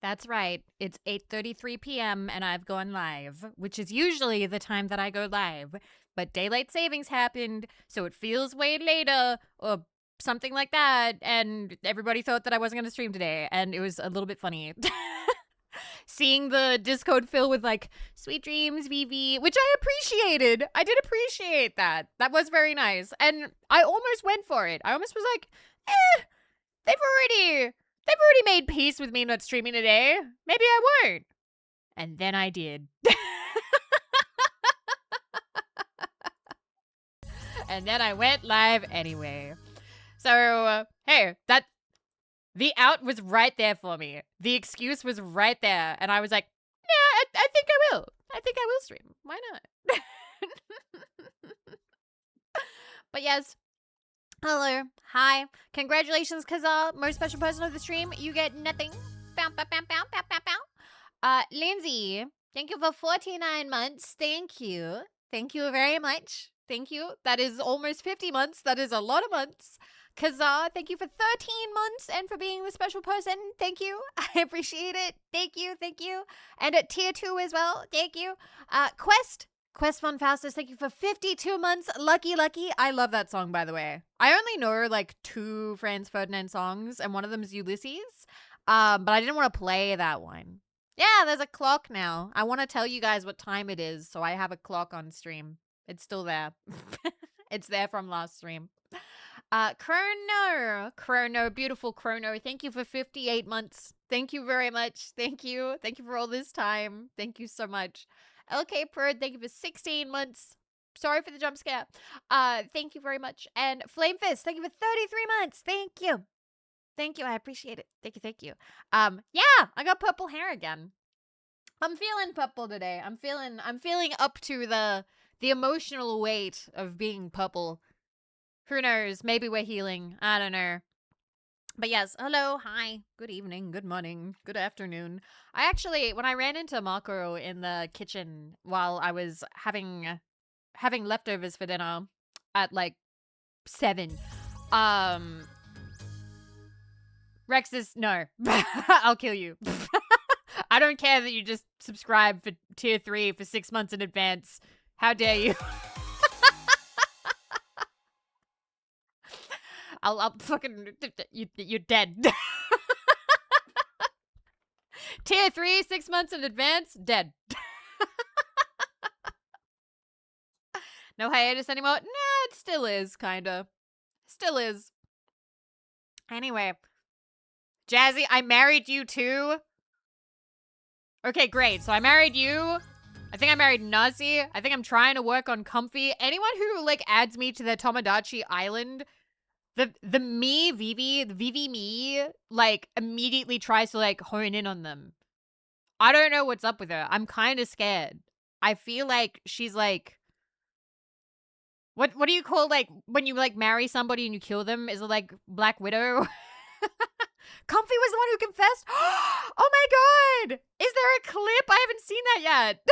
That's right. It's 8:33 p.m. and I've gone live, which is usually the time that I go live. But daylight savings happened, so it feels way later or something like that, and everybody thought that I wasn't going to stream today, and it was a little bit funny. Seeing the Discord fill with like sweet dreams, Vivi, which I appreciated. I did appreciate that. That was very nice. And I almost went for it. I almost was like, they've already made peace with me not streaming today. Maybe I won't. And then I did. And then I went live anyway. So, hey, the out was right there for me. The excuse was right there. And I was like, yeah, I think I will. I think I will stream. Why not? But yes. Hello. Hi. Congratulations, Kazal. Most special person of the stream. You get nothing. Bow, bow, bow, bow, bow, bow, bow. Lindsay, thank you for 49 months. Thank you. Thank you very much. Thank you. That is almost 50 months. That is a lot of months. Kazaa, thank you for 13 months and for being the special person. Thank you. I appreciate it. Thank you. Thank you. And at tier 2 as well. Thank you. Quest Fun Fastest, thank you for 52 months. Lucky, lucky. I love that song, by the way. I only know like 2 Franz Ferdinand songs, and one of them is Ulysses. But I didn't want to play that one. Yeah, there's a clock now. I want to tell you guys what time it is, so I have a clock on stream. It's still there. It's there from last stream. Chrono, beautiful Chrono. Thank you for 58 months. Thank you very much. Thank you. Thank you for all this time. Thank you so much. LK Bird, thank you for 16 months. Sorry for the jump scare. Thank you very much. And Flame Fist, thank you for 33 months. Thank you. Thank you. I appreciate it. Thank you. Thank you. Yeah, I got purple hair again. I'm feeling purple today. I'm feeling up to the emotional weight of being purple. Who knows? Maybe we're healing. I don't know. But yes, hello, hi, good evening, good morning, good afternoon. I actually, when I ran into Marco in the kitchen while I was having leftovers for dinner at like 7, Rex is, no, I'll kill you. I don't care that you just subscribed for tier 3 for 6 months in advance. How dare you? I'll fucking, you're dead. Tier 3, 6 months in advance, dead. No hiatus anymore? Nah, it still is, kinda. Still is. Anyway. Jazzy, I married you too. Okay, great. So I married you. I think I married Nazi. I think I'm trying to work on Comfy. Anyone who, like, adds me to their Tomodachi Island, the Vivi me, like, immediately tries to, like, hone in on them. I don't know what's up with her. I'm kind of scared. I feel like she's, like, what do you call, like, when you, like, marry somebody and you kill them? Is it, like, Black Widow? Comfy was the one who confessed? Oh my god! Is there a clip? I haven't seen that yet.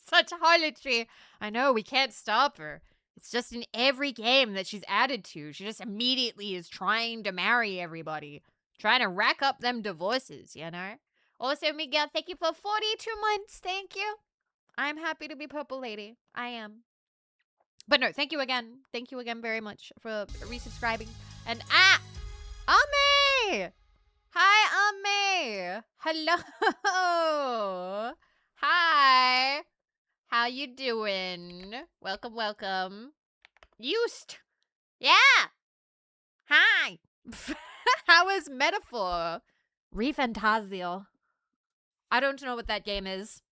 Such harlotry. I know, we can't stop her. It's just in every game that she's added to. She just immediately is trying to marry everybody. Trying to rack up them divorces, you know? Also, Miguel, thank you for 42 months. Thank you. I'm happy to be Purple Lady. I am. But no, thank you again. Thank you again very much for resubscribing. And Ame! Hi, Ame! Hello! Hi! How you doing? Welcome, welcome. Used! Yeah! Hi! How is Metaphor? Refantasio. I don't know what that game is.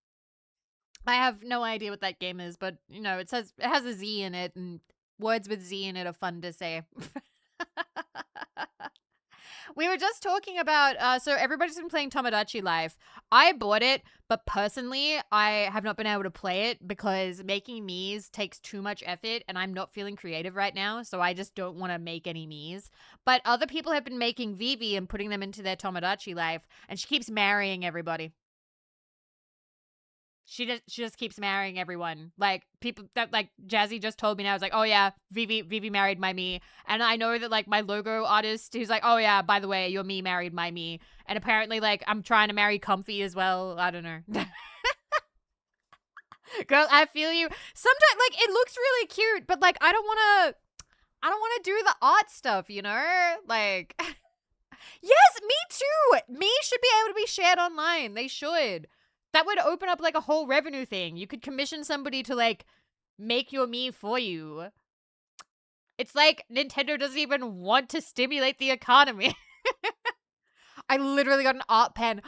I have no idea what that game is, but, you know, it has a Z in it, and words with Z in it are fun to say. We were just talking about, so everybody's been playing Tomodachi Life. I bought it, but personally, I have not been able to play it because making Miis takes too much effort, and I'm not feeling creative right now, so I just don't want to make any Miis. But other people have been making Vivi and putting them into their Tomodachi Life, and she keeps marrying everybody. She just keeps marrying everyone. Like, people that, like, Jazzy just told me now. I was like, oh yeah, Vivi married my me. And I know that, like, my logo artist, he's like, oh yeah, by the way, your me married my me. And apparently, like, I'm trying to marry Comfy as well. I don't know. Girl, I feel you. Sometimes, like, it looks really cute, but, like, I don't want to do the art stuff, you know? Like, yes, me too. Me should be able to be shared online. They should. That would open up, like, a whole revenue thing. You could commission somebody to, like, make your me for you. It's like Nintendo doesn't even want to stimulate the economy. I literally got an art pen.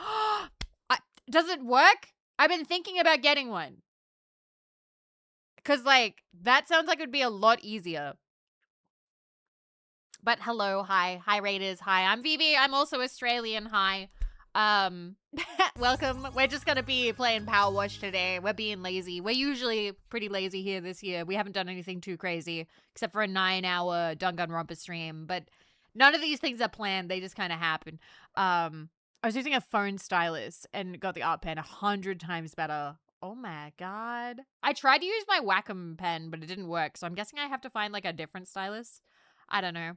Does it work? I've been thinking about getting one. Because, like, that sounds like it would be a lot easier. But hello, hi, Raiders, hi. I'm Vivi. I'm also Australian. Hi. Welcome. We're just gonna be playing PowerWash today. We're being lazy. We're usually pretty lazy here this year. We haven't done anything too crazy except for a 9-hour Danganronpa stream. But none of these things are planned. They just kind of happen. I was using a phone stylus and got the art pen 100 times better. Oh my god. I tried to use my Wacom pen, but it didn't work. So I'm guessing I have to find, like, a different stylus. I don't know.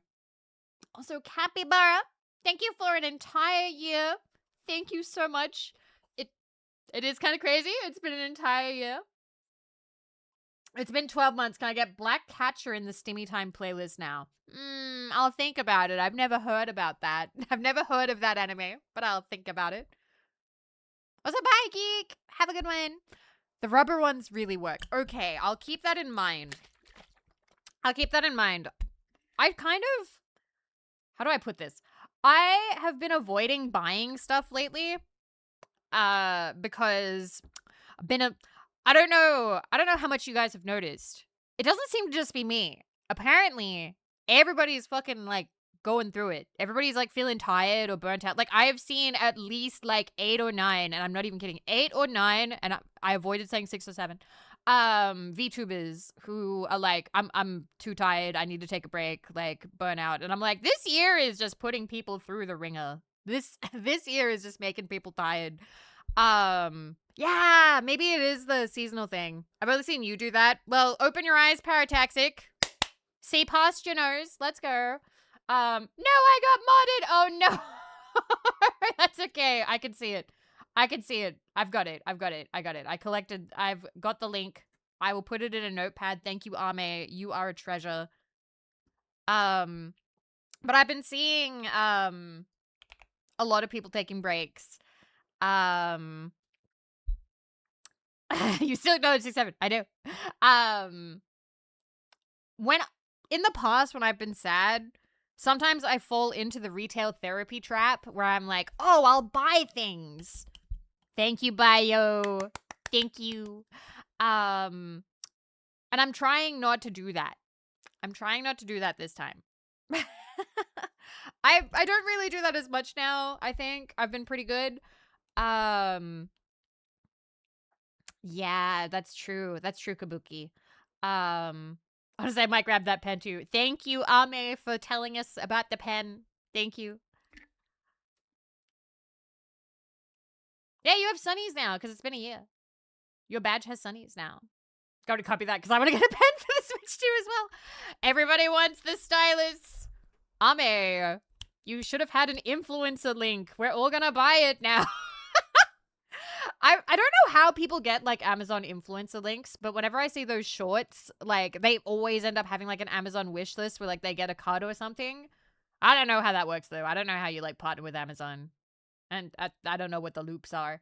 Also, Capybara, thank you for an entire year. Thank you so much. It is kind of crazy. It's been an entire year. It's been 12 months. Can I get Black Catcher in the Stimmy Time playlist now? I'll think about it. I've never heard about that. I've never heard of that anime, but I'll think about it. Also, bye, Geek. Have a good one. The rubber ones really work. Okay, I'll keep that in mind. I kind of... How do I put this? I have been avoiding buying stuff lately. Because I don't know how much you guys have noticed. It doesn't seem to just be me. Apparently, everybody's fucking, like, going through it. Everybody's, like, feeling tired or burnt out. Like, I have seen at least, like, 8 or 9, and I'm not even kidding, 8 or 9, and I avoided saying 6 or 7, VTubers who are like, I'm too tired, I need to take a break, like, burnout. And I'm like, this year is just putting people through the ringer. This year is just making people tired. Yeah, maybe it is the seasonal thing. I've only seen you do that. Well, open your eyes, Parataxic. See past your nose. Let's go. No, I got modded. Oh, no. That's okay. I can see it. I've got it. I've got the link. I will put it in a notepad. Thank you, Ame. You are a treasure. But I've been seeing, a lot of people taking breaks. You still know it's 6-7. I do. When in the past, when I've been sad, sometimes I fall into the retail therapy trap where I'm like, oh, I'll buy things. Thank you, Bio. Thank you. And I'm trying not to do that. This time. I don't really do that as much now, I think. I've been pretty good. Yeah, that's true. That's true, Kabuki. Honestly, I might grab that pen too. Thank you, Ame, for telling us about the pen. Thank you. Yeah, you have sunnies now because it's been a year. Your badge has sunnies now. Gotta copy that because I want to get a pen for the Switch too as well. Everybody wants the stylus. Ame, you should have had an influencer link. We're all gonna buy it now. I don't know how people get, like, Amazon influencer links, but whenever I see those shorts, like, they always end up having, like, an Amazon wish list where, like, they get a card or something. I don't know how that works, though. I don't know how you, like, partner with Amazon. And I don't know what the loops are.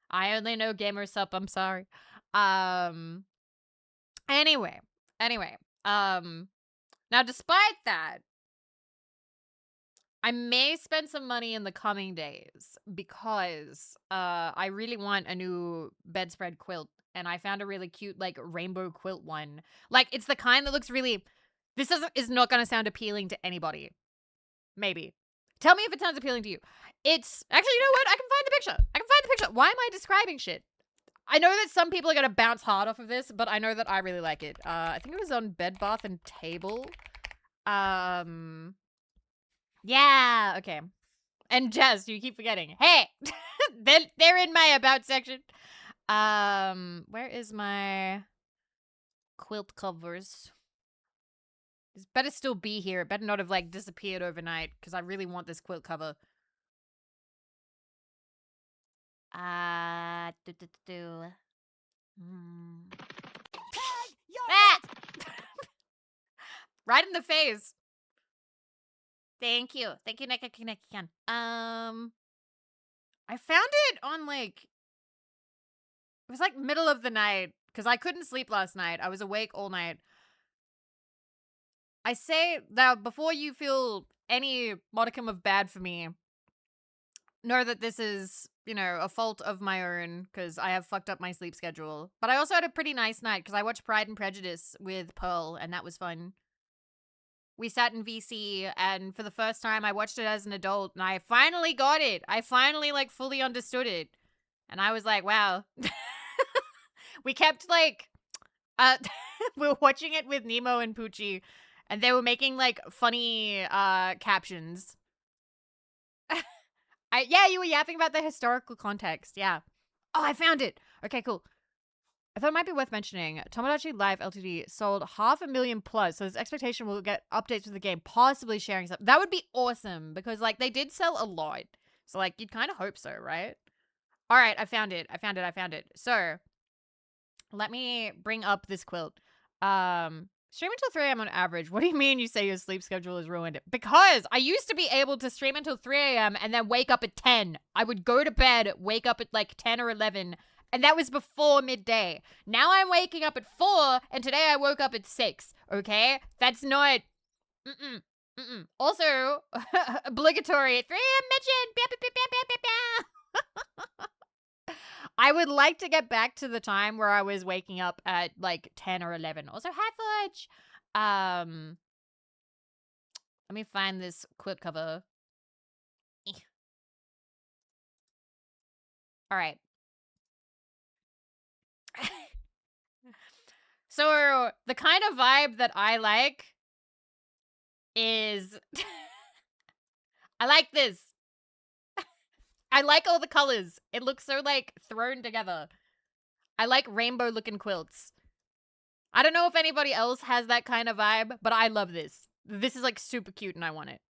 I only know GamerSup. I'm sorry. Anyway. Now, despite that, I may spend some money in the coming days because I really want a new bedspread quilt, and I found a really cute, like, rainbow quilt one. Like, it's the kind that looks really... This is not going to sound appealing to anybody. Maybe. Tell me if it sounds appealing to you. It's... Actually, you know what? I can find the picture. Why am I describing shit? I know that some people are going to bounce hard off of this, but I know that I really like it. I think it was on Bed Bath and Table. Yeah, okay. And Jess, you keep forgetting. Hey! they're in my about section. Where is my quilt covers? This better still be here. It better not have, like, disappeared overnight, because I really want this quilt cover. Do, do, do, do. Ah! Right in the face. Thank you. Thank you, Nick. I found it on, like, it was, like, middle of the night, because I couldn't sleep last night. I was awake all night. I say that before you feel any modicum of bad for me, know that this is, you know, a fault of my own, because I have fucked up my sleep schedule. But I also had a pretty nice night, because I watched Pride and Prejudice with Pearl, and that was fun. We sat in VC, and for the first time, I watched it as an adult, and I finally got it. I finally, like, fully understood it. And I was like, wow. We kept, like, we were watching it with Nemo and Poochie, and they were making, like, funny, captions. Yeah, you were yapping about the historical context, yeah. Oh, I found it! Okay, cool. I thought it might be worth mentioning, Tomodachi Life Ltd. sold 500,000 plus, so this expectation will get updates with the game, possibly sharing stuff. That would be awesome, because, like, they did sell a lot. So, like, you'd kind of hope so, right? All right, I found it. So, let me bring up this quilt. Stream until 3 a.m. on average. What do you mean you say your sleep schedule is ruined? Because I used to be able to stream until 3 a.m. and then wake up at 10. I would go to bed, wake up at like 10 or 11, and that was before midday. Now I'm waking up at 4, and today I woke up at 6, okay? That's not... Also, obligatory 3 a.m. mention! I would like to get back to the time where I was waking up at like 10 or 11. Also, hi, Fudge. Let me find this quilt cover. All right. So, the kind of vibe that I like is... I like this. I like all the colors. It looks so, like, thrown together. I like rainbow-looking quilts. I don't know if anybody else has that kind of vibe, but I love this. This is, like, super cute, and I want it.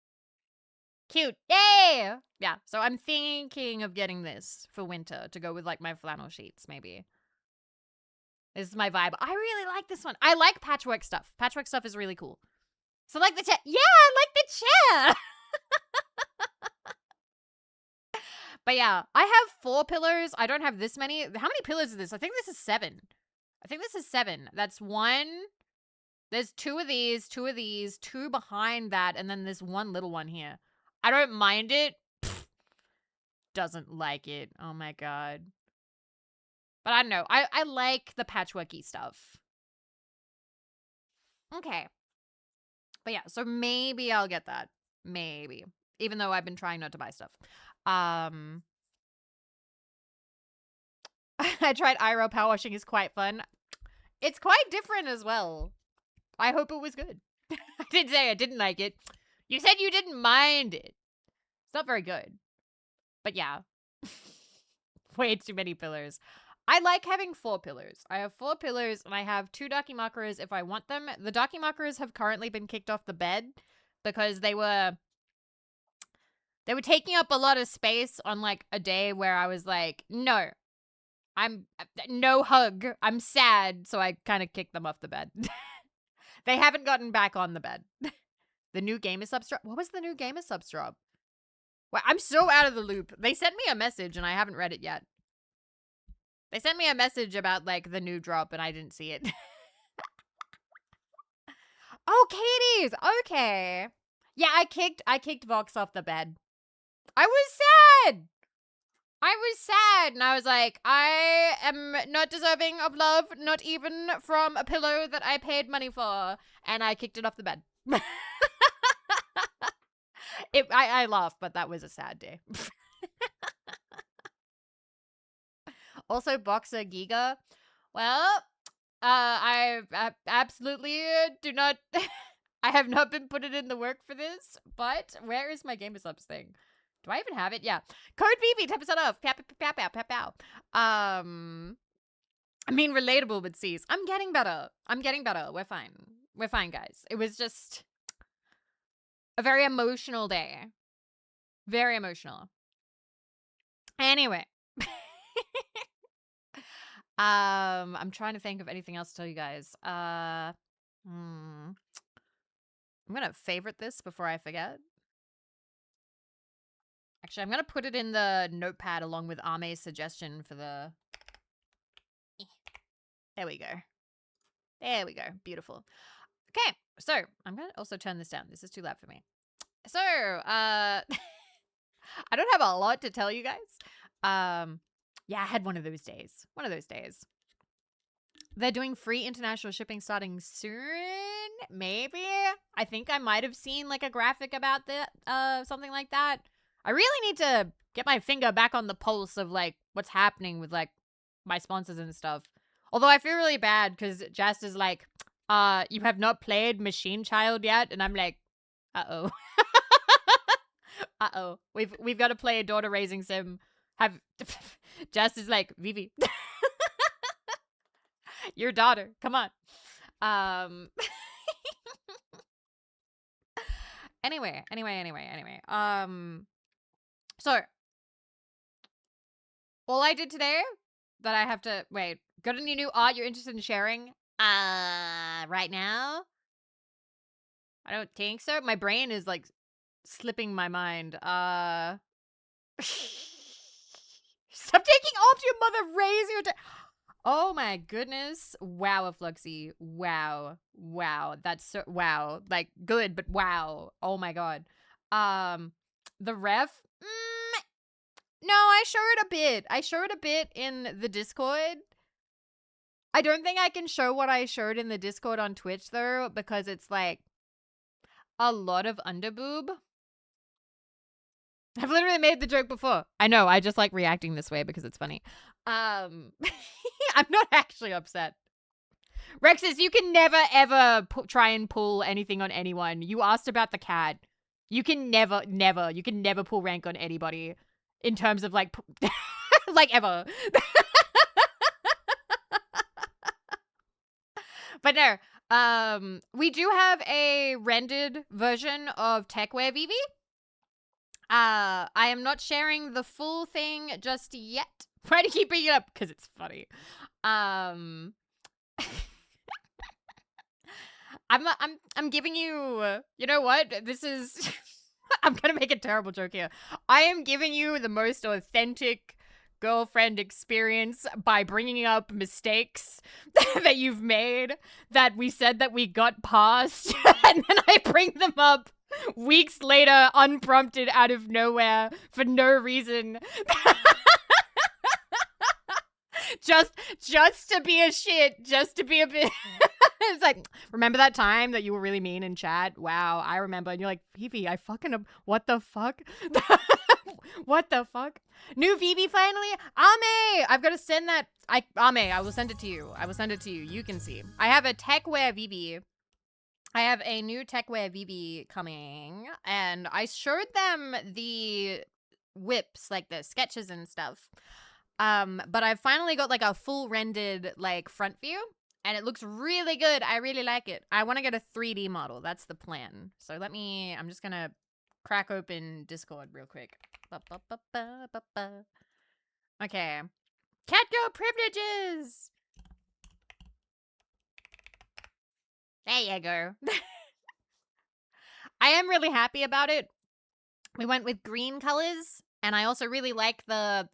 Cute. Yay! Yeah, so I'm thinking of getting this for winter to go with, like, my flannel sheets, maybe. This is my vibe. I really like this one. I like patchwork stuff. Patchwork stuff is really cool. So, like the chair. Yeah, I like the chair! But yeah, I have 4 pillars. I don't have this many. How many pillars is this? I think this is 7. That's 1. There's 2 of these, 2 behind that, and then there's 1 little one here. I don't mind it. Pfft. Doesn't like it. Oh my god. But I don't know. I like the patchworky stuff. Okay. But yeah, so maybe I'll get that. Maybe. Even though I've been trying not to buy stuff. I tried IRL power washing. Is quite fun. It's quite different as well. I hope it was good. I did say I didn't like it. You said you didn't mind it. It's not very good. But yeah. Way too many pillars. I like having 4 pillars. I have 4 pillars, and I have 2 Dakimakuras if I want them. The Dakimakuras have currently been kicked off the bed because they were taking up a lot of space on, like, a day where I was like, no. No hug. I'm sad, so I kind of kicked them off the bed. They haven't gotten back on the bed. The new Gamer Subs drop? What was the new Gamer Subs drop? Well, I'm so out of the loop. They sent me a message, and I haven't read it yet. They sent me a message about, like, the new drop, and I didn't see it. Oh, Katie's! Okay. Yeah, I kicked Vox off the bed. I was sad! And I was like, I am not deserving of love, not even from a pillow that I paid money for. And I kicked it off the bed. I laughed, but that was a sad day. Also, Boxer Giga. Well, I absolutely do not... I have not been putting in the work for this, but where is my Gamer Subs thing? Do I even have it? Yeah. Code Vivi, 10% off. Pow, pow, pow, pow, pow, pow. I mean, relatable with C's. I'm getting better. I'm getting better. We're fine. We're fine, guys. It was just a very emotional day. Very emotional. Anyway. I'm trying to think of anything else to tell you guys. I'm gonna favorite this before I forget. Actually, I'm gonna put it in the notepad along with Ame's suggestion for the... There we go. There we go. Beautiful. Okay, so I'm gonna also turn this down. This is too loud for me. So, I don't have a lot to tell you guys. Yeah, I had one of those days. One of those days. They're doing free international shipping starting soon. Maybe. I think I might have seen like a graphic about that, something like that. I really need to get my finger back on the pulse of like what's happening with like my sponsors and stuff. Although I feel really bad because Jast is like, you have not played Machine Child yet, and I'm like, uh-oh. Uh-oh. We've got to play a daughter raising sim. Jast is like, Vivi. Your daughter. Come on. Anyway. So all I did today that I have to wait. Got any new art you're interested in sharing? Right now? I don't think so. My brain is like slipping my mind. Stop taking off your mother, raise your oh my goodness. Wow, Fluxy. Wow. That's so wow. Like good, but wow. Oh my god. The ref? No, I showed a bit in the Discord. I don't think I can show what I showed in the Discord on Twitch though, because it's like a lot of underboob. I've literally made the joke before. I know, I just like reacting this way because it's funny. I'm not actually upset. Rexus, you can never ever try and pull anything on anyone. You asked about the cat. You can never pull rank on anybody in terms of like, like ever. But no, we do have a rendered version of Techwear Vivi. I am not sharing the full thing just yet. Try to keep bringing it up because it's funny. I'm giving you, you know what? This is, I'm going to make a terrible joke here. I am giving you the most authentic girlfriend experience by bringing up mistakes that you've made that we said that we got past. And then I bring them up weeks later, unprompted out of nowhere for no reason. just to be a shit, just to be a bit. It's like, remember that time that you were really mean in chat? Wow, I remember. And you're like, Vivi, I fucking, what the fuck? What the fuck? New Vivi finally? Ame! I've got to send that. Ame, I will send it to you. You can see. I have a Techwear Vivi. I have a new Techwear Vivi coming. And I showed them the whips, like the sketches and stuff. But I've finally got like a full rendered like front view. And it looks really good. I really like it. I want to get a 3D model. That's the plan. So I'm just going to crack open Discord real quick. Okay. Catgirl privileges! There you go. I am really happy about it. We went with green colors. And I also really like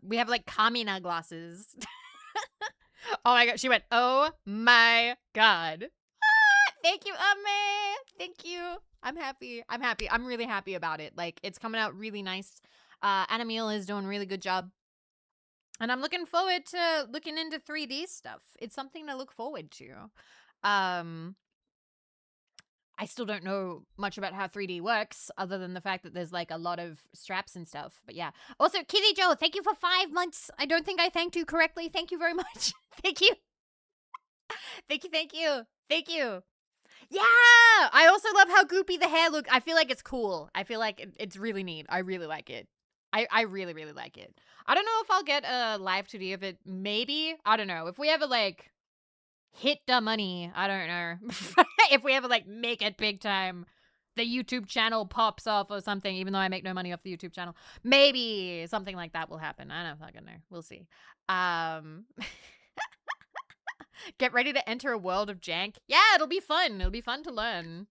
we have like Kamina glasses. Oh my god, she went, oh my god. Thank you, Ame. Thank you. I'm happy. I'm really happy about it. Like, it's coming out really nice. Anamil is doing a really good job. And I'm looking forward to looking into 3D stuff. It's something to look forward to. I still don't know much about how 3D works, other than the fact that there's like a lot of straps and stuff. But yeah. Also, Kitty Joe, thank you for 5 months. I don't think I thanked you correctly. Thank you very much. Thank you. Thank you. Yeah! I also love how goopy the hair looks. I feel like it's cool. I feel like it's really neat. I really like it. I really, really like it. I don't know if I'll get a live 2D of it. Maybe. I don't know. If we ever, like, hit the money, I don't know. If we ever, like, make it big time, the YouTube channel pops off or something, even though I make no money off the YouTube channel. Maybe something like that will happen. I don't fucking know. We'll see. Get ready to enter a world of jank. Yeah, it'll be fun. It'll be fun to learn.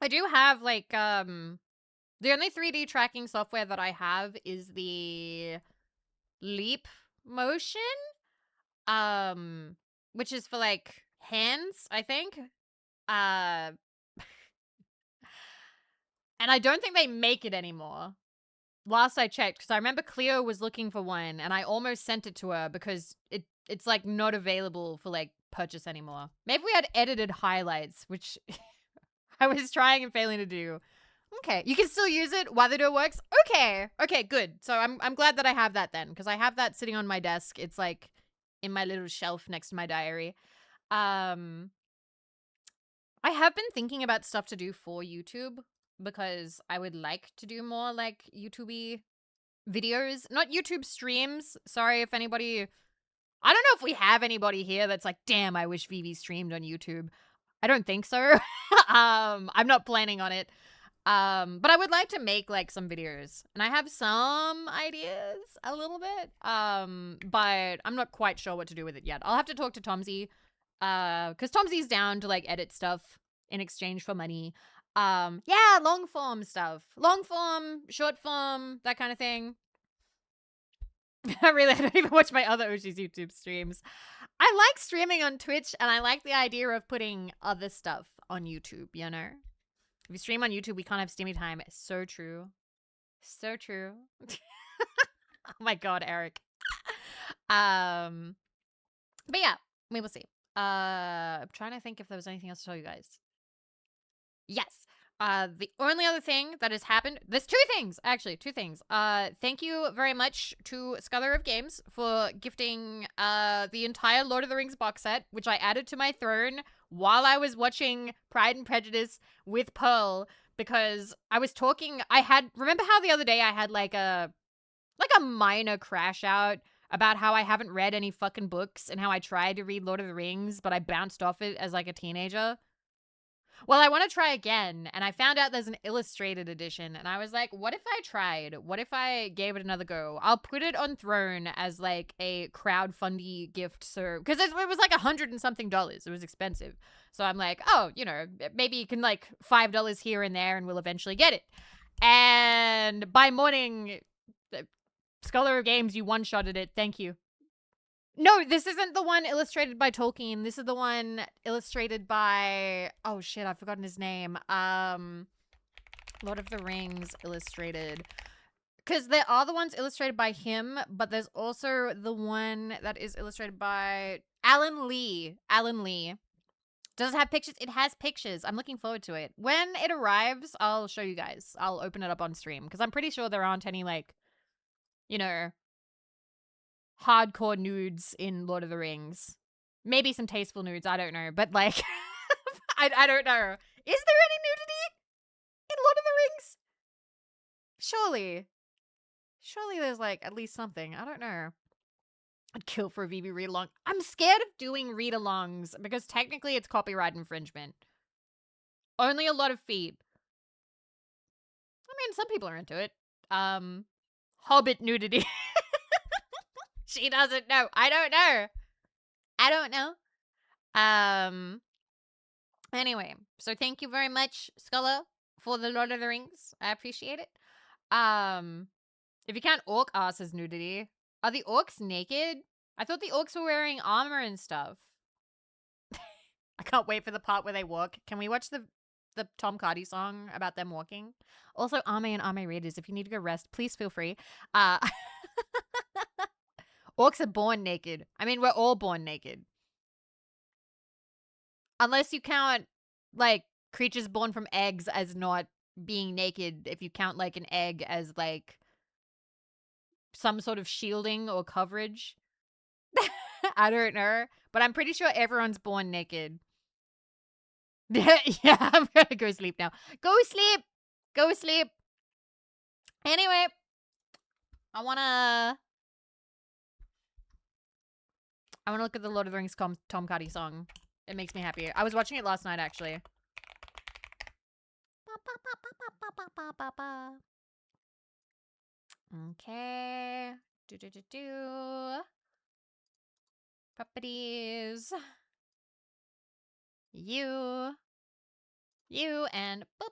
I do have, like, the only 3D tracking software that I have is the Leap Motion, which is for, like, hands, I think. And I don't think they make it anymore. Last I checked, because I remember Cleo was looking for one, and I almost sent it to her because it's like not available for like purchase anymore. Maybe we had edited highlights, which I was trying and failing to do. Okay, you can still use it while the door works. Okay, good. So I'm glad that I have that then, because I have that sitting on my desk. It's like in my little shelf next to my diary. I have been thinking about stuff to do for YouTube because I would like to do more like YouTube-y videos, not YouTube streams. Sorry if anybody, I don't know if we have anybody here that's like, damn, I wish Vivi streamed on YouTube. I don't think so. I'm not planning on it. But I would like to make like some videos, and I have some ideas a little bit. But I'm not quite sure what to do with it yet. I'll have to talk to Tomsy, because Tomsy's down to like edit stuff in exchange for money. Yeah, long form stuff, long form, short form, that kind of thing. I don't even watch my other Oshi's YouTube streams. I like streaming on Twitch, and I like the idea of putting other stuff on YouTube, you know? If you stream on YouTube, we can't have streaming time. It's so true. So true. Oh my god, Eric. But yeah, we will see. I'm trying to think if there was anything else to tell you guys. Yes. The only other thing that has happened, there's two things. Thank you very much to Scholar of Games for gifting the entire Lord of the Rings box set, which I added to my throne while I was watching Pride and Prejudice with Pearl, because I was talking, remember how the other day I had like a minor crash out about how I haven't read any fucking books and how I tried to read Lord of the Rings, but I bounced off it as like a teenager? Well, I want to try again, and I found out there's an illustrated edition, and I was like, what if I tried? What if I gave it another go? I'll put it on Throne as like a crowdfundy gift, so because it was like $100 and something. It was expensive. So I'm like, oh, you know, maybe you can like $5 here and there, and we'll eventually get it. And by morning, Scholar of Games, you one-shotted it. Thank you. No, this isn't the one illustrated by Tolkien. This is the one illustrated by, oh shit, I've forgotten his name. Lord of the Rings illustrated. Because there are the ones illustrated by him, but there's also the one that is illustrated by Alan Lee. Does it have pictures? It has pictures. I'm looking forward to it. When it arrives, I'll show you guys. I'll open it up on stream, because I'm pretty sure there aren't any, like, you know, hardcore nudes in Lord of the Rings. Maybe some tasteful nudes, I don't know. But, like, I don't know. Is there any nudity in Lord of the Rings? Surely there's, like, at least something. I don't know. I'd kill for a Vivi read-along. I'm scared of doing read-alongs because technically it's copyright infringement. Only a lot of feet. I mean, some people are into it. Hobbit nudity. She doesn't know. I don't know. Anyway, so thank you very much, Scholar, for the Lord of the Rings. I appreciate it. If you count orc asses nudity, are the orcs naked? I thought the orcs were wearing armor and stuff. I can't wait for the part where they walk. Can we watch the Tom Cardy song about them walking? Also, Ame and Ame readers, if you need to go rest, please feel free. Orcs are born naked. I mean, we're all born naked. Unless you count, like, creatures born from eggs as not being naked. If you count, like, an egg as, like, some sort of shielding or coverage. I don't know. But I'm pretty sure everyone's born naked. Yeah, I'm gonna go sleep now. Go sleep! Anyway, I wanna look at the Lord of the Rings Tom Cuddy song. It makes me happy. I was watching it last night, actually. Okay. Properties. You, and boop.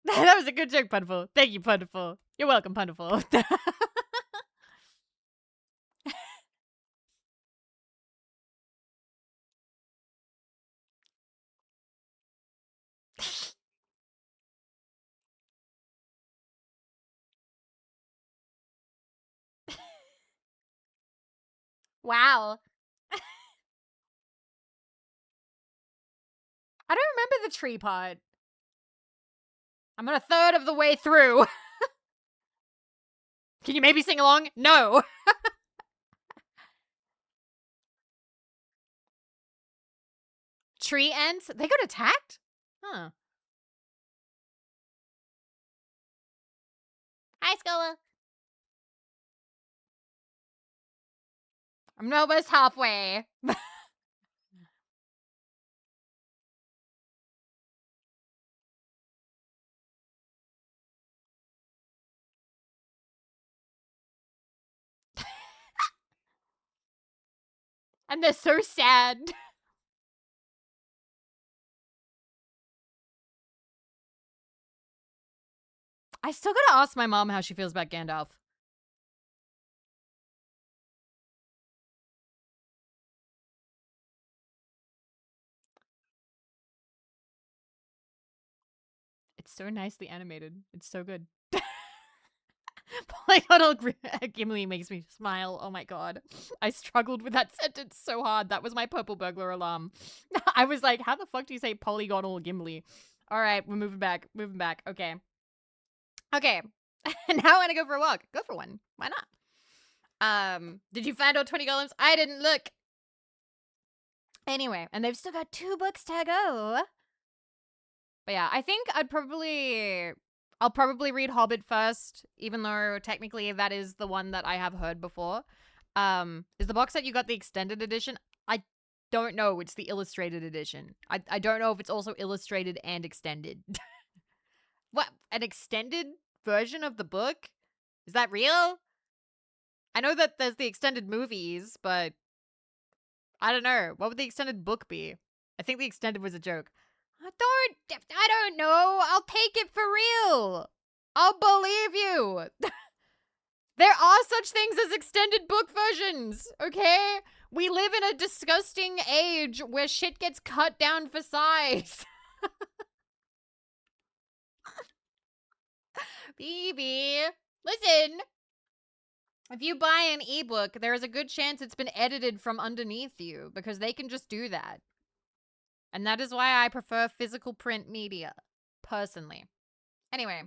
That was a good joke, Punderful. Thank you, Punderful. You're welcome, Punderful. Wow. I don't remember the tree part. I'm on a third of the way through. Can you maybe sing along? No. Tree ants? They got attacked? Huh. Hi, Scola. I'm almost halfway. And they're so sad. I still gotta ask my mom how she feels about Gandalf. It's so nicely animated. It's so good. Polygonal Gimli makes me smile. Oh my god. I struggled with that sentence so hard. That was my purple burglar alarm. I was like, how the fuck do you say polygonal Gimli? All right, we're moving back. Moving back. Okay. Okay. Now I want to go for a walk. Go for one. Why not? Did you find all 20 golems? I didn't look. Anyway, and they've still got 2 books to go. But yeah, I think I'll probably read Hobbit first, even though technically that is the one that I have heard before. Is the box set you got the extended edition? I don't know. It's the illustrated edition. I don't know if it's also illustrated and extended. What? An extended version of the book? Is that real? I know that there's the extended movies, but I don't know. What would the extended book be? I think the extended was a joke. I don't know. I'll take it for real. I'll believe you. There are such things as extended book versions, okay? We live in a disgusting age where shit gets cut down for size. Vivi, listen. If you buy an ebook, there is a good chance it's been edited from underneath you because they can just do that. And that is why I prefer physical print media, personally. Anyway,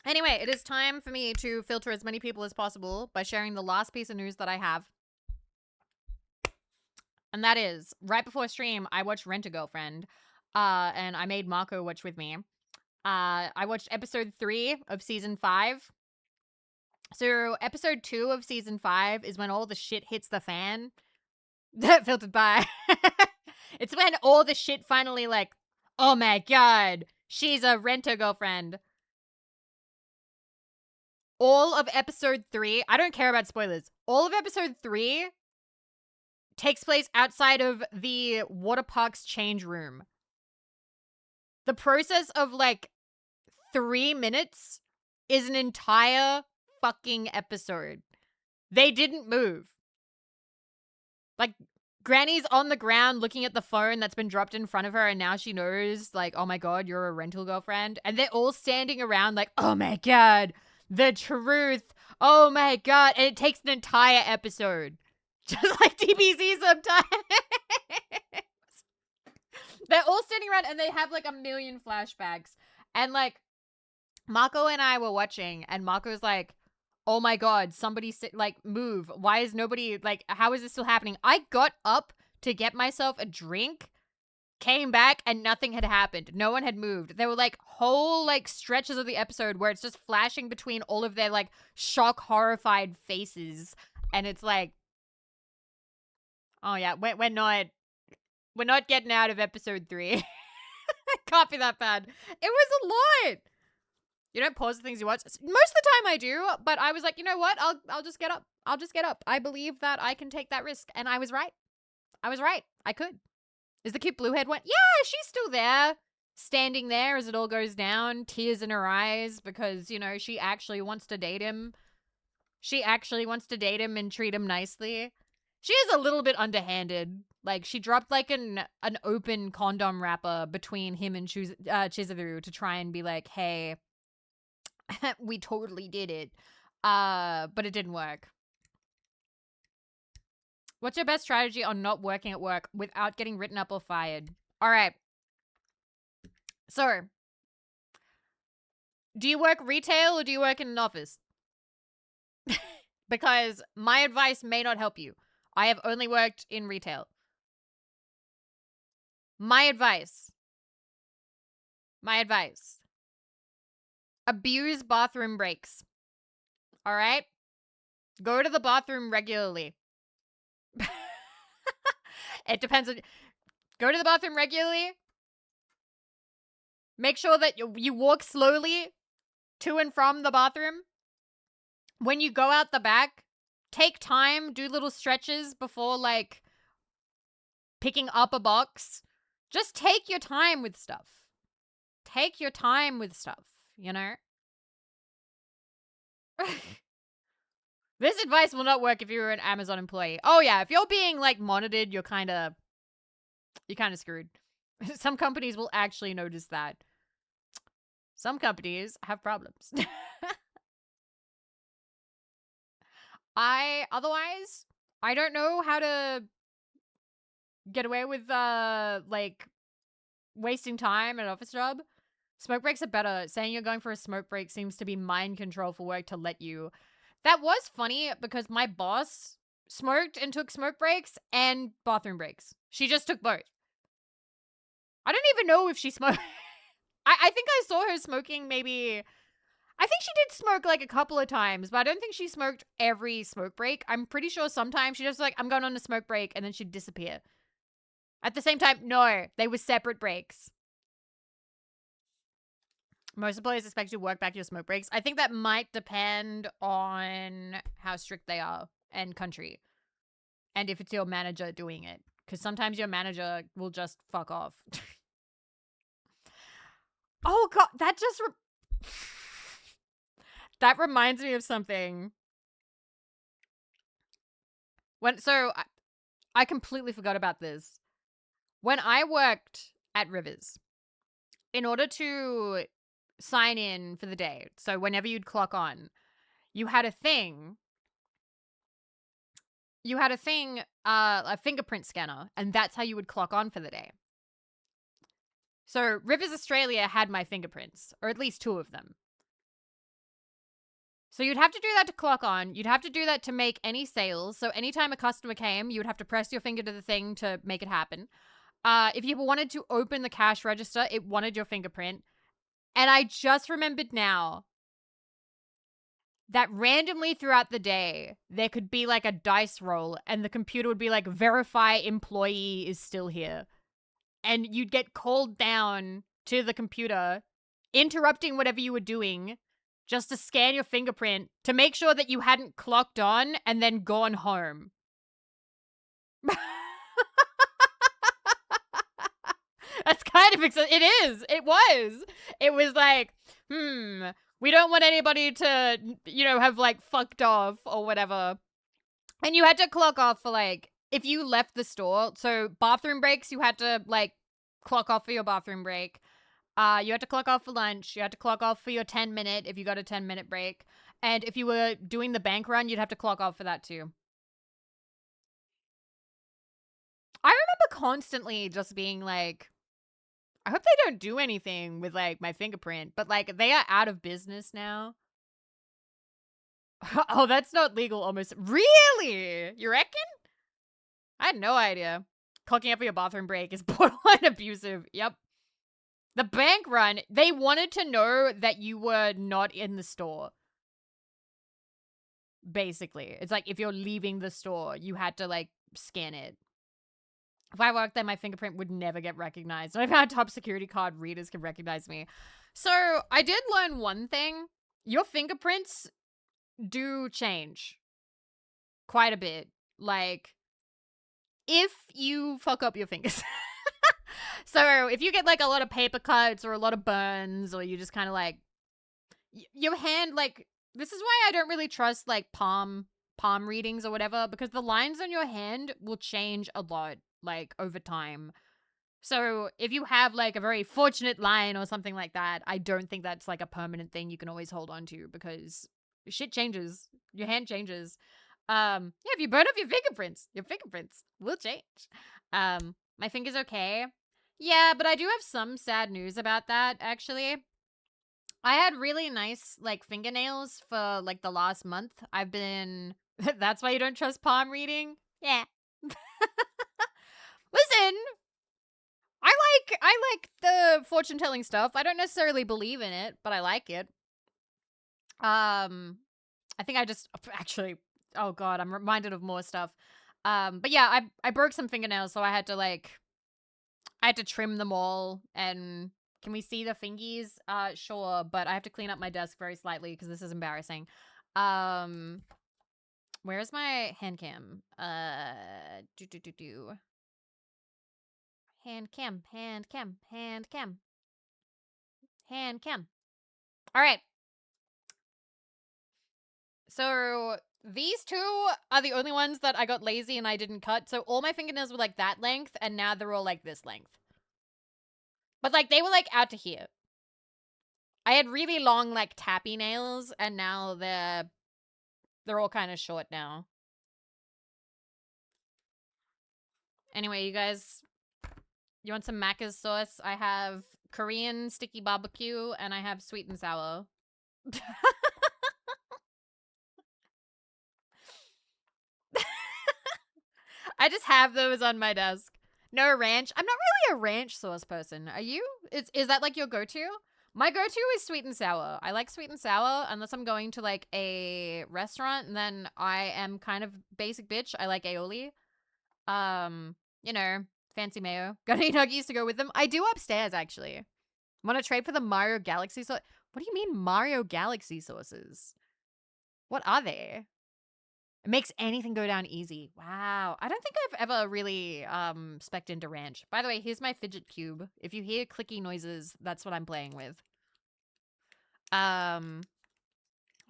it is time for me to filter as many people as possible by sharing the last piece of news that I have. And that is, right before stream, I watched Rent-A-Girlfriend, and I made Marco watch with me. I watched episode 3 of season 5. So episode 2 of season 5 is when all the shit hits the fan. Filtered by. It's when all the shit finally like, oh my god, she's a Rent-A-Girlfriend. All of episode 3, I don't care about spoilers. All of episode 3 takes place outside of the water park's change room. The process of like 3 minutes is an entire fucking episode. They didn't move. Like, Granny's on the ground looking at the phone that's been dropped in front of her, and now she knows, like, oh my god, you're a rental girlfriend. And they're all standing around like, oh my god, the truth. Oh my god. And it takes an entire episode. Just like DBZ sometimes. They're all standing around and they have like a million flashbacks. And like, Marco and I were watching, and Marco's like, oh my God, somebody like move. Why is nobody like, how is this still happening? I got up to get myself a drink, came back, and nothing had happened. No one had moved. There were like whole like stretches of the episode where it's just flashing between all of their like shock, horrified faces. And it's like, oh yeah, we're not getting out of episode 3. It can't be that bad. It was a lot. You don't pause the things you watch. Most of the time I do, but I was like, you know what? I'll just get up. I'll just get up. I believe that I can take that risk. And I was right. I could. Is the cute bluehead one? Yeah, she's still there. Standing there as it all goes down, tears in her eyes because, you know, she actually wants to date him. She actually wants to date him and treat him nicely. She is a little bit underhanded. Like, she dropped, like, an open condom wrapper between him and Chizuru to try and be like, hey, we totally did it. But it didn't work. What's your best strategy on not working at work without getting written up or fired? All right. So, do you work retail or do you work in an office? Because my advice may not help you. I have only worked in retail. My advice. Abuse bathroom breaks. All right? Go to the bathroom regularly. It depends on... Go to the bathroom regularly. Make sure that you walk slowly to and from the bathroom. When you go out the back, take time, do little stretches before, like, picking up a box. Just take your time with stuff. Take your time with stuff, you know? This advice will not work if you're an Amazon employee. Oh yeah, if you're being like monitored, you're kind of screwed. Some companies will actually notice that. Some companies have problems. Otherwise, I don't know how to get away with like wasting time at an office job. Smoke breaks are better. Saying you're going for a smoke break seems to be mind control for work to let you. That was funny because my boss smoked and took smoke breaks and bathroom breaks. She just took both. I don't even know if she smoked. I think I saw her smoking maybe... I think she did smoke like a couple of times, but I don't think she smoked every smoke break. I'm pretty sure sometimes she just like, I'm going on a smoke break, and then she'd disappear. At the same time, no, they were separate breaks. Most employers expect you to work back your smoke breaks. I think that might depend on how strict they are and country. And if it's your manager doing it. Because sometimes your manager will just fuck off. Oh, God. That just... that reminds me of something. I completely forgot about this. When I worked at Rivers, in order to sign in for the day, so whenever you'd clock on, you had a thing, a fingerprint scanner, and that's how you would clock on for the day. So Rivers Australia had my fingerprints, or at least 2 of them. So you'd have to do that to clock on. You'd have to do that to make any sales. So anytime a customer came, you would have to press your finger to the thing to make it happen. If you wanted to open the cash register, it wanted your fingerprint. And I just remembered now that randomly throughout the day, there could be like a dice roll and the computer would be like, verify employee is still here. And you'd get called down to the computer, interrupting whatever you were doing, just to scan your fingerprint to make sure that you hadn't clocked on and then gone home. That's kind of it is. It was. It was like, we don't want anybody to, you know, have like fucked off or whatever. And you had to clock off for like, if you left the store, so bathroom breaks, you had to like clock off for your bathroom break. You had to clock off for lunch. You had to clock off for your 10-minute if you got a 10-minute break. And if you were doing the bank run, you'd have to clock off for that too. I remember constantly just being like, I hope they don't do anything with like my fingerprint, but like they are out of business now. Oh, that's not legal almost. Really? You reckon? I had no idea. Clocking up for your bathroom break is borderline abusive. Yep. The bank run, they wanted to know that you were not in the store. Basically. It's like if you're leaving the store, you had to like scan it. If I worked there, my fingerprint would never get recognized. I've had top security card readers can recognize me. So I did learn one thing. Your fingerprints do change quite a bit. Like, if you fuck up your fingers. So if you get like a lot of paper cuts or a lot of burns, or you just kind of like your hand, like, this is why I don't really trust like palm readings or whatever, because the lines on your hand will change a lot like over time. So if you have like a very fortunate line or something like that, I don't think that's like a permanent thing you can always hold on to, because shit changes. Your hand changes. Yeah, if you burn up your fingerprints will change. My finger's okay. Yeah, but I do have some sad news about that, actually. I had really nice, like, fingernails for, like, the last month. I've been... That's why you don't trust palm reading? Yeah. Listen, I like the fortune-telling stuff. I don't necessarily believe in it, but I like it. I think I just... Actually, oh god, I'm reminded of more stuff. But yeah, I broke some fingernails, so I had to, like... I had to trim them all, and can we see the fingies? Sure, but I have to clean up my desk very slightly because this is embarrassing. Where's my hand cam? Hand cam. All right. So these two are the only ones that I got lazy and I didn't cut. So all my fingernails were like that length, and now they're all like this length. But like they were like out to here. I had really long like tappy nails, and now they're all kind of short now. Anyway, you guys, you want some Macca's sauce? I have Korean sticky barbecue, and I have sweet and sour. I just have those on my desk. No ranch. I'm not really a ranch sauce person. Are you? Is that like your go-to? My go-to is sweet and sour. I like sweet and sour unless I'm going to like a restaurant, and then I am kind of basic bitch. I like aioli. You know, fancy mayo. Got any nuggies to go with them? I do upstairs, actually. Want to trade for the Mario Galaxy sauce? What do you mean Mario Galaxy sauces? What are they? It makes anything go down easy. Wow. I don't think I've ever really spec'd into ranch. By the way, here's my fidget cube. If you hear clicky noises, that's what I'm playing with. Why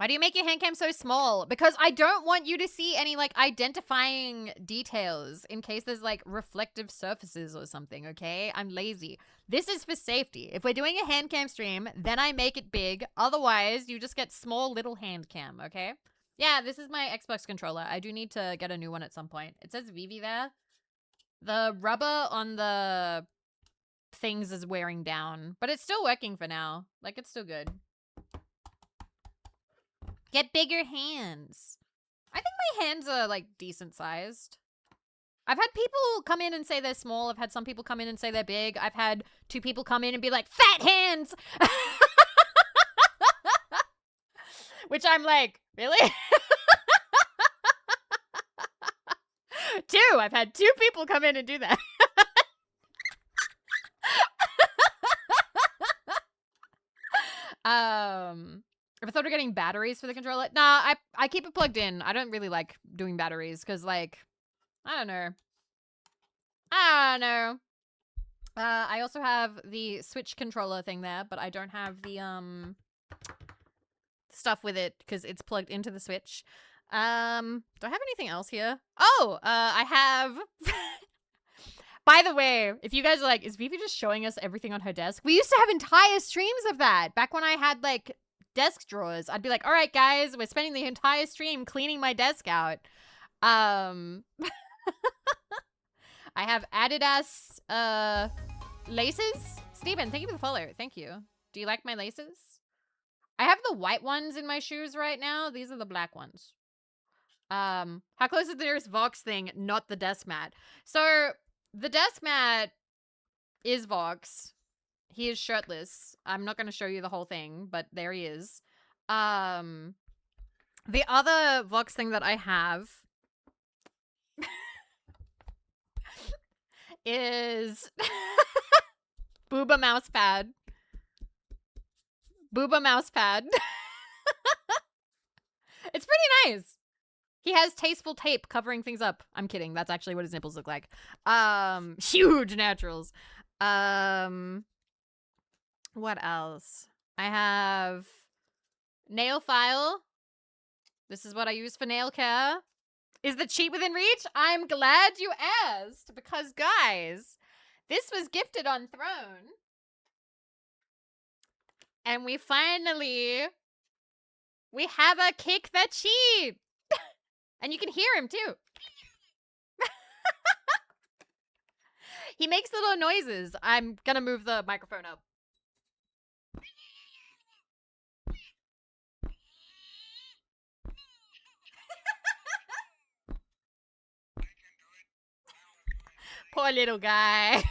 do you make your hand cam so small? Because I don't want you to see any like identifying details in case there's like reflective surfaces or something, okay? I'm lazy. This is for safety. If we're doing a hand cam stream, then I make it big. Otherwise, you just get small little hand cam, okay? Yeah, this is my Xbox controller. I do need to get a new one at some point. It says Vivi there. The rubber on the things is wearing down, but it's still working for now. Like, it's still good. Get bigger hands. I think my hands are, like, decent sized. I've had people come in and say they're small. I've had some people come in and say they're big. I've had 2 people come in and be like, fat hands! Which I'm like, really? 2. I've had 2 people come in and do that. If I thought of getting batteries for the controller, nah, I keep it plugged in. I don't really like doing batteries because, like, I don't know. I also have the Switch controller thing there, but I don't have the stuff with it because it's plugged into the Switch. Do I have anything else here? Oh, I have. By the way, if you guys are like, is Vivi just showing us everything on her desk? We used to have entire streams of that back when I had like desk drawers. I'd be like, all right, guys, we're spending the entire stream cleaning my desk out. I have Adidas laces. Steven, thank you for the follow. Thank you. Do you like my laces? I have the white ones in my shoes right now. These are the black ones. How close is the nearest Vox thing? Not the desk mat. So the desk mat is Vox. He is shirtless. I'm not going to show you the whole thing, but there he is. The other Vox thing that I have is Booba mouse pad. Booba mouse pad. It's pretty nice. He has tasteful tape covering things up. I'm kidding. That's actually what his nipples look like. Huge naturals. What else? I have nail file. This is what I use for nail care. Is the cheat within reach? I'm glad you asked because, guys, this was gifted on Throne. And we have a kick the cheat. And you can hear him too. He makes little noises. I'm gonna move the microphone up. Poor little guy.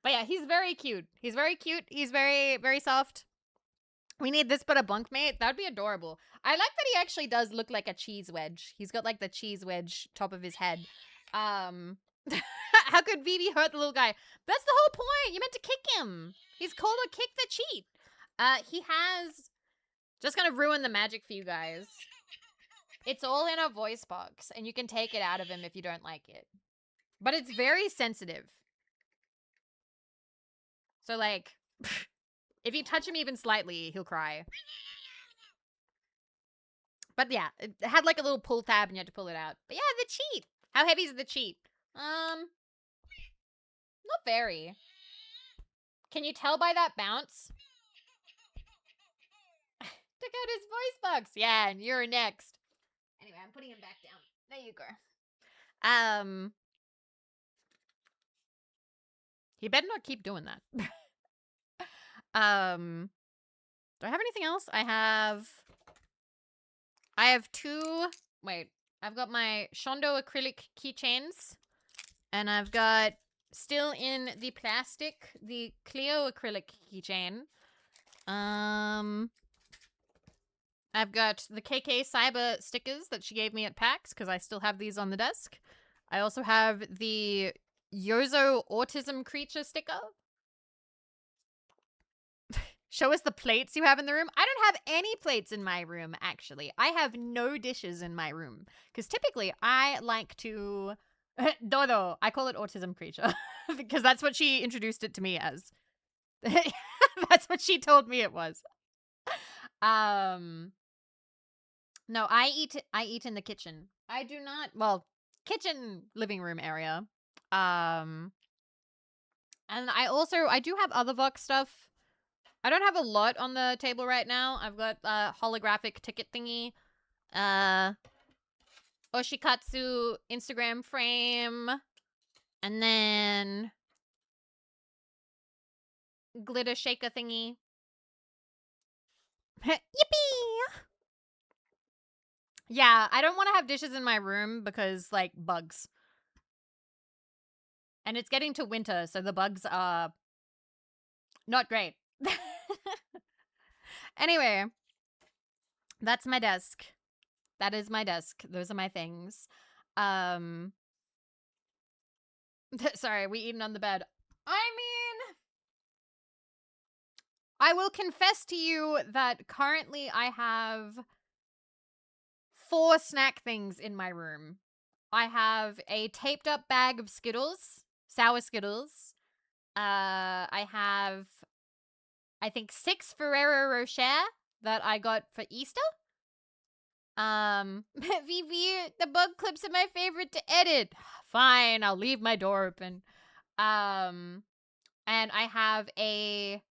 But yeah, he's very cute. He's very cute. He's very, very soft. We need this but a bunkmate. That would be adorable. I like that he actually does look like a cheese wedge. He's got like the cheese wedge top of his head. How could Vivi hurt the little guy? That's the whole point. You meant to kick him. He's called a kick the cheat. He has... Just gonna ruin the magic for you guys. It's all in a voice box, and you can take it out of him if you don't like it. But it's very sensitive. So, like, if you touch him even slightly, he'll cry. But yeah, it had like a little pull tab, and you had to pull it out. But yeah, the cheat. How heavy is the cheat? Not very. Can you tell by that bounce? Took out his voice box. Yeah, and you're next. Anyway, I'm putting him back down. There you go. He better not keep doing that. Do I have anything else? I have two. Wait, I've got my Shondo acrylic keychains, and I've got still in the plastic the Clio acrylic keychain. I've got the KK Cyber stickers that she gave me at PAX because I still have these on the desk. I also have the Yozo Autism Creature sticker. Show us the plates you have in the room. I don't have any plates in my room, actually. I have no dishes in my room because typically I like to... Dodo. I call it Autism Creature because that's what she introduced it to me as. That's what she told me it was. No, I eat in the kitchen. I do not, well, kitchen living room area. And I do have other Vox stuff. I don't have a lot on the table right now. I've got a holographic ticket thingy. Oshikatsu Instagram frame. And then glitter shaker thingy. Yippee! Yeah, I don't want to have dishes in my room because, like, bugs. And it's getting to winter, so the bugs are not great. Anyway, that's my desk. That is my desk. Those are my things. Sorry, we eating on the bed. I mean, I will confess to you that currently I have 4 snack things in my room. I have a taped up bag of Skittles, sour Skittles. I have, I think, 6 Ferrero Rocher that I got for Easter. Vivi, the bug clips are my favorite to edit. Fine, I'll leave my door open. And I have a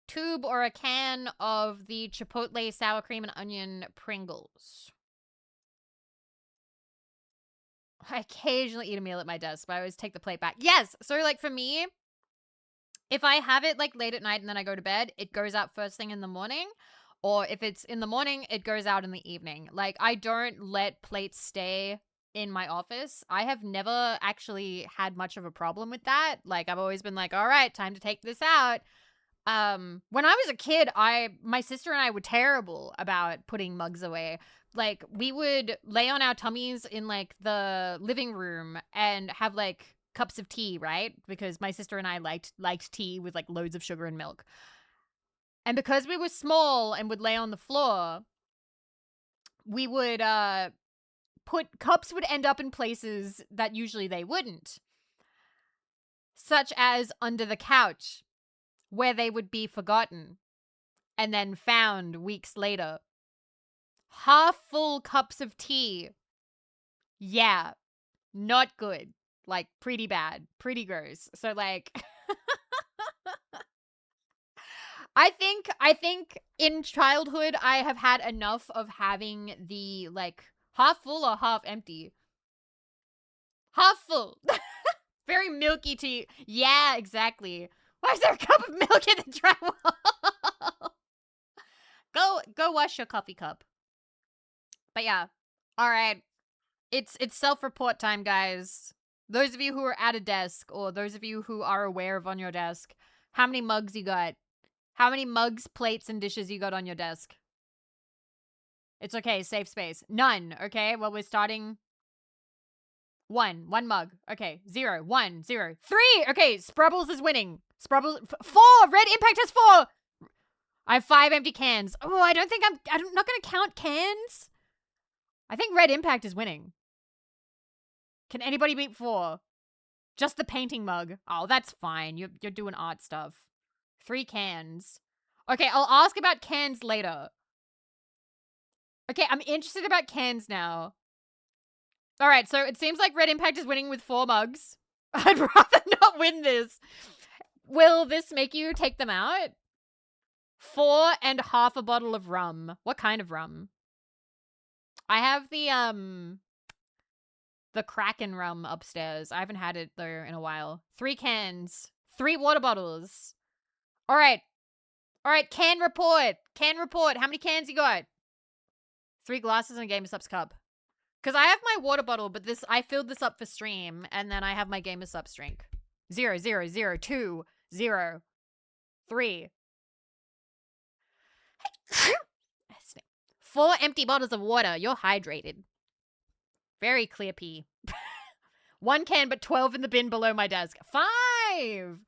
tube or a can of the Chipotle sour cream and onion Pringles. I occasionally eat a meal at my desk, but I always take the plate back. Yes, so like for me, If I have it like late at night and then I go to bed, it goes out first thing in the morning. Or if it's in the morning, it goes out in the evening. Like, I don't let plates stay in my office. I have never actually had much of a problem with that. Like, I've always been like, all right, time to take this out. When I was a kid, my sister and I were terrible about putting mugs away. Like, we would lay on our tummies in like the living room and have like cups of tea, right? Because my sister and I liked tea with like loads of sugar and milk. And because we were small and would lay on the floor, we would cups would end up in places that usually they wouldn't, such as under the couch, where they would be forgotten and then found weeks later. Half full cups of tea. Yeah, not good. Like, pretty bad, pretty gross. So like I think in childhood I have had enough of having the like half full or half empty. Half full. Very milky tea. Yeah, exactly. Why is there a cup of milk in the drywall? Go wash your coffee cup. But yeah. All right. It's self-report time, guys. Those of you who are at a desk, or those of you who are aware of on your desk, how many mugs you got? How many mugs, plates, and dishes you got on your desk? It's okay, safe space. None, okay? Well, we're starting. One mug. Okay, 0, 1, 0, 3. Okay, Sprubbles is winning. Sprubbles, 4. Red Impact has 4. I have 5 empty cans. Oh, I'm not gonna count cans. I think Red Impact is winning. Can anybody beat 4? Just the painting mug. Oh, that's fine. You're doing art stuff. 3 cans. Okay, I'll ask about cans later. Okay, I'm interested about cans now. All right, so it seems like Red Impact is winning with 4 mugs. I'd rather not win this. Will this make you take them out? 4 and half a bottle of rum. What kind of rum? I have the Kraken rum upstairs. I haven't had it though in a while. 3 cans. 3 water bottles. All right. All right, can report. Can report. How many cans you got? 3 glasses and a Gamer Supps cup. Because I have my water bottle, but I filled this up for stream, and then I have my Gamer Supps drink. 0, 0, 0, 2, 0, 3. 4 empty bottles of water. You're hydrated. Very clear pee. 1 can, but 12 in the bin below my desk. 5.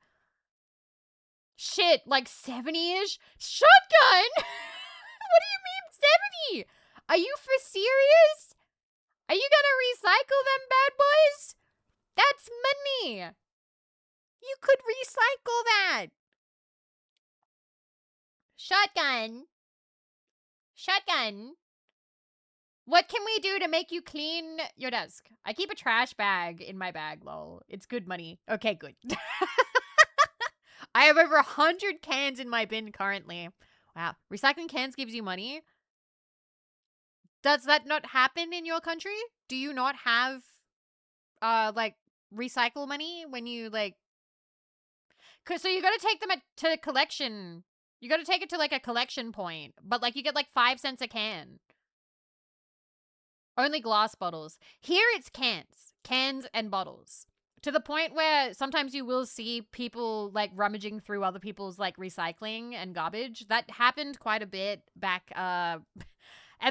Shit, like 70-ish? Shotgun? What do you mean 70? Are you for serious? Are you gonna recycle them bad boys? That's money. You could recycle that. Shotgun. Shotgun. What can we do to make you clean your desk? I keep a trash bag in my bag, lol. It's good money. Okay, good. I have over 100 cans in my bin currently. Wow. Recycling cans gives you money? Does that not happen in your country? Do you not have, like, recycle money when you, like... So you gotta take them to collection. You gotta take it to, like, a collection point. But, like, you get, like, 5 cents a can. Only glass bottles. Here it's cans. Cans and bottles. To the point where sometimes you will see people, like, rummaging through other people's, like, recycling and garbage. That happened quite a bit back, and,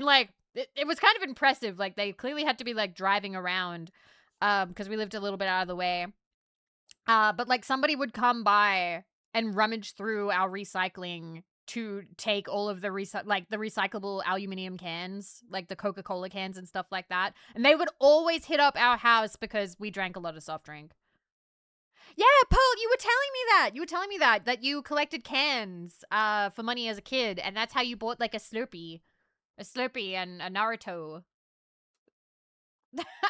like, it was kind of impressive. Like, they clearly had to be, like, driving around, because we lived a little bit out of the way. But, like, somebody would come by and rummage through our recycling to take all of the recyclable aluminum cans, like the Coca-Cola cans and stuff like that. And they would always hit up our house because we drank a lot of soft drink. Yeah, Pearl, you were telling me that. You were telling me that you collected cans for money as a kid, and that's how you bought, like, a Slurpee and a Naruto.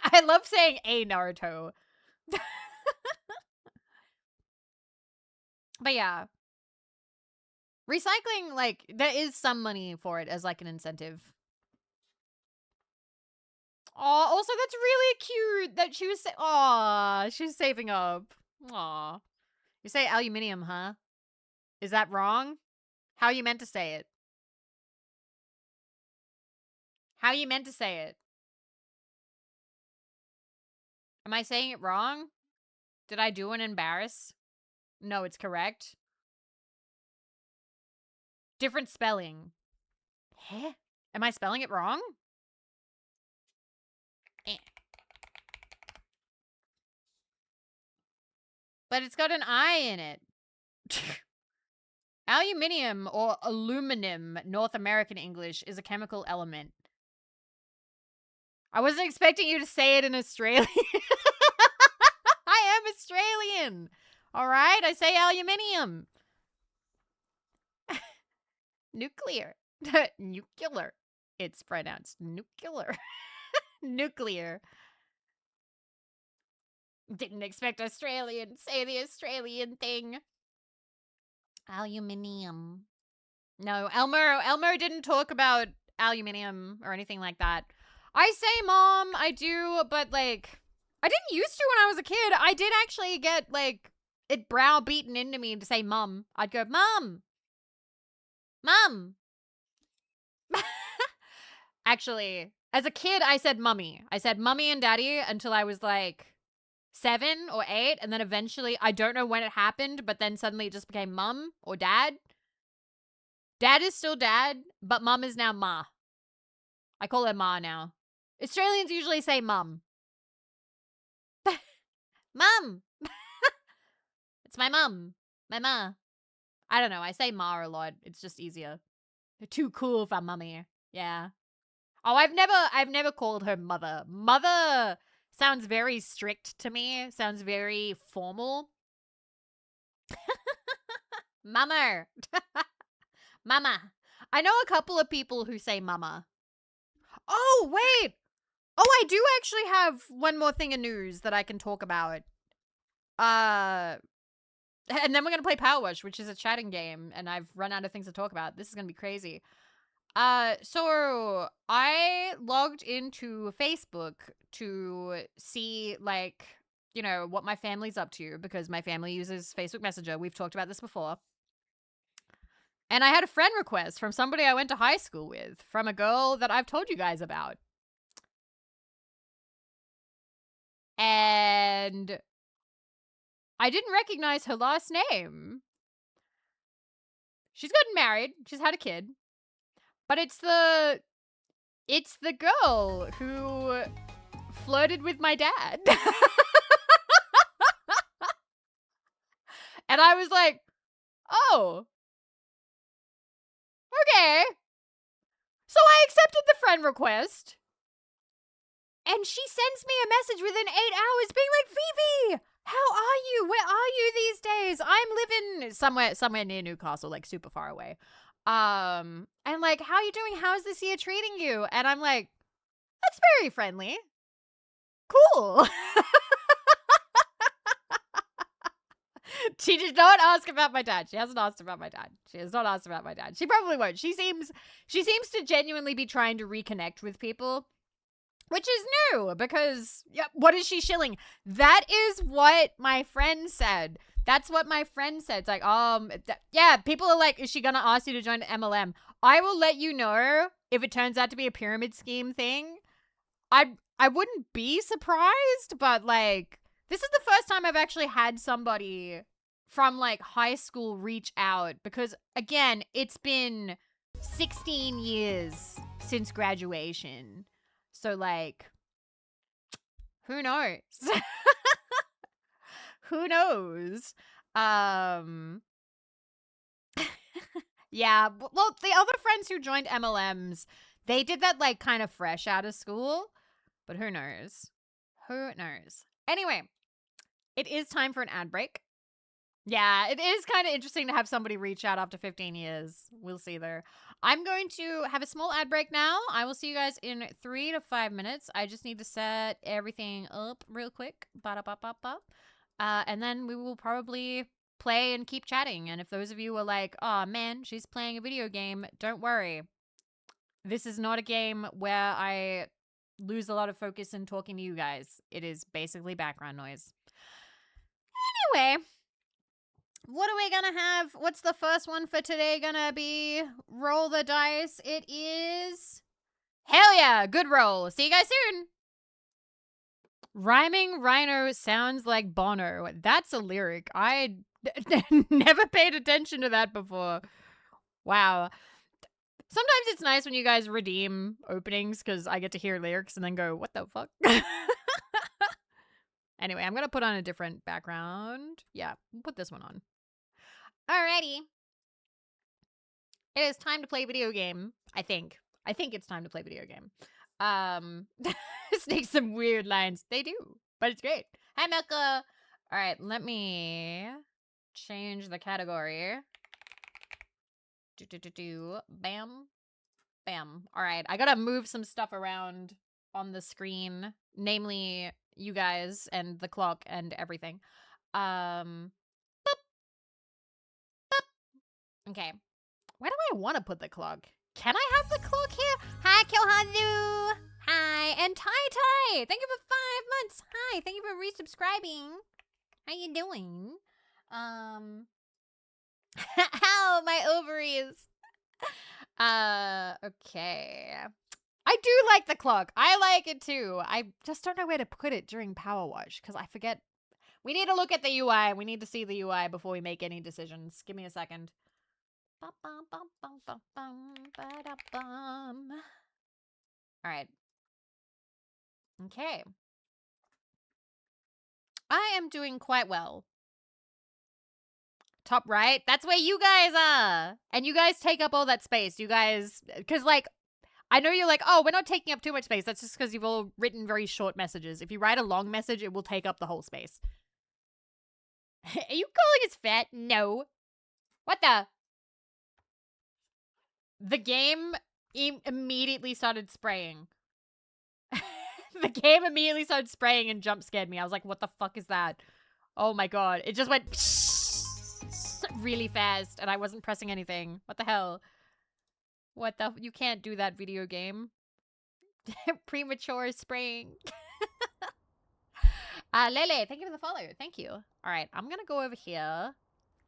I love saying a Naruto. But yeah. Recycling, like, there is some money for it as, like, an incentive. Oh, also, that's really cute that she was, she's saving up. Aw. You say aluminium, huh? Is that wrong? How you meant to say it? How you meant to say it? Am I saying it wrong? Did I do an embarrass? No, it's correct. Different spelling. Huh? Am I spelling it wrong? Eh. But it's got an I in it. Aluminium or aluminum, North American English, is a chemical element. I wasn't expecting you to say it in Australian. I am Australian. All right, I say aluminium. Nuclear. Nuclear. It's pronounced nuclear. Nuclear. Didn't expect Australian. Say the Australian thing. Aluminium. No, Elmo didn't talk about aluminium or anything like that. I say mom, I do, but like, I didn't used to when I was a kid. I did actually get like it browbeaten into me to say mum. I'd go, mum. Mum. Actually, as a kid, I said mummy. I said mummy and daddy until I was like 7 or 8. And then eventually, I don't know when it happened, but then suddenly it just became mum or dad. Dad is still dad, but mum is now ma. I call her ma now. Australians usually say mum. Mum. It's my mum. My ma. I don't know. I say ma a lot. It's just easier. They're too cool for mummy. Yeah. Oh, I've never called her mother. Mother sounds very strict to me. Sounds very formal. Mama. Mama. I know a couple of people who say mama. Oh, wait. Oh, I do actually have one more thing of news that I can talk about. And then we're gonna play PowerWash, which is a chatting game, and I've run out of things to talk about. This is gonna be crazy. So I logged into Facebook to see, like, you know, what my family's up to, because my family uses Facebook Messenger. We've talked about this before. And I had a friend request from somebody I went to high school with, from a girl that I've told you guys about. And I didn't recognize her last name. She's gotten married. She's had a kid. But it's the girl who flirted with my dad. And I was like, oh, okay. So I accepted the friend request. And she sends me a message within 8 hours being like, Vivi, how are you? Where are you these days? I'm living somewhere near Newcastle, like super far away. And like, how are you doing? How is this year treating you? And I'm like, that's very friendly. Cool. She did not ask about my dad. She hasn't asked about my dad. She has not asked about my dad. She probably won't. She seems to genuinely be trying to reconnect with people, which is new because, yeah, what is she shilling? That is what my friend said. That's what my friend said. It's like, yeah, people are like, is she going to ask you to join MLM? I will let you know if it turns out to be a pyramid scheme thing. I wouldn't be surprised, but like, this is the first time I've actually had somebody from like high school reach out, because again, it's been 16 years since graduation. So like, who knows? Who knows? Yeah, well, the other friends who joined MLMs, they did that like kind of fresh out of school, but who knows? Who knows? Anyway, it is time for an ad break. Yeah, it is kind of interesting to have somebody reach out after 15 years. We'll see there. I'm going to have a small ad break now. I will see you guys in 3 to 5 minutes. I just need to set everything up real quick. Ba-da-ba-ba-ba. And then we will probably play and keep chatting. And if those of you are like, oh man, she's playing a video game, don't worry. This is not a game where I lose a lot of focus in talking to you guys. It is basically background noise. Anyway, What are we gonna have? What's the first one for today gonna be? Roll the dice. It is... Hell yeah! Good roll. See you guys soon! Rhyming rhino sounds like Bono. That's a lyric. I never paid attention to that before. Wow. Sometimes it's nice when you guys redeem openings because I get to hear lyrics and then go, what the fuck? Anyway, I'm going to put on a different background. Yeah, we'll put this one on. Alrighty. It is time to play video game, I think. I think it's time to play video game. Snakes some weird lines. They do, but it's great. Hi, Melka. All right, let me change the category. Bam. Bam. All right, I gotta move some stuff around on the screen, namely you guys and the clock and everything. Boop. Boop. Okay. Where do I want to put the clock? Can I have the clock here? Hi, Kyohalu. Hi, and Tai Tai. Thank you for 5 months. Hi, thank you for resubscribing. How you doing? Ow, my ovaries. Okay. I do like the clock. I like it too. I just don't know where to put it during PowerWash because I forget. We need to look at the UI. We need to see the UI before we make any decisions. Give me a second. All right. Okay. I am doing quite well. Top right? That's where you guys are. And you guys take up all that space. You guys, because like, I know you're like, oh, we're not taking up too much space. That's just because you've all written very short messages. If you write a long message, it will take up the whole space. Are you calling us fat? No. What the? The game immediately started spraying. The game immediately started spraying and jump scared me. I was like, what the fuck is that? Oh my god. It just went really fast and I wasn't pressing anything. What the hell? What the? You can't do that, video game. Premature spraying. Lele, thank you for the follow. Thank you. All right, I'm gonna go over here.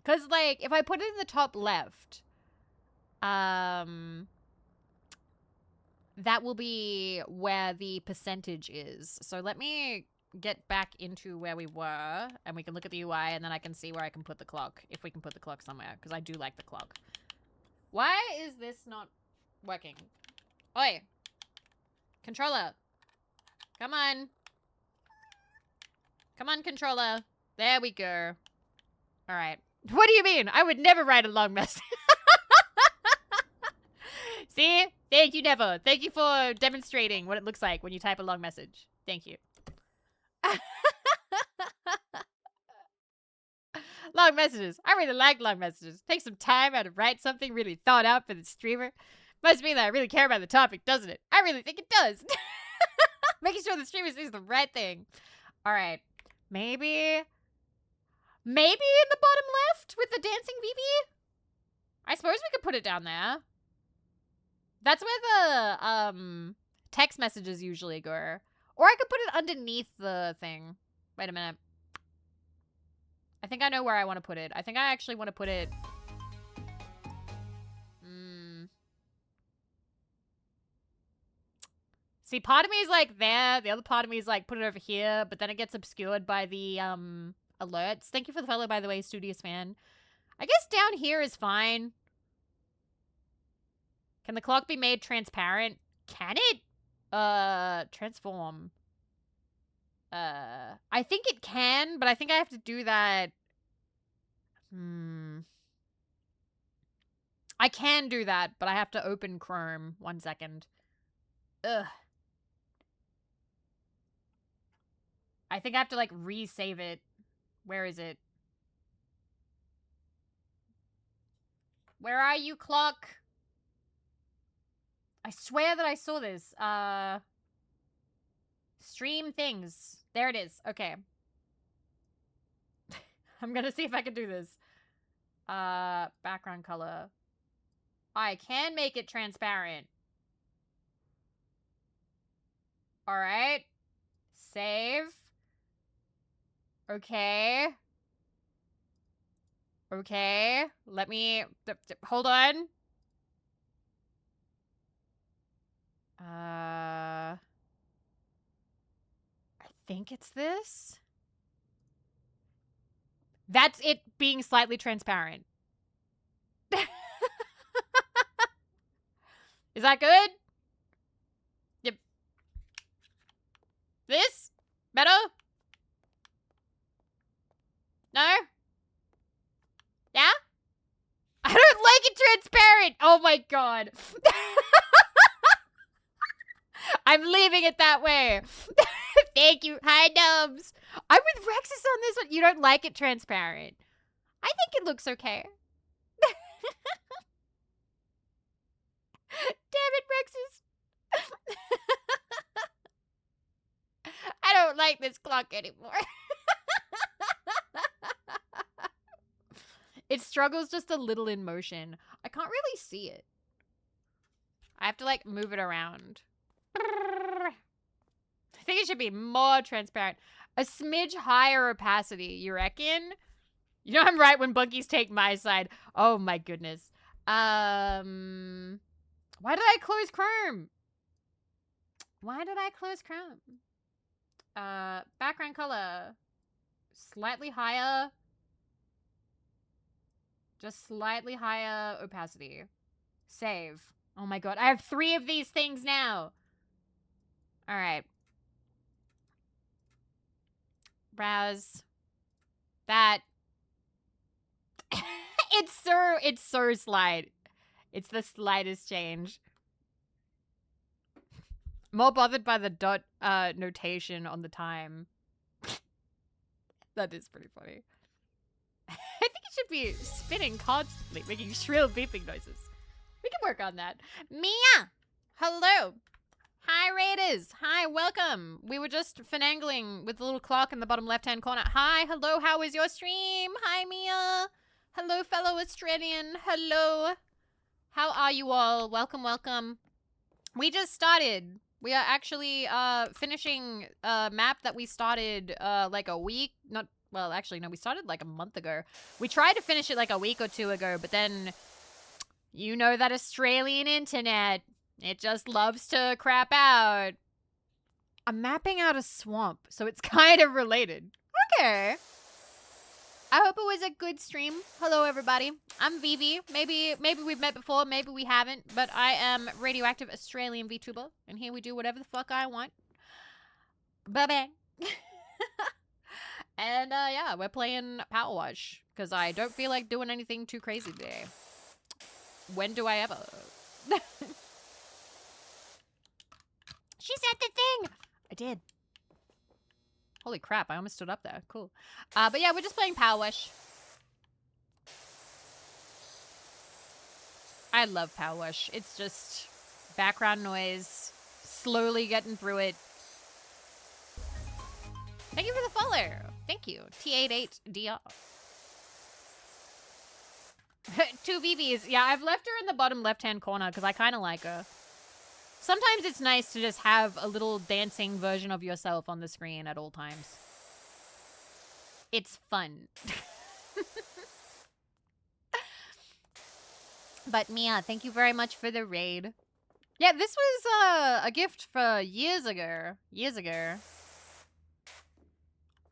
Because, like, if I put it in the top left, that will be where the percentage is. So let me get back into where we were, and we can look at the UI, and then I can see where I can put the clock, if we can put the clock somewhere, because I do like the clock. Why is this not working? Oi! Controller! Come on! Come on, controller. There we go. All right. What do you mean? I would never write a long message. See? Thank you, Never. Thank you for demonstrating what it looks like when you type a long message. Thank you. Long messages. I really like long messages. Take some time out to write something really thought out for the streamer. Must mean that I really care about the topic, doesn't it? I really think it does. Making sure the streamer sees the right thing. All right. Maybe in the bottom left with the dancing Vivi? I suppose we could put it down there. That's where the text messages usually go. Or I could put it underneath the thing. Wait a minute. I think I know where I want to put it. I think I actually want to put it... See, part of me is like there. The other part of me is like put it over here. But then it gets obscured by the alerts. Thank you for the follow, by the way, Studious fan. I guess down here is fine. Can the clock be made transparent? Can it? Transform. I think it can, but I think I have to do that. I can do that, but I have to open Chrome. 1 second. Ugh. I think I have to, like, resave it. Where is it? Where are you, clock? I swear that I saw this. Stream things. There it is. Okay. I'm gonna see if I can do this. Background color. I can make it transparent. Alright. Save. Okay. Okay. Let me... Hold on. I think it's this. That's it being slightly transparent. Is that good? Yep. This? Better? No? Yeah? I don't like it transparent. Oh my god. I'm leaving it that way. Thank you. Hi, Nubs. I'm with Rexus on this one. You don't like it transparent. I think it looks okay. Damn it, Rexus. I don't like this clock anymore. It struggles just a little in motion. I can't really see it. I have to, like, move it around. I think it should be more transparent. A smidge higher opacity, you reckon? You know I'm right when bunkies take my side. Oh my goodness. Why did I close Chrome? Why did I close Chrome? Background color. Slightly higher. Just slightly higher opacity. Save. Oh my god, I have 3 of these things now. Alright. Browse. That. It's so slight. It's the slightest change. More bothered by the dot notation on the time. That is pretty funny. I think it should be spinning constantly, making shrill beeping noises. We can work on that. Mia! Hello! Hi, Raiders! Hi, welcome! We were just finagling with the little clock in the bottom left-hand corner. Hi, hello, how is your stream? Hi, Mia! Hello, fellow Australian. Hello! How are you all? Welcome, welcome. We just started. We are actually finishing a map that we started like a week, well, actually, no, we started like a month ago. We tried to finish it like a week or 2 ago, but then, you know that Australian internet. It just loves to crap out. I'm mapping out a swamp, so it's kind of related. Okay. I hope it was a good stream. Hello, everybody. I'm Vivi. Maybe we've met before, maybe we haven't, but I am radioactive Australian VTuber, and here we do whatever the fuck I want. Bye-bye. And, yeah, we're playing PowerWash, because I don't feel like doing anything too crazy today. When do I ever? She said the thing! I did. Holy crap, I almost stood up there. Cool. But yeah, we're just playing PowerWash. I love PowerWash. It's just background noise, slowly getting through it. Thank you for the follow. Thank you. T88DR. 2 VVs. Yeah, I've left her in the bottom left-hand corner because I kind of like her. Sometimes it's nice to just have a little dancing version of yourself on the screen at all times. It's fun. But Mia, thank you very much for the raid. Yeah, this was a gift for years ago. Years ago.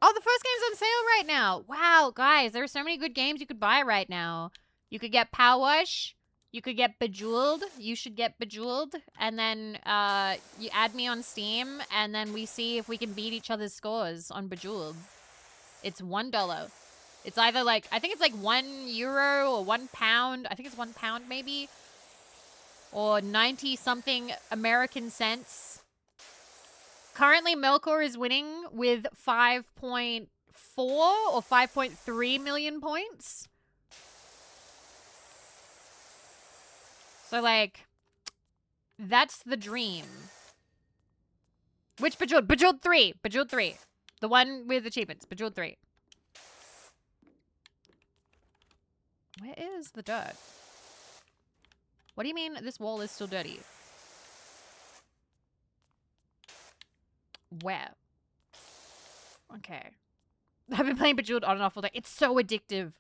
Oh, the first game's on sale right now. Wow, guys, there are so many good games you could buy right now. You could get PowerWash. You could get Bejeweled. You should get Bejeweled. And then you add me on Steam, and then we see if we can beat each other's scores on Bejeweled. It's $1. It's either like, I think it's like €1 or £1. I think it's £1 maybe. Or 90 something American cents. Currently, Melkor is winning with 5.4 or 5.3 million points. So, like, that's the dream. Which Bejeweled? Bejeweled 3. Bejeweled 3. The one with achievements. Bejeweled 3. Where is the dirt? What do you mean this wall is still dirty? Where? Okay. I've been playing Bejeweled on and off all day. It's so addictive.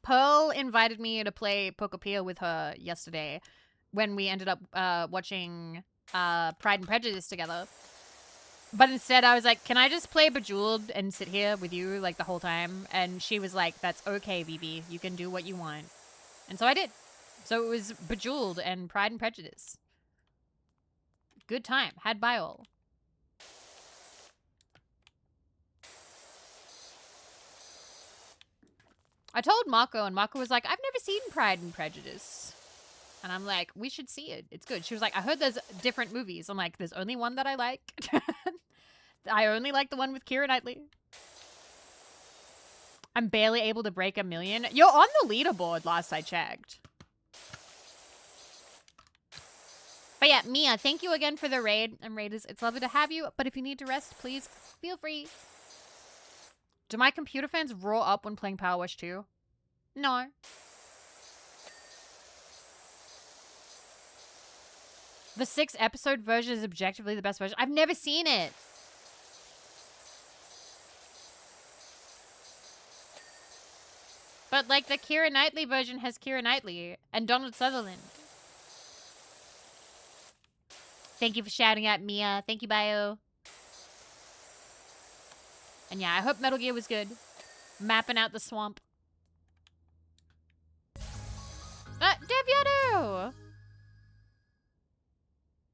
Pearl invited me to play Pokopia with her yesterday when we ended up watching Pride and Prejudice together. But instead I was like, can I just play Bejeweled and sit here with you like the whole time? And she was like, that's okay, Vivi. You can do what you want. And so I did. So it was Bejeweled and Pride and Prejudice. Good time. Had by all. I told Mako, and Mako was like, I've never seen Pride and Prejudice. And I'm like, we should see it. It's good. She was like, I heard there's different movies. I'm like, there's only one that I like. I only like the one with Keira Knightley. I'm barely able to break 1 million. You're on the leaderboard last I checked. But yeah, Mia, thank you again for the raid. And Raiders, it's lovely to have you. But if you need to rest, please feel free. Do my computer fans roar up when playing PowerWash 2? No. The 6-episode version is objectively the best version. I've never seen it. But like the Keira Knightley version has Keira Knightley and Donald Sutherland. Thank you for shouting out Mia. Thank you, Bio. And yeah, I hope Metal Gear was good. Mapping out the swamp. Deviato!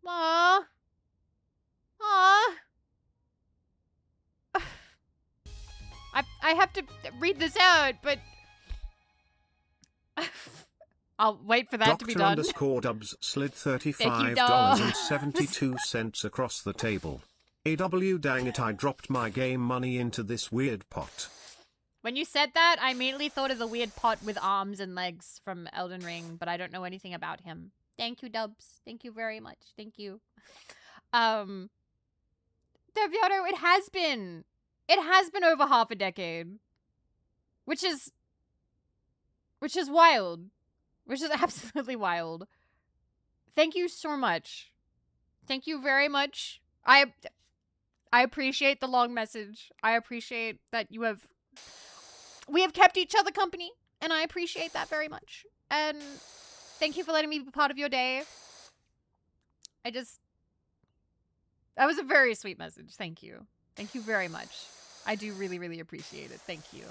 Aww. Aww. I have to read this out, but... I'll wait for that to be done. Dr_Dubs slid $35.72 across the table. AW dang it, I dropped my game money into this weird pot. When you said that, I immediately thought of the weird pot with arms and legs from Elden Ring, but I don't know anything about him. Thank you, Dubs. Thank you very much. Thank you. Deviato, it has been over half a decade. Which is wild. Which is absolutely wild. Thank you so much. Thank you very much. I appreciate the long message. I appreciate that we have kept each other company, and I appreciate that very much. And thank you for letting me be part of your day. That was a very sweet message. Thank you. Thank you very much. I do really, really appreciate it. Thank you.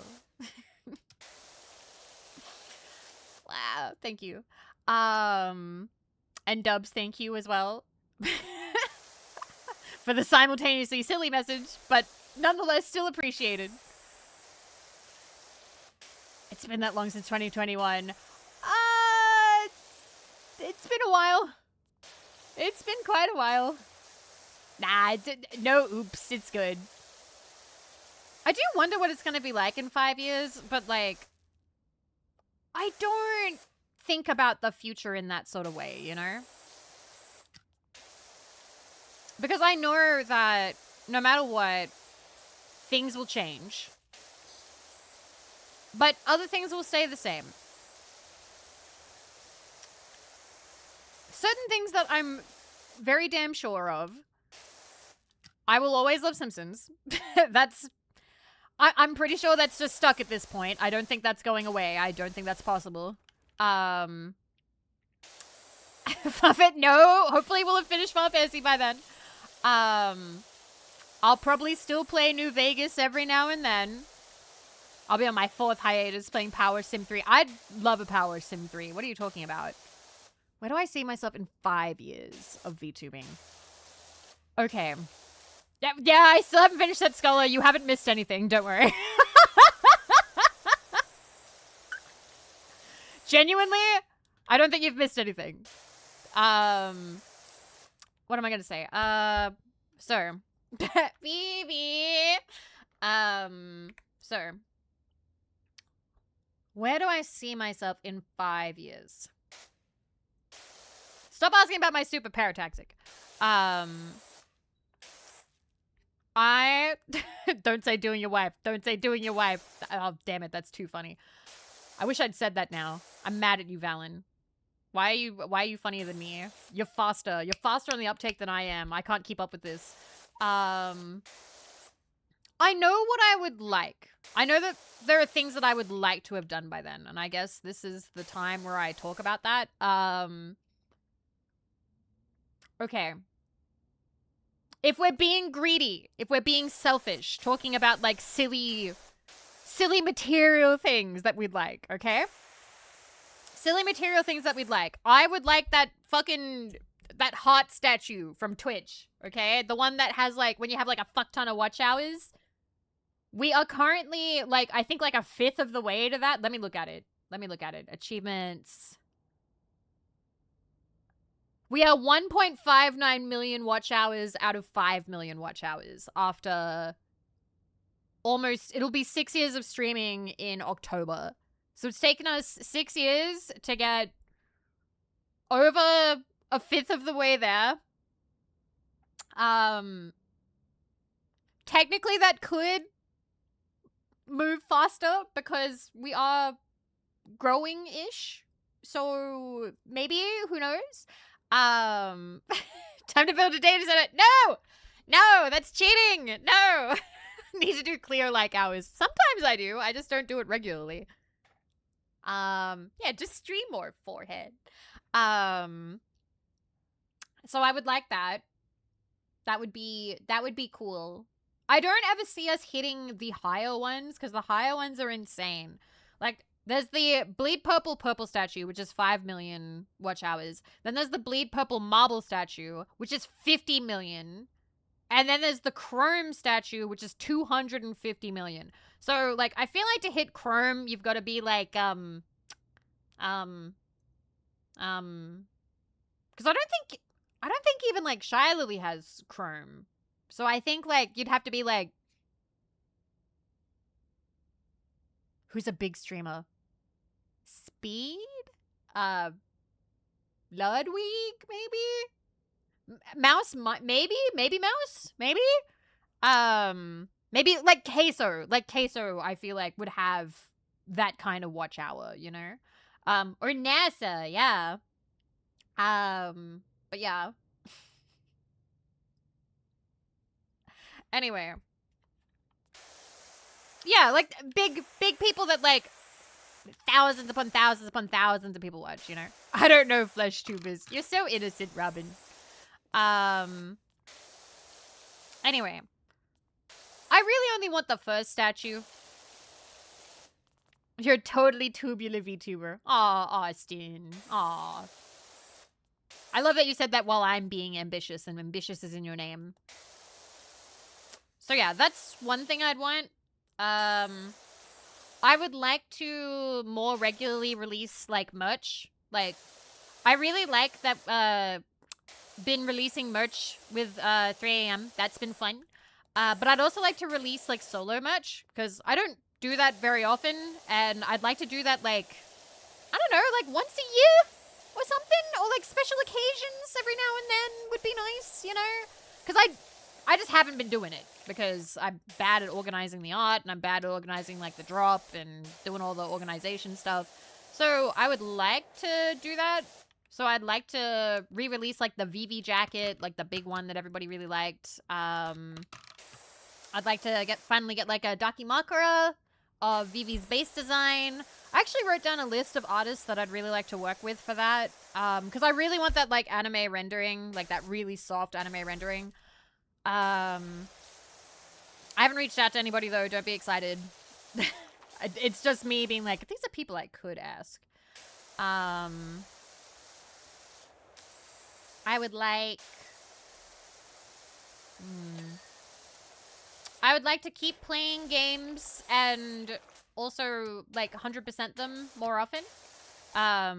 Wow, thank you. And Dubs, thank you as well. For the simultaneously silly message, but nonetheless still appreciated. It's been that long since 2021. It's been a while. It's been quite a while. Nah, no oops, it's good. I do wonder what it's gonna be like in 5 years, but like, I don't think about the future in that sort of way, you know? Because I know that no matter what, things will change. But other things will stay the same. Certain things that I'm very damn sure of. I will always love Simpsons. I'm pretty sure that's just stuck at this point. I don't think that's going away. I don't think that's possible. Fuffet, no. Hopefully we'll have finished Final Fantasy by then. I'll probably still play New Vegas every now and then. I'll be on my 4th hiatus playing Power Sim 3. I'd love a Power Sim 3. What are you talking about? Where do I see myself in 5 years of VTubing? Okay. Yeah, I still haven't finished that Scholar. You haven't missed anything. Don't worry. Genuinely, I don't think you've missed anything. What am I gonna say? Sir. Vivi. Sir. Where do I see myself in 5 years? Stop asking about my super paratactic. I don't say doing your wife. Don't say doing your wife. Oh, damn it. That's too funny. I wish I'd said that now. I'm mad at you, Valen. Why are you funnier than me? You're faster. You're faster on the uptake than I am. I can't keep up with this. I know what I would like. I know that there are things that I would like to have done by then, and I guess this is the time where I talk about that. Okay. If we're being greedy, if we're being selfish, talking about like silly material things that we'd like, okay? Silly material things that we'd like. I would like that heart statue from Twitch, okay? The one that has like, when you have like a fuck ton of watch hours. We are currently like, I think like a fifth of the way to that. Let me look at it. Achievements. We are 1.59 million watch hours out of 5 million watch hours after almost, it'll be 6 years of streaming in October. So it's taken us 6 years to get over a fifth of the way there. Technically that could move faster because we are growing-ish. So maybe, who knows? Time to build a data center. No, that's cheating. No. Need to do clear like hours. Sometimes I do. I just don't do it regularly. Yeah, just stream more, forehead. So I would like that. That would be cool. I don't ever see us hitting the higher ones because the higher ones are insane. Like, there's the Bleed Purple statue, which is 5 million watch hours. Then there's the Bleed Purple Marble statue, which is 50 million. And then there's the Chrome statue, which is 250 million. So, like, I feel like to hit Chrome, you've got to be like, because I don't think even like Shy Lily has Chrome. So I think like you'd have to be like, who's a big streamer? Speed? Ludwig, maybe? Mouse, maybe Mouse, maybe? Maybe like Queso. I feel like would have that kind of watch hour, you know? Or NASA, yeah. But yeah. Anyway. Yeah, like big people that like thousands upon thousands upon thousands of people watch, you know? I don't know flesh tubers. You're so innocent, Robin. Anyway. I really only want the first statue. You're totally tubular VTuber. Aw, Austin. Aw. I love that you said that while I'm being ambitious, and ambitious is in your name. So yeah, that's one thing I'd want. I would like to more regularly release, like, merch. Like, I really like that, been releasing merch with, 3am. That's been fun. But I'd also like to release, like, solo merch, because I don't do that very often, and I'd like to do that, like, I don't know, like, once a year or something, or, like, special occasions every now and then would be nice, you know? Because I just haven't been doing it, because I'm bad at organizing the art, and I'm bad at organizing, like, the drop, and doing all the organization stuff. So I would like to do that. So I'd like to re-release, like, the Vivi jacket, like, the big one that everybody really liked. I'd like to finally get, like, a Dakimakura of Vivi's base design. I actually wrote down a list of artists that I'd really like to work with for that. Because I really want that, like, anime rendering, like, that really soft anime rendering. I haven't reached out to anybody, though. Don't be excited. It's just me being like, these are people I could ask. I would like... I would like to keep playing games and also, like, 100% them more often. I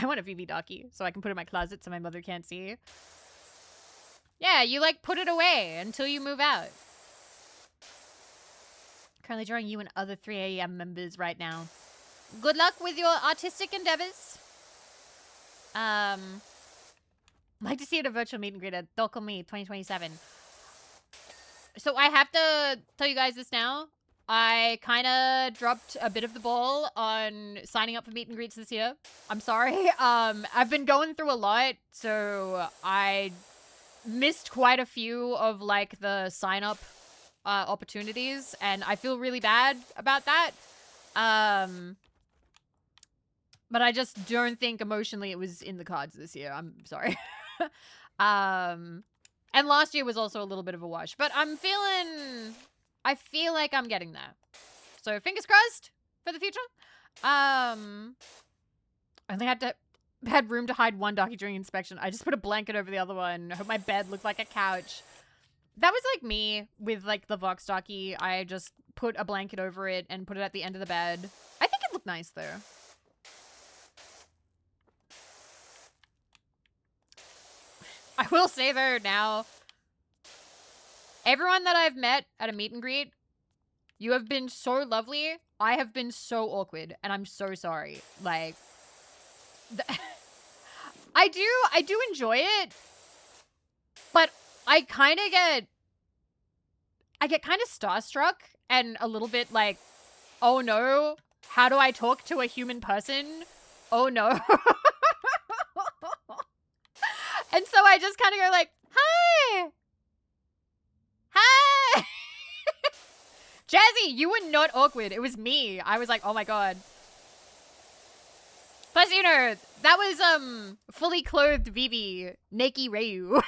want a Vivi Docky so I can put it in my closet so my mother can't see. Yeah, you, like, put it away until you move out. Currently drawing you and other 3am members right now. Good luck with your artistic endeavors. Like to see it at a virtual meet and greet at Dokumi 2027. So I have to tell you guys this now. I kind of dropped a bit of the ball on signing up for meet and greets this year. I'm sorry. I've been going through a lot, so I missed quite a few of, like, the sign up opportunities, and I feel really bad about that. But I just don't think emotionally it was in the cards this year. I'm sorry. And last year was also a little bit of a wash, but I feel like I'm getting there. So fingers crossed for the future. I only had room to hide one darkie during inspection. I just put a blanket over the other one. Hope my bed looked like a couch. That was like me with like the Vox darkie. I just put a blanket over it and put it at the end of the bed. I think it looked nice though. I will say though now, everyone that I've met at a meet and greet, you have been so lovely. I have been so awkward, and I'm so sorry. Like, I do enjoy it, but I get kind of starstruck and a little bit like, oh no, how do I talk to a human person? Oh no. And so I just kind of go like, hi. Hi. Jazzy, you were not awkward. It was me. I was like, oh my god. Plus, you know, that was, fully clothed Vivi, Naked Ryu.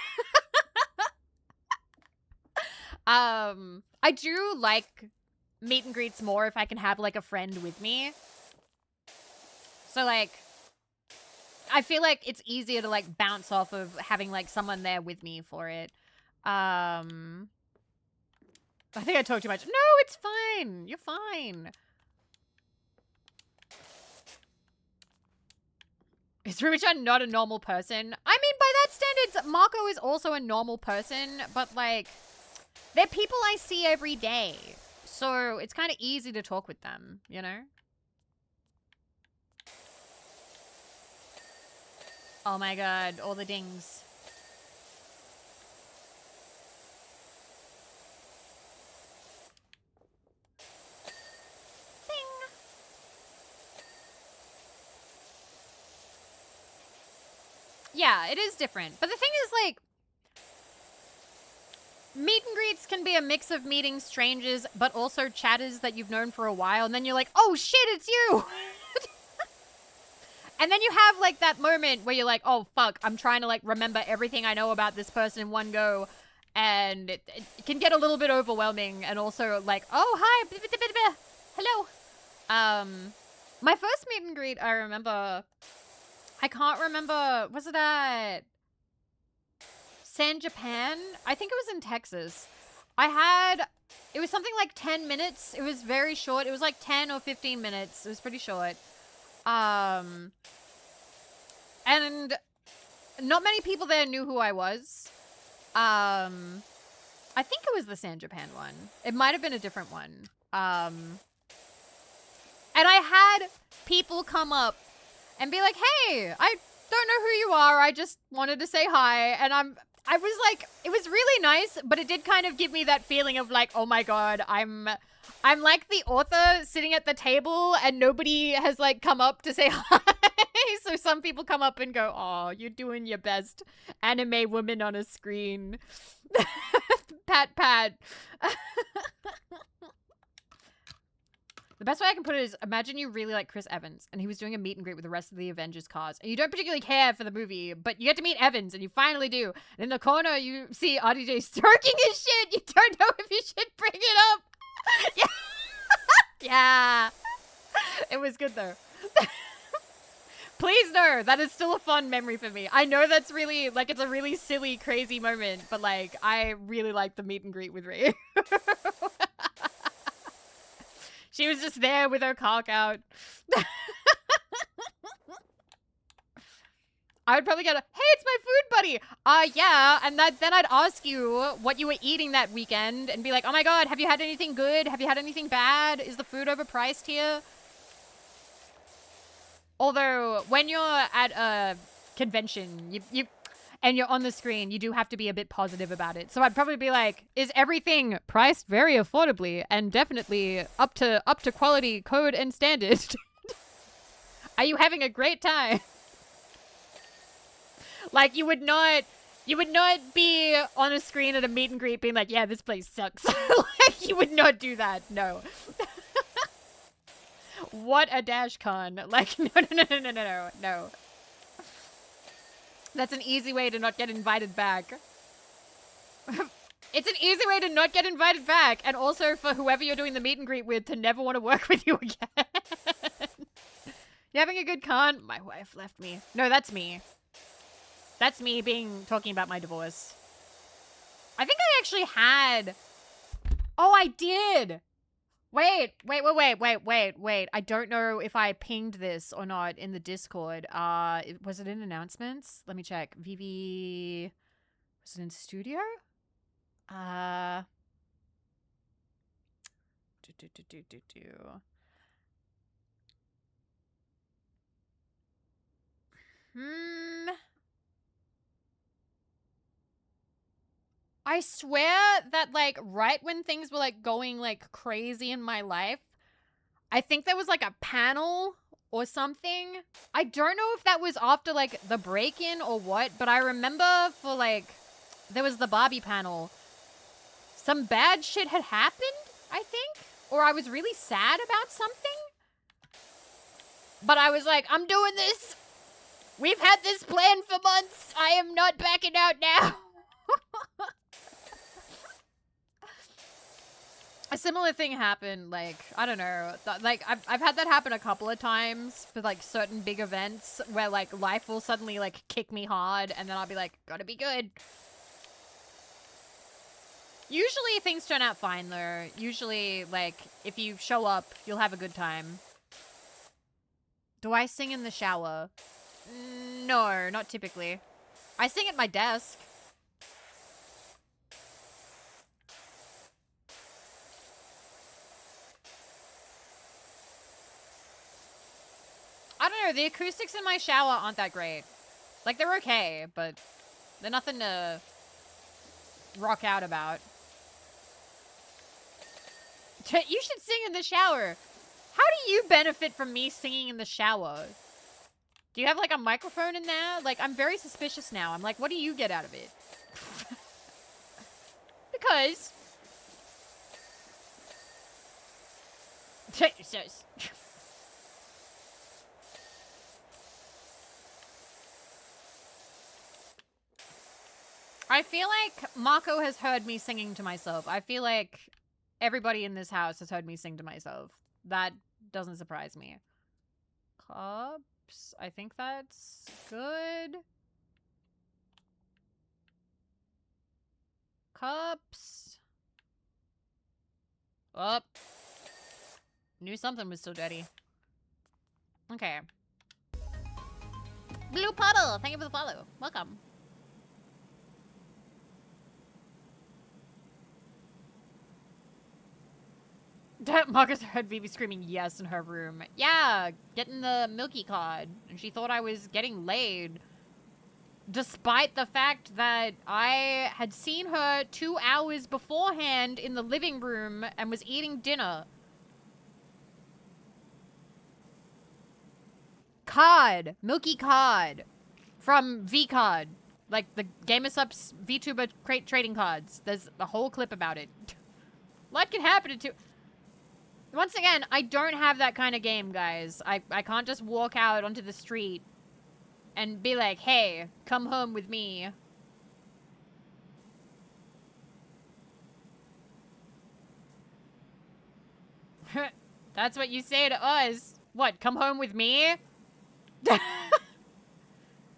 I do like meet and greets more if I can have, like, a friend with me. So, like, I feel like it's easier to, like, bounce off of having, like, someone there with me for it. I think I talked too much. No, it's fine. You're fine. Is Ruby-chan not a normal person? I mean, by that standards, Marco is also a normal person, but, like, they're people I see every day. So it's kind of easy to talk with them, you know? Oh my god, all the dings. Ding! Yeah, it is different. But the thing is, like, meet and greets can be a mix of meeting strangers, but also chatters that you've known for a while, and then you're like, oh shit, it's you! And then you have, like, that moment where you're like, oh, fuck, I'm trying to, like, remember everything I know about this person in one go. And it can get a little bit overwhelming. And also, like, oh, hi. Hello. My first meet and greet, I remember... I can't remember... Was it at... San Japan? I think it was in Texas. It was something like 10 minutes. It was very short. It was like 10 or 15 minutes. It was pretty short. And not many people there knew who I was. I think it was the San Japan one. It might have been a different one. And I had people come up and be like, hey, I don't know who you are. I just wanted to say hi. And I was like, it was really nice, but it did kind of give me that feeling of like, oh my god, I'm like the author sitting at the table and nobody has like come up to say hi. So some people come up and go, oh, you're doing your best anime woman on a screen. Pat, pat. The best way I can put it is, imagine you really like Chris Evans and he was doing a meet and greet with the rest of the Avengers cast and you don't particularly care for the movie, but you get to meet Evans and you finally do. And in the corner, you see RDJ stroking his shit. You don't know if you should bring it up. Yeah. Yeah. It was good though. Please know, that is still a fun memory for me. I know that's really, like, it's a really silly, crazy moment, but, like, I really like the meet and greet with Ryu. She was just there with her cock out. I would probably go, hey, it's my food buddy. Yeah, and then I'd ask you what you were eating that weekend and be like, oh my god, have you had anything good? Have you had anything bad? Is the food overpriced here? Although, when you're at a convention, and you're on the screen, you do have to be a bit positive about it. So I'd probably be like, is everything priced very affordably and definitely up to quality, code, and standard? Are you having a great time? Like, you would not You would not be on a screen at a meet and greet being like, yeah, this place sucks. Like, you would not do that. No. What a dash con. Like, no. That's an easy way to not get invited back. It's an easy way to not get invited back. And also for whoever you're doing the meet and greet with to never want to work with you again. You having a good con? My wife left me. No, that's me. That's me talking about my divorce. I think I actually had... Oh, I did! Wait. I don't know if I pinged this or not in the Discord. Was it in announcements? Let me check. Vivi... Was it in studio? I swear that, like, right when things were, like, going, like, crazy in my life, I think there was, like, a panel or something. I don't know if that was after, like, the break-in or what, but I remember for, like, there was the Barbie panel. Some bad shit had happened, I think? Or I was really sad about something? But I was like, I'm doing this! We've had this plan for months! I am not backing out now! A similar thing happened, like, I don't know, like, I've had that happen a couple of times for, like, certain big events where, like, life will suddenly, like, kick me hard, and then I'll be like, gotta be good. Usually things turn out fine, though. Usually, like, if you show up, you'll have a good time. Do I sing in the shower? No, not typically. I sing at my desk. I don't know, the acoustics in my shower aren't that great. Like, they're okay, but they're nothing to rock out about. You should sing in the shower. How do you benefit from me singing in the shower? Do you have, like, a microphone in there? Like, I'm very suspicious now. I'm like, what do you get out of it? Because... I feel like Mako has heard me singing to myself. I feel like everybody in this house has heard me sing to myself. That doesn't surprise me. Cups. I think that's good. Cups. Oh. Knew something was still dirty. Okay. Blue Puddle. Thank you for the follow. Welcome. Marcus heard Vivi screaming yes in her room. Yeah, getting the Milky card. And she thought I was getting laid. Despite the fact that I had seen her 2 hours beforehand in the living room and was eating dinner. Card. Milky card. From V-Card. Like the GamerSupps VTuber crate trading cards. There's a whole clip about it. A lot can happen in 2... Once again, I don't have that kind of game, guys. I can't just walk out onto the street and be like, hey, come home with me. That's what you say to us. What, come home with me?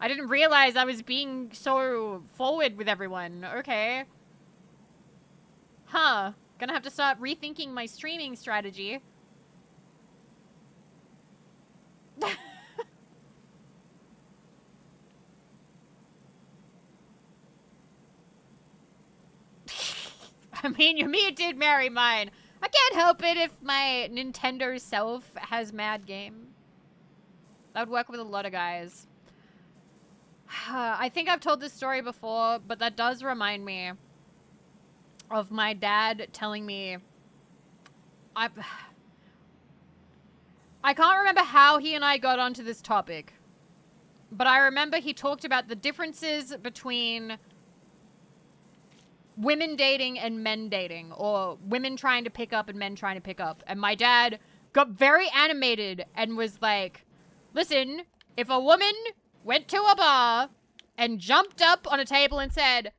I didn't realize I was being so forward with everyone. Okay. Huh. Gonna have to start rethinking my streaming strategy. I mean, your me did marry mine. I can't help it if my Nintendo self has mad game. That would work with a lot of guys. I think I've told this story before, but that does remind me of my dad telling me... I can't remember how he and I got onto this topic, but I remember he talked about the differences between women dating and men dating, or women trying to pick up and men trying to pick up. And my dad got very animated and was like, listen, if a woman went to a bar and jumped up on a table and said,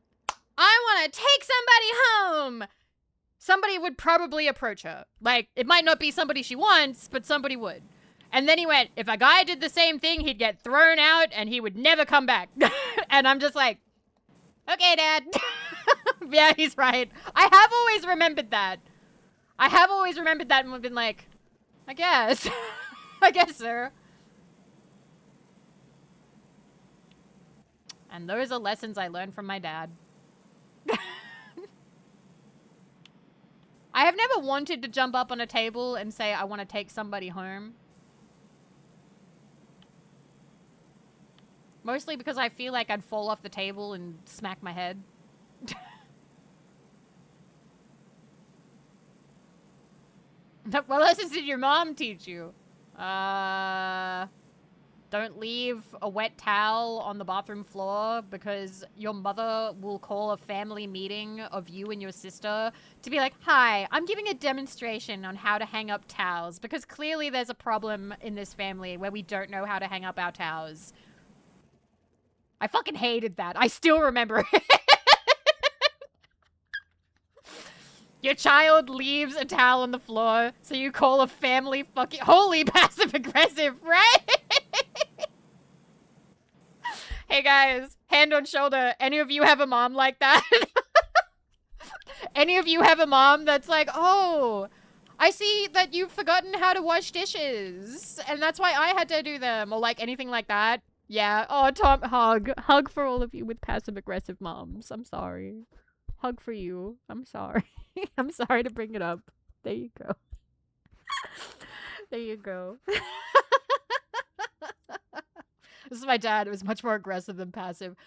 I want to take somebody home, somebody would probably approach her. Like, it might not be somebody she wants, but somebody would. And then he went, if a guy did the same thing, he'd get thrown out and he would never come back. And I'm just like, okay, Dad. Yeah, he's right. I have always remembered that. I have always remembered that and been like, I guess. I guess, sir. And those are lessons I learned from my dad. I have never wanted to jump up on a table and say, I want to take somebody home. Mostly because I feel like I'd fall off the table and smack my head. What lessons did your mom teach you? Don't leave a wet towel on the bathroom floor because your mother will call a family meeting of you and your sister to be like, hi, I'm giving a demonstration on how to hang up towels because clearly there's a problem in this family where we don't know how to hang up our towels. I fucking hated that. I still remember it. Your child leaves a towel on the floor, so you call a family fucking... Holy passive-aggressive, right? Hey guys, hand on shoulder. Any of you have a mom like that? Any of you have a mom that's like, oh, I see that you've forgotten how to wash dishes, and that's why I had to do them, or like anything like that. Yeah. Oh, Tom, hug. Hug for all of you with passive-aggressive moms. I'm sorry. Hug for you. I'm sorry. I'm sorry to bring it up. There you go. There you go. This is my dad. It was much more aggressive than passive.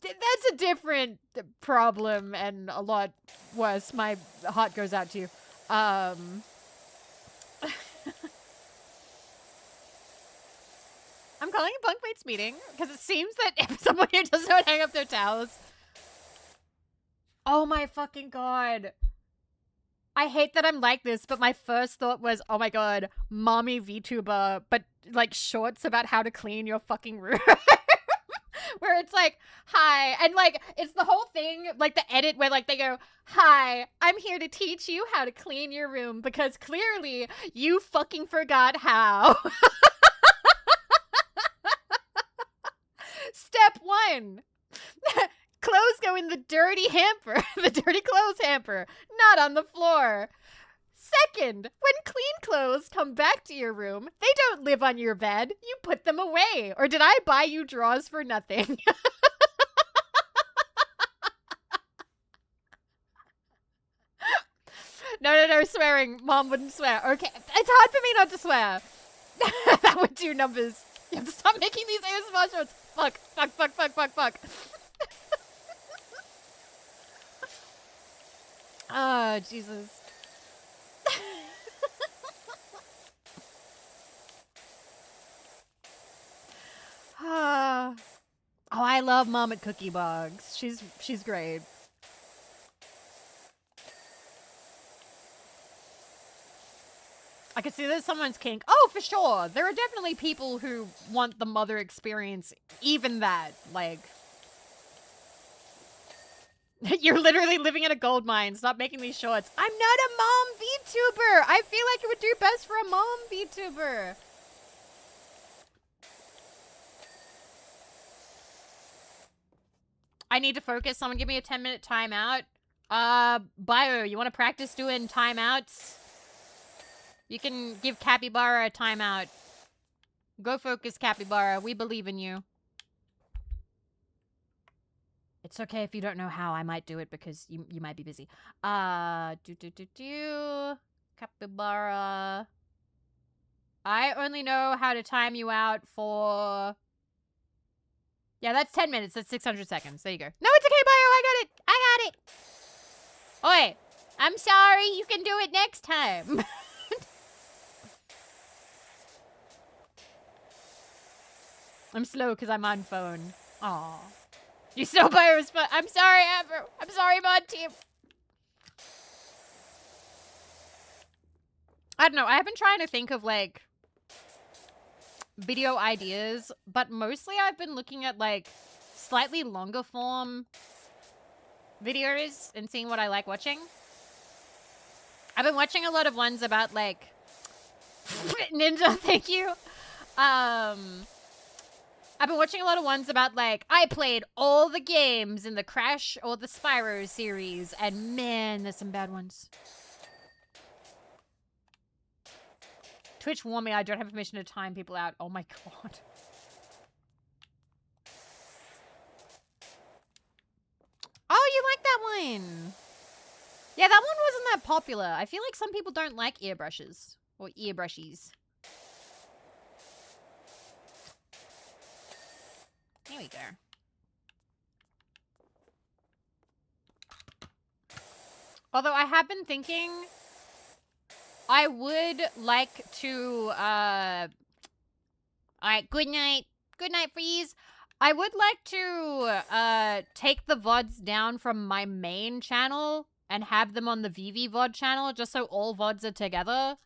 That's a different problem and a lot worse. My heart goes out to you. I'm calling a bunkmates meeting because it seems that if someone here doesn't know how to hang up their towels. Oh my fucking god. I hate that I'm like this, but my first thought was, oh my god, mommy VTuber, but like shorts about how to clean your fucking room. Where it's like, hi, and like, it's the whole thing, like the edit where like they go, hi, I'm here to teach you how to clean your room because clearly you fucking forgot how. Step 1. Clothes go in the dirty hamper, the dirty clothes hamper, not on the floor. Second, when clean clothes come back to your room, they don't live on your bed. You put them away. Or did I buy you drawers for nothing? No, swearing. Mom wouldn't swear. Okay, it's hard for me not to swear. That would do numbers. You have to stop making these ASMR shorts. Fuck. Oh, Jesus. Oh, I love Mom at Cookie Box. She's great. I could see that someone's kink. Oh, for sure. There are definitely people who want the mother experience, even that. Like, you're literally living in a gold mine. Stop making these shorts. I'm not a mom VTuber. I feel like it would do best for a mom VTuber. I need to focus. Someone give me a 10-minute timeout. Bio, you want to practice doing timeouts? You can give Capybara a timeout. Go focus, Capybara. We believe in you. It's okay if you don't know how. I might do it because you might be busy. Capybara. I only know how to time you out for... Yeah, that's 10 minutes. That's 600 seconds. There you go. No, it's okay, Bio. I got it. I got it. Oi. I'm sorry. You can do it next time. I'm slow because I'm on phone. Aw. You still buy a response. I'm sorry, Amber. I'm sorry, mod team. I don't know. I have been trying to think of, like, video ideas, but mostly I've been looking at, like, slightly longer form videos and seeing what I like watching. I've been watching a lot of ones about, like, Ninja, thank you. I've been watching a lot of ones about, like, I played all the games in the Crash or the Spyro series, and man, there's some bad ones. Twitch warned me I don't have permission to time people out. Oh my god. Oh, you like that one? Yeah, that one wasn't that popular. I feel like some people don't like ear brushes. Or ear brushies. Here we go. Although I have been thinking I would like to, alright, good night. Good night, freeze. I would like to, take the VODs down from my main channel and have them on the Vivi VOD channel, just so all VODs are together.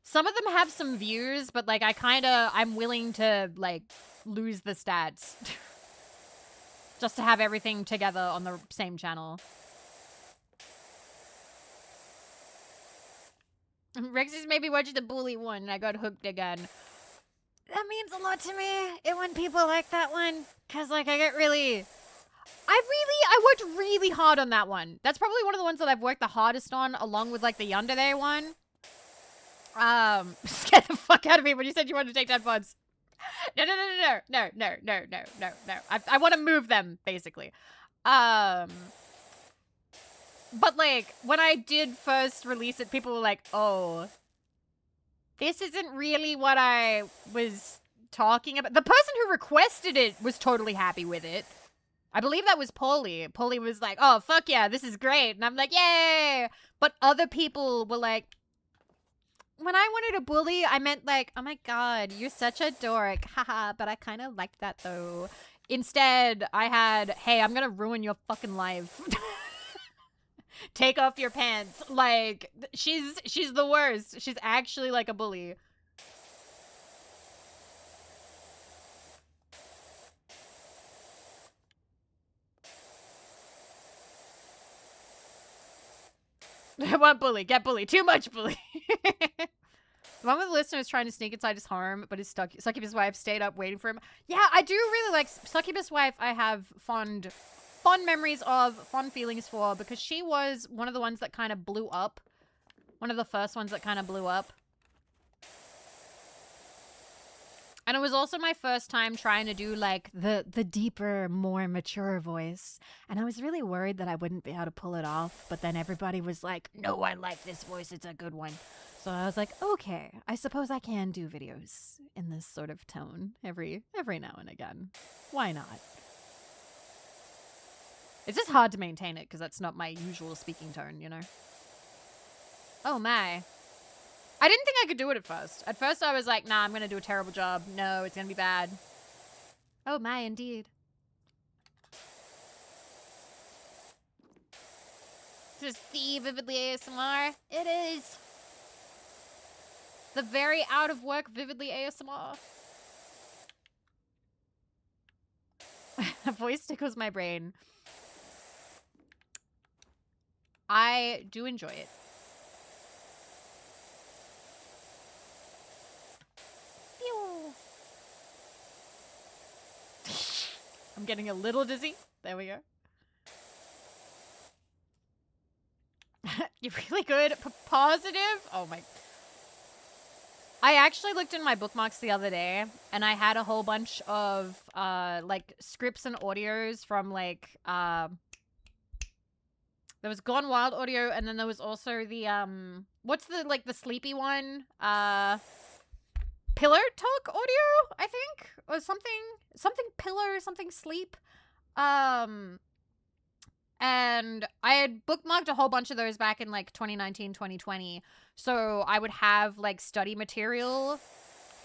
Some of them have some views, but, like, I'm willing to, like, lose the stats. Just to have everything together on the same channel. Rexy's maybe watched the bully one and I got hooked again. That means a lot to me when people like that one. Because, like, I worked really hard on that one. That's probably one of the ones that I've worked the hardest on, along with, like, the Yandere one. Scared the fuck out of me when you said you wanted to take down VODs. No. I want to move them, basically. But, like, when I did first release it, people were like, oh, this isn't really what I was talking about. The person who requested it was totally happy with it. I believe that was Polly. Polly was like, oh, fuck yeah, this is great. And I'm like, yay! But other people were like, when I wanted to bully, I meant like, oh my god, you're such a dork. Haha, but I kind of liked that though. Instead, I had, hey, I'm gonna ruin your fucking life. Take off your pants. Like, she's the worst. She's actually like a bully. What bully? Get bully. Too much bully. The one with the listener is trying to sneak inside his home, but his succubus wife stayed up waiting for him. Yeah, I do really like succubus wife. I have fond memories of, fond feelings for, because she was one of the ones that kind of blew up. One of the first ones that kind of blew up. And it was also my first time trying to do, like, the deeper, more mature voice. And I was really worried that I wouldn't be able to pull it off. But then everybody was like, no, I like this voice. It's a good one. So I was like, okay, I suppose I can do videos in this sort of tone every now and again. Why not? It's just hard to maintain it because that's not my usual speaking tone, you know? Oh, my. I didn't think I could do it at first. At first I was like, nah, I'm going to do a terrible job. No, it's going to be bad. Oh my, indeed. Just the Vividly ASMR. It is. The very out of work Vividly ASMR. A voice tickles my brain. I do enjoy it. I'm getting a little dizzy. There we go. You're really good. Positive? Oh my. I actually looked in my bookmarks the other day and I had a whole bunch of like scripts and audios from like there was Gone Wild audio and then there was also the what's the like the sleepy one? Pillar Talk audio, I think, or something pillar, something sleep. And I had bookmarked a whole bunch of those back in like 2019, 2020. So I would have like study material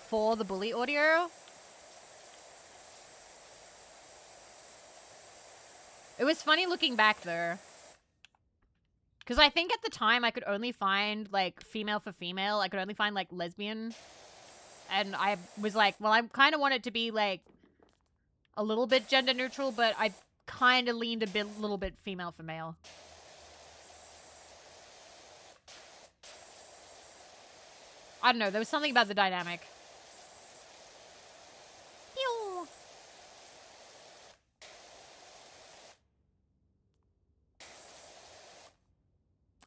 for the bully audio. It was funny looking back, though. Because I think at the time I could only find, like, female for female. I could only find, like, lesbian. And I was like, well, I kind of want it to be, like, a little bit gender neutral, but I kind of leaned a little bit female for male. I don't know. There was something about the dynamic. Pew.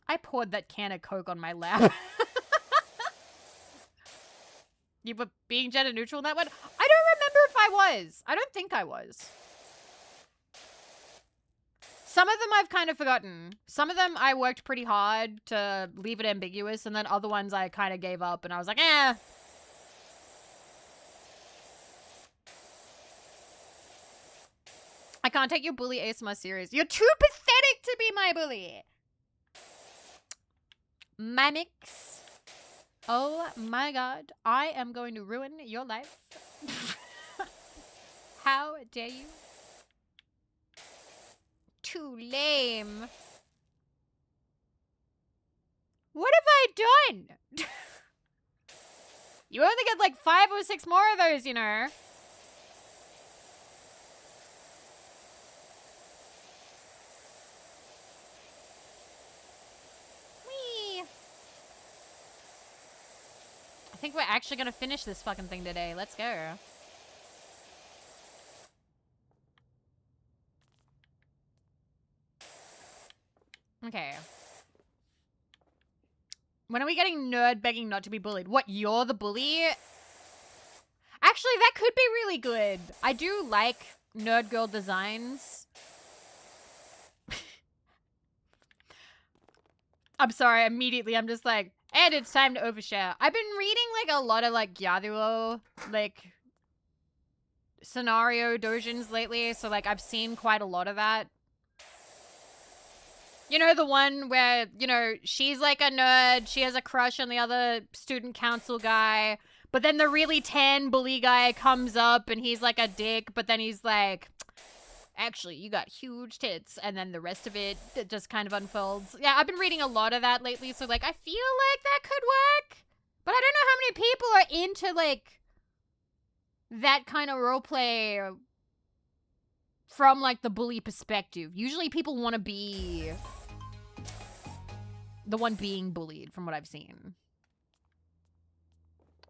I poured that can of Coke on my lap. You were being gender neutral in that one? I don't remember if I was. I don't think I was. Some of them I've kind of forgotten. Some of them I worked pretty hard to leave it ambiguous, and then other ones I kind of gave up, and I was like, eh. I can't take your bully ASMR serious. You're too pathetic to be my bully. Mamix. Oh my god. I am going to ruin your life. How dare you? Too lame. What have I done? You only get like 5 or 6 more of those, you know. Whee. I think we're actually gonna finish this fucking thing today. Let's go. Okay. When are we getting nerd begging not to be bullied? What, you're the bully? Actually, that could be really good. I do like nerd girl designs. I'm sorry, immediately I'm just like, and it's time to overshare. I've been reading like a lot of like Yaduo, like scenario dojins lately, so like I've seen quite a lot of that. You know, the one where, you know, she's like a nerd, she has a crush on the other student council guy, but then the really tan bully guy comes up and he's like a dick, but then he's like, actually, you got huge tits, and then the rest of it just kind of unfolds. Yeah, I've been reading a lot of that lately, so like I feel like that could work, but I don't know how many people are into like that kind of roleplay from like the bully perspective. Usually people want to be the one being bullied, from what I've seen.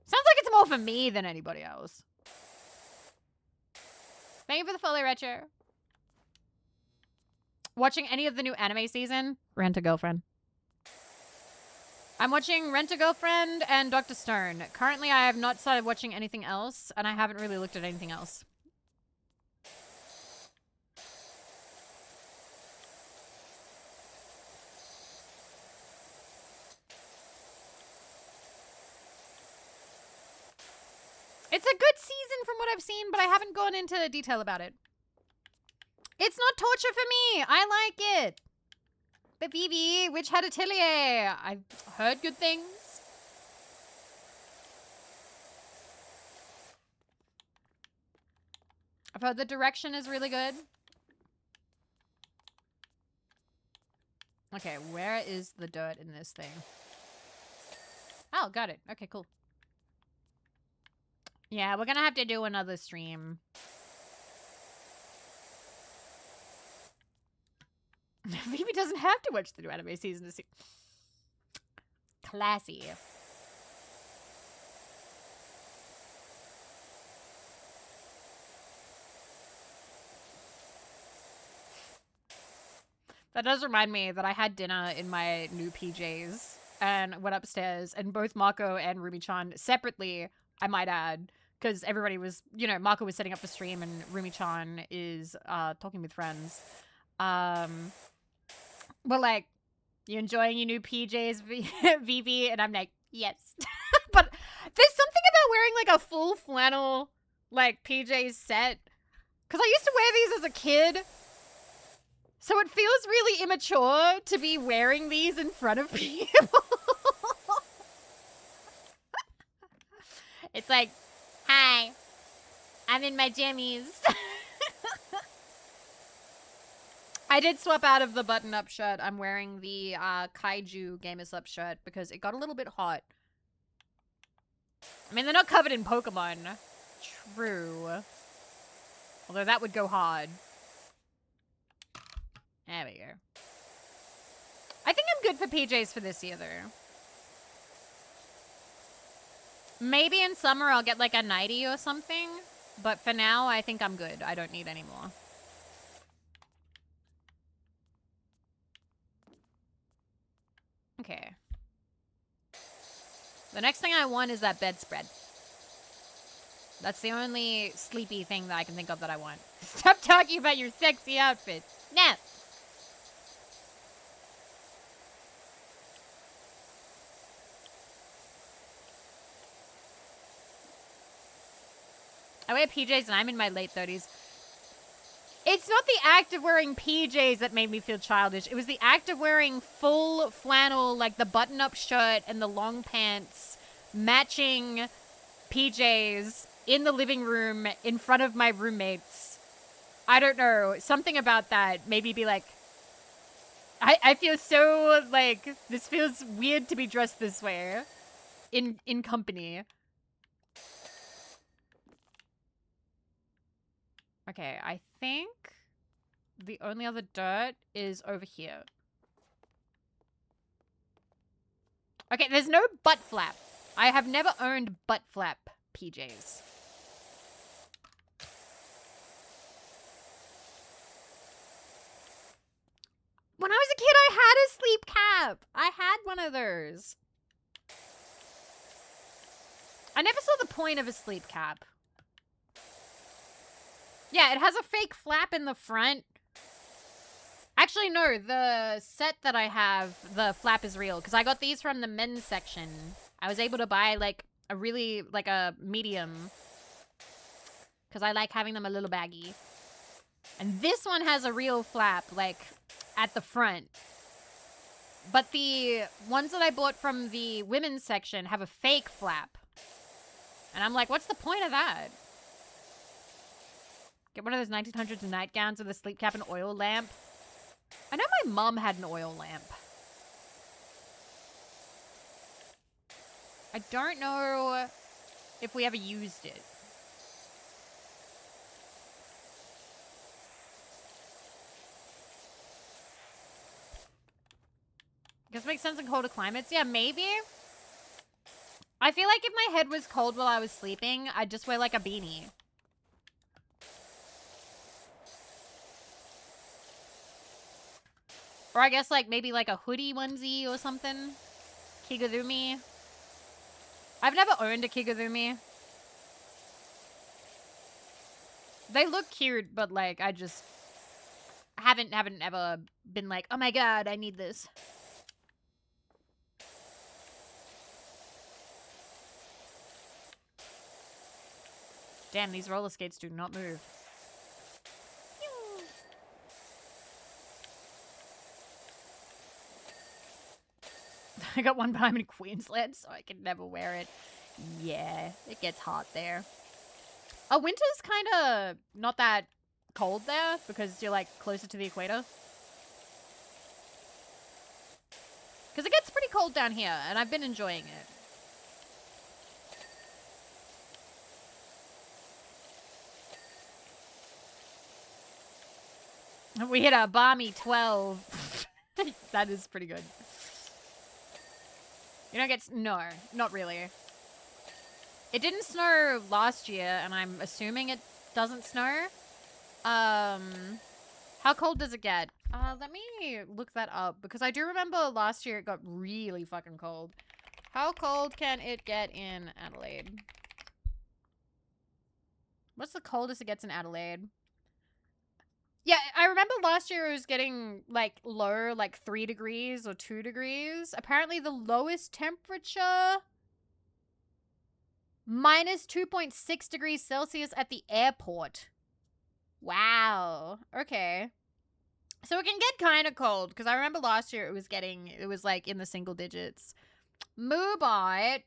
Sounds like it's more for me than anybody else. Thank you for the follow, Retro. Watching any of the new anime season? Rent-A-Girlfriend. I'm watching Rent-A-Girlfriend and Dr. Stone. Currently, I have not started watching anything else, and I haven't really looked at anything else. It's a good season from what I've seen, but I haven't gone into detail about it. It's not torture for me. I like it. But Vivi, Witch Hat Atelier. I've heard good things. I've heard the direction is really good. Okay, where is the dirt in this thing? Oh, got it. Okay, cool. Yeah, we're gonna have to do another stream. Vivi doesn't have to watch the new anime season to see. Classy. That does remind me that I had dinner in my new PJs and went upstairs, and both Marco and Rumi-chan separately, I might add, because everybody was, you know, Marco was setting up the stream and Rumi-chan is talking with friends. But like, you enjoying your new PJs, Vivi? And I'm like, yes. But there's something about wearing like a full flannel like PJs set, because I used to wear these as a kid. So it feels really immature to be wearing these in front of people. It's like, hi, I'm in my jammies. I did swap out of the button-up shirt. I'm wearing the Kaiju Gamers Up shirt because it got a little bit hot. I mean, they're not covered in Pokemon. True. Although that would go hard. There we go. I think I'm good for PJs for this year, though. Maybe in summer I'll get like a nightie or something. But for now, I think I'm good. I don't need any more. Okay. The next thing I want is that bedspread. That's the only sleepy thing that I can think of that I want. Stop talking about your sexy outfit. No. I wear PJs and I'm in my late 30s. It's not the act of wearing PJs that made me feel childish. It was the act of wearing full flannel, like the button-up shirt and the long pants, matching PJs in the living room in front of my roommates. I don't know. Something about that made me be like, I feel so, like, this feels weird to be dressed this way in company. Okay, I think the only other dirt is over here. Okay, there's no butt flap. I have never owned butt flap PJs. When I was a kid, I had a sleep cap. I had one of those. I never saw the point of a sleep cap. Yeah, it has a fake flap in the front. Actually, no, the set that I have, the flap is real. Because I got these from the men's section. I was able to buy, like, a really, like, a medium. Because I like having them a little baggy. And this one has a real flap, like, at the front. But the ones that I bought from the women's section have a fake flap. And I'm like, what's the point of that? Get one of those 1900s nightgowns with a sleep cap and oil lamp. I know my mom had an oil lamp. I don't know if we ever used it. Guess it makes sense in colder climates. Yeah, maybe. I feel like if my head was cold while I was sleeping, I'd just wear like a beanie. Or I guess like maybe like a hoodie onesie or something. Kigurumi. I've never owned a kigurumi. They look cute, but like I just haven't ever been like, oh my god, I need this. Damn, these roller skates do not move. I got one, but I'm in Queensland, so I can never wear it. Yeah, it gets hot there. Oh, winter's kind of not that cold there because you're, like, closer to the equator. Because it gets pretty cold down here, and I've been enjoying it. We hit a balmy 12. That is pretty good. You don't get... No, not really. It didn't snow last year, and I'm assuming it doesn't snow. How cold does it get? Let me look that up, because I do remember last year it got really fucking cold. How cold can it get in Adelaide? What's the coldest it gets in Adelaide? Yeah, I remember last year it was getting, like, low, like 3 degrees or 2 degrees. Apparently the lowest temperature... minus 2.6 degrees Celsius at the airport. Wow. Okay. So it can get kind of cold, because I remember last year it was like in the single digits. Moobot.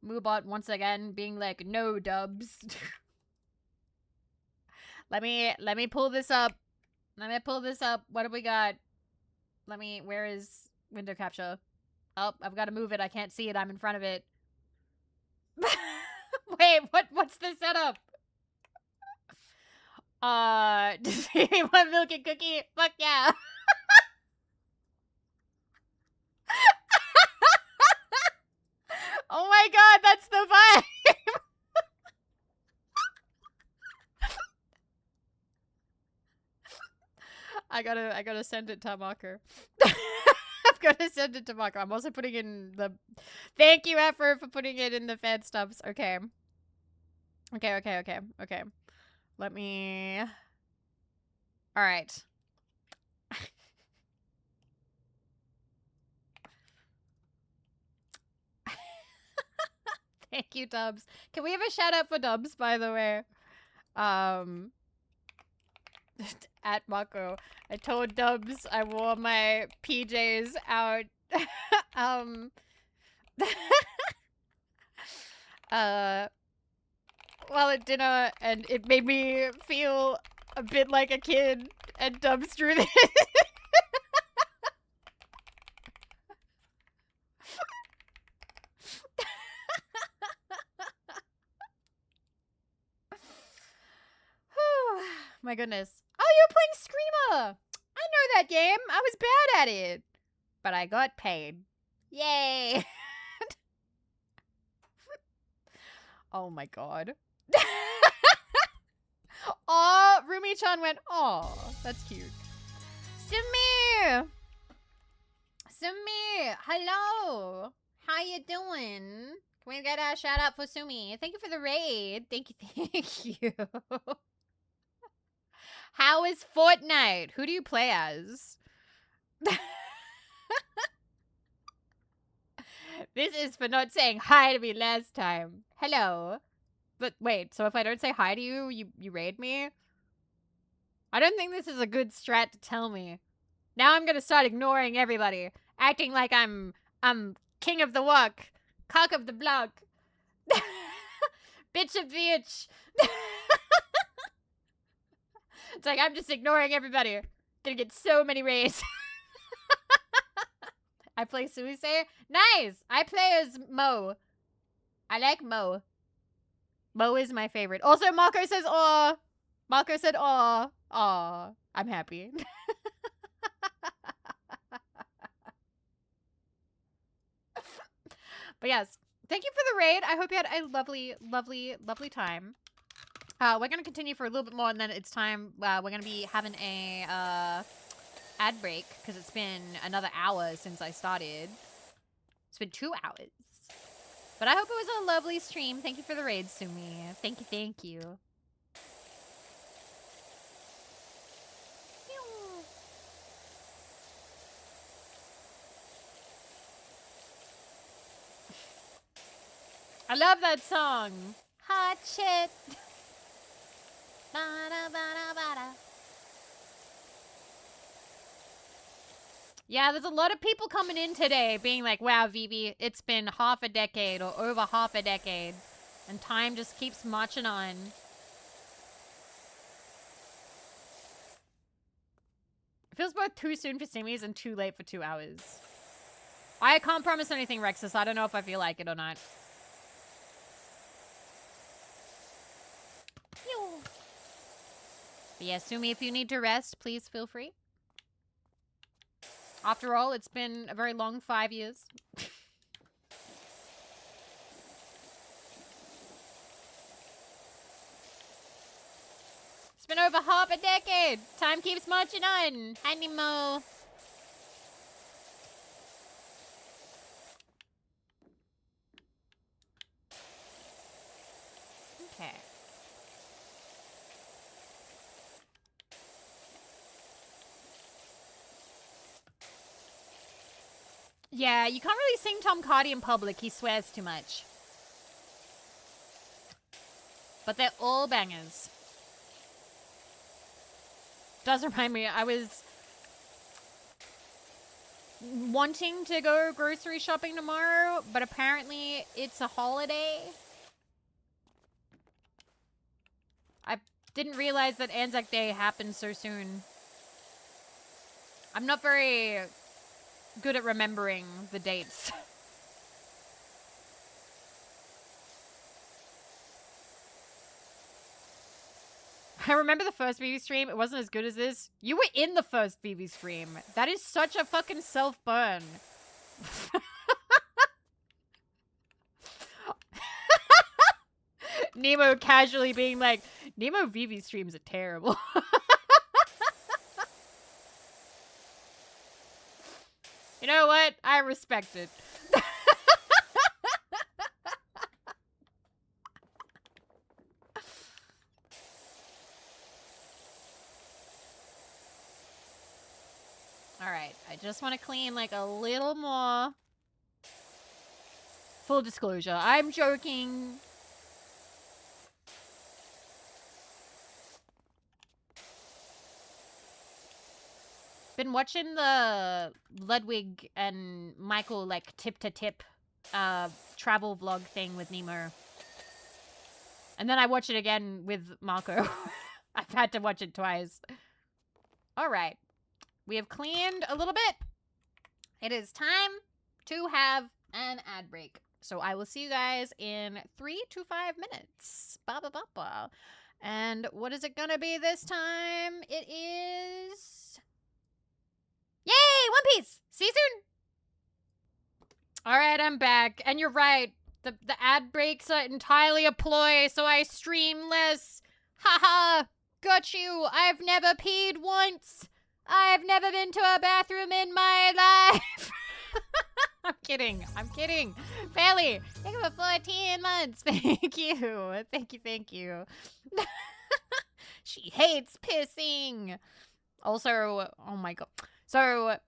Moobot once again being like, no dubs. Let me pull this up. Let me pull this up. What do we got? Where is window capture? Oh, I've got to move it. I can't see it. I'm in front of it. Wait, what's the setup? Does anyone milk and cookie? Fuck yeah. Oh my god, that's the vibe. I gotta send it to Marker. I'm gonna send it to Marker. I'm also putting in the... Thank you, Effort, for putting it in the fan stubs. Okay. Okay. Let me... Alright. Thank you, Dubs. Can we have a shout out for Dubs, by the way? At Mako. I told Dubs I wore my PJs out while at dinner, and it made me feel a bit like a kid, and Dubs drew this. My goodness. Oh, you're playing Screamer! I know that game. I was bad at it. But I got paid. Yay! Oh my god. Oh, Rumi-chan went, oh, that's cute. Sumi! Sumi, hello. How you doing? Can we get a shout out for Sumi? Thank you for the raid. Thank you. How is Fortnite? Who do you play as? This is for not saying hi to me last time. Hello. But wait, so if I don't say hi to you, you raid me? I don't think this is a good strat to tell me. Now I'm gonna start ignoring everybody. Acting like I'm king of the walk. Cock of the block. Bitch of bitch. It's like I'm just ignoring everybody. Gonna get so many raids. I play Suisei. Nice! I play as Mo. I like Mo. Mo is my favorite. Also, Mako says, aw. Mako said, aw. Aw. I'm happy. But yes, thank you for the raid. I hope you had a lovely, lovely, lovely time. We're going to continue for a little bit more, and then it's time. We're going to be having a ad break, because it's been another hour since I started. It's been 2 hours. But I hope it was a lovely stream. Thank you for the raid, Sumi. Thank you, thank you. I love that song. Hot shit. Bada, bada, bada. Yeah, there's a lot of people coming in today being like, wow, Vivi, it's been half a decade or over half a decade. And time just keeps marching on. It feels both too soon for Simmies and too late for 2 hours. I can't promise anything, Rexus. I don't know if I feel like it or not. But yeah, Sumi, if you need to rest, please feel free. After all, it's been a very long 5 years. It's been over half a decade. Time keeps marching on. Animo. Okay. Yeah, you can't really sing Tom Cardy in public. He swears too much. But they're all bangers. Does remind me, I was wanting to go grocery shopping tomorrow, but apparently it's a holiday. Didn't realize that Anzac Day happened so soon. I'm not very good at remembering the dates. I remember the first Vivi stream. It wasn't as good as this. You were in the first Vivi stream. That is such a fucking self-burn. Nemo casually being like, Nemo Vivi streams are terrible. You know what? I respect it. Alright, I just want to clean like a little more. Full disclosure, I'm joking. Been watching the Ludwig and Michael like tip to tip travel vlog thing with Nemo. And then I watch it again with Marco. I've had to watch it twice. Alright. We have cleaned a little bit. It is time to have an ad break. So I will see you guys in 3 to 5 minutes. Ba ba ba ba. And what is it gonna be this time? It is... Yay! One Piece! See you soon! Alright, I'm back. And you're right. The ad breaks are entirely a ploy, so I stream less. Haha! Got you! I've never peed once! I've never been to a bathroom in my life! I'm kidding. I'm kidding. Bailey, thank you for 14 months. Thank you. Thank you, thank you. She hates pissing. Also, oh my god. So,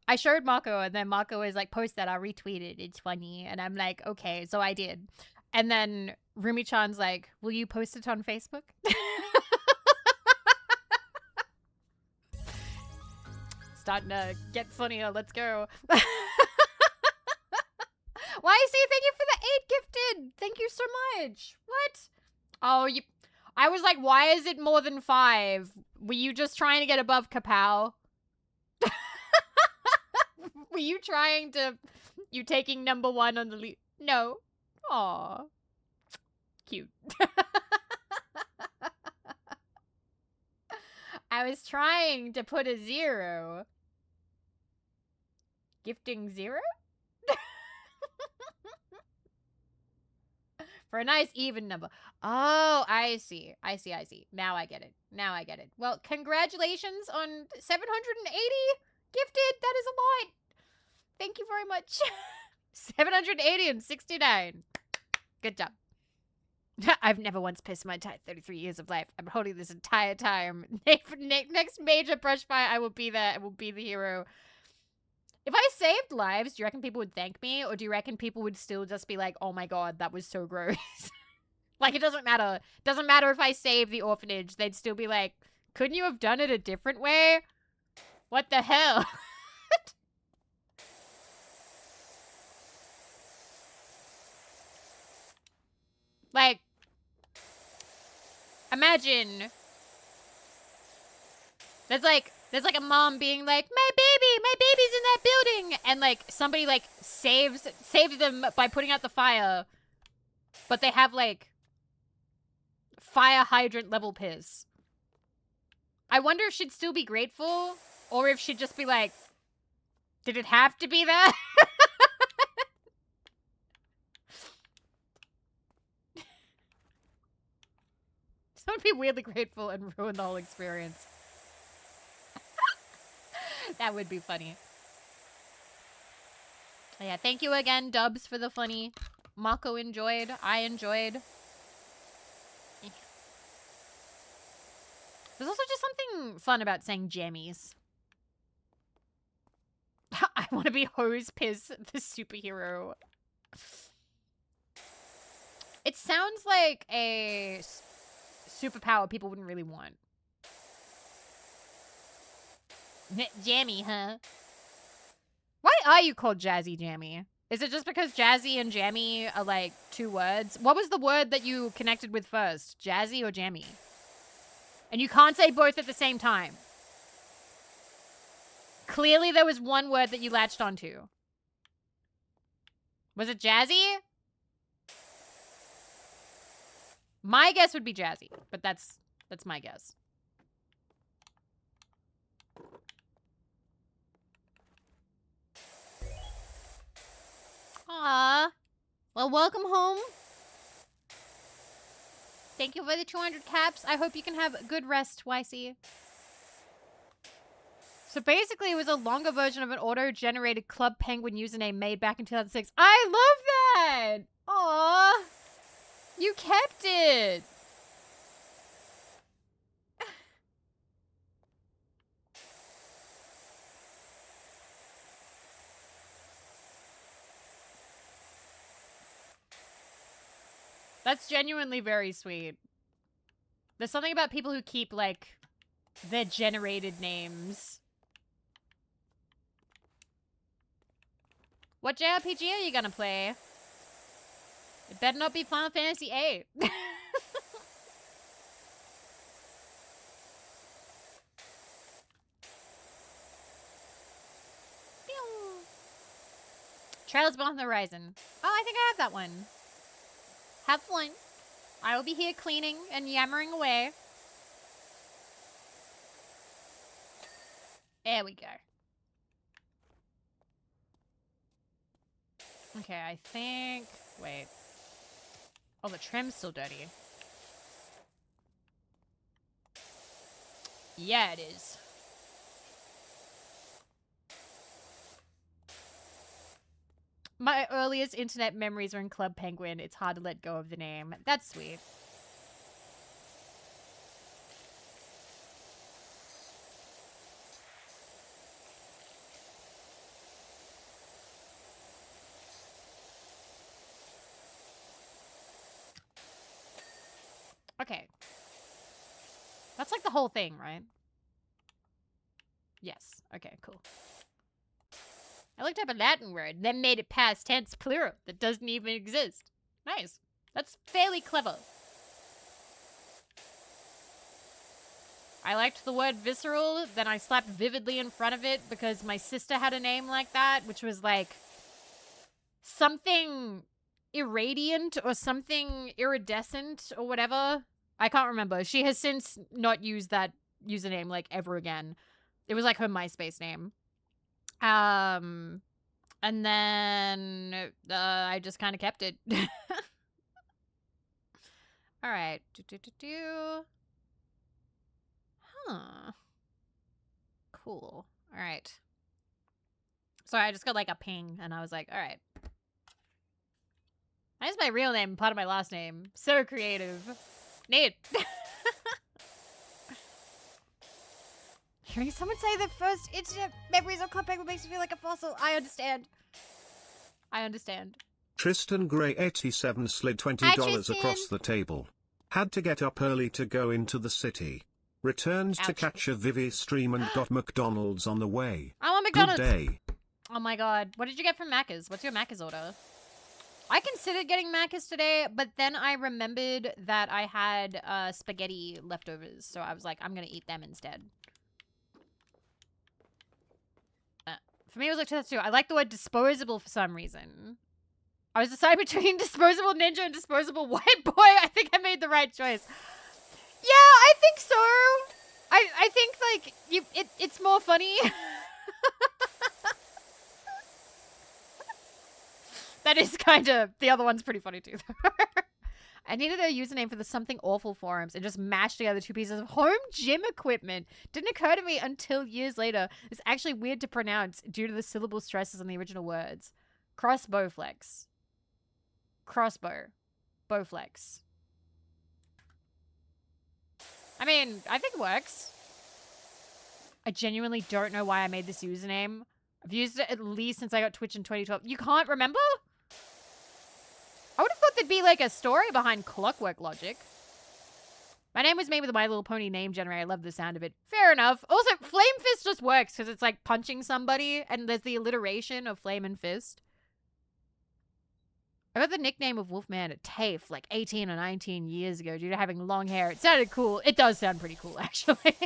I showed Marco, and then Marco was like, post that, I'll retweet it. It's funny. And I'm like, okay, so I did. And then Rumi-chan's like, will you post it on Facebook? Starting to get funnier. Let's go. Why say thank you for the 8 gifted? Thank you so much. What? Oh, you... I was like, why is it more than 5? Were you just trying to get above Kapow? Were you trying to... You taking number 1 on the lead? No. Aw. Cute. I was trying to put a 0. Gifting 0? For a nice even number. Oh, I see. I see, I see. Now I get it. Now I get it. Well, congratulations on 780 gifted. That is a lot. Thank you very much. 780 and 69. Good job. I've never once pissed my entire 33 years of life. I'm holding this entire time. Next major brush fire, I will be there. I will be the hero. If I saved lives, do you reckon people would thank me? Or do you reckon people would still just be like, oh my god, that was so gross? Like, it doesn't matter. It doesn't matter if I save the orphanage. They'd still be like, couldn't you have done it a different way? What the hell? Like, imagine there's like a mom being like, my baby's in that building, and like somebody like saves them by putting out the fire, but they have like fire hydrant level piss. I wonder if she'd still be grateful, or if she'd just be like, did it have to be that? Someone be weirdly grateful and ruin the whole experience. That would be funny. Yeah, thank you again, Dubs, for the funny. Mako enjoyed. I enjoyed. There's also just something fun about saying jammies. I want to be Hose Piss, the superhero. It sounds like a superpower people wouldn't really want. Jammy, huh? Why are you called Jazzy Jammy? Is it just because Jazzy and Jammy are like 2 words? What was the word that you connected with first? Jazzy or Jammy? And you can't say both at the same time. Clearly there was one word that you latched onto. Was it Jazzy? My guess would be Jazzy, but that's my guess. Aww. Well, welcome home. Thank you for the 200 caps. I hope you can have good rest, YC. So basically, it was a longer version of an auto-generated Club Penguin username made back in 2006. I love that! Aww. You kept it. That's genuinely very sweet. There's something about people who keep, like, their generated names. What JRPG are you gonna play? It better not be Final Fantasy VIII. Trails Beyond the Horizon. Oh, I think I have that one. Have fun. I will be here cleaning and yammering away. There we go. Okay, I think... Wait. Oh, the trim's still dirty. Yeah, it is. My earliest internet memories are in Club Penguin. It's hard to let go of the name. That's sweet. Okay. That's like the whole thing, right? Yes. Okay, cool. I looked up a Latin word, then made it past tense plural that doesn't even exist. Nice. That's fairly clever. I liked the word visceral, then I slapped vividly in front of it because my sister had a name like that, which was like something irradiant or something iridescent or whatever. I can't remember. She has since not used that username like ever again. It was like her MySpace name. And then I just kind of kept it. All right. Huh. Cool. All right. So I just got like a ping and I was like, all right. That's my real name, part of my last name. So creative. Neat. Hearing someone say the first internet memories of Club Penguin makes me feel like a fossil. I understand. I understand. Tristan Gray 87 slid $20 across the table. Had to get up early to go into the city. Returned to catch a Vivi stream and got McDonald's on the way. I want McDonald's. Good day. Oh my god. What did you get from Macca's? What's your Macca's order? I considered getting Macca's today, but then I remembered that I had spaghetti leftovers. So I was like, I'm going to eat them instead. For me, it was like 2002. I like the word disposable for some reason. I was deciding between disposable ninja and disposable white boy. I think I made the right choice. Yeah, I think so. I think like it's more funny. That is kind of, the other one's pretty funny too. I needed a username for the Something Awful forums and just mashed together two pieces of home gym equipment. Didn't occur to me until years later. It's actually weird to pronounce due to the syllable stresses on the original words. Crossbow flex. Crossbow. Bowflex. I mean, I think it works. I genuinely don't know why I made this username. I've used it at least since I got Twitch in 2012. You can't remember? I would have thought there'd be like a story behind Clockwork Logic. My name was made with a My Little Pony name generator. I love the sound of it. Fair enough. Also, Flame Fist just works because it's like punching somebody and there's the alliteration of Flame and Fist. I got the nickname of Wolfman at TAFE like 18 or 19 years ago due to having long hair. It sounded cool. It does sound pretty cool, actually.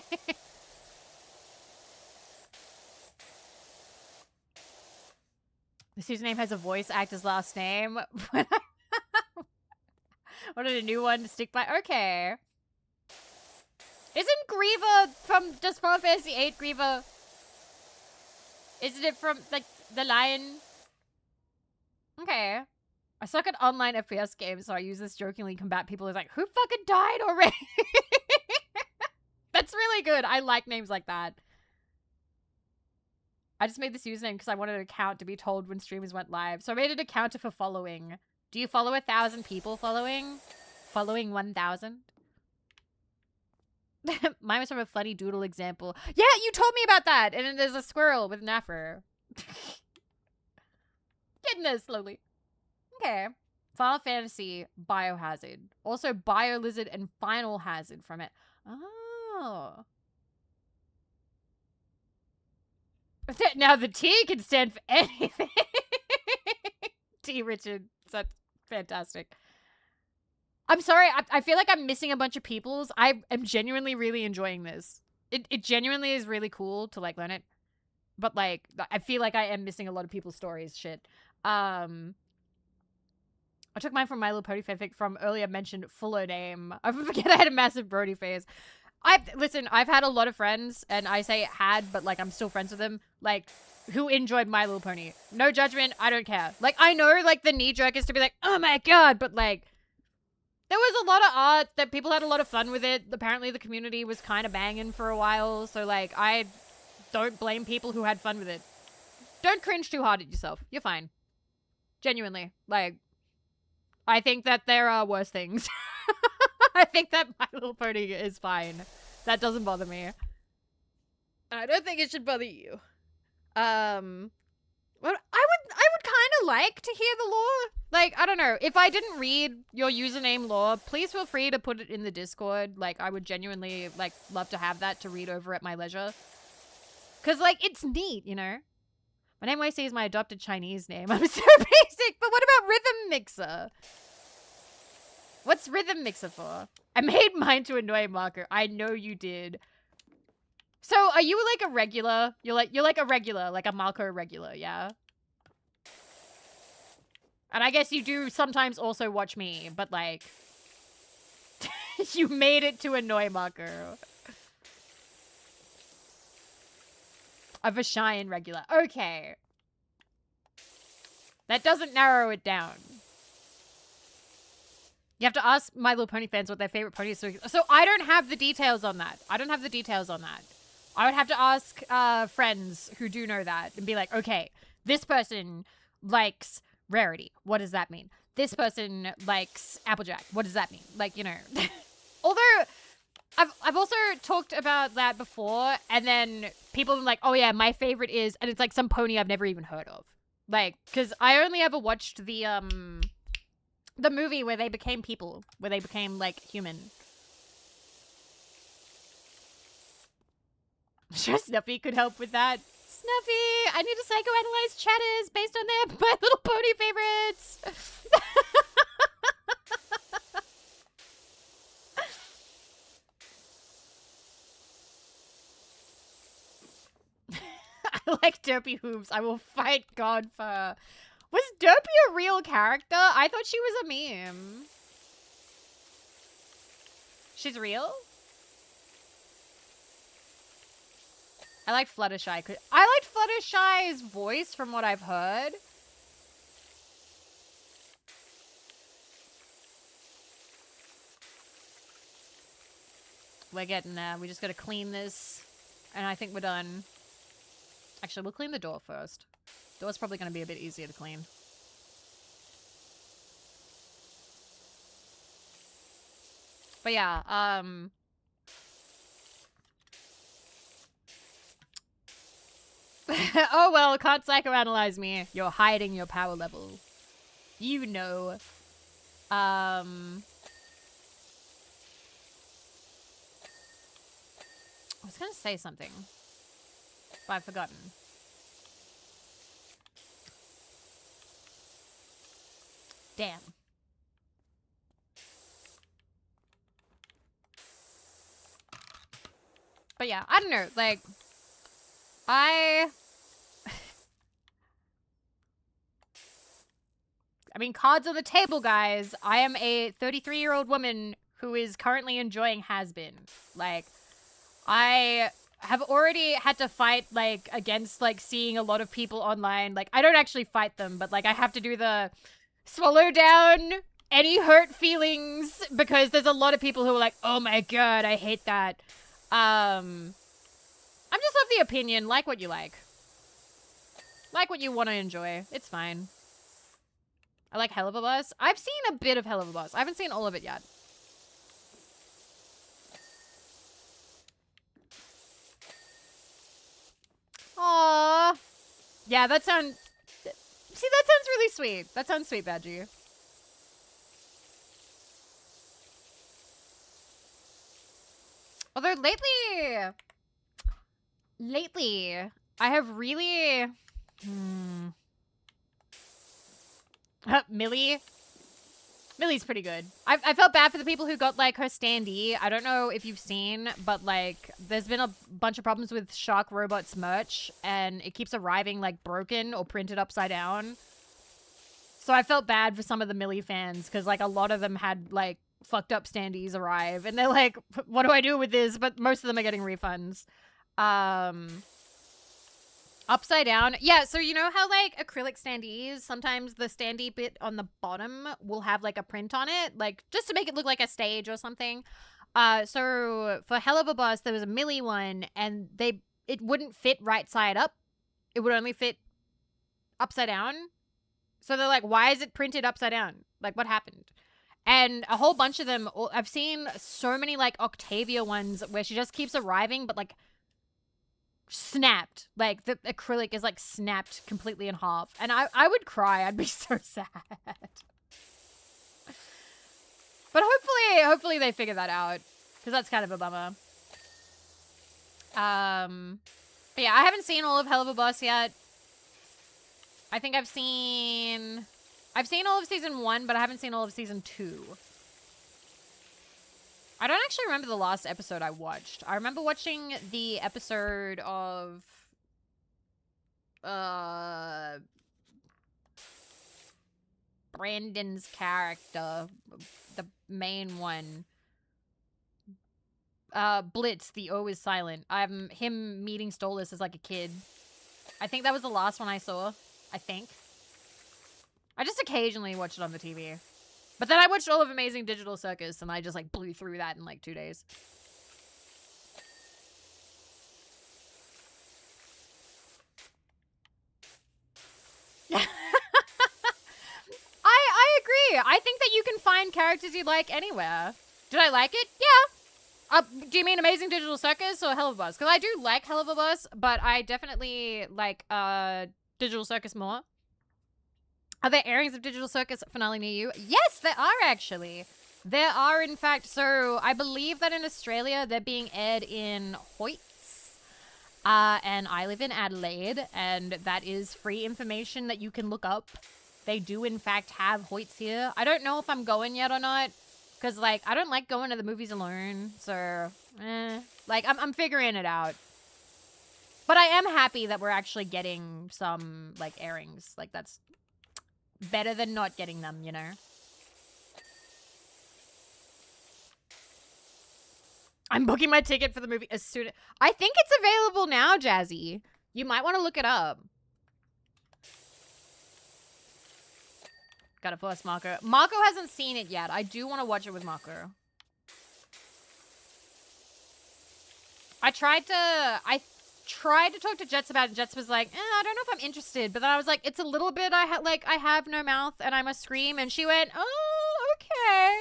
This username has a voice actor's last name. Wanted a new one to stick by. Okay. Isn't Griever from just Final Fantasy VIII Griever? Isn't it from, like, the lion? Okay. I suck at online FPS games, so I use this jokingly to combat people who's like, who fucking died already? That's really good. I like names like that. I just made this username because I wanted an account to be told when streamers went live. So I made an account for following. Do you follow 1,000 people following? Following 1,000? Mine was from a funny doodle example. Yeah, you told me about that! And then there's a squirrel with an afro. Getting there slowly. Okay. Final Fantasy Biohazard. Also Biolizard and Final Hazard from it. Oh. Now the T can stand for anything. T Richard. That's fantastic. I'm sorry. I feel like I'm missing a bunch of people's. I am genuinely really enjoying this. It genuinely is really cool to like learn it. But like, I feel like I am missing a lot of people's stories. Shit. I took mine from My Little Pony fanfic from earlier mentioned fuller name. I forget I had a massive Brody phase. Listen, I've had a lot of friends, and I say had, but like I'm still friends with them, like, who enjoyed My Little Pony. No judgment, I don't care. Like, I know, like, the knee jerk is to be like, oh my god, but like, there was a lot of art that people had a lot of fun with it. Apparently the community was kind of banging for a while, so like, I don't blame people who had fun with it. Don't cringe too hard at yourself. You're fine. Genuinely. Like, I think that there are worse things. I think that My Little Pony is fine. That doesn't bother me. And I don't think it should bother you. Well, I would kind of like to hear the lore. Like, I don't know. If I didn't read your username lore, please feel free to put it in the Discord. Like, I would genuinely, like, love to have that to read over at my leisure. Because, like, it's neat, you know? My name YC is my adopted Chinese name. I'm so basic, but what about Rhythm Mixer? What's Rhythm Mixer for? I made mine to annoy Marco. I know you did. So, are you like a regular? You're like a regular, like a Marco regular, yeah? And I guess you do sometimes also watch me, but like... you made it to annoy Marco. Of a shy and regular. Okay. That doesn't narrow it down. You have to ask My Little Pony fans what their favorite pony is. So I don't have the details on that. I don't have the details on that. I would have to ask friends who do know that and be like, okay, this person likes Rarity. What does that mean? This person likes Applejack. What does that mean? Like, you know. Although I've also talked about that before, and then people are like, oh yeah, my favorite is, and it's like some pony I've never even heard of. Like, because I only ever watched the movie where they became people, where they became like human. I'm sure Snuffy could help with that. Snuffy, I need to psychoanalyze chatters based on their My Little Pony favorites. I like Dopey Hooves. I will fight God for her. Was Dopey a real character? I thought she was a meme. She's real? I like Fluttershy. I liked Fluttershy's voice from what I've heard. We're getting there. We just gotta clean this. And I think we're done. Actually, we'll clean the door first. Door's probably gonna be a bit easier to clean. But yeah, oh well, can't psychoanalyze me. You're hiding your power level. You know. I was gonna say something, but I've forgotten. Damn. But yeah, I don't know. Like, I mean, cards on the table, guys. I am a 33-year-old woman who is currently enjoying Has-Been. Like, I have already had to fight, like, against, like, seeing a lot of people online. Like, I don't actually fight them, but, like, I have to do the swallow down any hurt feelings because there's a lot of people who are like, oh my god, I hate that. I'm just of the opinion, like what you like. Like what you want to enjoy. It's fine. I like Hell of a Bus. I've seen a bit of Hell of a Bus. I haven't seen all of it yet. Aww. Yeah, that sounds... See, that sounds really sweet. That sounds sweet, Badgie. Although lately, I have really... Millie's pretty good. I felt bad for the people who got, like, her standee. I don't know if you've seen, but, like, there's been a bunch of problems with Shark Robot's merch, and it keeps arriving, like, broken or printed upside down. So I felt bad for some of the Millie fans, because, like, a lot of them had, like, fucked up standees arrive, and they're like, what do I do with this? But most of them are getting refunds. Upside down. Yeah, so you know how, like, acrylic standees, sometimes the standee bit on the bottom will have, like, a print on it, like, just to make it look like a stage or something. So for Hell of a Bus, there was a Millie one, and it wouldn't fit right side up. It would only fit upside down. So they're like, why is it printed upside down? Like, what happened? And a whole bunch of them, I've seen so many, like, Octavia ones where she just keeps arriving, but, like, snapped. Like, the acrylic is, like, snapped completely in half. And I would cry. I'd be so sad. But hopefully they figure that out. Because that's kind of a bummer. But yeah, I haven't seen all of Hell of a Bus yet. I think I've seen all of season 1, but I haven't seen all of season 2. I don't actually remember the last episode I watched. I remember watching the episode of Brandon's character, the main one. Blitz, the O is silent. Him meeting Stolas as, like, a kid. I think that was the last one I saw. I think. I just occasionally watch it on the TV. But then I watched all of Amazing Digital Circus, and I just, like, blew through that in, like, 2 days. I agree. I think that you can find characters you like anywhere. Did I like it? Yeah. Do you mean Amazing Digital Circus or Hell of a Bus? Because I do like Hell of a Bus, but I definitely like Digital Circus more. Are there airings of Digital Circus finale near you? Yes, there are actually. There are, in fact. So I believe that in Australia they're being aired in Hoyts. And I live in Adelaide, and that is free information that you can look up. They do, in fact, have Hoyts here. I don't know if I'm going yet or not. Because, like, I don't like going to the movies alone. So, like, I'm figuring it out. But I am happy that we're actually getting some, like, airings. Like, that's better than not getting them, you know? I'm booking my ticket for the movie as soon as... I think it's available now, Jazzy. You might want to look it up. Gotta force Marco. Marco hasn't seen it yet. I do want to watch it with Marco. I tried to talk to Jets about it. Jets was like, I don't know if I'm interested. But then I was like, it's a little bit, I have no mouth and I must scream. And she went, oh, okay.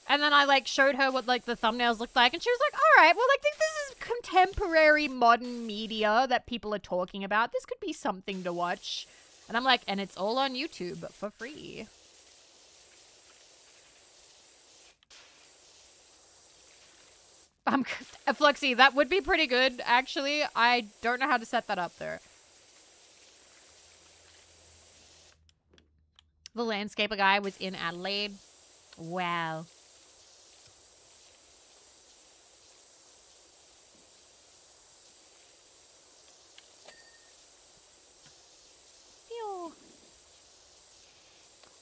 And then I, like, showed her what, like, the thumbnails looked like. And she was like, all right, well, I think this is contemporary modern media that people are talking about. This could be something to watch. And I'm like, and it's all on YouTube for free. Fluxy, that would be pretty good, actually. I don't know how to set that up there. The landscaper guy was in Adelaide. Wow.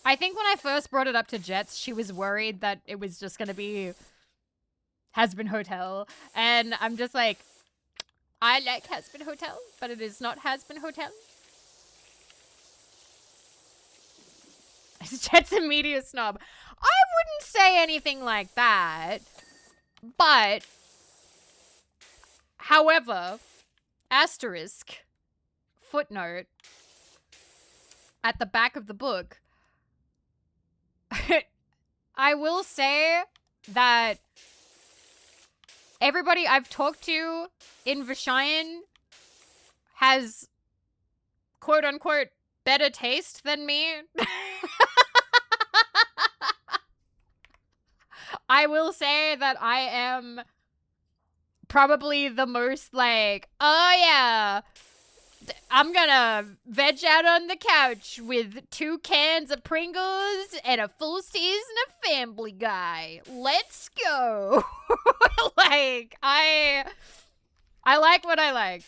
I think when I first brought it up to Jets, she was worried that it was just going to be Has-Been Hotel. And I'm just like, I like Has-Been Hotel, but it is not Has-Been Hotel. Jet's a media snob. I wouldn't say anything like that. But, however, asterisk, footnote, at the back of the book, I will say that everybody I've talked to in Vishayan has quote-unquote better taste than me. I will say that I am probably the most like, oh yeah, I'm gonna veg out on the couch with 2 cans of Pringles and a full season of Family Guy. Let's go. Like, I like what I like.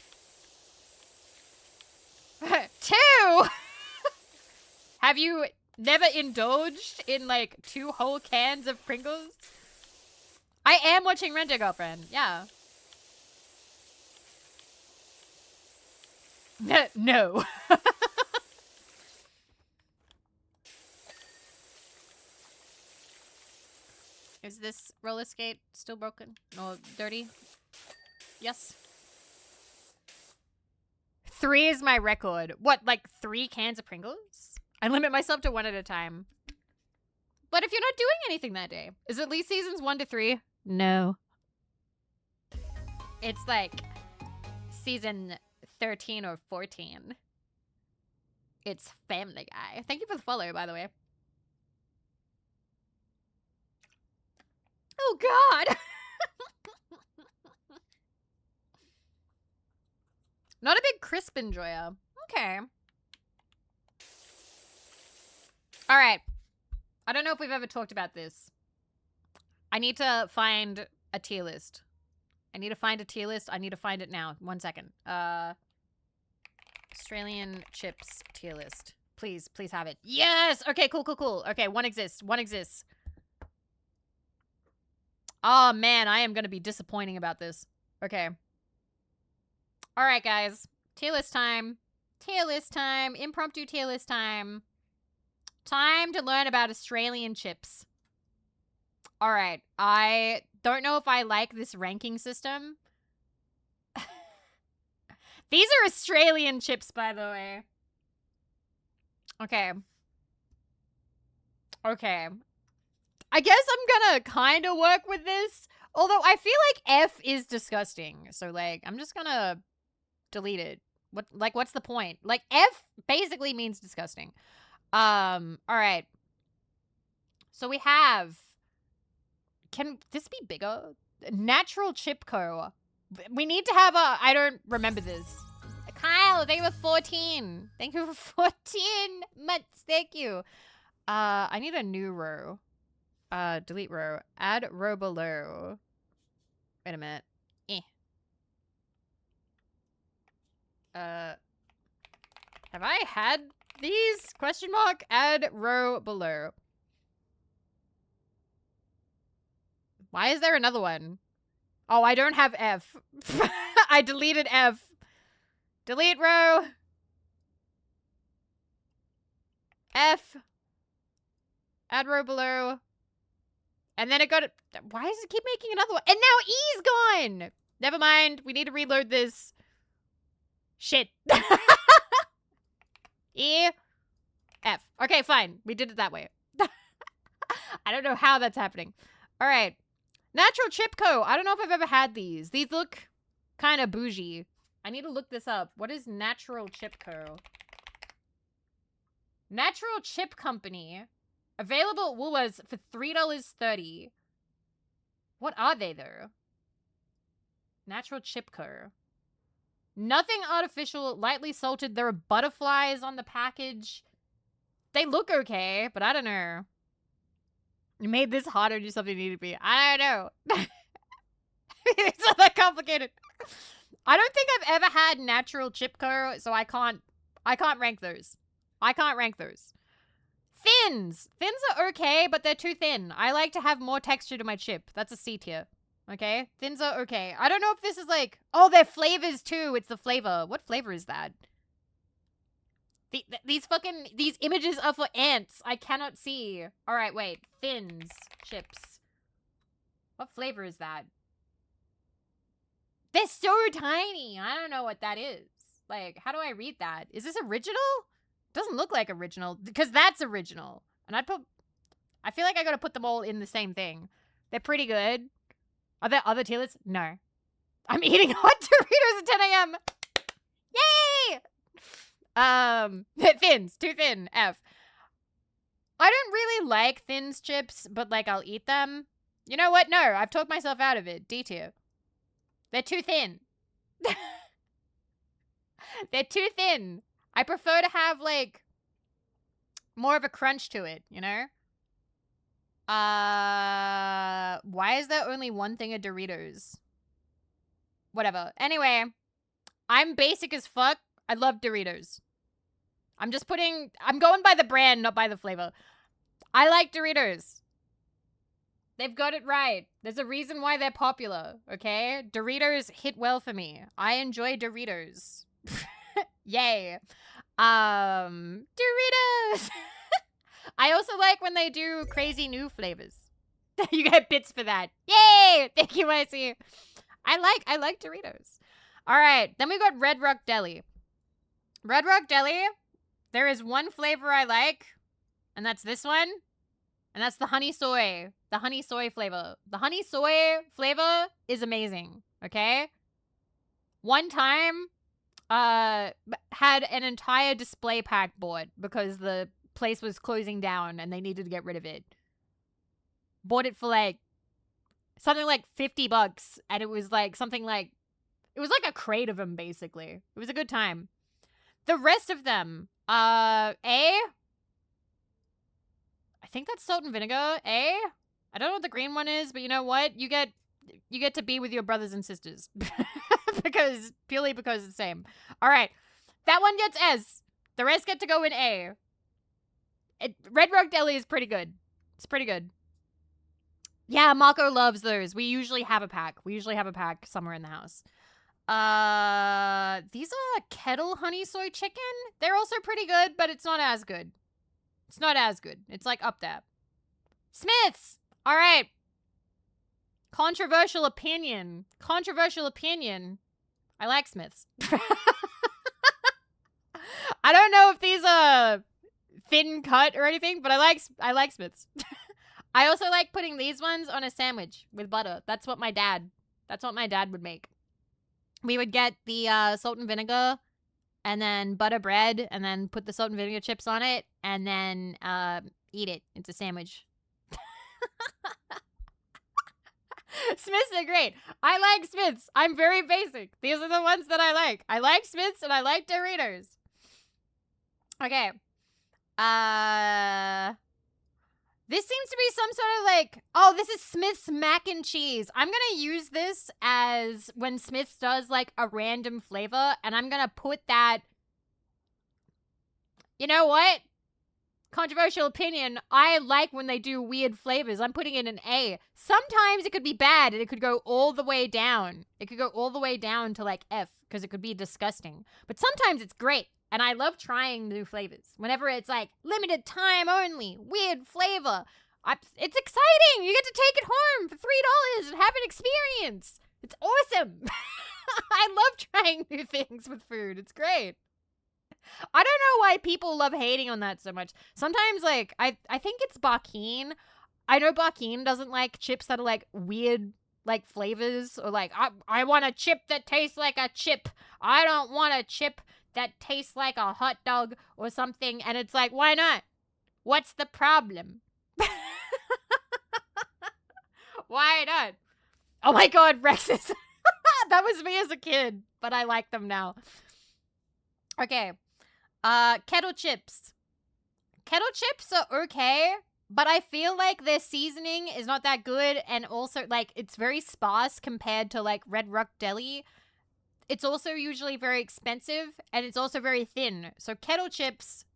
2! Have you never indulged in, like, 2 whole cans of Pringles? I am watching Rent-A-Girlfriend, yeah. No. Is this roller skate still broken? Or dirty? Yes. 3 is my record. What, like 3 cans of Pringles? I limit myself to 1 at a time. But if you're not doing anything that day, is it at least seasons 1 to 3? No. It's like season 13 or 14. It's Family Guy. Thank you for the follow, by the way. Oh, God. Not a big crisp enjoyer. Okay. All right. I don't know if we've ever talked about this. I need to find a tier list. I need to find a tier list. I need to find it now. 1 second. Australian chips tier list. Please, please have it. Yes! Okay, cool, cool, cool. Okay, 1 exists. 1 exists. Oh, man, I am going to be disappointing about this. Okay. All right, guys. Tier list time. Tier list time. Impromptu tier list time. Time to learn about Australian chips. All right. I don't know if I like this ranking system. These are Australian chips, by the way. Okay. Okay. I guess I'm gonna kind of work with this. Although I feel like F is disgusting. So, like, I'm just gonna delete it. What's the point? Like, F basically means disgusting. All right. So we have... Can this be bigger? Natural Chip Co. We need to have a... I don't remember this. Kyle, thank you for 14. Thank you for 14 months. Thank you. I need a new row. Delete row. Add row below. Wait a minute. Have I had these? Question mark. Add row below. Why is there another one? Oh, I don't have F. I deleted F. Delete row. F. Add row below. And then it got... Why does it keep making another one? And now E's gone! Never mind. We need to reload this. Shit. E. F. Okay, fine. We did it that way. I don't know how that's happening. All right. Natural Chip Co. I don't know if I've ever had these. These look kind of bougie. I need to look this up. What is Natural Chip Co? Natural Chip Company. Available at Woolworths for $3.30. What are they, though? Natural Chip Co. Nothing artificial, lightly salted. There are butterflies on the package. They look okay, but I don't know. You made this harder to do something you need to be. I don't know. It's not that complicated. I don't think I've ever had natural Chipco, so I can't rank those. I can't rank those. Thins! Thins are okay, but they're too thin. I like to have more texture to my chip. That's a C tier. Okay? Thins are okay. I don't know if this is like... Oh, they're flavors too. It's the flavor. What flavor is that? These images are for ants. I cannot see. Alright, wait. Thins. Chips. What flavor is that? They're so tiny. I don't know what that is. Like, how do I read that? Is this original? Doesn't look like original, because that's original. And I feel like I gotta put them all in the same thing. They're pretty good. Are there other tier lists? No. I'm eating hot Doritos at 10 a.m. Yay! Thins. Too thin. F. I don't really like Thins chips, but, like, I'll eat them. You know what? No, I've talked myself out of it. D tier. They're too thin. They're too thin. I prefer to have, like, more of a crunch to it, you know? Why is there only one thing of Doritos? Whatever. Anyway, I'm basic as fuck. I love Doritos. I'm going by the brand, not by the flavor. I like Doritos. They've got it right. There's a reason why they're popular, okay? Doritos hit well for me. I enjoy Doritos. Yay. Doritos! I also like when they do crazy new flavors. You get bits for that. Yay! Thank you, Icy. I like Doritos. Alright, then we got Red Rock Deli. Red Rock Deli, there is one flavor I like, and that's this one. And that's the honey soy. The honey soy flavor. The honey soy flavor is amazing, okay? One time, had an entire display pack bought because the place was closing down and they needed to get rid of it. Bought it for like something like $50, and it was like something like, it was like a crate of them basically. It was a good time. The rest of them, I think that's salt and vinegar. I don't know what the green one is, but you know what? You get to be with your brothers and sisters. Purely because it's the same. All right. That one gets S. The rest get to go in A. Red Rock Deli is pretty good. It's pretty good. Yeah, Mako loves those. We usually have a pack. Somewhere in the house. These are kettle honey soy chicken. They're also pretty good, but it's not as good. It's like up there. Smith's. All right. Controversial opinion. I like Smith's. I don't know if these are thin cut or anything, but I like Smith's. I also like putting these ones on a sandwich with butter. That's what my dad would make. We would get the salt and vinegar and then butter bread and then put the salt and vinegar chips on it and then eat it. It's a sandwich. Smiths are great. I like Smiths. I'm very basic. These are the ones that I like. I like Smiths and I like Doritos. Okay. This seems to be some sort of like, oh, this is Smith's mac and cheese. I'm going to use this as when Smith's does like a random flavor, and I'm going to put that, you know what? Controversial opinion. I like when they do weird flavors. I'm putting it in A. Sometimes it could be bad and it could go all the way down. It could go all the way down to like F because it could be disgusting. But sometimes it's great. And I love trying new flavors. Whenever it's like limited time only, weird flavor. It's exciting. You get to take it home for $3 and have an experience. It's awesome. I love trying new things with food. It's great. I don't know why people love hating on that so much. Sometimes, like, I think it's Barkeen. I know Barkeen doesn't like chips that are, like, weird, like, flavors. Or, like, I want a chip that tastes like a chip. I don't want a chip that tastes like a hot dog or something. And it's like, why not? What's the problem? Why not? Oh my god, Rexes. That was me as a kid, but I like them now. Okay. Kettle chips. Kettle chips are okay, but I feel like their seasoning is not that good, and also, like, it's very sparse compared to, like, Red Rock Deli. It's also usually very expensive, and it's also very thin. So kettle chips,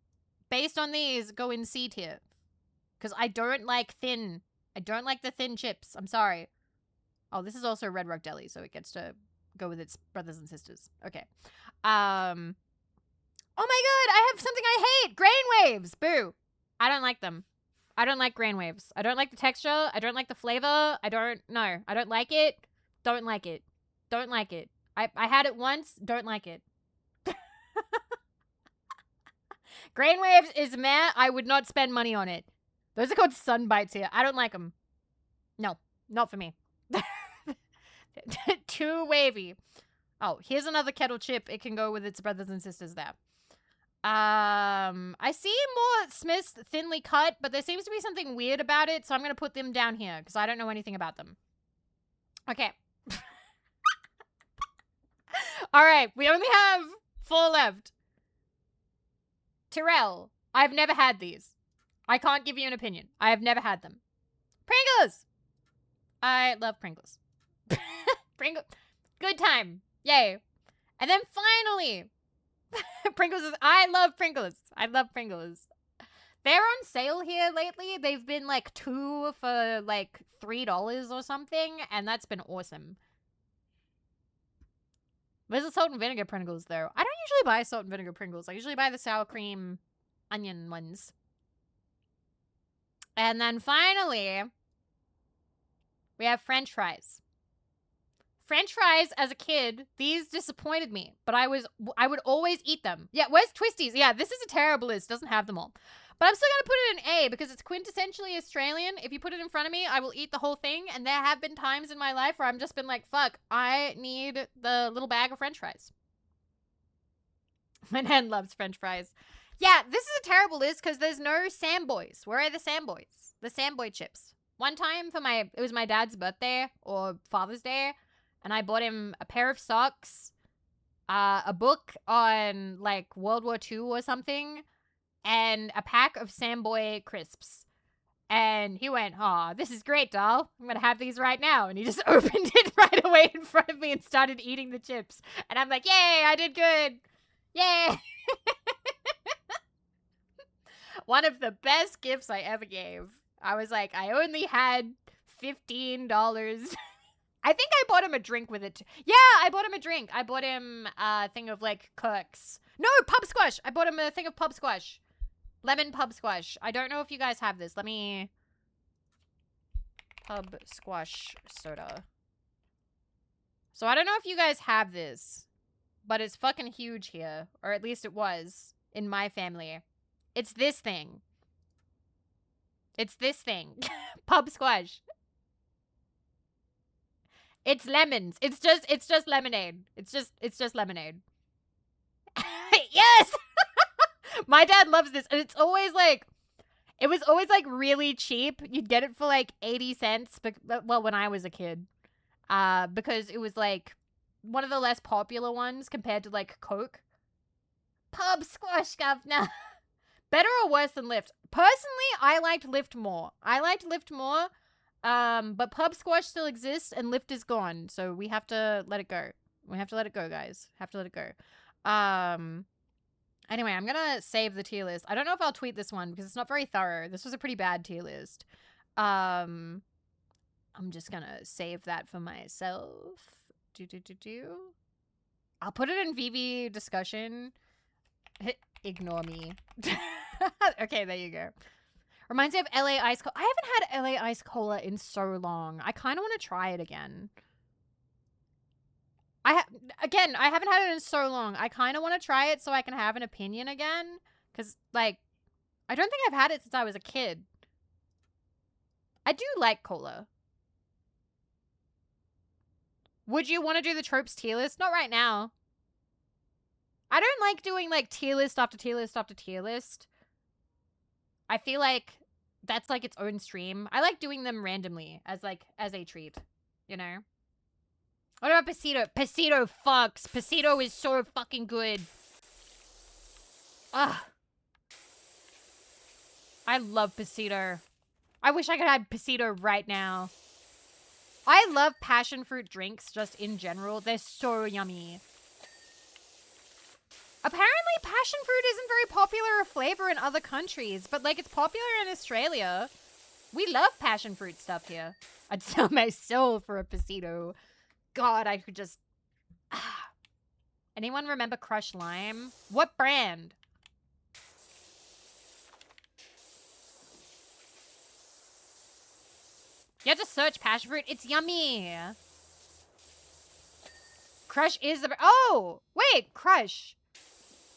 based on these, go in C tier. Because I don't like thin. I don't like the thin chips. I'm sorry. Oh, this is also Red Rock Deli, so it gets to go with its brothers and sisters. Okay. Oh my god, I have something I hate! Grain waves! Boo. I don't like them. I don't like grain waves. I don't like the texture. I don't like the flavor. I don't like it. Don't like it. Don't like it. I had it once. Don't like it. Grain waves is meh. I would not spend money on it. Those are called sun bites here. I don't like them. No, not for me. Too wavy. Oh, here's another kettle chip. It can go with its brothers and sisters there. I see more Smiths thinly cut, but there seems to be something weird about it, so I'm going to put them down here because I don't know anything about them. Okay. All right, we only have 4 left. Tyrell, I've never had these. I can't give you an opinion. I have never had them. Pringles! I love Pringles. Pringles. Good time. Yay. And then finally, Pringles is, I love Pringles. I love Pringles. They're on sale here lately. They've been like 2 for like $3 or something, and that's been awesome. Where's the salt and vinegar Pringles, though? I don't usually buy salt and vinegar Pringles. I usually buy the sour cream onion ones. And then finally, we have French fries. French fries, as a kid, these disappointed me, but I would always eat them. Yeah, where's Twisties? Yeah, this is a terrible list. Doesn't have them all. But I'm still going to put it in A because it's quintessentially Australian. If you put it in front of me, I will eat the whole thing. And there have been times in my life where I've just been like, fuck, I need the little bag of French fries. My nan loves French fries. Yeah, this is a terrible list because there's no Samboys. Where are the Samboys? The Samboy chips. One time for it was my dad's birthday or Father's Day, and I bought him a pair of socks, a book on like World War II or something, and a pack of Samboy crisps. And he went, "Aw, this is great, doll. I'm going to have these right now." And he just opened it right away in front of me and started eating the chips. And I'm like, yay, I did good. Yay. One of the best gifts I ever gave. I was like, I only had $15. I think I bought him a drink with it. Yeah, I bought him a drink. I bought him a thing of like Kirk's. No, Pub Squash. I bought him a thing of Pub Squash. Lemon Pub Squash. I don't know if you guys have this. Let me... Pub Squash soda. So I don't know if you guys have this, but it's fucking huge here. Or at least it was in my family. It's this thing. It's this thing. Pub Squash. It's lemons. It's just lemonade. It's just lemonade. Yes! My dad loves this, and it's always like, it was always like really cheap. You'd get it for like 80 cents, well, when I was a kid, because it was like one of the less popular ones compared to like Coke. Pub Squash, governor. Better or worse than Lift? Personally, I liked Lift more. But Pub Squash still exists and Lift is gone, so we have to let it go. We have to let it go, guys. Have to let it go. Anyway, I'm gonna save the tier list. I don't know if I'll tweet this one because it's not very thorough. This was a pretty bad tier list. I'm just gonna save that for myself. I'll put it in Vivi discussion. Ignore me. Okay, there you go. Reminds me of LA Ice Cola. I haven't had LA Ice Cola in so long. I kind of want to try it again. I haven't had it in so long. I kind of want to try it so I can have an opinion again. Because, like, I don't think I've had it since I was a kid. I do like cola. Would you want to do the tropes tier list? Not right now. I don't like doing, like, tier list after tier list after tier list. I feel like that's, like, its own stream. I like doing them randomly as a treat, you know? What about Pasito? Pasito fucks. Pasito is so fucking good. Ugh. I love pasito. I wish I could have pasito right now. I love passion fruit drinks just in general. They're so yummy. Apparently, passion fruit isn't very popular a flavor in other countries, but like it's popular in Australia. We love passion fruit stuff here. I'd sell my soul for a pasito. God, I could just... Anyone remember Crush Lime? What brand? You have to search passion fruit. It's yummy. Crush is the... Oh! Wait, Crush.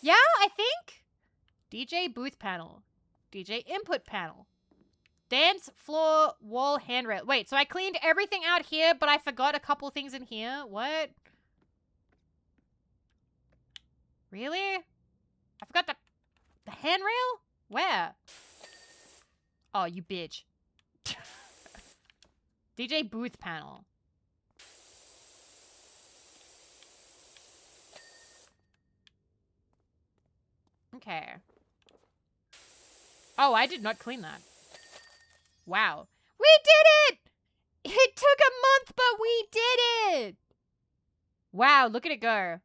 Yeah, I think. DJ booth panel. DJ input panel. Dance floor wall handrail. Wait, so I cleaned everything out here, but I forgot a couple things in here? What? Really? I forgot the handrail? Where? Oh, you bitch. DJ booth panel. Okay. Oh, I did not clean that. Wow. We did it! It took a month, but we did it! Wow, look at it go.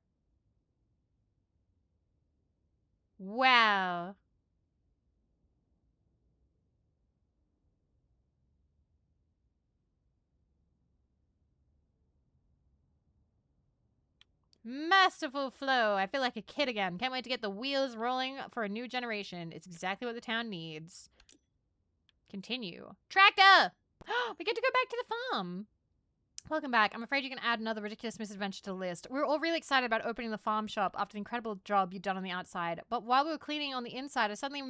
Wow. Masterful flow. I feel like a kid again. Can't wait to get the wheels rolling for a new generation. It's exactly what the town needs. Continue. Tractor! We get to go back to the farm. Welcome back. I'm afraid you can add another ridiculous misadventure to the list. We were all really excited about opening the farm shop after the incredible job you'd done on the outside. But while we were cleaning on the inside, I suddenly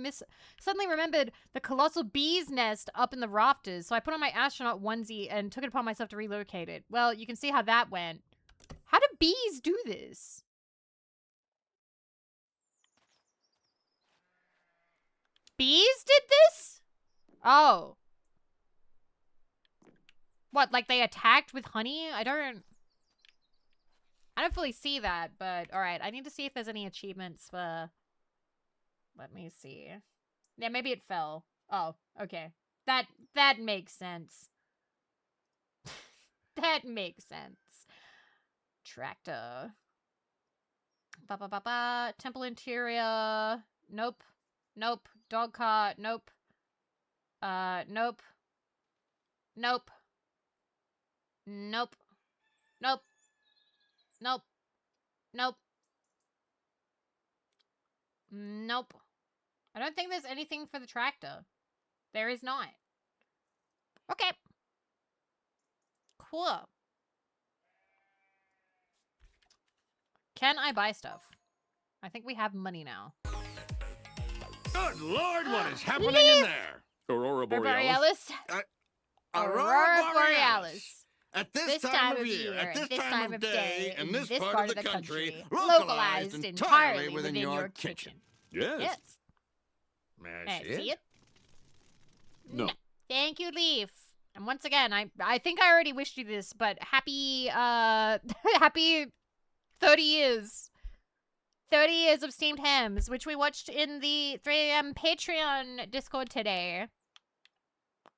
remembered the colossal bee's nest up in the rafters. So I put on my astronaut onesie and took it upon myself to relocate it. Well, you can see how that went. How do bees do this? Bees did this? Oh. What, like they attacked with honey? I don't fully see that, but alright. I need to see if there's any achievements for... Let me see. Yeah, maybe it fell. Oh, okay. That makes sense. That makes sense. Tractor. Ba-ba-ba-ba. Temple interior. Nope. Nope. Dog cart. Nope. Nope. Nope. Nope. Nope. Nope. Nope. Nope. I don't think there's anything for the tractor. There is not. Okay. Cool. Can I buy stuff? I think we have money now. Good Lord, what is happening in there? Aurora Borealis. Aurora Borealis. At this time of year, at this time of day, in this part of the country, localized entirely within your kitchen. Yes. May I see it? No. Thank you, Leaf. And once again, I think I already wished you this, but happy, happy 30 years. 30 years of steamed hams, which we watched in the 3am Patreon Discord today.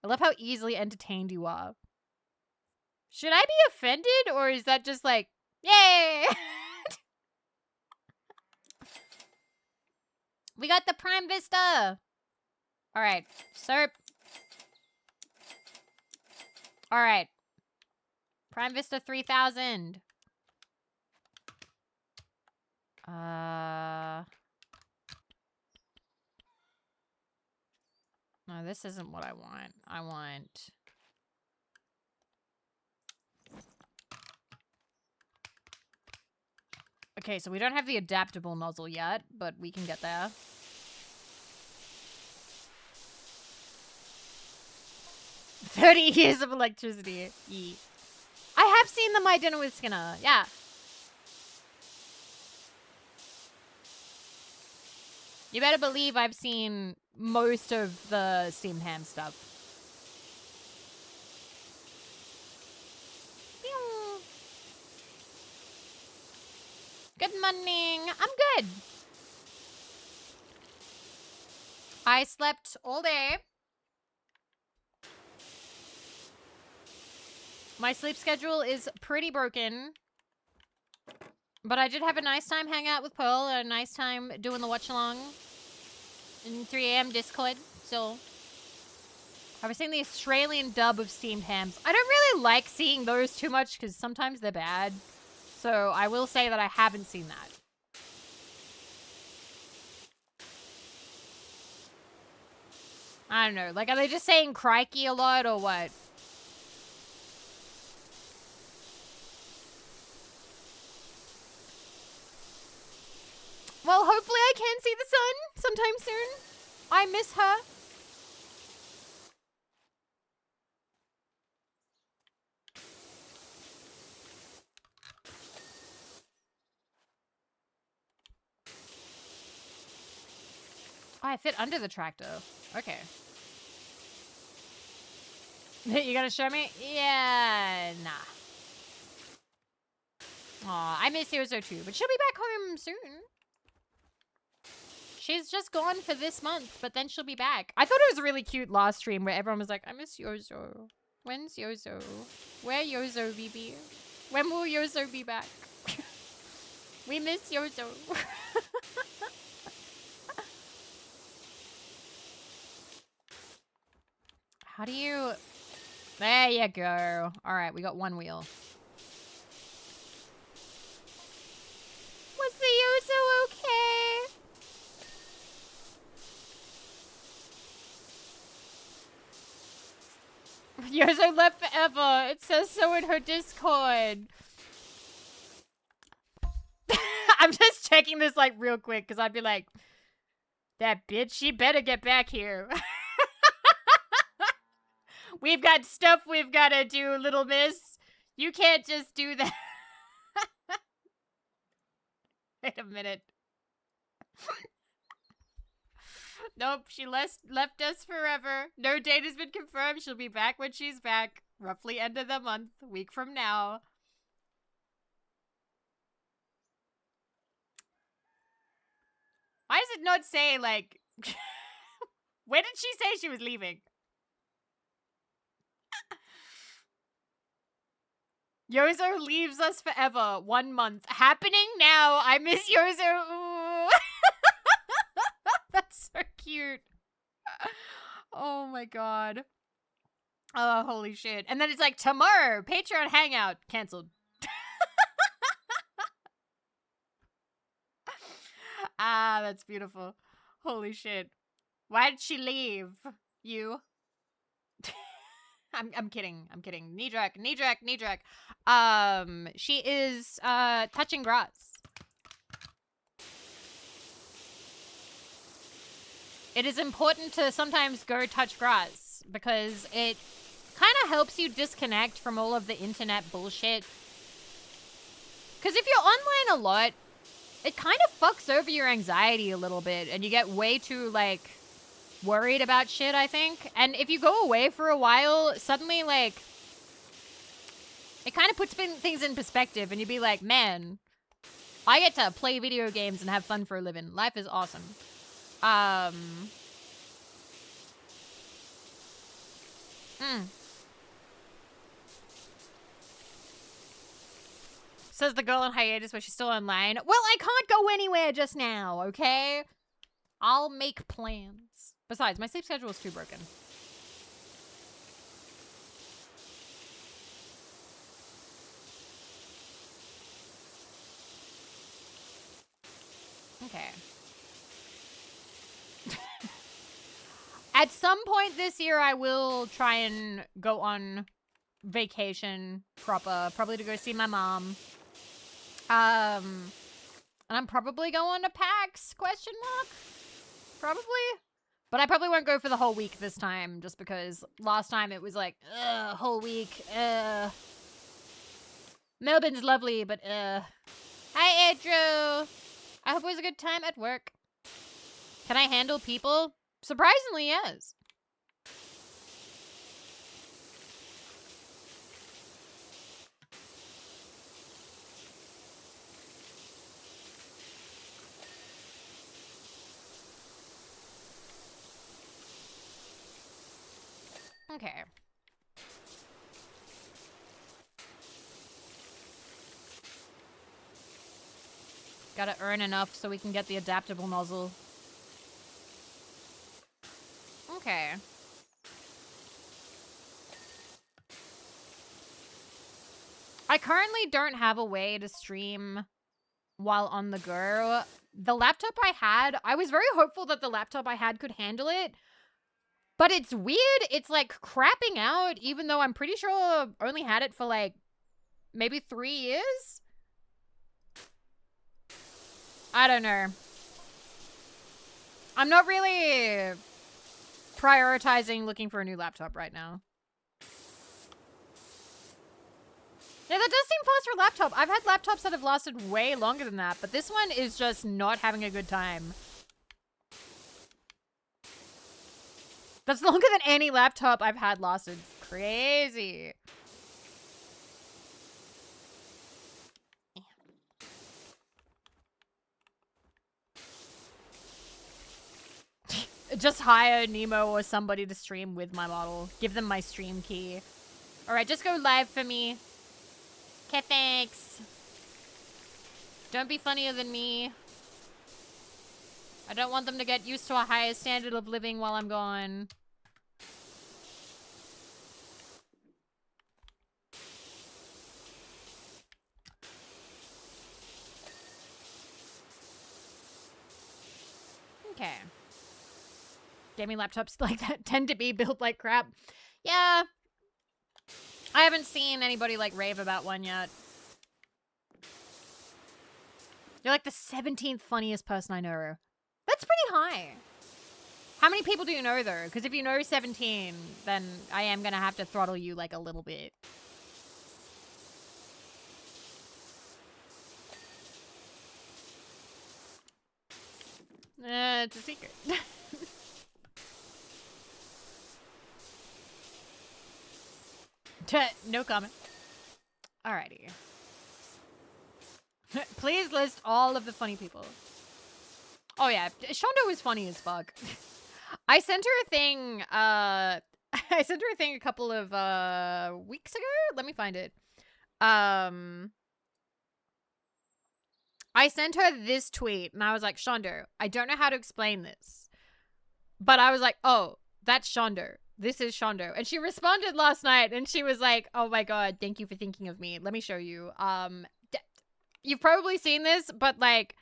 I love how easily entertained you are. Should I be offended, or is that just like, yay? We got the Prime Vista. All right, Serp. All right. Prime Vista 3000. No, this isn't what I want. I want... Okay, so we don't have the adaptable nozzle yet, but we can get there. "30 years of electricity. Yeet. I have seen the My Dinner with Skinner. Yeah. You better believe I've seen most of the steamed ham stuff. Good morning. I'm good. I slept all day. My sleep schedule is pretty broken. But I did have a nice time hanging out with Pearl, and a nice time doing the watch-along in 3 a.m. Discord, so... I was seeing the Australian dub of steamed hams. I don't really like seeing those too much, because sometimes they're bad. So I will say that I haven't seen that. I don't know, like, are they just saying crikey a lot, or what? Well, hopefully I can see the sun sometime soon. I miss her. Oh, I fit under the tractor. Okay. You gotta show me? Yeah, nah. Aw, I miss Yozo too, but she'll be back home soon. She's just gone for this month, but then she'll be back. I thought it was a really cute last stream where everyone was like, I miss Yozo. When's Yozo? Where Yozo, Vivi? When will Yozo be back? We miss Yozo. How do you... There you go. All right, we got one wheel. Was the Yozo okay? Yozo left forever. It says so in her Discord. I'm just checking this like real quick because I'd be like, that bitch, she better get back here. We've got stuff we've got to do, little miss. You can't just do that. Wait a minute. Nope, she left us forever. No date has been confirmed. She'll be back when she's back. Roughly end of the month, a week from now. Why does it not say, like... When did she say she was leaving? Yozo leaves us forever. 1 month. Happening now. I miss Yozo. Ooh. That's so cute. Oh my god. Oh, holy shit. And then it's like, tomorrow, Patreon Hangout. Cancelled. Ah, that's beautiful. Holy shit. Why did she leave? You? I'm kidding. I'm kidding. Knee drag. She is touching grass. It is important to sometimes go touch grass because it kind of helps you disconnect from all of the internet bullshit. Because if you're online a lot, it kind of fucks over your anxiety a little bit and you get way too, like, worried about shit, I think. And if you go away for a while, suddenly, like, it kind of puts things in perspective and you'd be like, man, I get to play video games and have fun for a living. Life is awesome. Says the girl on hiatus, but she's still online. Well, I can't go anywhere just now, okay? I'll make plans. Besides, my sleep schedule is too broken. Okay. At some point this year, I will try and go on vacation proper, probably to go see my mom. And I'm probably going to PAX, question mark? Probably. But I probably won't go for the whole week this time, just because last time it was like, whole week, Melbourne's lovely, but, Hi, Andrew! I hope it was a good time at work. Can I handle people? Surprisingly, yes. Okay. Gotta earn enough so we can get the adaptable nozzle. Okay. I currently don't have a way to stream while on the go. The laptop I had, I was very hopeful that the laptop I had could handle it. But it's weird. It's like crapping out, even though I'm pretty sure I only had it for like maybe 3 years. I don't know. I'm not really prioritizing looking for a new laptop right now. Yeah, that does seem fast for a laptop. I've had laptops that have lasted way longer than that, but this one is just not having a good time. That's longer than any laptop I've had lasted. Crazy. Just hire Nemo or somebody to stream with my model. Give them my stream key. Alright, just go live for me. Okay, thanks. Don't be funnier than me. I don't want them to get used to a higher standard of living while I'm gone. Okay. Gaming laptops like that tend to be built like crap. Yeah. I haven't seen anybody like rave about one yet. You're like the 17th funniest person I know. That's pretty high. How many people do you know though? Because if you know 17, then I am going to have to throttle you like a little bit. It's a secret. No comment. Alrighty. Please list all of the funny people. Oh yeah, Shondo was funny as fuck. I sent her a thing, I sent her a thing a couple of, weeks ago? Let me find it. I sent her this tweet, and I was like, Shondo, I don't know how to explain this. But I was like, oh, that's Shondo. This is Shondo. And she responded last night, and she was like, oh my god, thank you for thinking of me. Let me show you. You've probably seen this, but, like,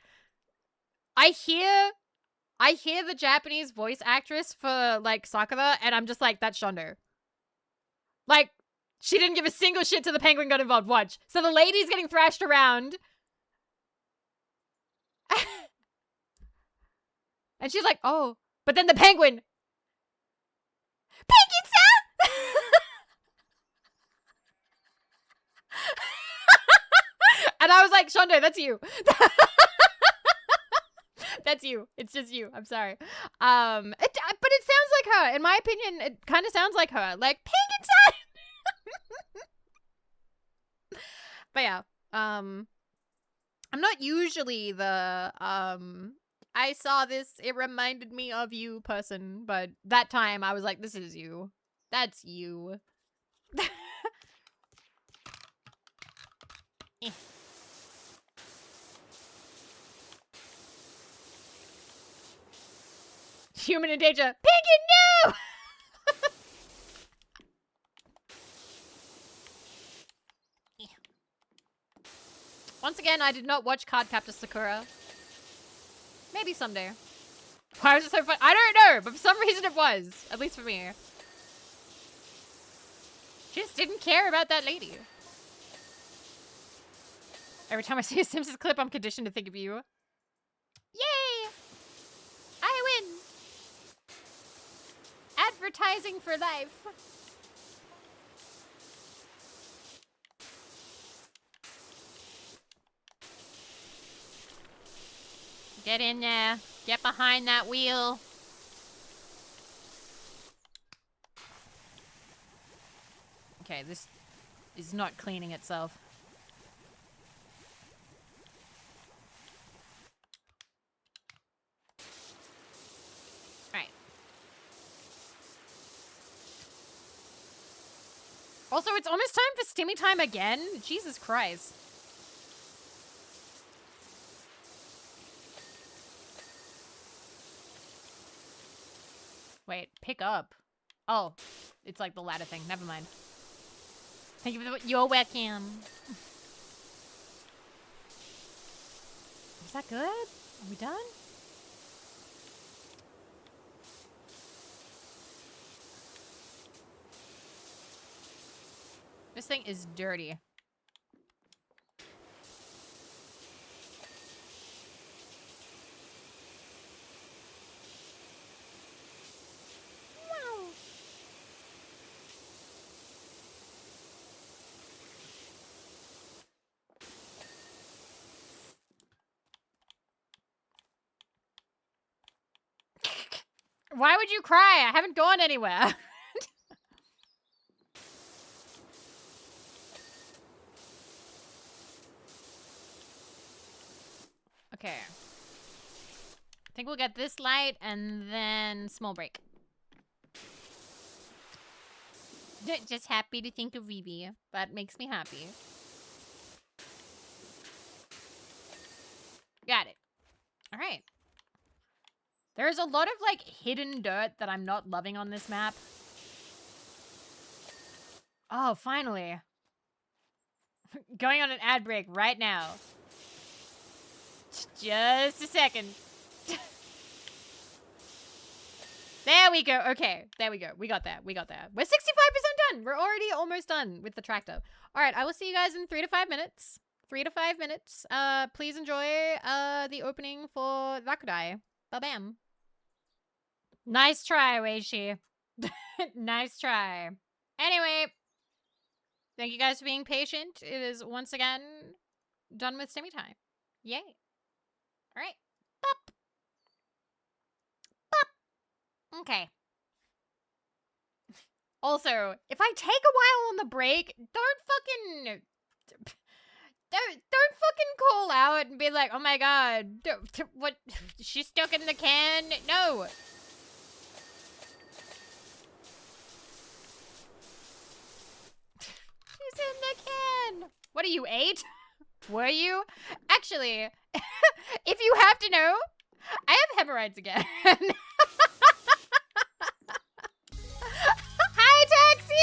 I hear the Japanese voice actress for, like, Sakura, and I'm just like, that's Shondo. Like, she didn't give a single shit till the penguin got involved. Watch. So the lady's getting thrashed around. And she's like, oh. But then the penguin. Penguin-san! And I was like, Shondo, that's you. That's you. It's just you. I'm sorry. But it sounds like her. In my opinion, it kind of sounds like her. Like, penguin-san! But yeah. I'm not usually the, I saw this, it reminded me of you person, but that time I was like, this is you. That's you. Human in danger. Penguin, no! Once again, I did not watch Cardcaptor Sakura. Maybe someday. Why was it so fun? I don't know, but for some reason it was. At least for me. Just didn't care about that lady. Every time I see a Simpsons clip, I'm conditioned to think of you. Yay! I win! Advertising for life. Get in there. Get behind that wheel. Okay, this is not cleaning itself. Alright. Also, it's almost time for stimmy time again. Jesus Christ. Wait, pick up. Oh, it's like the ladder thing. Never mind. Thank you for the... You're welcome. Is that good? Are we done? This thing is dirty. Wow. Why would you cry? I haven't gone anywhere. Okay. I think we'll get this light and then small break. Just happy to think of Vivi. That makes me happy. Got it. All right. There's a lot of, like, hidden dirt that I'm not loving on this map. Oh, finally. Going on an ad break right now. Just a second. There we go. Okay, there we go. We got that. We got that. We're 65% done. We're already almost done with the tractor. All right, I will see you guys in 3 to 5 minutes. 3 to 5 minutes. Please enjoy the opening for Rakudai. Ba-bam. Nice try, Weishi. Nice try. Anyway, thank you guys for being patient. It is once again done with stimmy time. Yay. All right. Bop. Bop. Okay. Also, if I take a while on the break, don't fucking call out and be like, oh my god, what, she's stuck in the can? No. She's in the can. What are you, 8? Were you? Actually, if you have to know, I have hemorrhoids again. Hi, Taxi!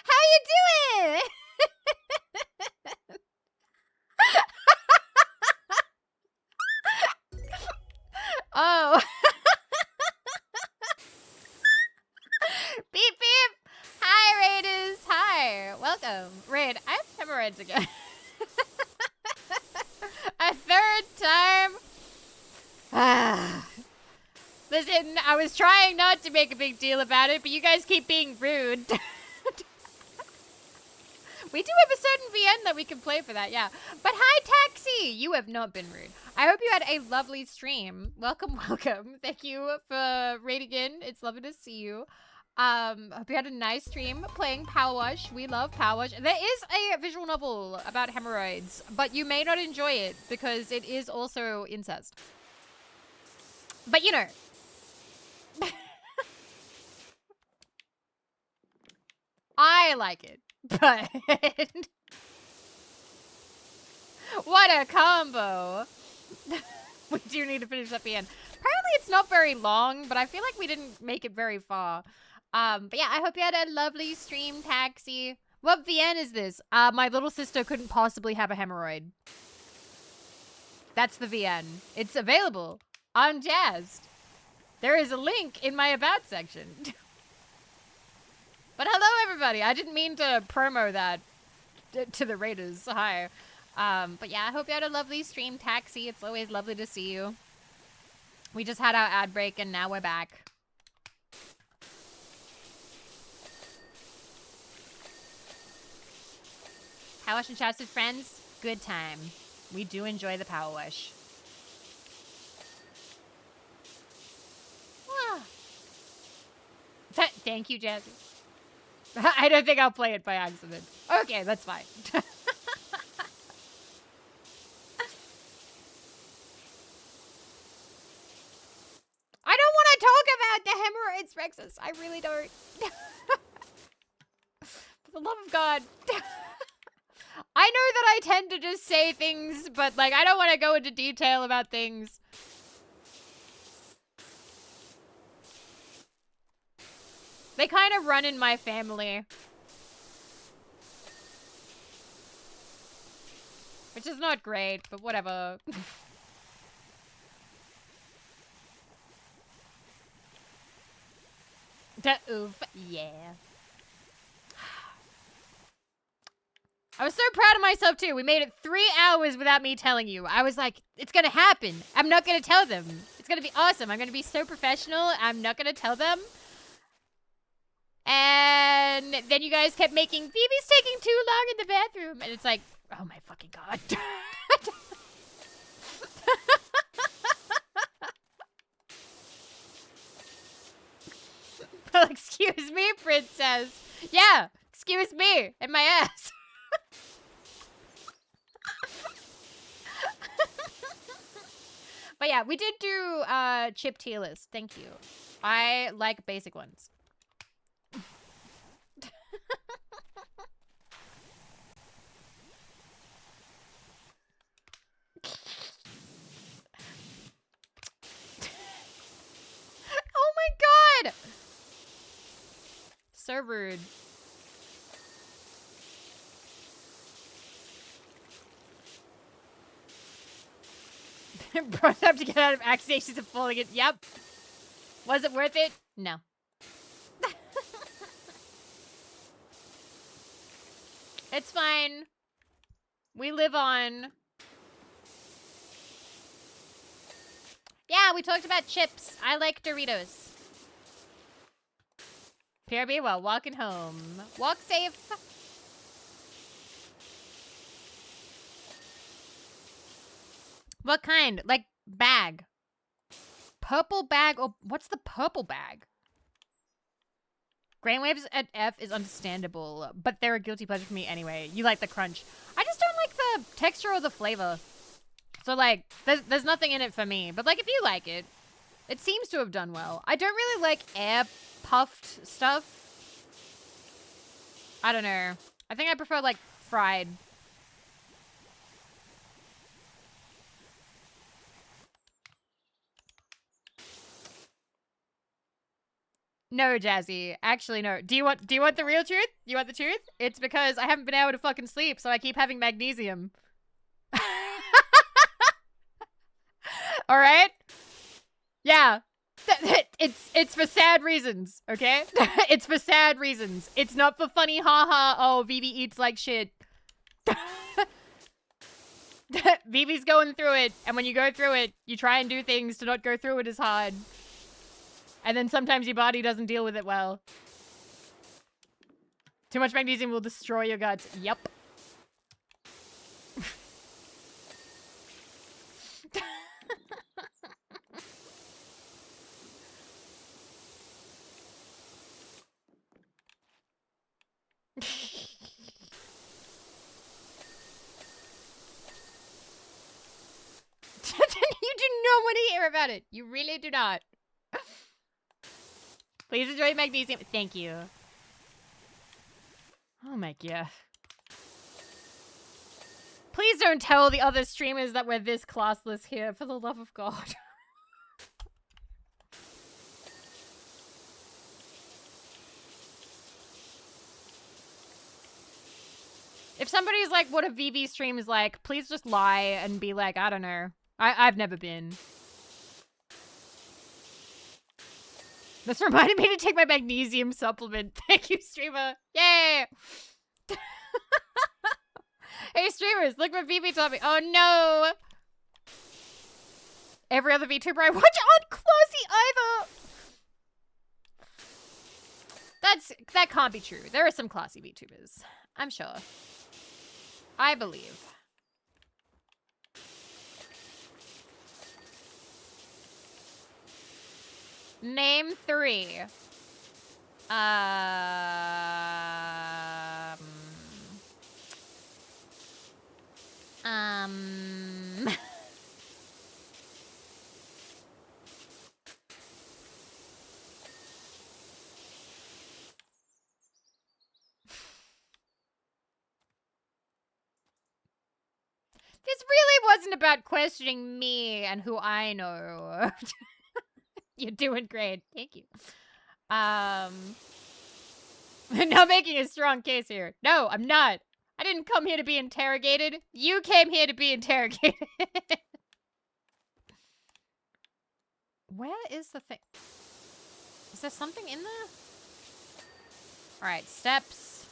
How you doing? Oh. Beep, beep. Hi, Raiders. Hi. Welcome. Raid, I have hemorrhoids again. A third time. Listen, I was trying not to make a big deal about it, but you guys keep being rude. We do have a certain VN that we can play for that, yeah. But hi, Taxi! You have not been rude. I hope you had a lovely stream. Welcome, welcome. Thank you for raiding in. It's lovely to see you. Hope you had a nice stream playing PowerWash. We love PowerWash. There is a visual novel about hemorrhoids, but you may not enjoy it because it is also incest. But you know. I like it, but what a combo. We do need to finish up the end. Apparently it's not very long, but I feel like we didn't make it very far. But yeah, I hope you had a lovely stream, Taxi. What VN is this? My little sister couldn't possibly have a hemorrhoid. That's the VN. It's available on Jazzed. There is a link in my about section. But hello, everybody. I didn't mean to promo that to the Raiders. Hi. But yeah, I hope you had a lovely stream, Taxi. It's always lovely to see you. We just had our ad break, and now we're back. PowerWash and chats with friends, good time. We do enjoy the PowerWash. Thank you, Jazzy. I don't think I'll play it by accident. Okay, that's fine. I don't want to talk about the it's Rexus. I really don't. For the love of God. I know that I tend to just say things, but, like, I don't want to go into detail about things. They kind of run in my family. Which is not great, but whatever. Oof, yeah. I was so proud of myself, too. We made it 3 hours without me telling you. I was like, it's gonna happen. I'm not gonna tell them. It's gonna be awesome. I'm gonna be so professional. I'm not gonna tell them. And then you guys kept making, Vivi's taking too long in the bathroom. And it's like, oh my fucking God. Well, excuse me, princess. Yeah, excuse me, and my ass. But yeah, we did do chip tier list. Thank you. I like basic ones. Oh my God! So rude. Brought up to get out of accusations of falling it. Yep. Was it worth it? No. It's fine. We live on. Yeah, we talked about chips. I like Doritos. PRB while walking home. Walk safe. What kind? Like bag. Purple bag? Oh, what's the purple bag? Grainwaves at F is understandable, but they're a guilty pleasure for me anyway. You like the crunch. I just don't like the texture or the flavor. So, like, there's nothing in it for me. But, like, if you like it, it seems to have done well. I don't really like air-puffed stuff. I don't know. I think I prefer, like, fried. No, Jazzy. Actually, no. Do you want the real truth? You want the truth? It's because I haven't been able to fucking sleep, so I keep having magnesium. All right? Yeah. It's for sad reasons, okay? It's for sad reasons. It's not for funny haha, oh, Vivi eats like shit. Vivi's going through it, and when you go through it, you try and do things to not go through it as hard. And then sometimes your body doesn't deal with it well. Too much magnesium will destroy your guts. Yep. You do not want to hear about it. You really do not. Please enjoy magnesium. Thank you. Oh my God. Please don't tell the other streamers that we're this classless here, for the love of God. If somebody's like, what a VV stream is like, please just lie and be like, I don't know. I've never been. This reminded me to take my magnesium supplement. Thank you, streamer. Yay! Hey, streamers, look what VV told me. Oh, no. Every other VTuber I watch aren't classy either. That can't be true. There are some classy VTubers. I'm sure. I believe. Name 3. This really wasn't about questioning me and who I know. You're doing great. Thank you. Not making a strong case here. No, I'm not. I didn't come here to be interrogated. You came here to be interrogated. Where is the thing? Is there something in there? Alright, steps.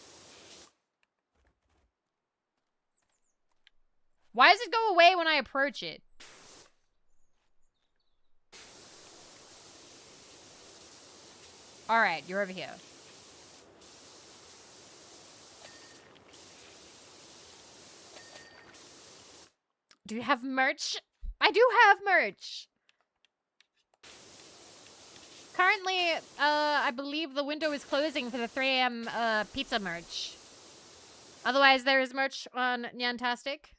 Why does it go away when I approach it? Alright, you're over here. Do you have merch? I do have merch! Currently, I believe the window is closing for the 3 a.m. Pizza merch. Otherwise, there is merch on Nyantastic.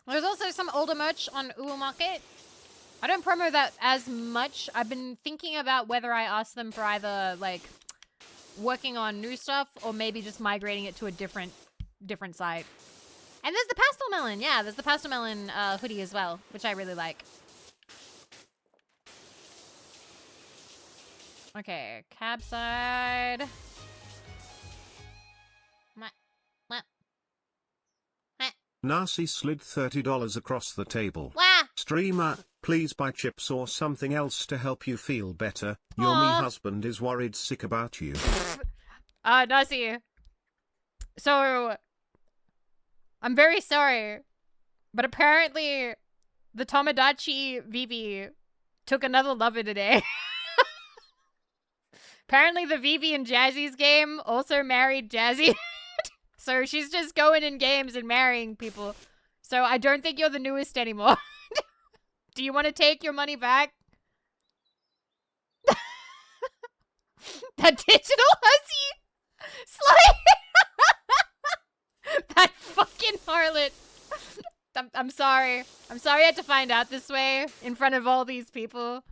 There's also some older merch on Uwu Market. I don't promo that as much. I've been thinking about whether I ask them for either, like, working on new stuff or maybe just migrating it to a different site. And there's the Pastel Melon. Yeah, there's the Pastel Melon hoodie as well, which I really like. Okay, cab side. Nasi slid $30 across the table. Wah! Streamer, please buy chips or something else to help you feel better. Your me husband is worried sick about you. Nasi. So, I'm very sorry, but apparently the Tomodachi Vivi took another lover today. Apparently the Vivi and Jazzy's game also married Jazzy. So she's just going in games and marrying people. So I don't think you're the newest anymore. Do you want to take your money back? That digital hussy? Slay! That fucking harlot. I'm sorry. I'm sorry I had to find out this way in front of all these people.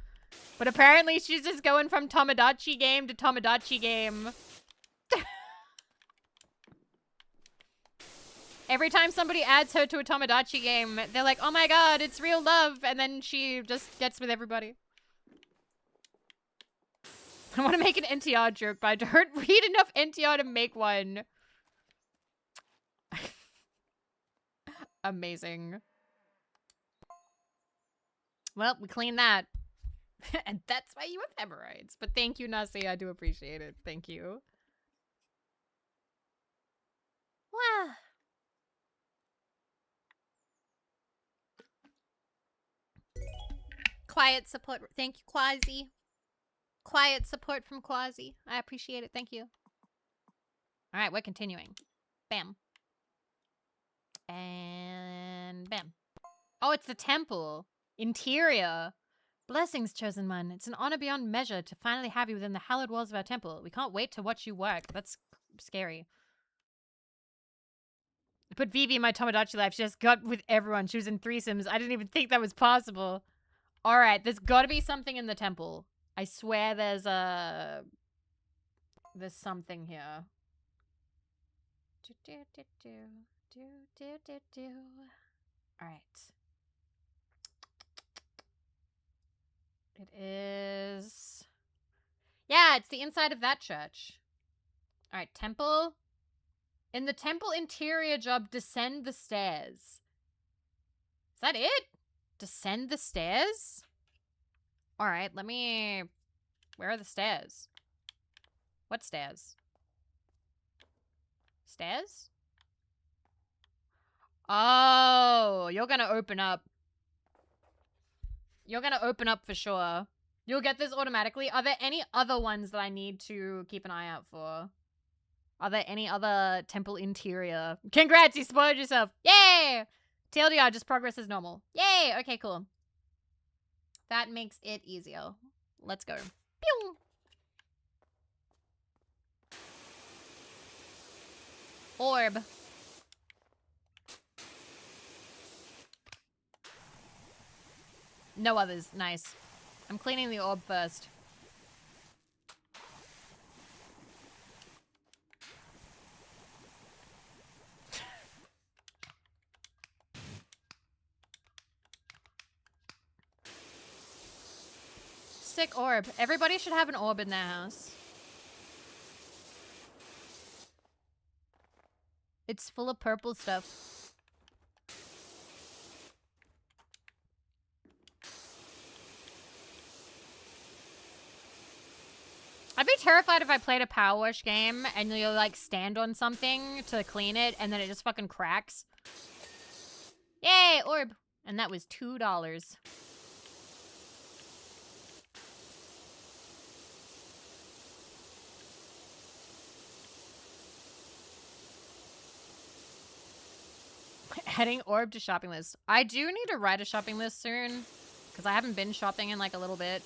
But apparently she's just going from Tomodachi game to Tomodachi game. Every time somebody adds her to a Tomodachi game, they're like, oh my god, it's real love. And then she just gets with everybody. I want to make an NTR joke, but I don't read enough NTR to make one. Amazing. Well, we cleaned that. And that's why you have hemorrhoids. But thank you, Nasi. I do appreciate it. Thank you. Wow. Quiet support. Thank you, Quasi. Quiet support from Quasi. I appreciate it. Thank you. All right, we're continuing. Bam. And bam. Oh, it's the temple. Interior. Blessings, chosen one. It's an honor beyond measure to finally have you within the hallowed walls of our temple. We can't wait to watch you work. That's scary. I put Vivi in my Tomodachi life. She just got with everyone. She was in threesomes. I didn't even think that was possible. All right, there's got to be something in the temple. I swear there's something here. All right. It is... Yeah, it's the inside of that church. All right, temple. In the temple interior job, descend the stairs. Is that it? Descend the stairs? All right, let me... Where are the stairs? What stairs? Stairs? Oh, you're gonna open up. You're gonna open up for sure. You'll get this automatically. Are there any other ones that I need to keep an eye out for? Are there any other temple interior? Congrats, you spoiled yourself. Yay! TLDR, just progress as normal. Yay! Okay, cool. That makes it easier. Let's go. Pew! Orb. No others. Nice. I'm cleaning the orb first. sick orb. Everybody should have an orb in their house. It's full of purple stuff. I'd be terrified if I played a Power Wash game and you'll like stand on something to clean it and then it just fucking cracks. Yay, orb. And that was $2. Adding orb to shopping list. I do need to write a shopping list soon because I haven't been shopping in like a little bit.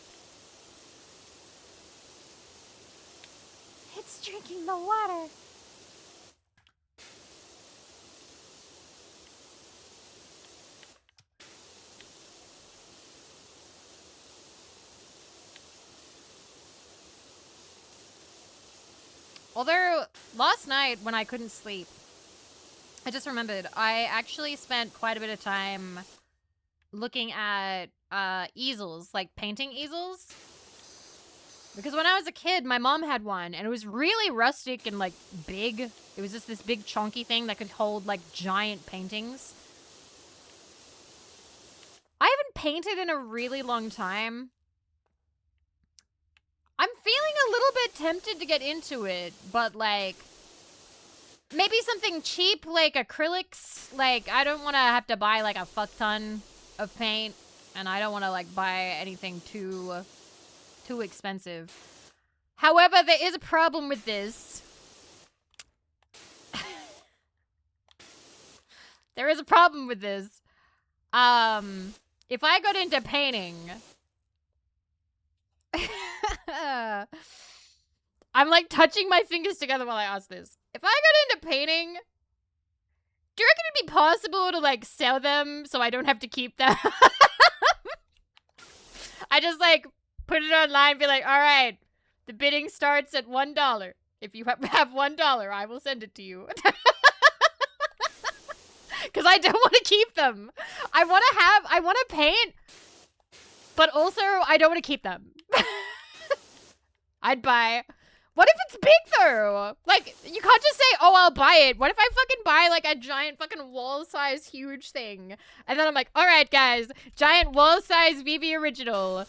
It's drinking the water. Although, last night when I couldn't sleep, I just remembered, I actually spent quite a bit of time looking at easels, like painting easels. Because when I was a kid, my mom had one, and it was really rustic and, like, big. It was just this big chunky thing that could hold, like, giant paintings. I haven't painted in a really long time. I'm feeling a little bit tempted to get into it, but, like, maybe something cheap, like acrylics. Like, I don't want to have to buy, like, a fuck ton of paint, and I don't want to, like, buy anything too expensive. However, there is a problem with this. There is a problem with this. If I got into painting... I'm, like, touching my fingers together while I ask this. If I got into painting, do you reckon it'd be possible to, like, sell them so I don't have to keep them? I just, like, put it online and be like, all right, the bidding starts at $1. If you have $1, I will send it to you. Because I don't want to keep them. I want to paint, but also I don't want to keep them. I'd buy... What if it's big, though? Like, you can't just say, oh, I'll buy it. What if I fucking buy, like, a giant fucking wall-size huge thing? And then I'm like, all right, guys, giant wall-size Vivi original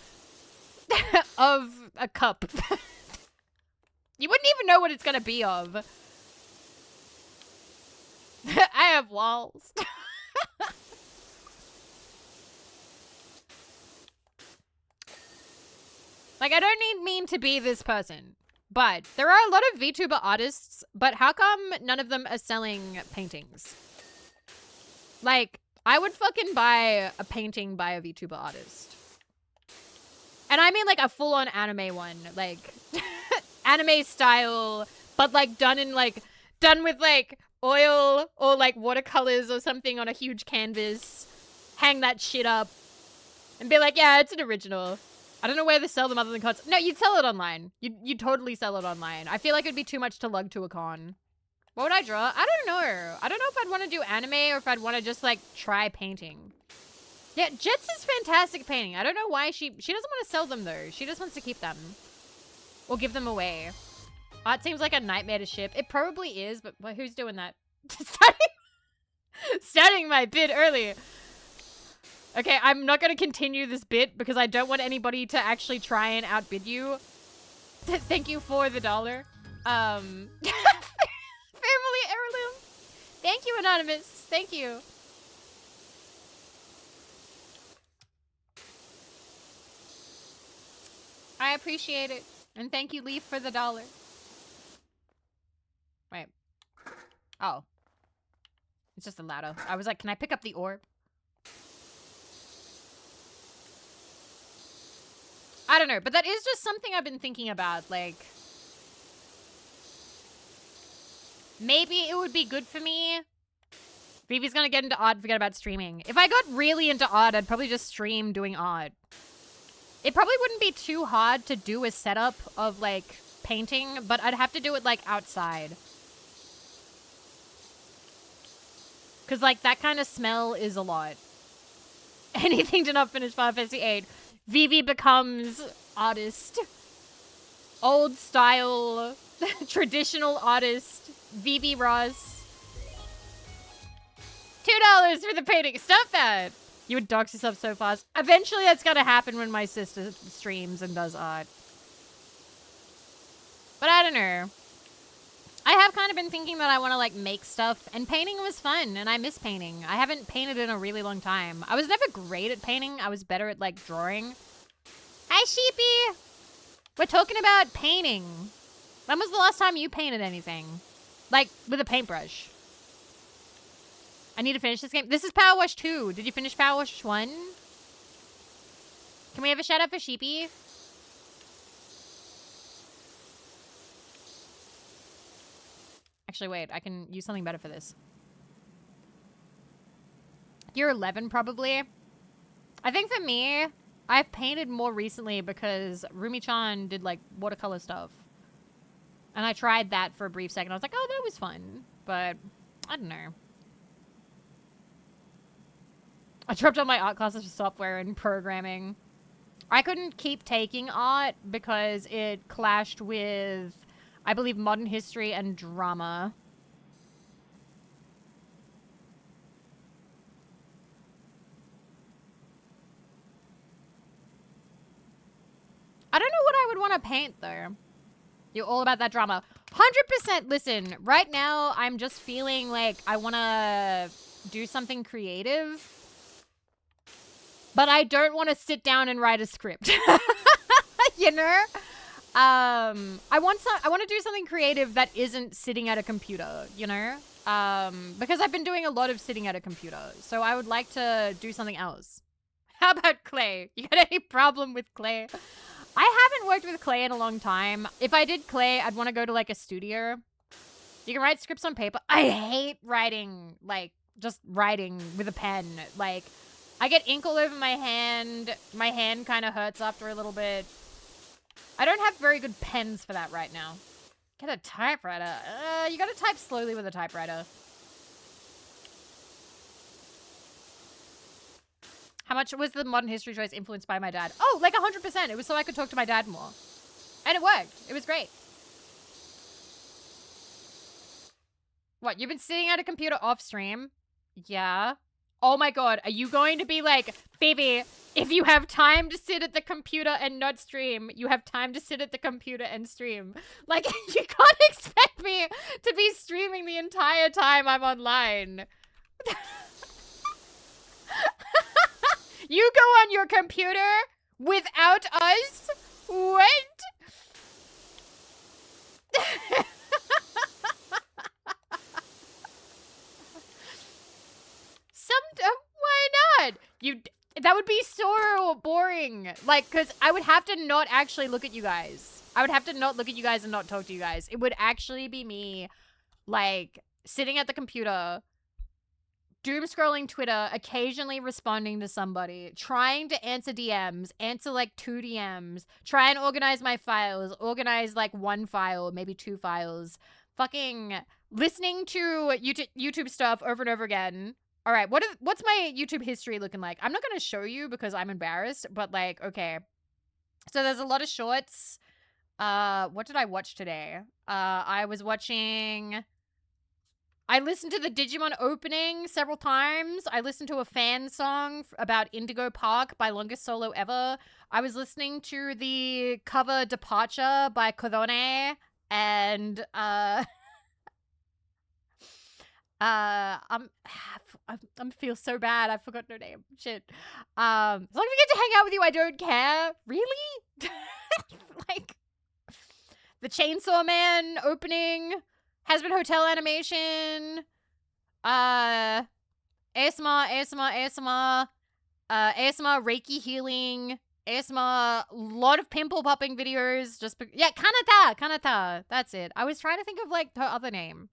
of a cup. You wouldn't even know what it's gonna be of. I have walls. Like, I don't mean to be this person. But there are a lot of VTuber artists, but how come none of them are selling paintings? Like, I would fucking buy a painting by a VTuber artist. And I mean like a full-on anime one. Like, anime style, but like done with like oil or like watercolors or something on a huge canvas. Hang that shit up. And be like, yeah, it's an original. I don't know where to sell them other than cons. No, you'd sell it online. You'd totally sell it online. I feel like it'd be too much to lug to a con. What would I draw? I don't know. I don't know if I'd want to do anime or if I'd want to just, like, try painting. Yeah, Jets is fantastic painting. I don't know why she doesn't want to sell them, though. She just wants to keep them. Or give them away. Oh, it seems like a nightmare to ship. It probably is, but who's doing that? Starting my bid early. Okay, I'm not going to continue this bit because I don't want anybody to actually try and outbid you. Thank you for the $1. Family heirloom. Thank you, Anonymous. Thank you. I appreciate it. And thank you, Leaf, for the $1. Wait. Oh. It's just a ladder. I was like, can I pick up the orb? I don't know, but that is just something I've been thinking about, like... Maybe it would be good for me. Vivi's gonna get into art and forget about streaming. If I got really into art, I'd probably just stream doing art. It probably wouldn't be too hard to do a setup of, like, painting, but I'd have to do it, like, outside. Because, like, that kind of smell is a lot. Anything to not finish Final Fantasy VIII. Vivi becomes artist. Old style, traditional artist, Vivi Ross. $2 for the painting. Stop that. You would dox yourself so fast. Eventually that's gonna happen when my sister streams and does art. But I don't know. I have kind of been thinking that I want to like make stuff, and painting was fun, and I miss painting. I haven't painted in a really long time. I was never great at painting. I was better at like drawing. Hi, Sheepy. We're talking about painting. When was the last time you painted anything? Like with a paintbrush. I need to finish this game. This is PowerWash 2. Did you finish PowerWash 1? Can we have a shout out for Sheepy? Actually, wait. I can use something better for this. You're 11, probably. I think for me, I've painted more recently because Rumi-chan did, like, watercolor stuff. And I tried that for a brief second. I was like, oh, that was fun. But, I don't know. I dropped all my art classes for software and programming. I couldn't keep taking art because it clashed with, I believe, modern history and drama. I don't know what I would want to paint, though. You're all about that drama. 100%. Listen, right now, I'm just feeling like I want to do something creative. But I don't want to sit down and write a script. You know? I want to do something creative that isn't sitting at a computer, you know? Because I've been doing a lot of sitting at a computer. So I would like to do something else. How about clay? You got any problem with clay? I haven't worked with clay in a long time. If I did clay, I'd want to go to like a studio. You can write scripts on paper. I hate writing, like, just writing with a pen. Like, I get ink all over my hand. My hand kind of hurts after a little bit. I don't have very good pens for that right now. Get a typewriter. You gotta type slowly with a typewriter. How much was the modern history choice influenced by my dad? Oh, like 100%. It was so I could talk to my dad more. And it worked. It was great. What, you've been sitting at a computer off stream? Yeah. Oh my god, are you going to be like, Vivi, if you have time to sit at the computer and not stream, you have time to sit at the computer and stream. Like, you can't expect me to be streaming the entire time I'm online. You go on your computer without us? What? Why not? That would be so boring. Like, because I would have to not actually look at you guys. I would have to not look at you guys and not talk to you guys. It would actually be me, like, sitting at the computer, doom scrolling Twitter, occasionally responding to somebody, trying to answer DMs, answer like 2 DMs, try and organize my files, organize like 1 file, maybe 2 files, fucking listening to YouTube stuff over and over again. All right, what's my YouTube history looking like? I'm not going to show you because I'm embarrassed, but like, okay. So there's a lot of shorts. What did I watch today? I listened to the Digimon opening several times. I listened to a fan song about Indigo Park by Longest Solo Ever. I was listening to the cover Departure by Kodone. And, I feel so bad. I forgot her name. Shit. As long as we get to hang out with you, I don't care. Really? Like, the Chainsaw Man opening, Has-Been Hotel animation, ASMR, ASMR Reiki healing, ASMR, lot of pimple popping videos. Yeah, Kanata. That's it. I was trying to think of like her other name.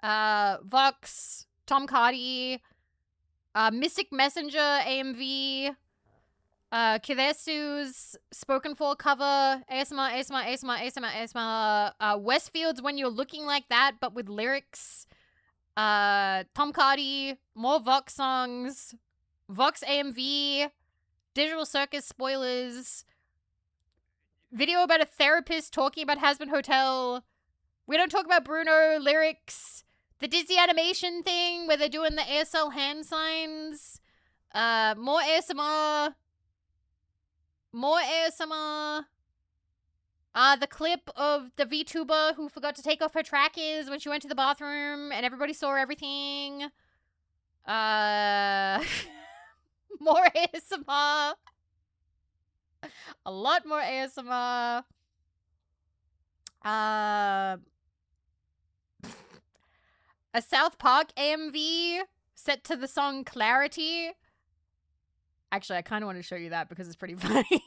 Vox, Tom Cardi, Mystic Messenger, AMV, Kidesu's Spoken For cover, ASMR, Westfield's When You're Looking Like That, but with lyrics, Tom Cardi, more Vox songs, Vox AMV, Digital Circus spoilers. Video about a therapist talking about Hazbin Hotel. We don't talk about Bruno lyrics. The Disney animation thing where they're doing the ASL hand signs. More ASMR. More ASMR. The clip of the VTuber who forgot to take off her trackers when she went to the bathroom and everybody saw everything. More ASMR. A lot more ASMR. A South Park AMV set to the song Clarity. Actually, I kind of want to show you that because it's pretty funny.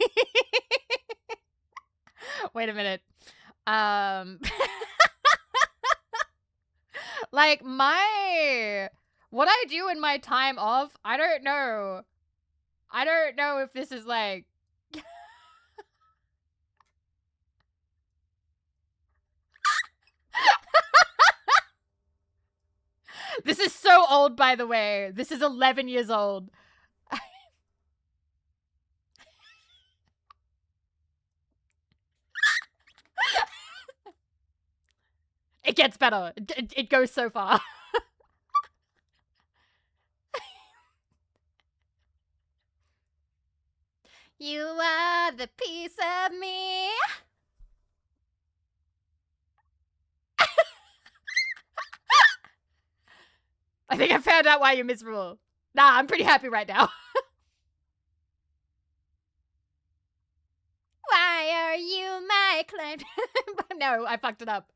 Wait a minute. Like, what I do in my time off, I don't know. I don't know if this is like... This is so old, by the way. This is 11 years old. It gets better. It goes so far. You are the piece of me. I think I found out why you're miserable. Nah, I'm pretty happy right now. Why are you my client? No, I fucked it up.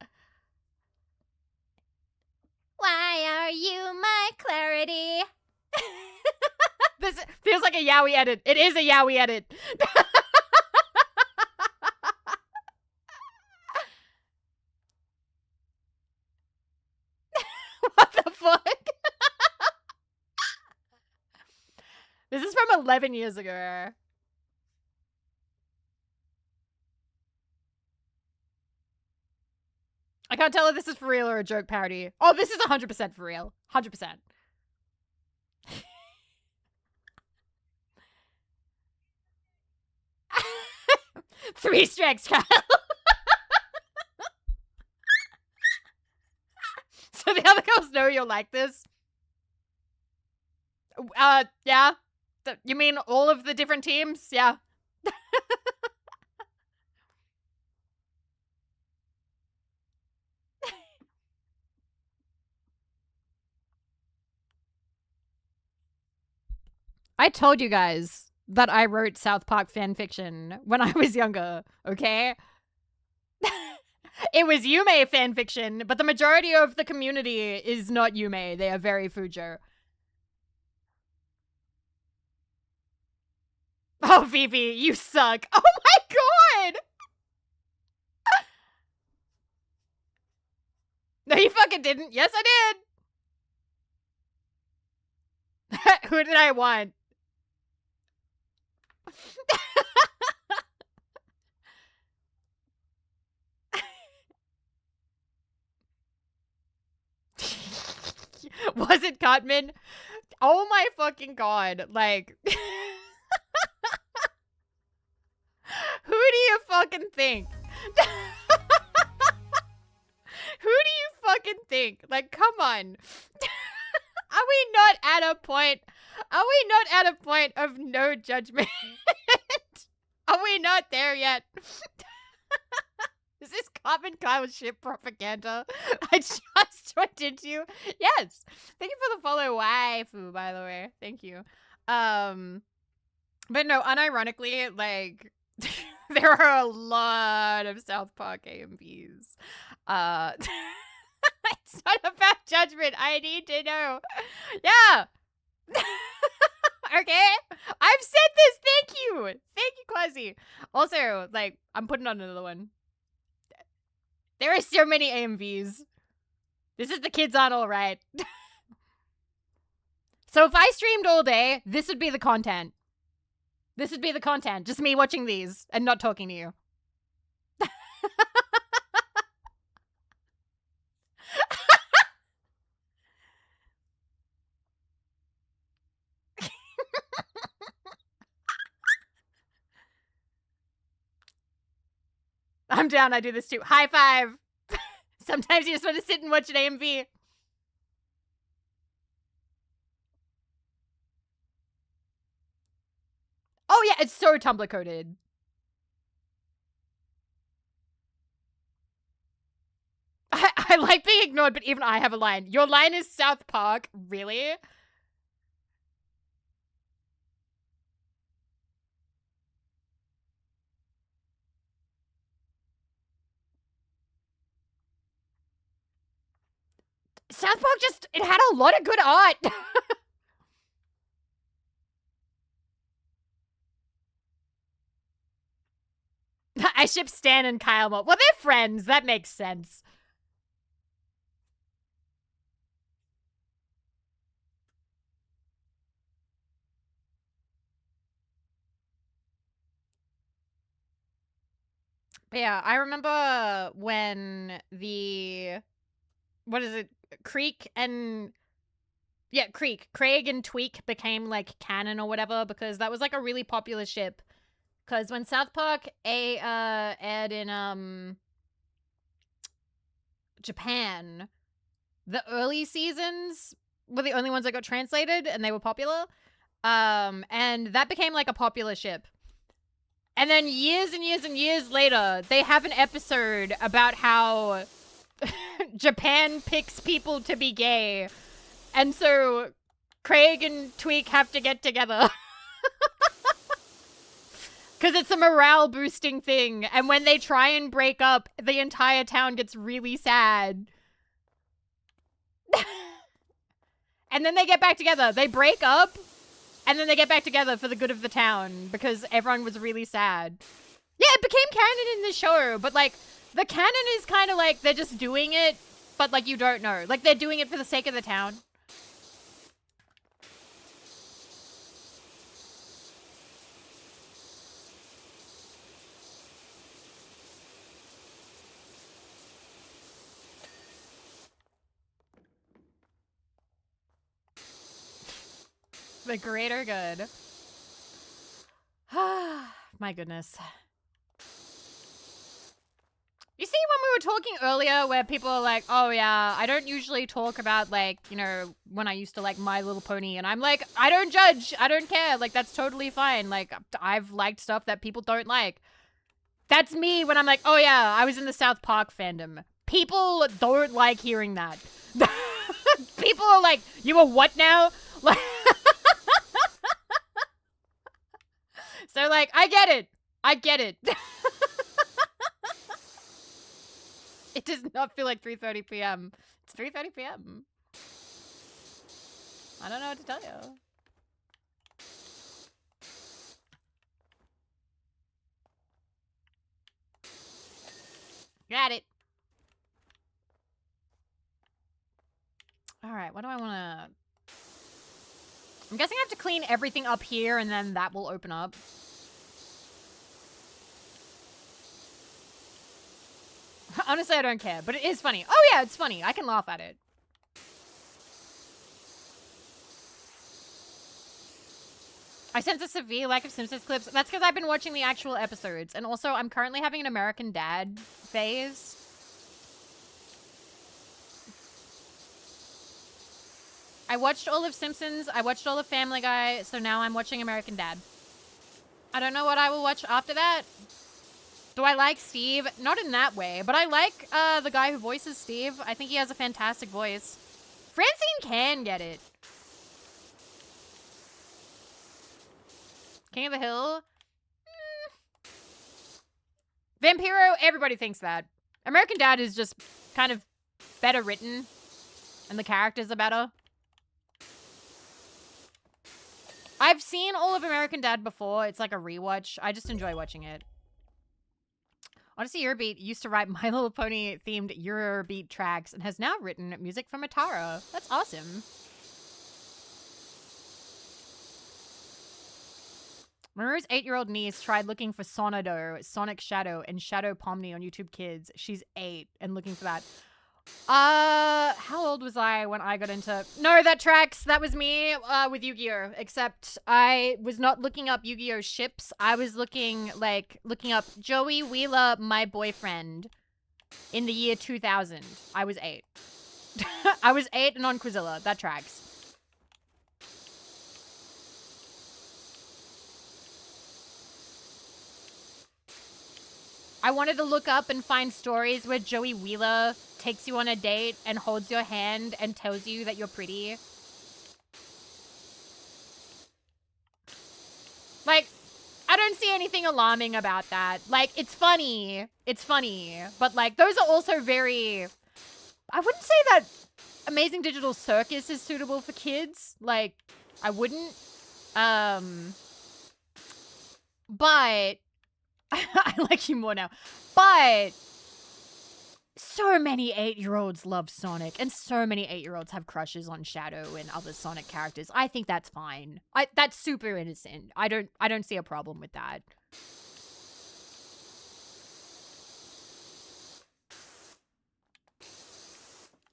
Why are you my clarity? This feels like a Yowie edit. It is a Yowie edit. What the fuck? This is from 11 years ago. I can't tell if this is for real or a joke parody. Oh, this is 100% for real. 100%. 3 strikes, Kyle. So the other girls know you'll like this? Yeah. You mean all of the different teams? Yeah. I told you guys that I wrote South Park fanfiction when I was younger, okay? It was Yume fanfiction, but the majority of the community is not Yume. They are very Fujo. Oh, Vivi, you suck. Oh my god! No, you fucking didn't. Yes, I did. Who did I want? Was it Cutman? Oh my fucking god. Like... Who do you fucking think? Who do you fucking think? Like, come on. Are we not at a point? Are we not at a point of no judgment? Are we not there yet? Is this Common Kyle shit propaganda? I just went into you. Yes. Thank you for the follow, waifu, by the way. Thank you. But no, unironically, like, there are a lot of South Park AMVs. It's not about judgment. I need to know. Yeah. Okay. I've said this. Thank you. Thank you, Quasi. Also, like, I'm putting on another one. There are so many AMVs. This is the kids on all right. So if I streamed all day, this would be the content. This would be the content. Just me watching these and not talking to you. I'm down. I do this too. High five. Sometimes you just want to sit and watch an AMV. Oh yeah, it's so Tumblr coded. I like being ignored, but even I have a line. Your line is South Park. Really? South Park it had a lot of good art. I ship Stan and Kyle more. Well, they're friends. That makes sense. But yeah, I remember when what is it? Craig and Tweak became like canon or whatever, because that was like a really popular ship. Because when South Park aired in Japan, the early seasons were the only ones that got translated, and they were popular. And that became like a popular ship. And then years and years and years later, they have an episode about how Japan picks people to be gay. And so Craig and Tweak have to get together. Because it's a morale boosting thing. And when they try and break up, the entire town gets really sad. And then they get back together. They break up. And then they get back together for the good of the town because everyone was really sad. Yeah, it became canon in the show, but like the canon is kind of like they're just doing it, but like you don't know. Like they're doing it for the sake of the town. The greater good. My goodness. You see, when we were talking earlier where people are like, oh yeah, I don't usually talk about like, you know, when I used to like My Little Pony, and I'm like, I don't judge. I don't care. Like, that's totally fine. Like, I've liked stuff that people don't like. That's me when I'm like, oh yeah, I was in the South Park fandom. People don't like hearing that. People are like, you a what now? Like, so like, I get it. I get it. It does not feel like 3:30 p.m. It's 3:30 p.m. I don't know what to tell you. Got it. All right, what do I want to... I'm guessing I have to clean everything up here, and then that will open up. Honestly, I don't care, but it is funny. Oh yeah, it's funny. I can laugh at it. I sense a severe lack of Simpsons clips. That's because I've been watching the actual episodes. And also, I'm currently having an American Dad phase. I watched all of Simpsons. I watched all of Family Guy. So now I'm watching American Dad. I don't know what I will watch after that. Do I like Steve? Not in that way, but I like the guy who voices Steve. I think he has a fantastic voice. Francine can get it. King of the Hill? Vampiro, everybody thinks that. American Dad is just kind of better written, and the characters are better. I've seen all of American Dad before. It's like a rewatch. I just enjoy watching it. Odyssey Eurobeat used to write My Little Pony themed Eurobeat tracks and has now written music for Matara. That's awesome. Maru's 8-year-old niece tried looking for Sonado, Sonic Shadow, and Shadow Pomni on YouTube Kids. She's 8 and looking for that. How old was I when I got into... No, that tracks. That was me, with Yu-Gi-Oh! Except I was not looking up Yu-Gi-Oh! Ships. I was looking up Joey Wheeler, my boyfriend, in the year 2000. I was 8. I was 8 and on Quizilla. That tracks. I wanted to look up and find stories where Joey Wheeler takes you on a date and holds your hand and tells you that you're pretty. Like, I don't see anything alarming about that. Like, it's funny. It's funny. But, like, those are also very... I wouldn't say that Amazing Digital Circus is suitable for kids. Like, I wouldn't. But... I like you more now. But... So many 8-year-olds love Sonic, and so many 8-year-olds have crushes on Shadow and other Sonic characters. I think that's fine. That's super innocent. I don't see a problem with that.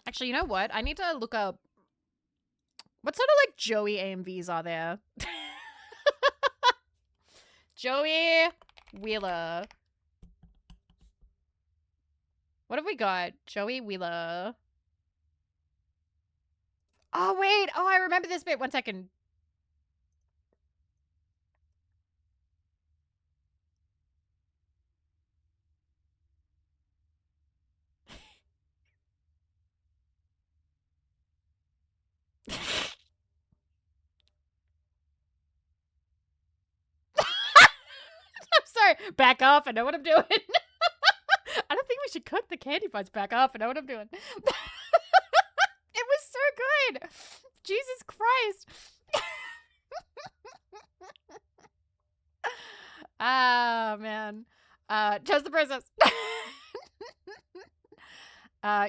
Actually, you know what? I need to look up what sort of like Joey AMVs are there. Joey Wheeler. What have we got? Joey Wheeler. Oh, wait. Oh, I remember this bit. 1 second. I'm sorry. Back off. I know what I'm doing. I don't think we should cook the candy bars. Back off. I know what I'm doing. It was so good. Jesus Christ. Ah, man. Just the process.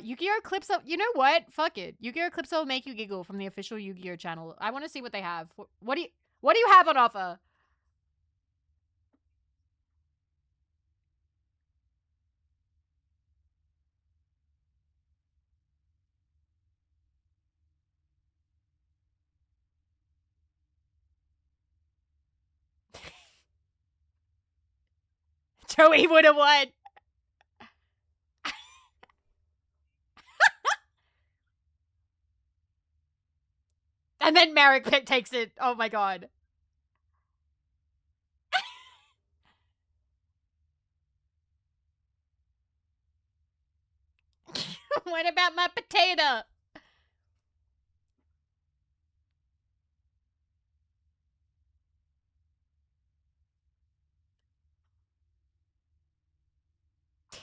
Yu-Gi-Oh! Clips of... You know what? Fuck it. Yu-Gi-Oh! Clips will make you giggle from the official Yu-Gi-Oh! channel. I want to see what they have. What do you have on offer? Joey would have won. And then Merrick takes it. Oh my god. What about my potato?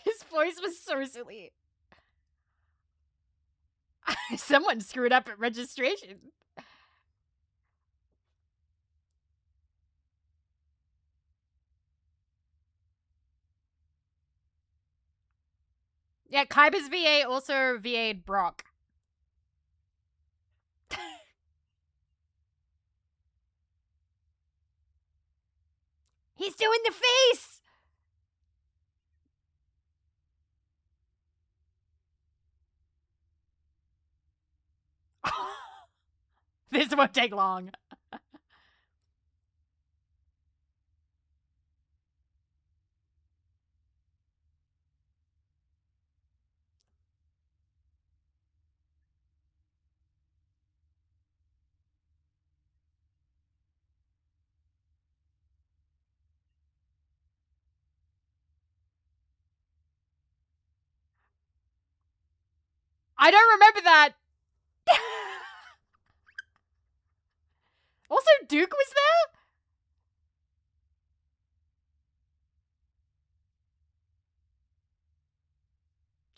His voice was so silly. Someone screwed up at registration. Yeah, Kaiba's VA also VA'd Brock. He's doing the face! This won't take long. I don't remember that. Also, Duke was there?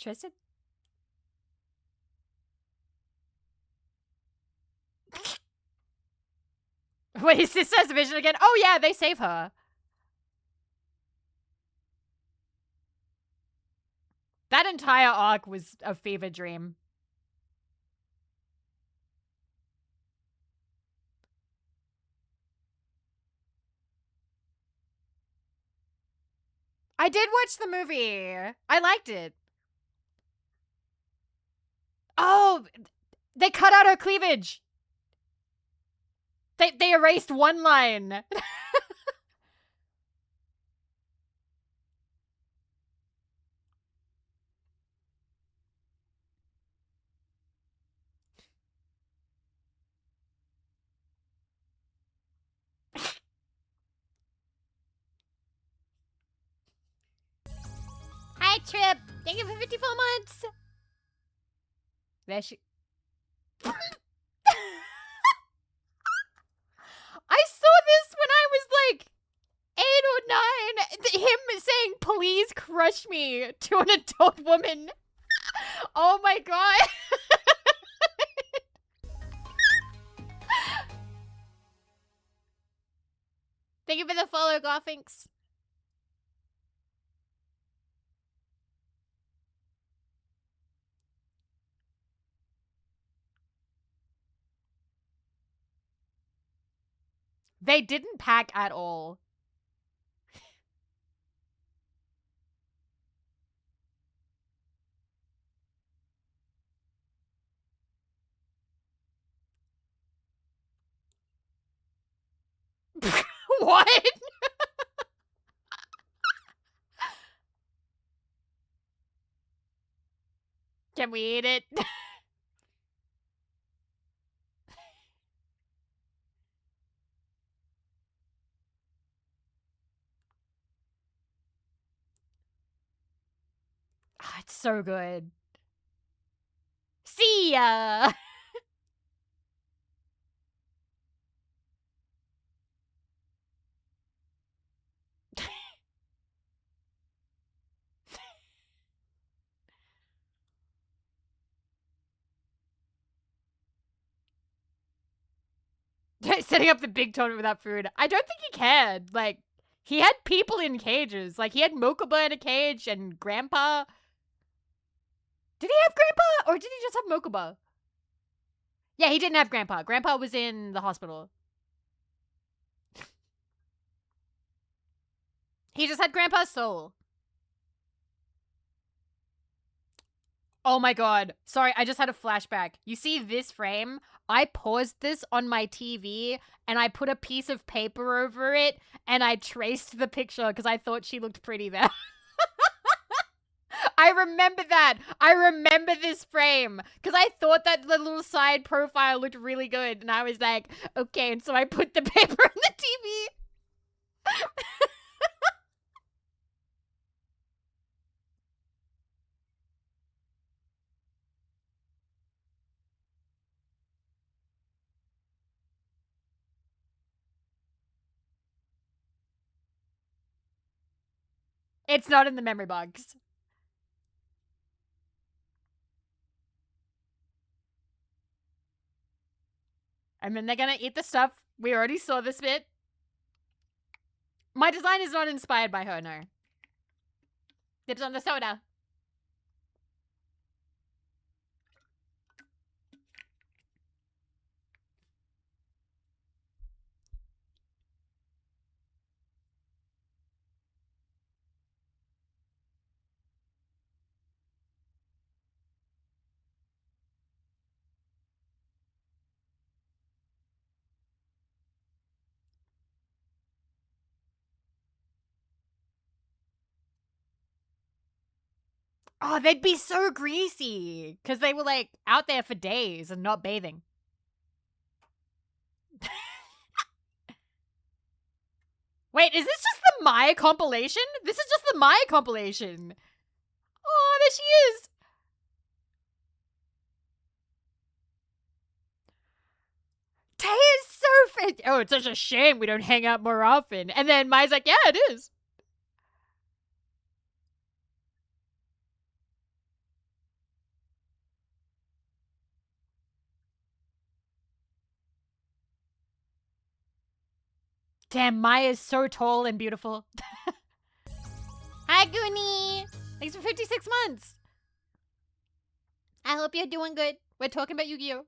Tristan? Wait, his sister has a vision again? Oh yeah, they save her. That entire arc was a fever dream. I did watch the movie. I liked it. Oh, they cut out her cleavage. They erased one line. Hi, Trip. Thank you for 54 months. There she... I saw this when I was like 8 or 9. Him saying, please crush me to an adult woman. Oh my god. Thank you for the follow, Garfinks. They didn't pack at all. What? Can we eat it? Oh, it's so good. See ya! Setting up the big tournament without food. I don't think he cared. Like, he had people in cages. Like, he had Mokuba in a cage and Grandpa. Did he have Grandpa? Or did he just have Mokuba? Yeah, he didn't have Grandpa. Grandpa was in the hospital. He just had Grandpa's soul. Oh my god. Sorry, I just had a flashback. You see this frame? I paused this on my TV and I put a piece of paper over it and I traced the picture because I thought she looked pretty there. I remember that. I remember this frame because I thought that the little side profile looked really good and I was like, okay, and so I put the paper on the TV. It's not in the memory box. And then they're gonna eat the stuff. We already saw this bit. My design is not inspired by her, no. Dips on the soda. Oh, they'd be so greasy because they were like out there for days and not bathing. Wait, is this just the Maya compilation? This is just the Maya compilation. Oh, there she is. Tay is so fit. Oh, it's such a shame we don't hang out more often. And then Maya's like, yeah, it is. Damn, Maya is so tall and beautiful. Hi, Goonie. Thanks for 56 months. I hope you're doing good. We're talking about Yu-Gi-Oh!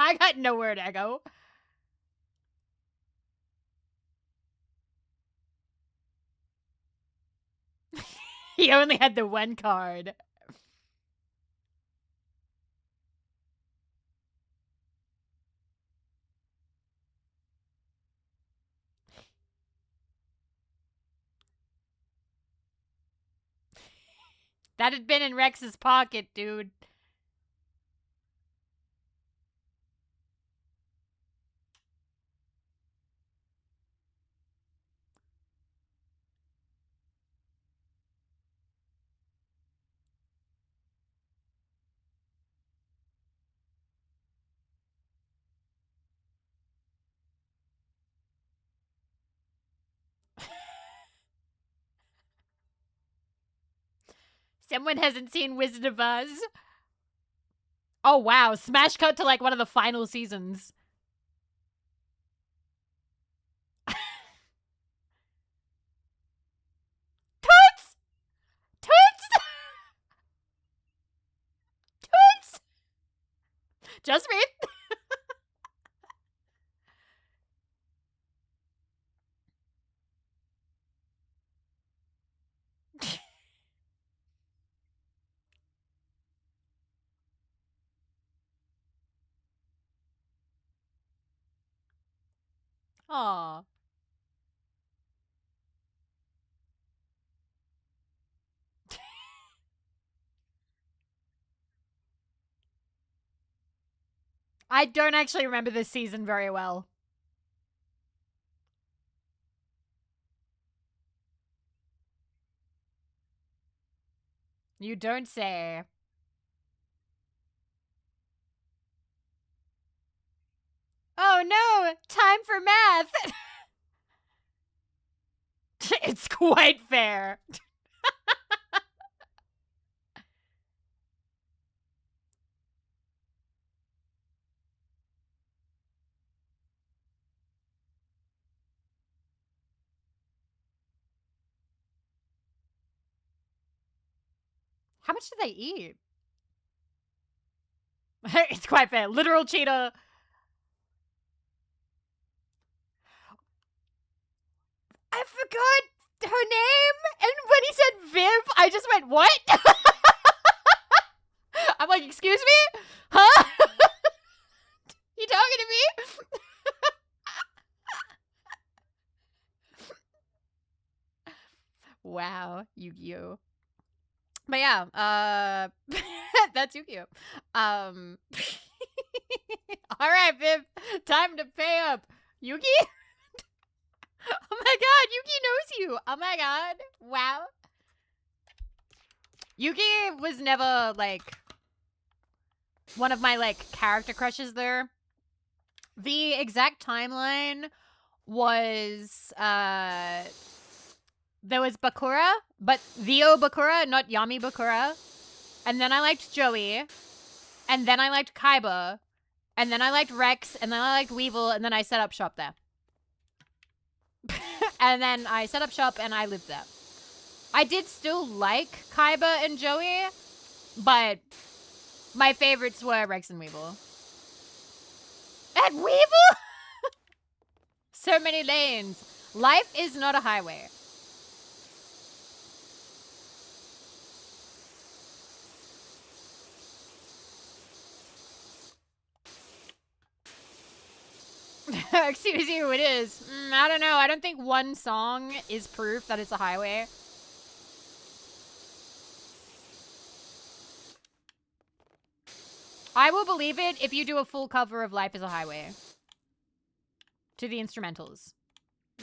I got nowhere to go. He only had the one card. That had been in Rex's pocket, dude. Someone hasn't seen Wizard of Oz. Oh, wow. Smash cut to, like, one of the final seasons. Toots! Toots! Toots! Just me. Aw. I don't actually remember this season very well. You don't say. Oh no! Time for math! It's quite fair. How much did they eat? It's quite fair. Literal cheetah. I forgot her name, and when he said Viv, I just went, what? I'm like, excuse me? Huh? You talking to me? Wow, Yu-Gi-Oh. But yeah, that's Yu-Gi-Oh. All right, Viv, time to pay up. Yugi? Oh my god, Yugi knows you. Oh my god. Wow. Yugi was never, like, one of my, like, character crushes there. The exact timeline was, there was Bakura, but Vio Bakura, not Yami Bakura. And then I liked Joey. And then I liked Kaiba. And then I liked Rex. And then I liked Weevil. And then I set up shop there. And then I set up shop and I lived there. I did still like Kaiba and Joey, but my favorites were Rex and Weevil. And Weevil? So many lanes. Life is not a highway. Excuse you, it is. I don't know. I don't think one song is proof that it's a highway. I will believe it if you do a full cover of Life is a Highway. To the instrumentals.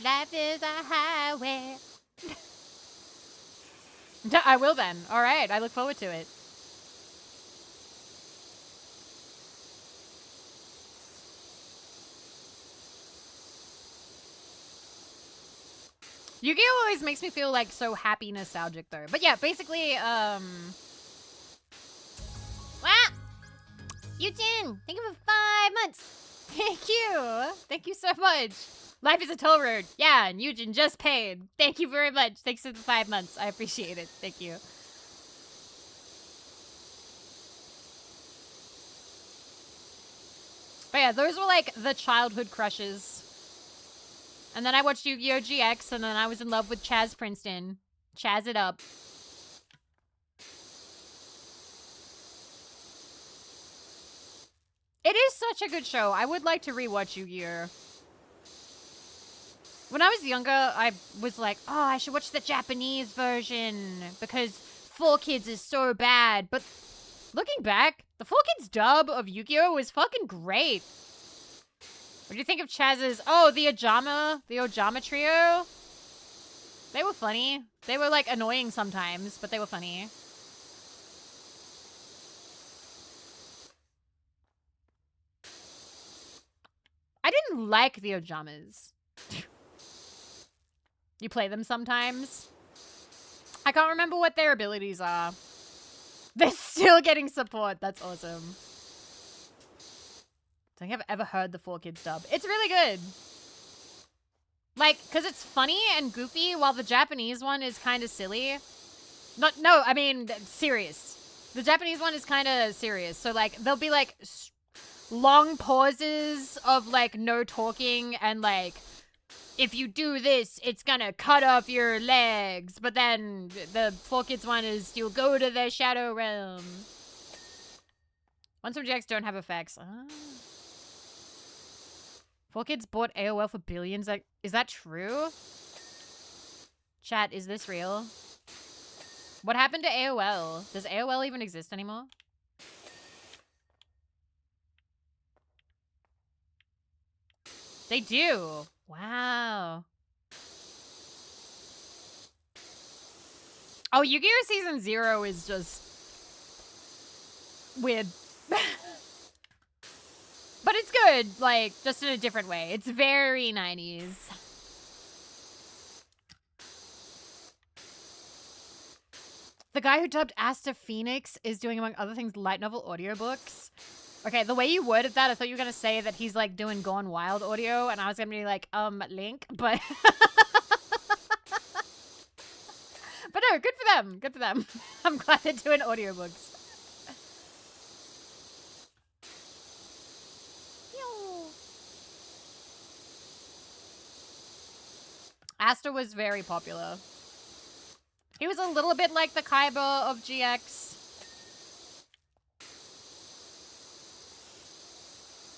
Life is a highway. I will then. All right. I look forward to it. Yu-Gi-Oh! Always makes me feel like so happy nostalgic though. But yeah, basically, Wow! Yu-Jin! Thank you for 5 months! Thank you! Thank you so much! Life is a toll road. Yeah, and Yujin just paid. Thank you very much. Thanks for the 5 months. I appreciate it. Thank you. But yeah, those were like the childhood crushes. And then I watched Yu-Gi-Oh! GX, and then I was in love with Chaz Princeton. Chaz it up. It is such a good show. I would like to rewatch Yu-Gi-Oh! When I was younger, I was like, oh, I should watch the Japanese version because 4Kids is so bad. But looking back, the 4Kids dub of Yu-Gi-Oh! Was fucking great. What do you think of Chaz's... Oh, the Ojama trio? They were funny. They were, like, annoying sometimes, but they were funny. I didn't like the Ojamas. You play them sometimes? I can't remember what their abilities are. They're still getting support. That's awesome. I don't think I've ever heard the 4Kids dub. It's really good. Like, because it's funny and goofy, while the Japanese one is kind of silly. I mean, serious. The Japanese one is kind of serious. So, like, there'll be, like, long pauses of, like, no talking and, like, if you do this, it's gonna cut off your legs. But then the 4Kids one is you'll go to the Shadow Realm. Ones from GX don't have effects. 4Kids bought AOL for billions. Like, is that true? Chat, is this real? What happened to AOL? Does AOL even exist anymore? They do. Wow. Oh, Yu-Gi-Oh! Season 0 is just weird. But it's good, like, just in a different way. It's very 90s. The guy who dubbed Asta Phoenix is doing, among other things, light novel audiobooks. Okay, the way you worded that, I thought you were going to say that he's, like, doing Gone Wild audio, and I was going to be like, Link, but... But no, good for them. Good for them. I'm glad they're doing audiobooks. Asta was very popular. He was a little bit like the Kaiba of GX.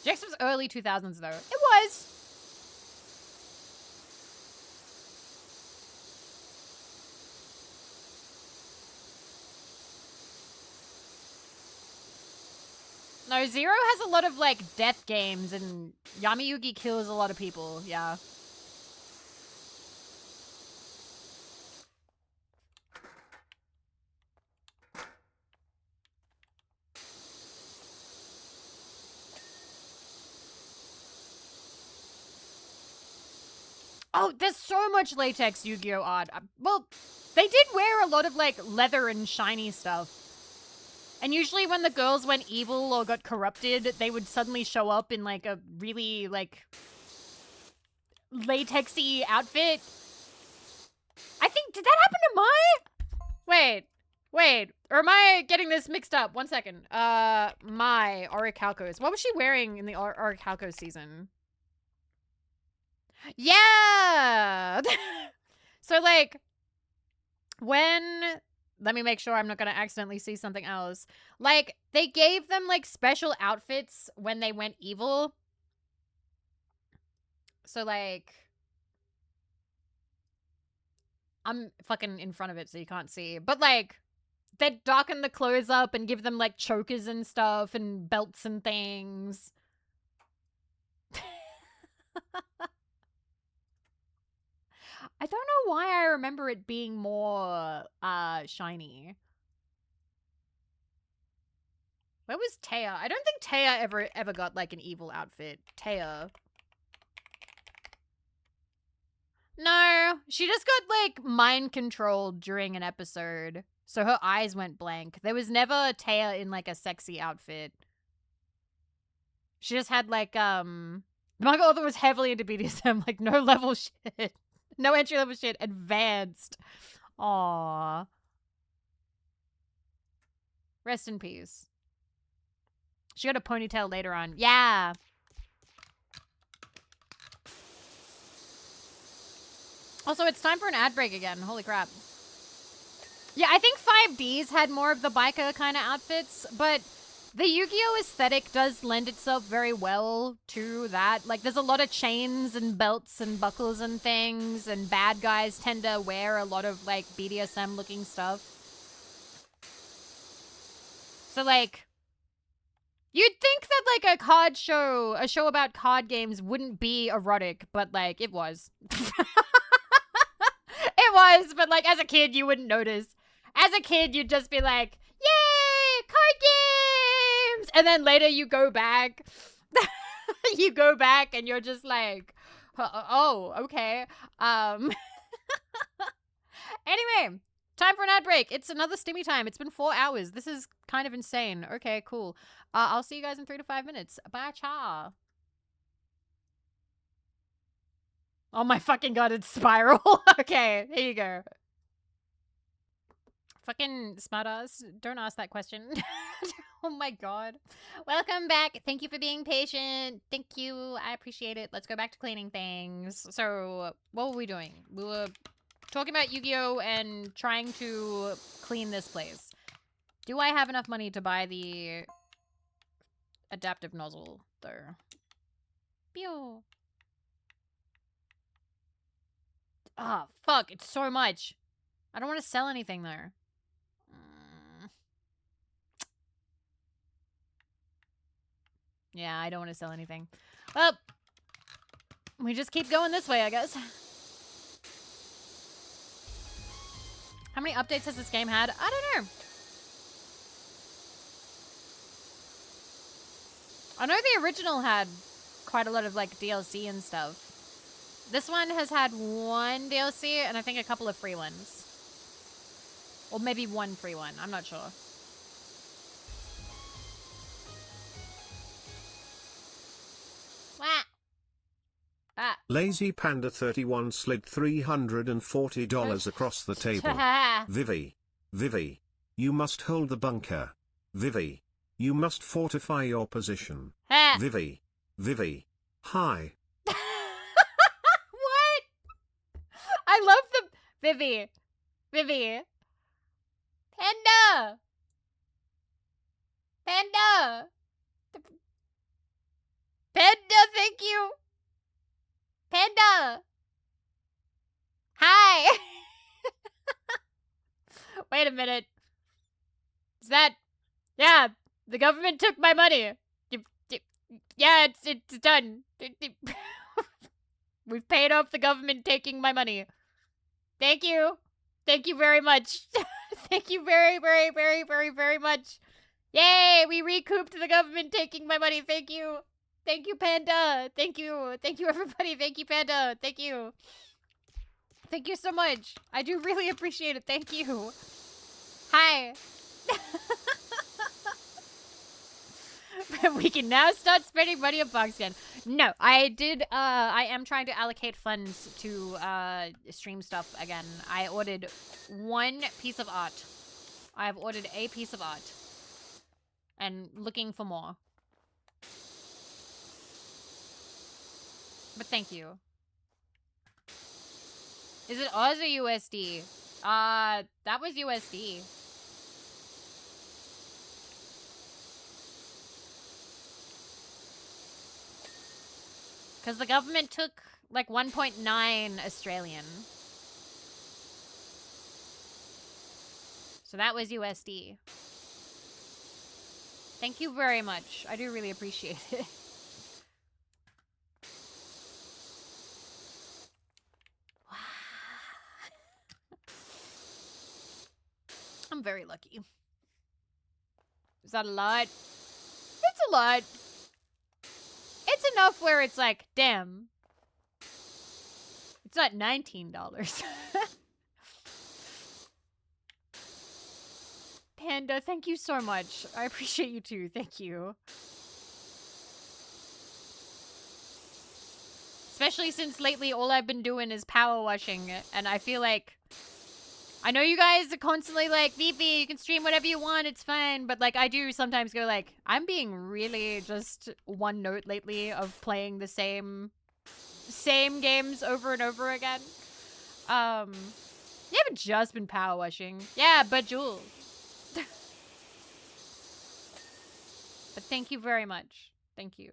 GX was early 2000s, though. It was. No, Zero has a lot of, like, death games, and Yami Yugi kills a lot of people, yeah. Oh, there's so much latex Yu-Gi-Oh! Art. Well, they did wear a lot of, like, leather and shiny stuff. And usually when the girls went evil or got corrupted, they would suddenly show up in, like, a really, like, latexy outfit. I think, did that happen to my... Wait. Or am I getting this mixed up? 1 second. My Orichalcos. What was she wearing in the Orichalcos season? Yeah! So, like, when... Let me make sure I'm not going to accidentally see something else. Like, they gave them, like, special outfits when they went evil. So, like... I'm fucking in front of it so you can't see. But, like, they'd darken the clothes up and give them, like, chokers and stuff and belts and things. I don't know why I remember it being more shiny. Where was Taya? I don't think Taya ever got like an evil outfit. Taya. No, she just got like mind controlled during an episode. So her eyes went blank. There was never Taya in like a sexy outfit. She just had like the manga author was heavily into BDSM, like no level shit. No entry level shit. Advanced. Aww. Rest in peace. She got a ponytail later on. Yeah. Also, it's time for an ad break again. Holy crap. Yeah, I think 5Ds had more of the biker kind of outfits, but the Yu-Gi-Oh! Aesthetic does lend itself very well to that. Like, there's a lot of chains and belts and buckles and things, and bad guys tend to wear a lot of, like, BDSM-looking stuff. So, like, you'd think that, like, a show about card games wouldn't be erotic, but, like, it was. It was, but, like, as a kid, you wouldn't notice. As a kid, you'd just be like, yay, card games! And then later you go back. You go back and you're just like, oh, okay. Anyway, time for an ad break. It's another stimmy time. It's been 4 hours. This is kind of insane. Okay, cool. I'll see you guys in 3 to 5 minutes. Bye, cha. Oh my fucking god, it's Spiral. Okay, here you go. Fucking smartass, don't ask that question. Oh my god. Welcome back. Thank you for being patient. Thank you. I appreciate it. Let's go back to cleaning things. So, what were we doing? We were talking about Yu-Gi-Oh! And trying to clean this place. Do I have enough money to buy the adaptive nozzle, though? Pew. Ah, fuck. It's so much. I don't want to sell anything, though. Yeah, I don't want to sell anything. Well, we just keep going this way, I guess. How many updates has this game had? I don't know. I know the original had quite a lot of, like, DLC and stuff. This one has had 1 DLC and I think a couple of free ones. Or maybe 1 free one. I'm not sure. Lazy Panda 31 slid $340 across the table. Vivi, you must hold the bunker. Vivi, you must fortify your position. Vivi, hi. What? I love the Vivi. Panda, thank you. Panda! Hi! Wait a minute. Is that... Yeah, the government took my money. Yeah, it's done. We've paid off the government taking my money. Thank you. Thank you very much. Thank you very, very, very, very, very much. Yay, we recouped the government taking my money. Thank you. Thank you, Panda. Thank you. Thank you, everybody. Thank you, Panda. Thank you. Thank you so much. I do really appreciate it. Thank you. Hi. We can now start spending money on Box again. No, I am trying to allocate funds to stream stuff again. I ordered 1 piece of art. I've ordered a piece of art. And looking for more. But thank you. Is it Oz or USD? That was USD. Because the government took like 1.9 Australian. So that was USD. Thank you very much. I do really appreciate it. I'm very lucky. Is that a lot? It's a lot. It's enough where it's like, damn. It's not $19. Panda, thank you so much. I appreciate you too. Thank you. Especially since lately all I've been doing is power washing, and I feel like... I know you guys are constantly like, Vivi, you can stream whatever you want, it's fine. But like, I do sometimes go like, I'm being really just one note lately of playing the same games over and over again. You haven't just been power washing. Yeah, but Jules. But thank you very much. Thank you.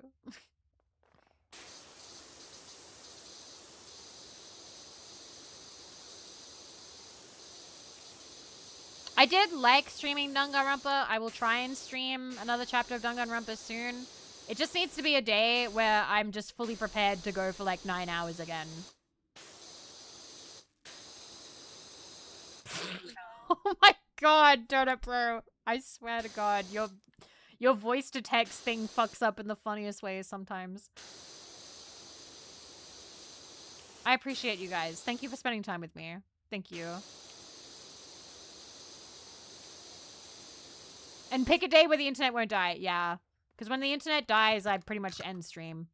I did like streaming Danganronpa. I will try and stream another chapter of Danganronpa soon. It just needs to be a day where I'm just fully prepared to go for like 9 hours again. Oh my god, Donut Bro. I swear to god, your voice to text thing fucks up in the funniest ways sometimes. I appreciate you guys. Thank you for spending time with me. Thank you. And pick a day where the internet won't die. Yeah. Because when the internet dies, I pretty much end stream.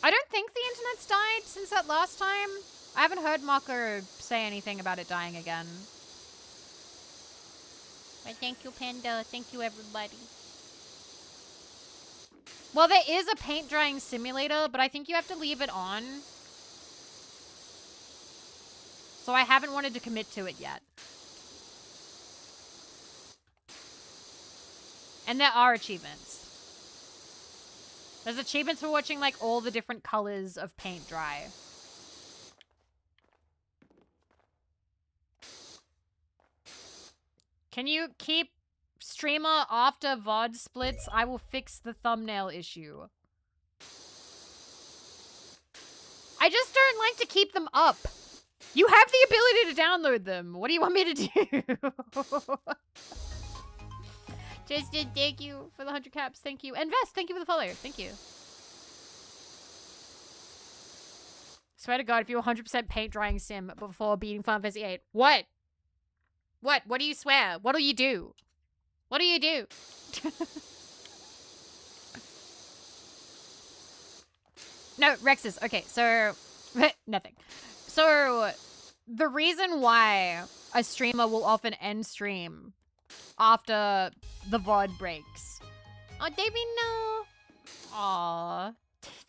I don't think the internet's died since that last time. I haven't heard Mako say anything about it dying again. But thank you, Panda. Thank you, everybody. Well, there is a paint drying simulator, but I think you have to leave it on. So I haven't wanted to commit to it yet. And there are achievements. There's achievements for watching, like, all the different colors of paint dry. Can you keep streamer after VOD splits? I will fix the thumbnail issue. I just don't like to keep them up. You have the ability to download them. What do you want me to do? Tristan, thank you for the 100 caps. Thank you. And Vest, thank you for the follow. Thank you. Swear to God, if you're 100% paint drying sim before beating Final Fantasy 8. What? What? What do you swear? What'll you do? What do you do? No, Rexus. Okay, so... nothing. So, the reason why a streamer will often end stream after the VOD breaks. Oh, David, no. Aw.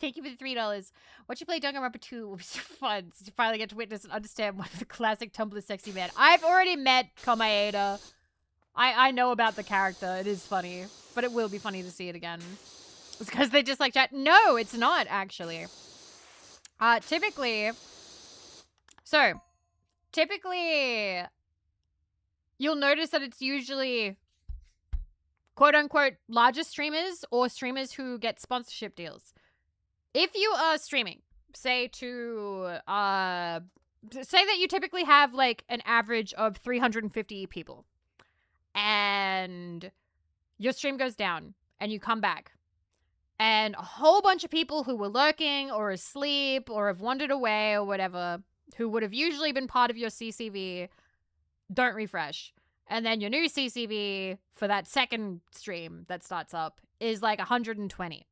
Thank you for the $3. Watch you play Danganronpa 2 will be so fun to finally get to witness and understand what the classic Tumblr sexy man. I've already met Komaeda. I know about the character. It is funny. But it will be funny to see it again. It's because they just like chat. No, it's not, actually. Typically... So, typically... You'll notice that it's usually quote-unquote larger streamers or streamers who get sponsorship deals. If you are streaming, say to, say that you typically have like an average of 350 people and your stream goes down and you come back and a whole bunch of people who were lurking or asleep or have wandered away or whatever, who would have usually been part of your CCV, don't refresh. And then your new CCV for that second stream that starts up is like 120.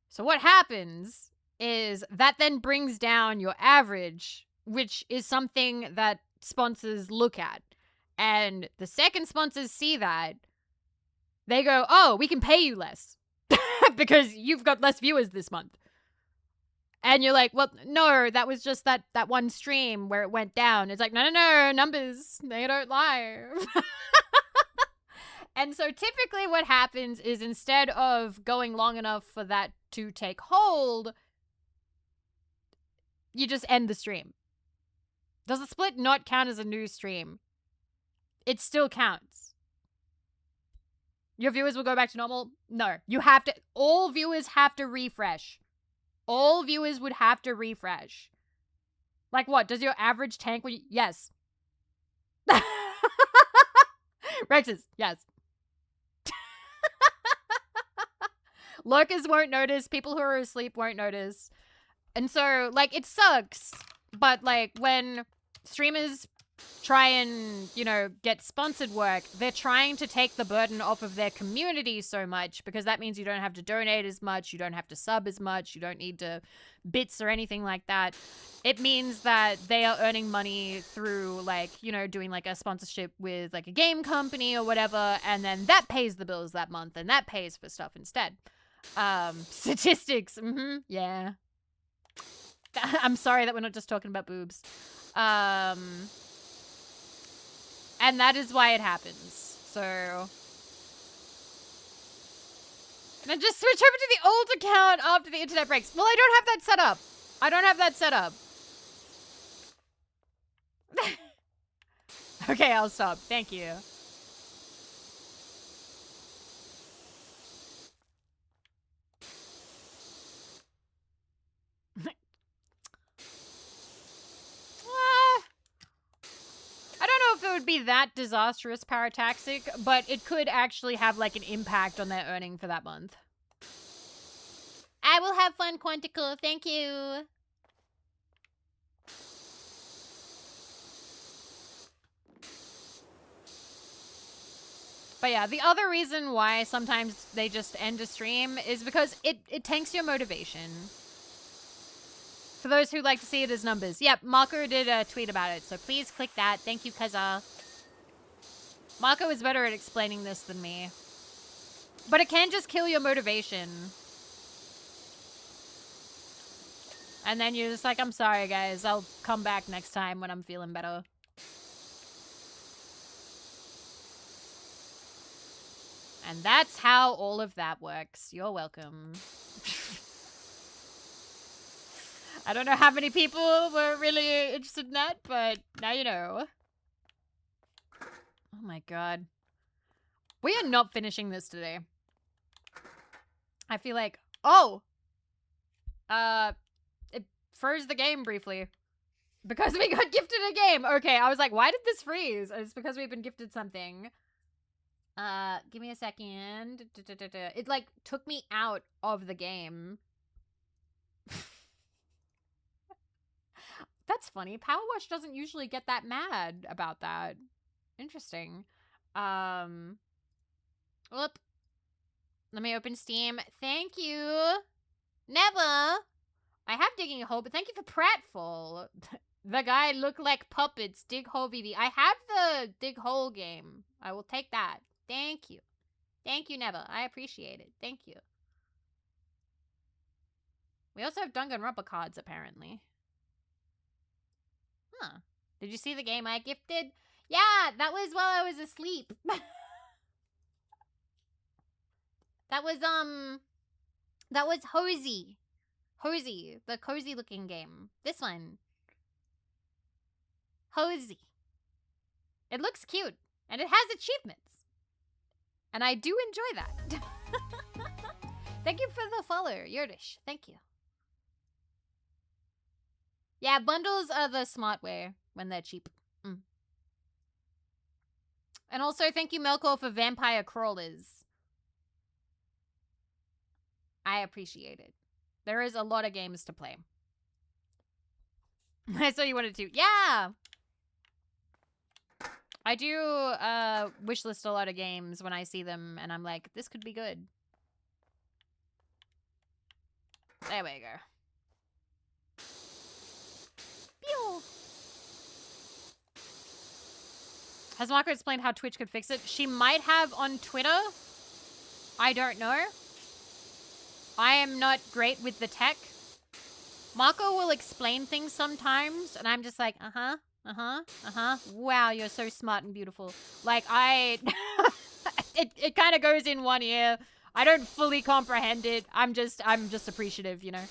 So what happens is that then brings down your average, which is something that sponsors look at. And the second sponsors see that, they go, oh, we can pay you less because you've got less viewers this month. And you're like, well, no, that was just that one stream where it went down. It's like, no, numbers, they don't lie. And so typically what happens is instead of going long enough for that to take hold, you just end the stream. Does the split not count as a new stream? It still counts. Your viewers will go back to normal? No. You have to, all viewers have to refresh. All viewers would have to refresh. Like what? Does your average tank when you... Yes. Rexus, yes. Lurkers won't notice. People who are asleep won't notice. And so, like, it sucks. But, like, when streamers try and, you know, get sponsored work, they're trying to take the burden off of their community so much because that means you don't have to donate as much, you don't have to sub as much, you don't need to bits or anything like that. It means that they are earning money through, like, you know, doing, like, a sponsorship with, like, a game company or whatever, and then that pays the bills that month, and that pays for stuff instead. Statistics. Yeah. I'm sorry that we're not just talking about boobs. And that is why it happens. So. And then just switch over to the old account after the internet breaks. Well, I don't have that set up. I don't have that set up. Okay, I'll stop. Thank you. I don't know if it would be that disastrous parataxic, but it could actually have like an impact on their earning for that month. I will have fun, Quantico. Thank you. But yeah, the other reason why sometimes they just end a stream is because it tanks your motivation. For those who like to see it as numbers. Yep, Marco did a tweet about it, so please click that. Thank you, Kaza. Marco is better at explaining this than me. But it can just kill your motivation. And then you're just like, I'm sorry, guys. I'll come back next time when I'm feeling better. And that's how all of that works. You're welcome. I don't know how many people were really interested in that, but now you know. Oh my god. We are not finishing this today. I feel like... Oh! It froze the game briefly. Because we got gifted a game! Okay, I was like, why did this freeze? It's because we've been gifted something. Give me a second. It, like, took me out of the game. That's funny. PowerWash doesn't usually get that mad about that. Interesting. Whoop. Let me open Steam. Thank you. Never. I have Digging a Hole, but thank you for Pratfall. The guy look like puppets. Dig Hole Vivi. I have the Dig Hole game. I will take that. Thank you. Thank you, Never. I appreciate it. Thank you. We also have Danganronpa cards, apparently. Huh. Did you see the game I gifted? Yeah, that was while I was asleep. That was Hosey. Hosey, the cozy looking game. This one. Hosey. It looks cute, and it has achievements. And I do enjoy that. Thank you for the follow, Yurdish. Thank you. Yeah, bundles are the smart way when they're cheap. And also, thank you, Melkor, for Vampire Crawlers. I appreciate it. There is a lot of games to play. I saw you wanted to. Yeah! I do wishlist a lot of games when I see them, and I'm like, this could be good. There we go. Pew! Has Marco explained how Twitch could fix it? She might have on Twitter. I don't know. I am not great with the tech. Marco will explain things sometimes, and I'm just like, Wow, you're so smart and beautiful. Like, it kind of goes in one ear. I don't fully comprehend it. I'm just appreciative, you know?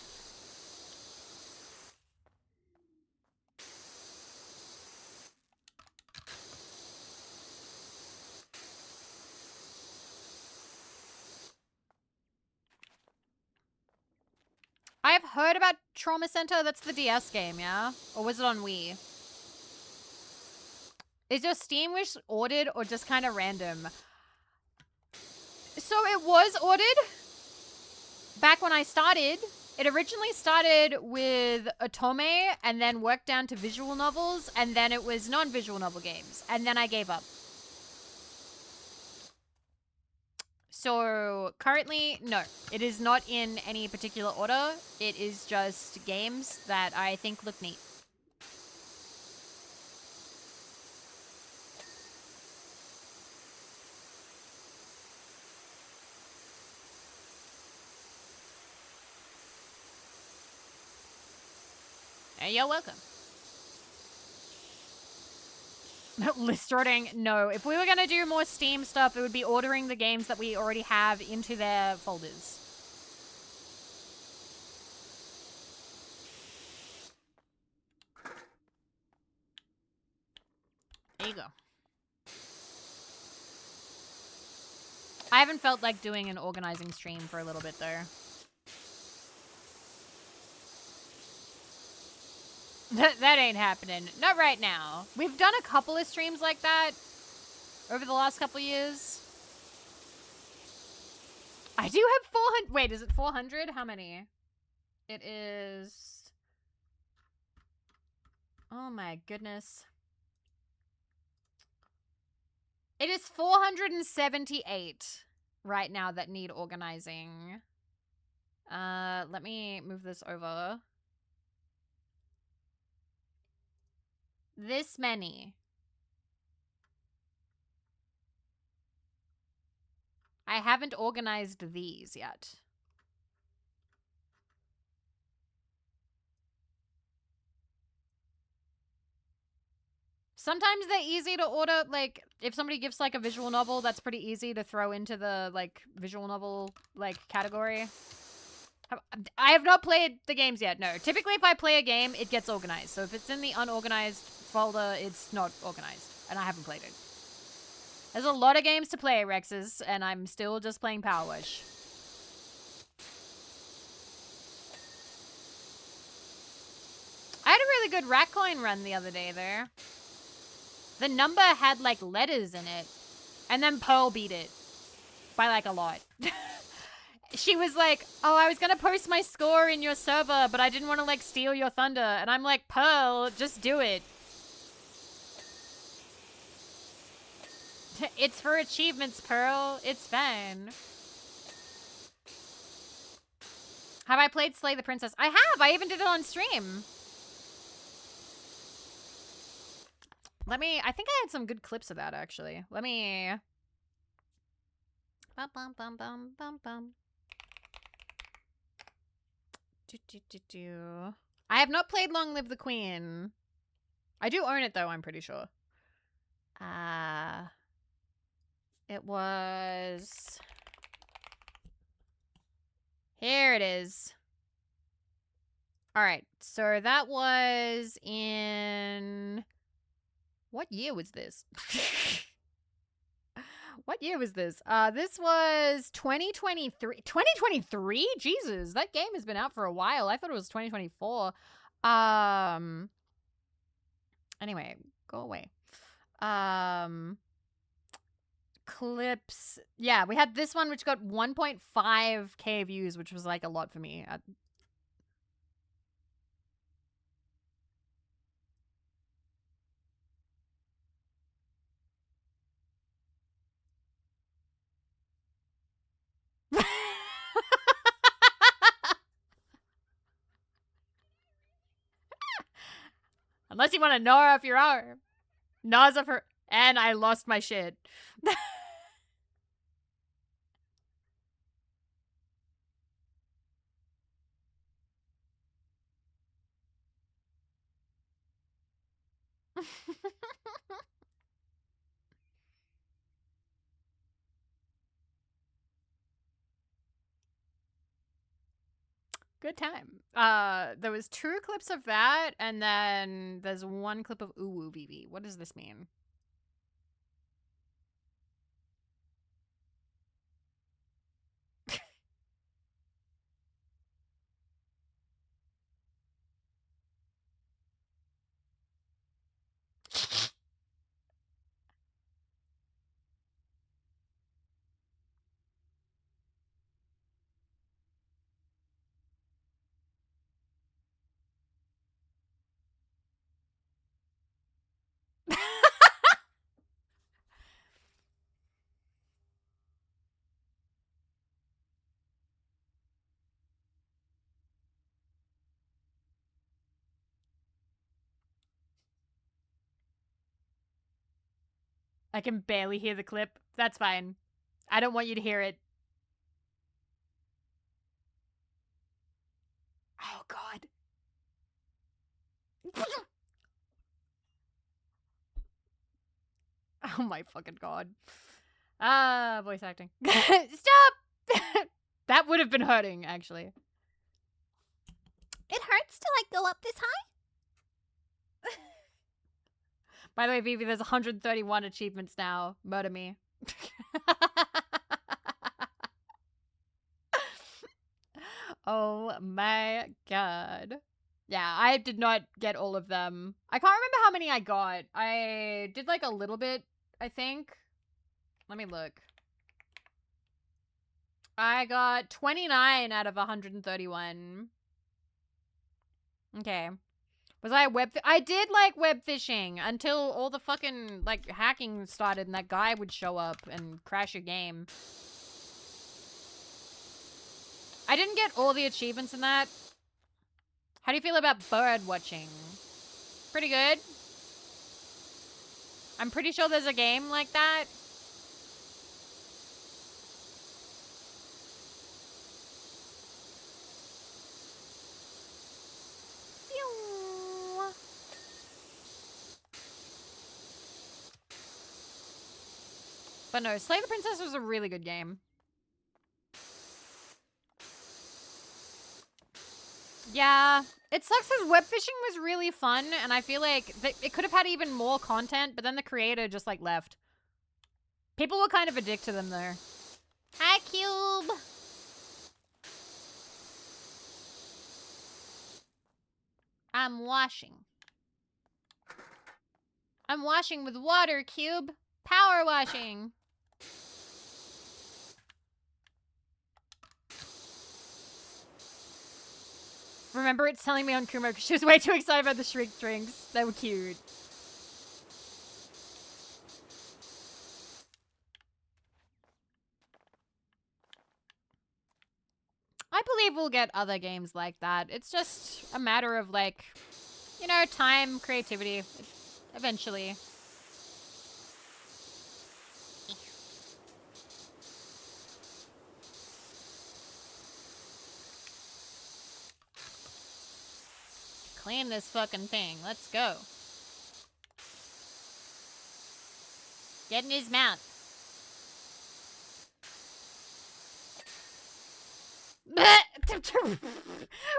I have heard about Trauma Center. That's the DS game, yeah? Or was it on Wii? Is your Steam wish ordered or just kind of random? So it was ordered back when I started. It originally started with Otome and then worked down to visual novels, and then it was non-visual novel games, and then I gave up. So currently, no, it is not in any particular order. It is just games that I think look neat. You're welcome. List sorting? No. If we were going to do more Steam stuff, it would be ordering the games that we already have into their folders. There you go. I haven't felt like doing an organizing stream for a little bit, though. That ain't happening. Not right now. We've done a couple of streams like that over the last couple of years. I do have 400. Wait, is it 400? How many? It is... Oh my goodness. It is 478 right now that need organizing. Let me move this over. This many. I haven't organized these yet. Sometimes they're easy to order, like, if somebody gives, like, a visual novel, that's pretty easy to throw into the, like, visual novel, like, category. I have not played the games yet, no. Typically, if I play a game, it gets organized. So if it's in the unorganized folder, it's not organized. And I haven't played it. There's a lot of games to play, Rexes, and I'm still just playing PowerWash. I had a really good rat coin run the other day there. The number had, like, letters in it. And then Pearl beat it. By, like, a lot. She was like, oh, I was gonna post my score in your server, but I didn't want to, like, steal your thunder. And I'm like, Pearl, just do it. It's for achievements, Pearl. It's fine. Have I played Slay the Princess? I have! I even did it on stream. Let me... I think I had some good clips of that, actually. Let me... Bum, bum, bum, bum, bum, bum. I have not played Long Live the Queen. I do own it, though, I'm pretty sure. It was... Here it is. Alright, so that was in... What year was this? What year was this? This was 2023. 2023? Jesus, that game has been out for a while. I thought it was 2024. Anyway, go away. Clips. Yeah, we had this one, which got 1.5k views, which was, like, a lot for me. Unless you want to gnaw off your arm. Gnaws off her... And I lost my shit. Good time. There was 2 clips of that, and then there's 1 clip of Uwu Vivi. What does this mean? I can barely hear the clip. That's fine. I don't want you to hear it. Oh, God. Oh my fucking god. Voice acting. Stop! That would have been hurting, actually. It hurts to, like, go up this high? By the way, Vivi, there's 131 achievements now. Murder me. Oh my god. Yeah, I did not get all of them. I can't remember how many I got. I did like a little bit, I think. Let me look. I got 29 out of 131. Okay. Was I I did like web fishing until all the fucking like hacking started and that guy would show up and crash your game. I didn't get all the achievements in that. How do you feel about bird watching? Pretty good. I'm pretty sure there's a game like that. But no, Slay the Princess was a really good game. Yeah, it sucks because web fishing was really fun, and I feel like it could have had even more content, but then the creator just, like, left. People were kind of addicted to them, though. Hi, Cube! I'm washing. I'm washing with water, Cube. Power washing. Remember it's telling me on Kumo because she was way too excited about the shrink drinks. They were cute. I believe we'll get other games like that. It's just a matter of, like, you know, time, creativity, eventually. Clean this fucking thing. Let's go. Get in his mouth.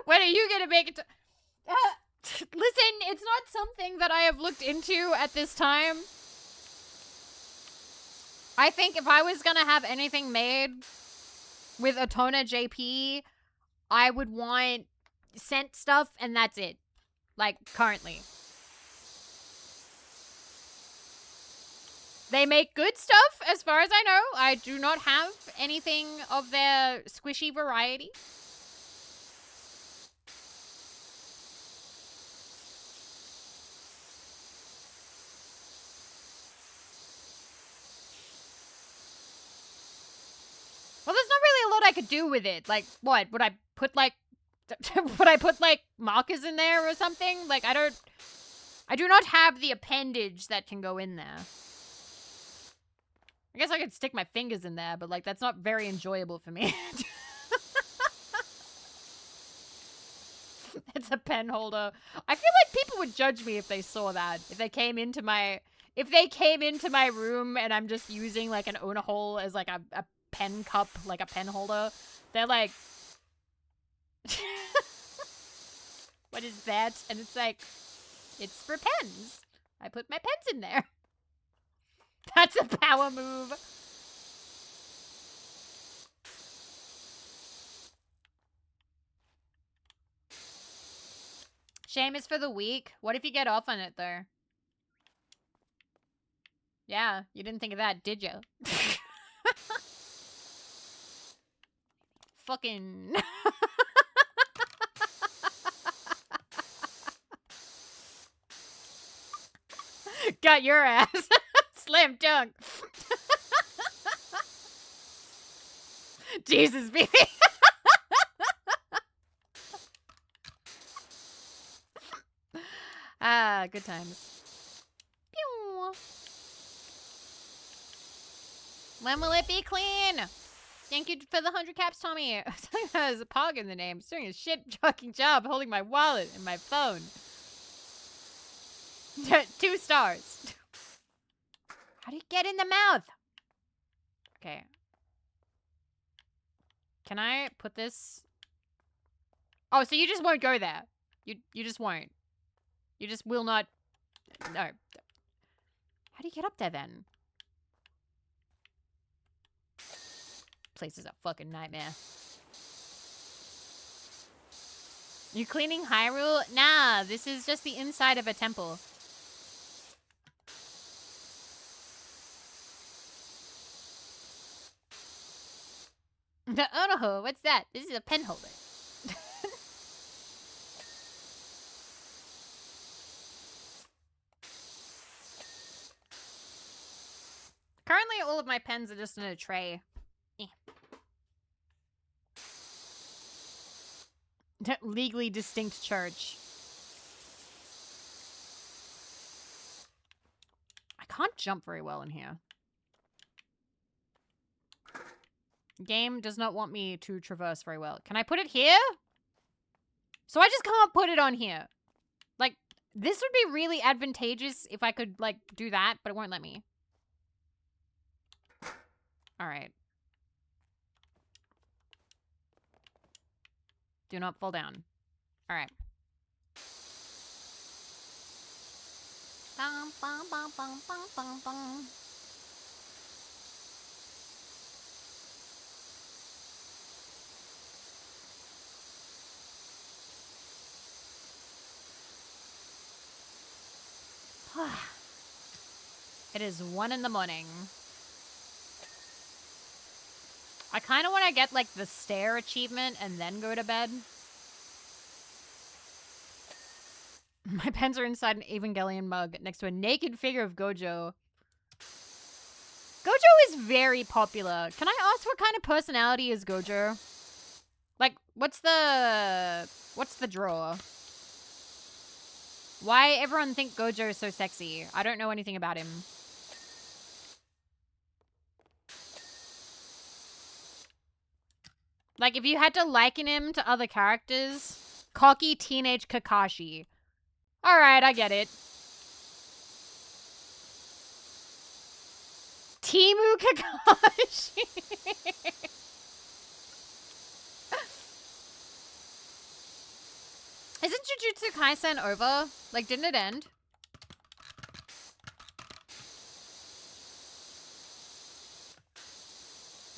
When are you gonna make it to... Listen, it's not something that I have looked into at this time. I think if I was gonna have anything made with Atona JP, I would want scent stuff, and that's it. Like, currently. They make good stuff, as far as I know. I do not have anything of their squishy variety. Well, there's not really a lot I could do with it. Like, what? Would I put, like... would I put, like, markers in there or something? Like, I do not have the appendage that can go in there. I guess I could stick my fingers in there, but, like, that's not very enjoyable for me. It's a pen holder. I feel like people would judge me if they saw that. If they came into my room and I'm just using, like, an Ona hole as, like, a pen cup, like a pen holder, they're like... What is that? And it's like, it's for pens. I put my pens in there. That's a power move. Shame is for the weak. What if you get off on it, though? Yeah, you didn't think of that, did you? Fucking... Got your ass. Slam dunk. Jesus, baby. Ah, good times. Pew. When will it be clean? Thank you for the 100 caps, Tommy. There's a pog in the name. It's doing a shit fucking job holding my wallet and my phone. 2 stars. How do you get in the mouth? Okay. Can I put this? Oh, so you just won't go there. You just won't. You just will not. No. How do you get up there then? Place is a fucking nightmare. You cleaning Hyrule? Nah, this is just the inside of a temple. Oh no, what's that? This is a pen holder. Currently, all of my pens are just in a tray. Legally distinct church. I can't jump very well in here. Game does not want me to traverse very well. Can I put it here? So I just can't put it on here. Like, this would be really advantageous if I could, like, do that, but it won't let me. Alright. Do not fall down. Alright. Bum, bum, bum, bum, bum, bum, bum. It is 1 in the morning. I kind of want to get, like, the stair achievement and then go to bed. My pens are inside an Evangelion mug next to a naked figure of Gojo. Gojo is very popular. Can I ask what kind of personality is Gojo? Like, what's the draw? Why everyone think Gojo is so sexy? I don't know anything about him. Like, if you had to liken him to other characters, cocky teenage Kakashi. Alright, I get it. Timu Kakashi. Isn't Jujutsu Kaisen over? Like, didn't it end?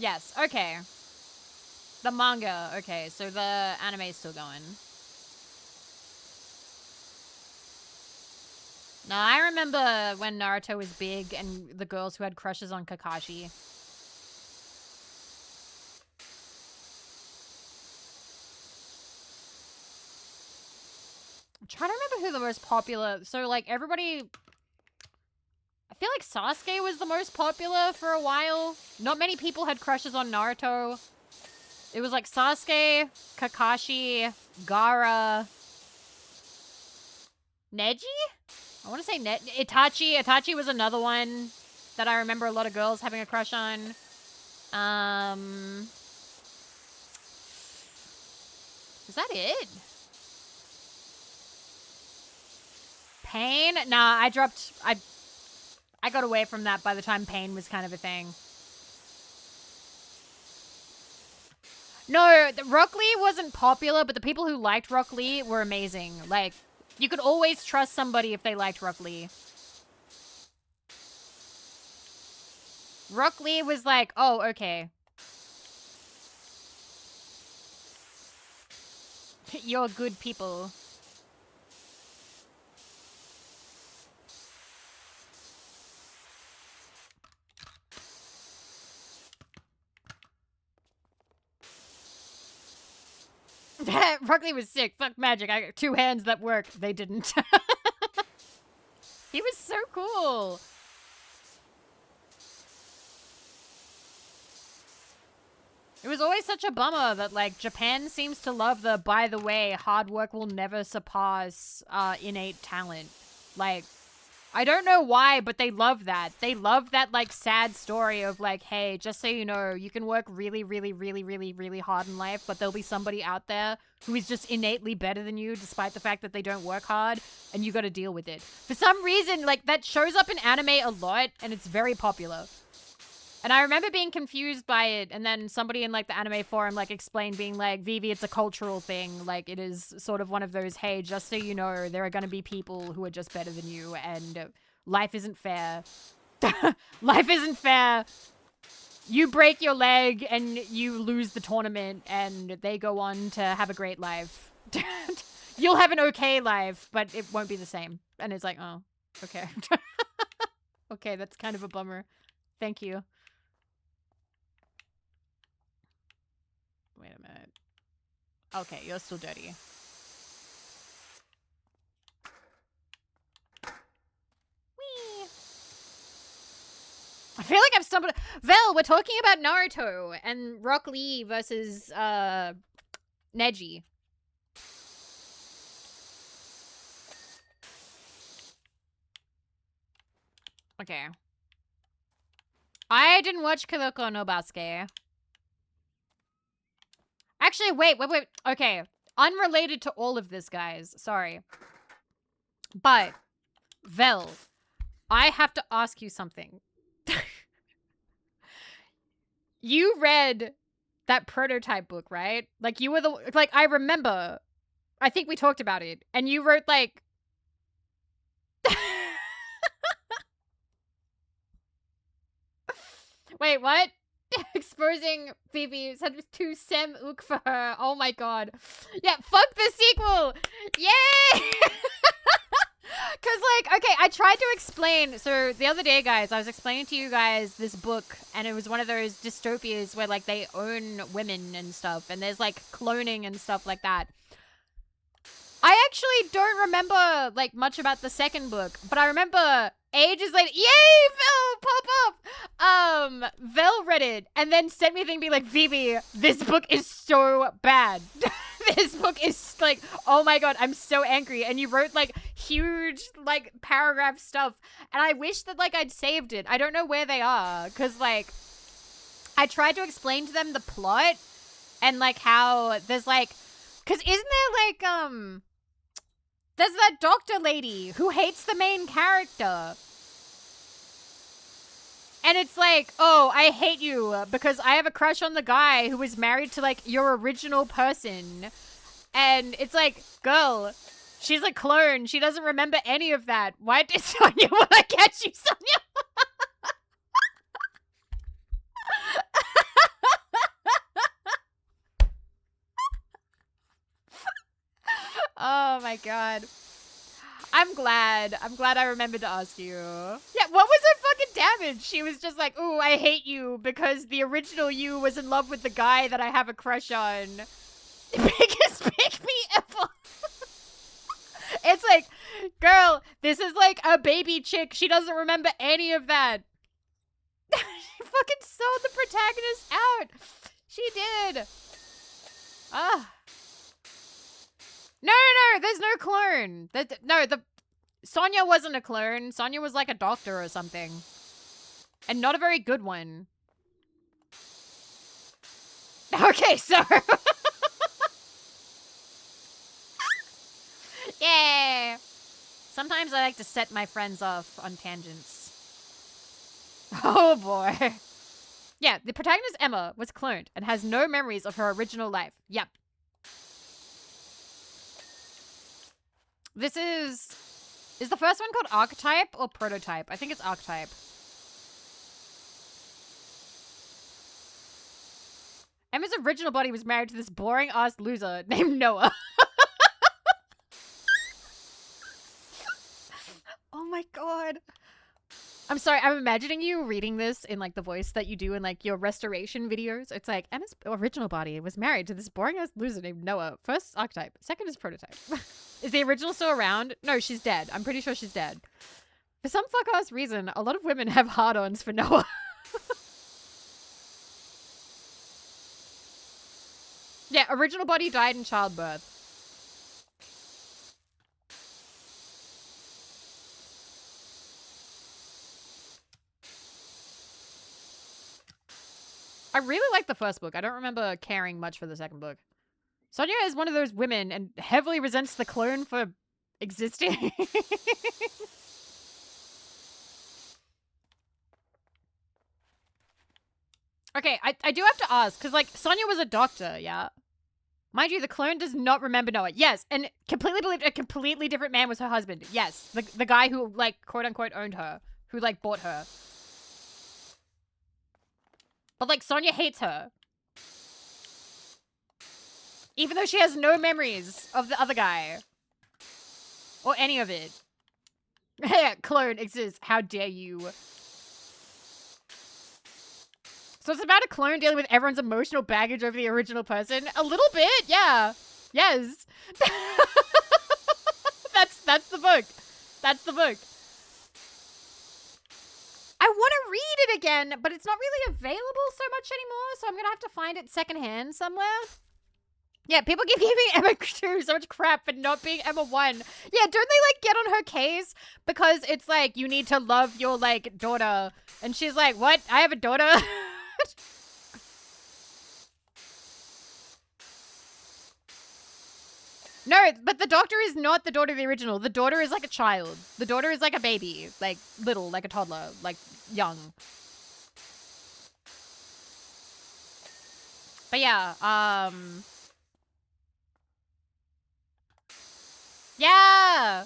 Yes, okay. The manga, okay, so the anime is still going. No, I remember when Naruto was big and the girls who had crushes on Kakashi. I'm trying to remember who the most popular... So, like, everybody... I feel like Sasuke was the most popular for a while. Not many people had crushes on Naruto. It was like Sasuke, Kakashi, Gaara, Neji? I want to say Itachi. Itachi was another one that I remember a lot of girls having a crush on. Is that it? Pain? Nah, I got away from that by the time Pain was kind of a thing. No, Rock Lee wasn't popular, but the people who liked Rock Lee were amazing. Like, you could always trust somebody if they liked Rock Lee. Rock Lee was like, oh, okay. You're good people. Rock Lee was sick. Fuck magic. I got 2 hands that work. They didn't. He was so cool. It was always such a bummer that, like, Japan seems to love the, by the way, hard work will never surpass innate talent. Like, I don't know why, but they love that. They love that, like, sad story of, like, hey, just so you know, you can work really, really, really, really, really hard in life, but there'll be somebody out there who is just innately better than you, despite the fact that they don't work hard, and you gotta deal with it. For some reason, like, that shows up in anime a lot, and it's very popular. And I remember being confused by it, and then somebody in, like, the anime forum, like, explained being like, Vivi, it's a cultural thing. Like, it is sort of one of those, hey, just so you know, there are gonna be people who are just better than you, and life isn't fair. Life isn't fair. You break your leg, and you lose the tournament, and they go on to have a great life. You'll have an okay life, but it won't be the same. And it's like, oh, okay. Okay, that's kind of a bummer. Thank you. Wait a minute. Okay, you're still dirty. Whee! I feel like I've stumbled. Vel, we're talking about Naruto and Rock Lee versus Neji. Okay. I didn't watch Kuroko no Basuke. Actually, wait. Okay. Unrelated to all of this, guys. Sorry. But, Vel, I have to ask you something. You read that prototype book, right? Like, you were the... Like, I remember. I think we talked about it. And you wrote, like... Wait, what? Exposing Vivi said to Sem Ook for her. Oh my god. Yeah, fuck the sequel! Yay! Cause like, okay, I tried to explain, so the other day, guys, I was explaining to you guys this book, and it was one of those dystopias where like they own women and stuff, and there's like cloning and stuff like that. I actually don't remember like much about the second book, but I remember ages later, yay, Vel, pop up! Vel read it, and then sent me a thing being like, Vivi, this book is so bad. This book is like, oh my god, I'm so angry. And you wrote like huge like paragraph stuff, and I wish that like I'd saved it. I don't know where they are, because like I tried to explain to them the plot and like how there's like, because isn't there like there's that doctor lady who hates the main character. And it's like, oh, I hate you because I have a crush on the guy who was married to, like, your original person. And it's like, girl, she's a clone. She doesn't remember any of that. Why did Sonia want to catch you, Sonia? Oh, my God. I'm glad I remembered to ask you. Yeah, what was her fucking damage? She was just like, ooh, I hate you because the original you was in love with the guy that I have a crush on. Biggest pick me ever. It's like, girl, this is like a baby chick. She doesn't remember any of that. She fucking sold the protagonist out. She did. Ah. No, there's no clone. Sonia wasn't a clone. Sonia was like a doctor or something. And not a very good one. Okay, so... Yay! Sometimes I like to set my friends off on tangents. Oh boy. Yeah, the protagonist Emma was cloned and has no memories of her original life. Yep. This is the first one called Archetype or Prototype? I think it's Archetype. Emma's original body was married to this boring-ass loser named Noah. Oh my god. I'm sorry, I'm imagining you reading this in, like, the voice that you do in, like, your restoration videos. It's like, Emma's original body was married to this boring-ass loser named Noah. First, Archetype. Second is Prototype. Is the original still around? No, she's dead. I'm pretty sure she's dead. For some fuck-ass reason, a lot of women have hard-ons for Noah. Yeah, original body died in childbirth. I really like the first book. I don't remember caring much for the second book. Sonia is one of those women and heavily resents the clone for existing. Okay, I do have to ask, because, like, Sonia was a doctor, yeah? Mind you, the clone does not remember Noah. Yes, and completely believed a completely different man was her husband. Yes, the guy who, like, quote-unquote owned her. Who, like, bought her. But, like, Sonia hates her. Even though she has no memories of the other guy. Or any of it. Clone exists. How dare you. So it's about a clone dealing with everyone's emotional baggage over the original person? A little bit, yeah. Yes. That's the book. That's the book. I want to read it again, but it's not really available so much anymore, so I'm going to have to find it secondhand somewhere. Yeah, people keep giving Emma 2 so much crap for not being Emma 1. Yeah, don't they, like, get on her case? Because it's like, you need to love your, like, daughter. And she's like, what? I have a daughter? No, but the doctor is not the daughter of the original. The daughter is like a child. The daughter is like a baby. Like, little, like a toddler. Like, young. But yeah, yeah!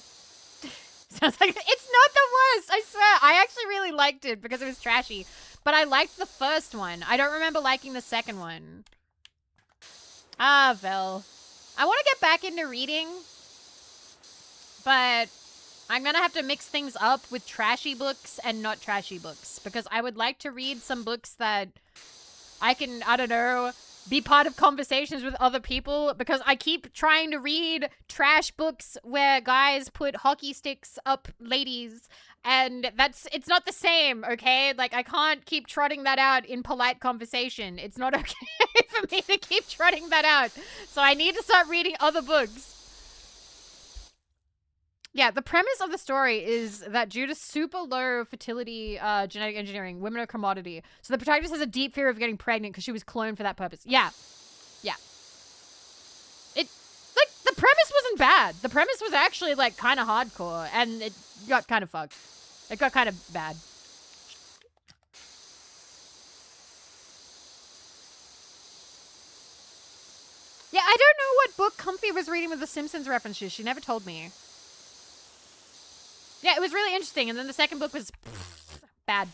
Sounds like, it's not the worst, I swear. I actually really liked it because it was trashy. But I liked the first one. I don't remember liking the second one. Ah, Vel. I want to get back into reading, but I'm going to have to mix things up with trashy books and not trashy books, because I would like to read some books that I can, I don't know, be part of conversations with other people, because I keep trying to read trash books where guys put hockey sticks up ladies, and it's not the same, okay? Like, I can't keep trotting that out in polite conversation. It's not okay for me to keep trotting that out. So I need to start reading other books. Yeah, the premise of the story is that due to super low fertility genetic engineering, women are a commodity. So the protagonist has a deep fear of getting pregnant because she was cloned for that purpose. Yeah. Yeah. Like, the premise wasn't bad. The premise was actually, like, kind of hardcore, and it got kind of fucked. It got kind of bad. Yeah, I don't know what book Comfy was reading with the Simpsons references. She never told me. Yeah, it was really interesting, and then the second book was bad.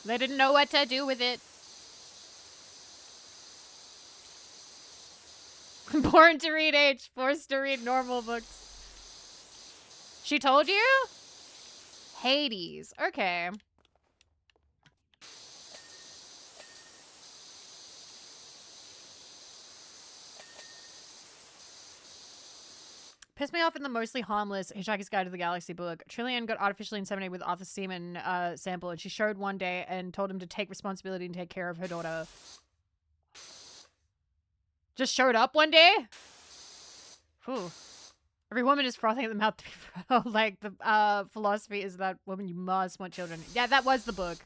They didn't know what to do with it. Born to read H, forced to read normal books. She told you? Hades. Okay. Pissed me off in the mostly harmless Hitchhiker's Guide to the Galaxy book. Trillian got artificially inseminated with Arthur Seaman sample, and she showed one day and told him to take responsibility and take care of her daughter. Just showed up one day? Whew. Every woman is frothing at the mouth to be like, the philosophy is that woman, you must want children. Yeah, that was the book.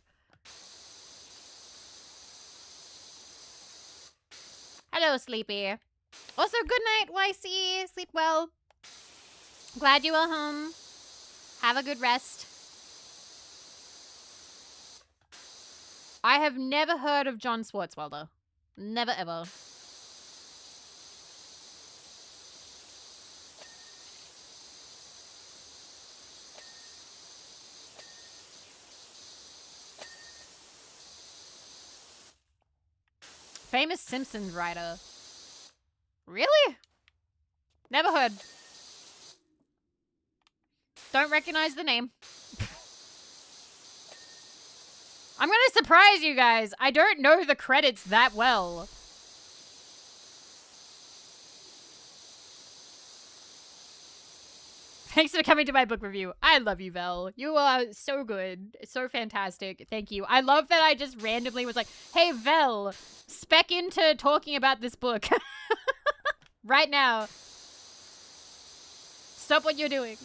Hello, Sleepy. Also, good night, YC. Sleep well. Glad you are home. Have a good rest. I have never heard of John Swartzwelder. Never ever. Famous Simpsons writer. Really? Never heard. Don't recognize the name. I'm gonna surprise you guys. I don't know the credits that well. Thanks for coming to my book review. I love you, Vel. You are so good. So fantastic. Thank you. I love that I just randomly was like, hey, Vel, spec into talking about this book. Right now. Stop what you're doing.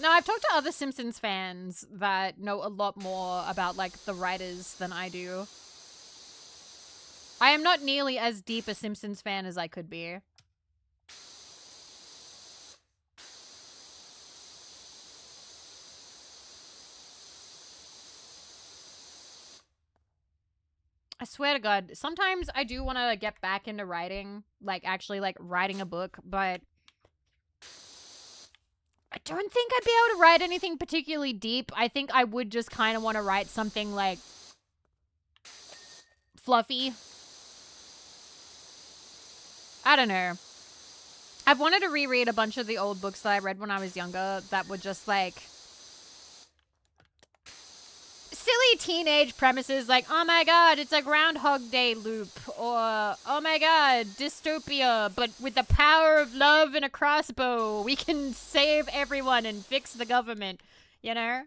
No, I've talked to other Simpsons fans that know a lot more about, like, the writers than I do. I am not nearly as deep a Simpsons fan as I could be. I swear to God, sometimes I do want to get back into writing, like, actually, like, writing a book, but I don't think I'd be able to write anything particularly deep. I think I would just kind of want to write something, like, fluffy. I don't know. I've wanted to reread a bunch of the old books that I read when I was younger that were just, like, silly teenage premises like, oh my god, it's a Groundhog Day loop, or oh my god, dystopia, but with the power of love and a crossbow, we can save everyone and fix the government, you know?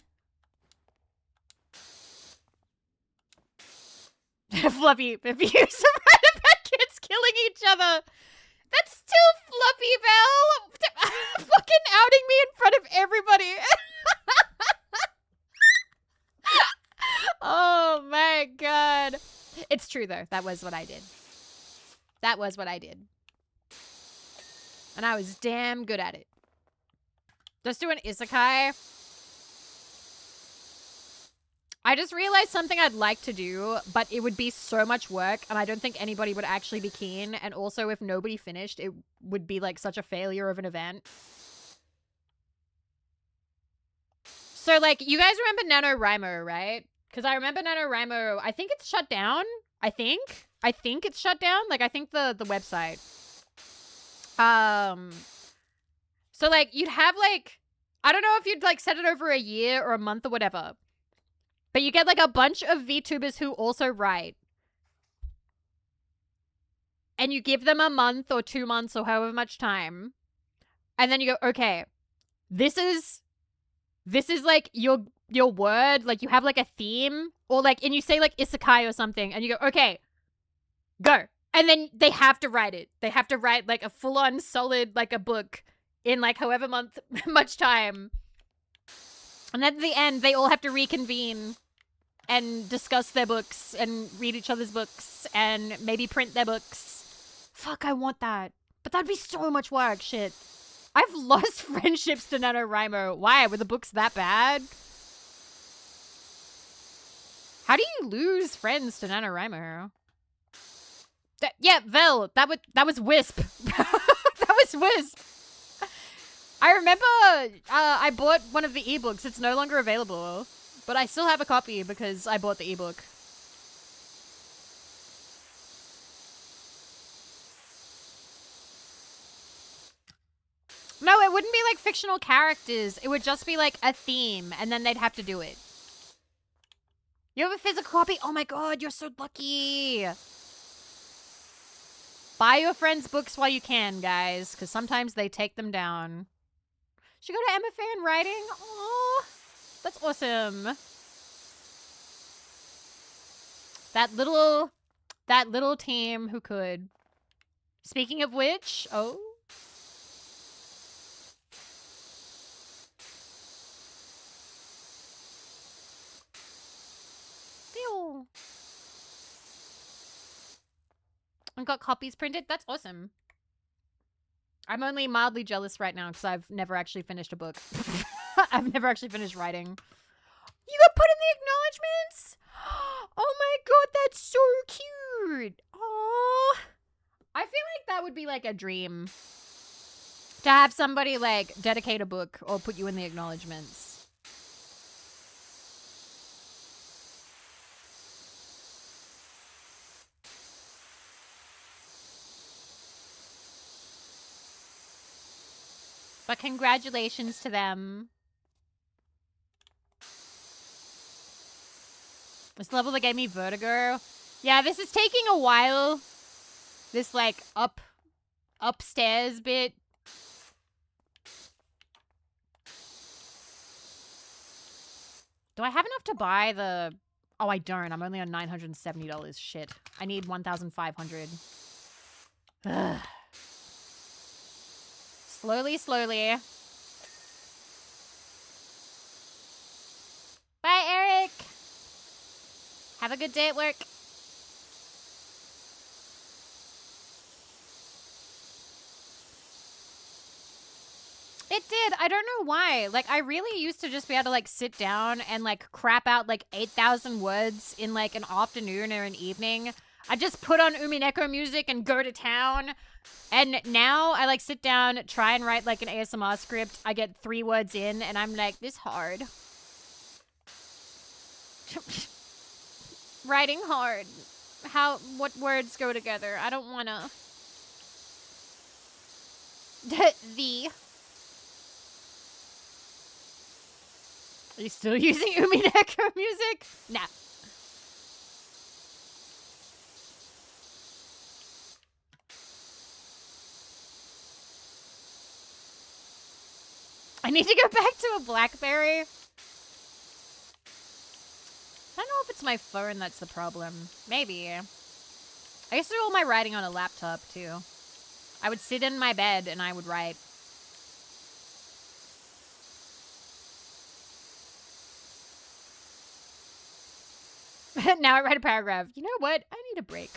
Fluffy, if you used to write about kids killing each other. That's still fluffy, Val. Fucking outing me in front of everybody. Oh my god. It's true though. That was what I did. That was what I did. And I was damn good at it. Let's do an isekai. I just realized something I'd like to do, but it would be so much work, and I don't think anybody would actually be keen. And also, if nobody finished, it would be like such a failure of an event. So, like, you guys remember NaNoWriMo, right? Because I remember NaNoWriMo, I think it's shut down. I think it's shut down. Like, I think the website. So, like, you'd have, like, I don't know if you'd, like, set it over a year or a month or whatever. But you get, like, a bunch of VTubers who also write. And you give them a month or 2 months or however much time. And then you go, okay, this is like your word. Like, you have, like, a theme. Or, like, and you say, like, isekai or something. And you go, okay, go. And then they have to write it. They have to write, like, a full-on solid, like, a book in, like, however much time. And at the end, they all have to reconvene and discuss their books and read each other's books and maybe print their books. Fuck, I want that. But that'd be so much work, shit. I've lost friendships to NaNoWriMo. Why? Were the books that bad? How do you lose friends to NaNoWriMo? Yeah, Vel, that was Wisp. That was Wisp. I remember I bought one of the ebooks. It's no longer available. But I still have a copy because I bought the ebook. No, it wouldn't be like fictional characters. It would just be like a theme, and then they'd have to do it. You have a physical copy? Oh my god, you're so lucky. Buy your friends' books while you can, guys, because sometimes they take them down. Should go to Emma Fan Writing? Aww, that's awesome. That little team who could. Speaking of which, oh. Pew. And got copies printed? That's awesome. I'm only mildly jealous right now because I've never actually finished a book. I've never actually finished writing. You got put in the acknowledgements? Oh my god, that's so cute. Aww. I feel like that would be like a dream. To have somebody like dedicate a book or put you in the acknowledgements. But congratulations to them. This level that gave me vertigo. Yeah, this is taking a while. This, like, upstairs bit. Do I have enough to buy the... Oh, I don't. I'm only on $970. Shit. I need $1,500. Ugh. Slowly, slowly. Have a good day at work. It did. I don't know why. Like, I really used to just be able to, like, sit down and, like, crap out, like, 8,000 words in, like, an afternoon or an evening. I just put on Umineko music and go to town. And now I, like, sit down, try and write, like, an ASMR script. I get 3 words in, and I'm like, this hard. Writing hard. What words go together? I don't wanna. The. Are you still using Umineko music? Nah. I need to go back to a BlackBerry. I don't know if it's my phone that's the problem. Maybe. I used to do all my writing on a laptop, too. I would sit in my bed and I would write. Now I write a paragraph. You know what? I need a break.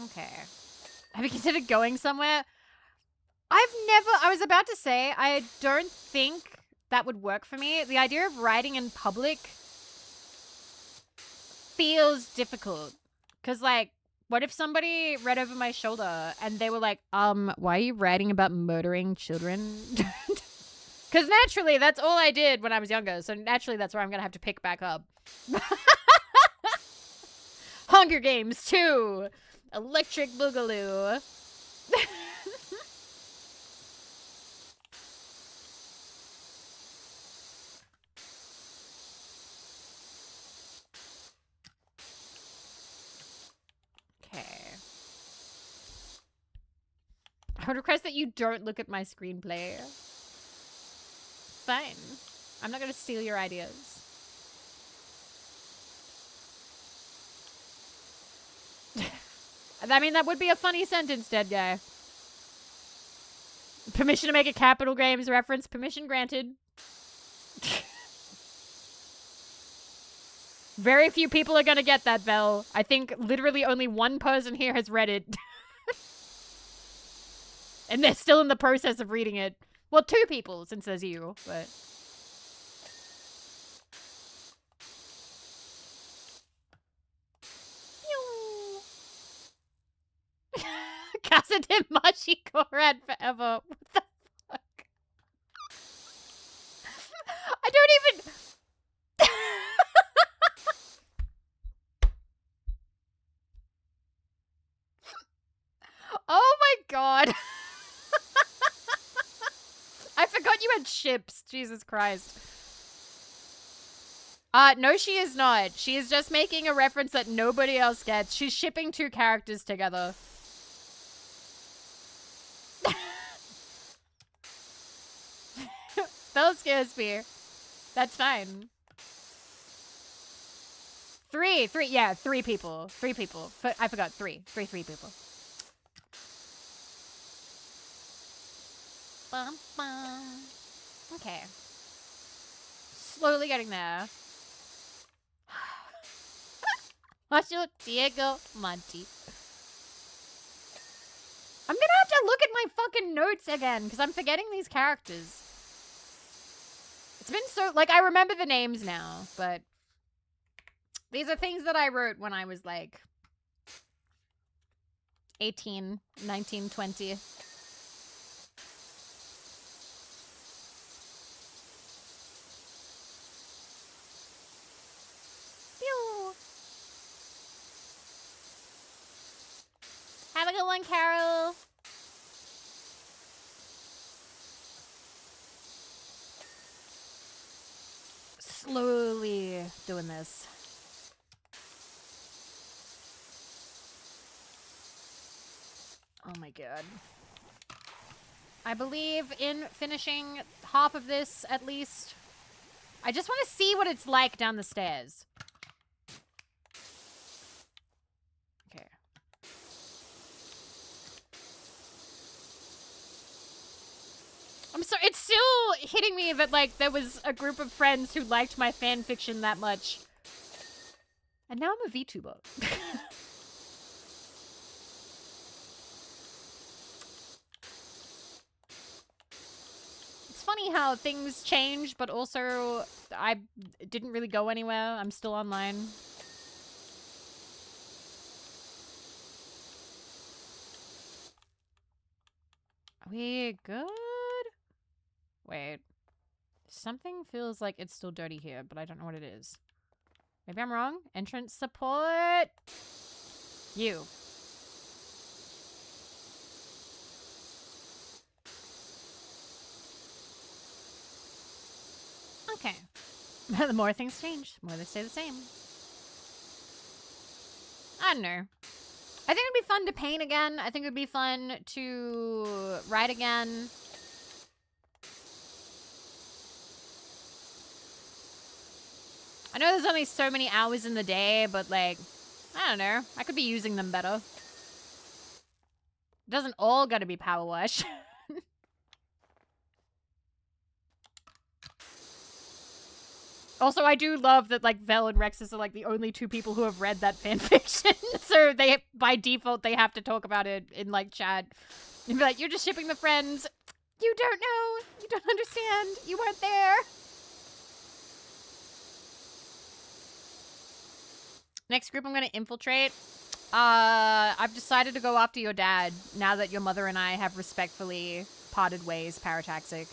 Okay. Have you considered going somewhere? I was about to say, I don't think that would work for me. The idea of writing in public feels difficult. Because, like, what if somebody read over my shoulder and they were like, why are you writing about murdering children? Because naturally, that's all I did when I was younger. So naturally, that's where I'm going to have to pick back up. Hunger Games 2. Electric Boogaloo. Okay. I would request that you don't look at my screenplay. Fine. I'm not going to steal your ideas. I mean, that would be a funny sentence, dead guy. Permission to make a Capital Games reference. Permission granted. Very few people are going to get that, Belle. I think literally only one person here has read it. And they're still in the process of reading it. Well, 2 people, since there's you, but... Casa de Machiko ran forever. What the fuck? I don't even... Oh my god. I forgot you had ships. Jesus Christ. No, she is not. She is just making a reference that nobody else gets. She's shipping 2 characters together. That scares me. That's fine. 3, yeah, 3 people. 3 people. I forgot 3 people. Bum, bum. Okay. Slowly getting there. Macho Diego Monti. I'm gonna have to look at my fucking notes again, because I'm forgetting these characters. It's been so... Like, I remember the names now, but... These are things that I wrote when I was, like... 18, 19, 20. Pew! Have a good one, Carol! Slowly doing this. Oh my god. I believe in finishing half of this, at least. I just want to see what it's like down the stairs. Okay. I'm So it's still hitting me that, like, there was a group of friends who liked my fan fiction that much. And now I'm a VTuber. It's funny how things change, but also I didn't really go anywhere. I'm still online. Are we good? Wait. Something feels like it's still dirty here, but I don't know what it is. Maybe I'm wrong. Entrance support. You. Okay. The more things change, the more they stay the same. I don't know. I think it'd be fun to paint again. I think it'd be fun to write again. I know there's only so many hours in the day, but, like, I don't know. I could be using them better. It doesn't all gotta be PowerWash. Also, I do love that, like, Vel and Rexus are, like, the only two people who have read that fanfiction. So they, by default, they have to talk about it in, like, chat. And be like, you're just shipping the friends. You don't know. You don't understand. You weren't there. Next group I'm going to infiltrate. I've decided to go after your dad now that your mother and I have respectfully parted ways, Parataxic.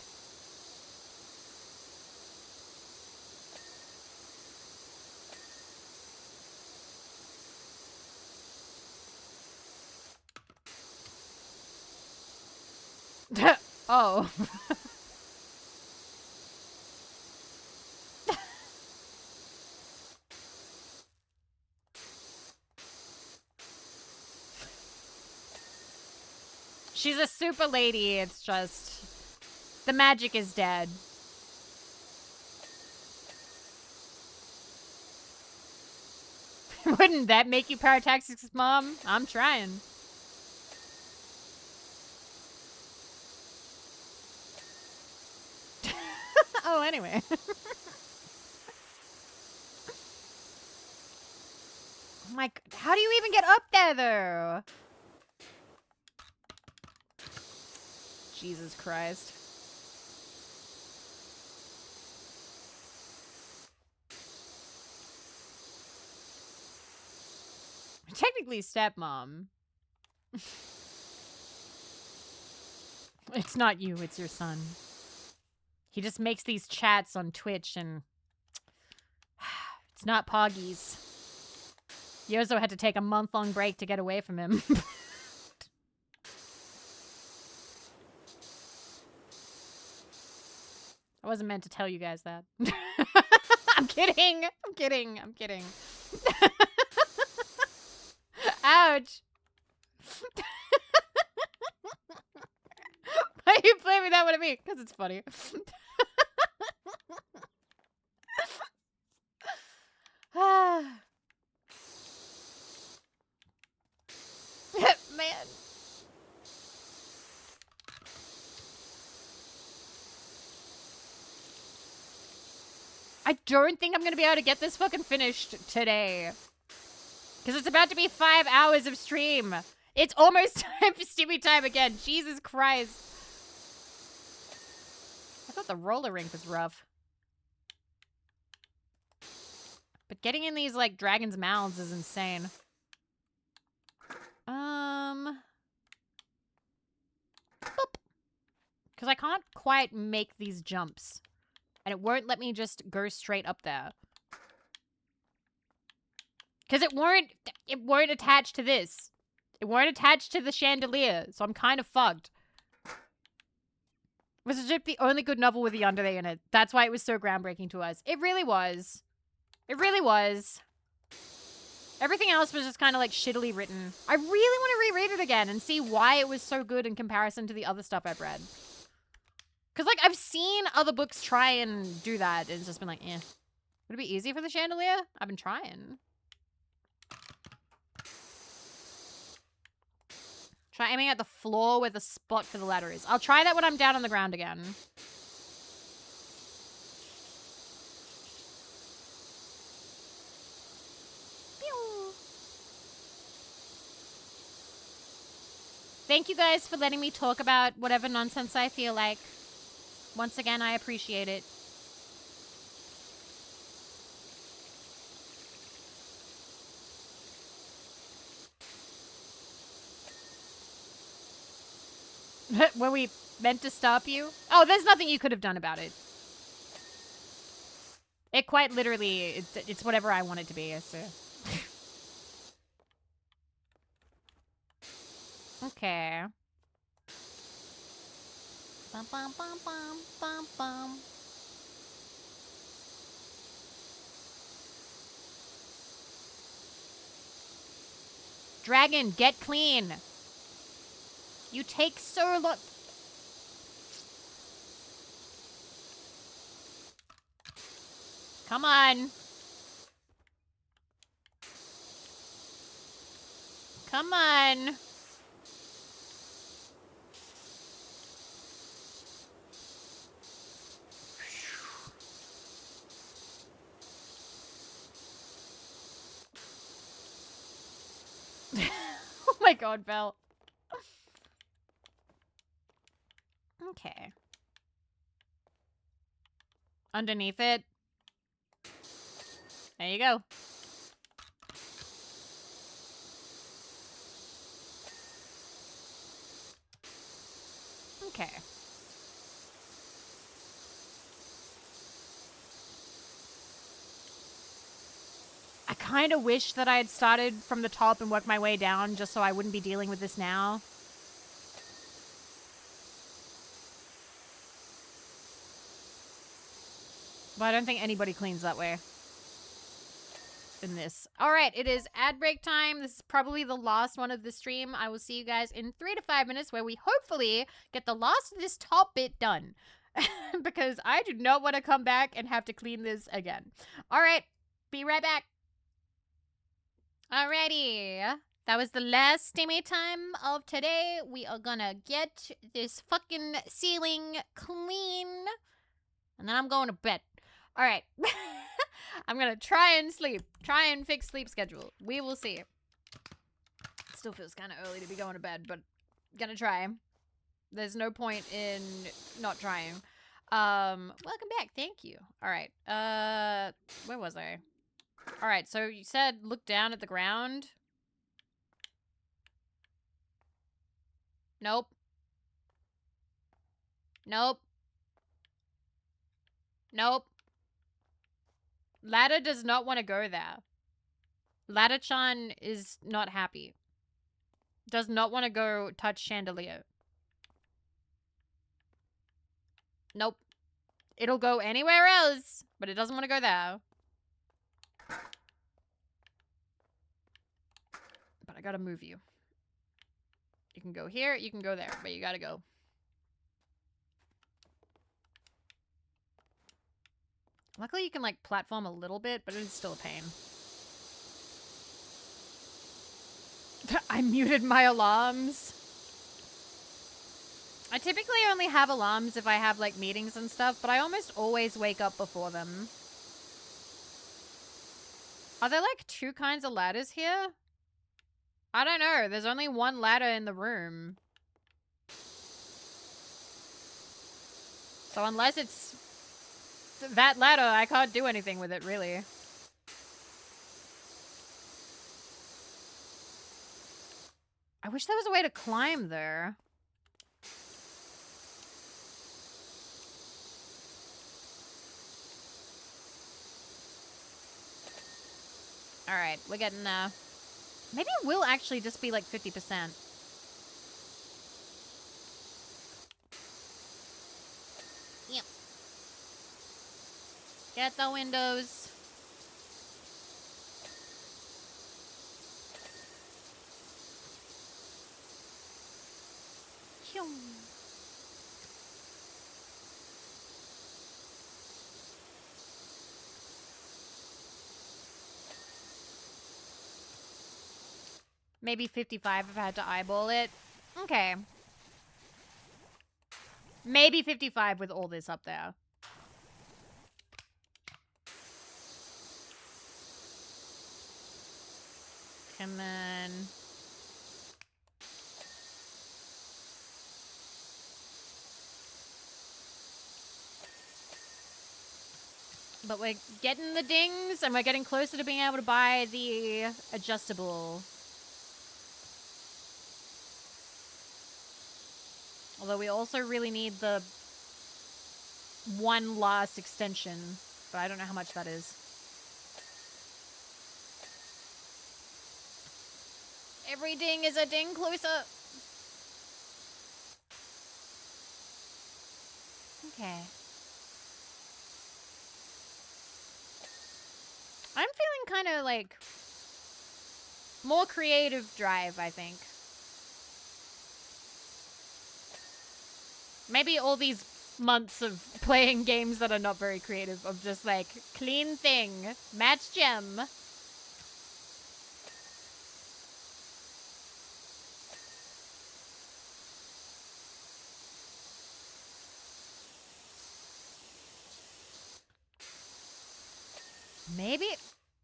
Oh. She's a super lady, it's just... the magic is dead. Wouldn't that make you Parataxic's mom? I'm trying. Oh, anyway. Oh my... how do you even get up there, though? Jesus Christ. Technically stepmom. It's not you, it's your son. He just makes these chats on Twitch and... it's not Poggies. Yozo had to take a month-long break to get away from him. I wasn't meant to tell you guys that. I'm kidding. I'm kidding. I'm kidding. Ouch. Why are you blaming that one at me? Because it's funny. Man. I don't think I'm going to be able to get this fucking finished today. Because it's about to be 5 hours of stream. It's almost time for Steamy time again. Jesus Christ. I thought the roller rink was rough. But getting in these, like, dragons' mouths is insane. Because I can't quite make these jumps. And it won't let me just go straight up there. Because it won't attach to this. It won't attach to the chandelier, so I'm kind of fucked. Was Egypt the only good novel with the underlay in it? That's why it was so groundbreaking to us. It really was. It really was. Everything else was just kind of like shittily written. I really want to reread it again and see why it was so good in comparison to the other stuff I've read. Because, like, I've seen other books try and do that, and it's just been like, eh. Would it be easy for the chandelier? I've been trying. Try aiming at the floor where the spot for the ladder is. I'll try that when I'm down on the ground again. Pew. Thank you guys for letting me talk about whatever nonsense I feel like. Once again, I appreciate it. Were we meant to stop you? Oh, there's nothing you could have done about it. It quite literally, it's whatever I want it to be. So. Okay. Bum, bum, bum, bum, bum, bum. Dragon, get clean. You take so long. Come on. Come on. Oh my god, Belle. Okay. Underneath it. There you go. Okay. I kind of wish that I had started from the top and worked my way down just so I wouldn't be dealing with this now. But I don't think anybody cleans that way in this. All right, it is ad break time. This is probably the last one of the stream. I will see you guys in 3 to 5 minutes where we hopefully get the last of this top bit done. Because I do not want to come back and have to clean this again. All right, be right back. Alrighty. That was the last steamy time of today. We are gonna get this fucking ceiling clean. And then I'm going to bed. Alright. I'm gonna try and sleep. Try and fix sleep schedule. We will see. Still feels kind of early to be going to bed, but gonna try. There's no point in not trying. Welcome back. Thank you. Alright. Where was I? Alright, so you said look down at the ground. Nope. Nope. Nope. Ladder does not want to go there. Ladder-chan is not happy. Does not want to go touch chandelier. Nope. It'll go anywhere else, but it doesn't want to go there. But I gotta move you. You can go here, you can go there, but you gotta go. Luckily you can like platform a little bit, but it's still a pain. I muted my alarms. I typically only have alarms if I have like meetings and stuff, but I almost always wake up before them. Are there like 2 kinds of ladders here? I don't know. There's only one ladder in the room. So unless it's that ladder, I can't do anything with it, really. I wish there was a way to climb there. Alright, we're getting maybe it will actually just be like 50%. Yep. Get the windows. Maybe 55 if I had to eyeball it. Okay. Maybe 55 with all this up there. And then... But we're getting the dings, and we're getting closer to being able to buy the adjustable. Although we also really need the one last extension, but I don't know how much that is. Every ding is a ding closer. Okay. I'm feeling kind of like more creative drive, I think. Maybe all these months of playing games that are not very creative, of just like clean thing, match gem.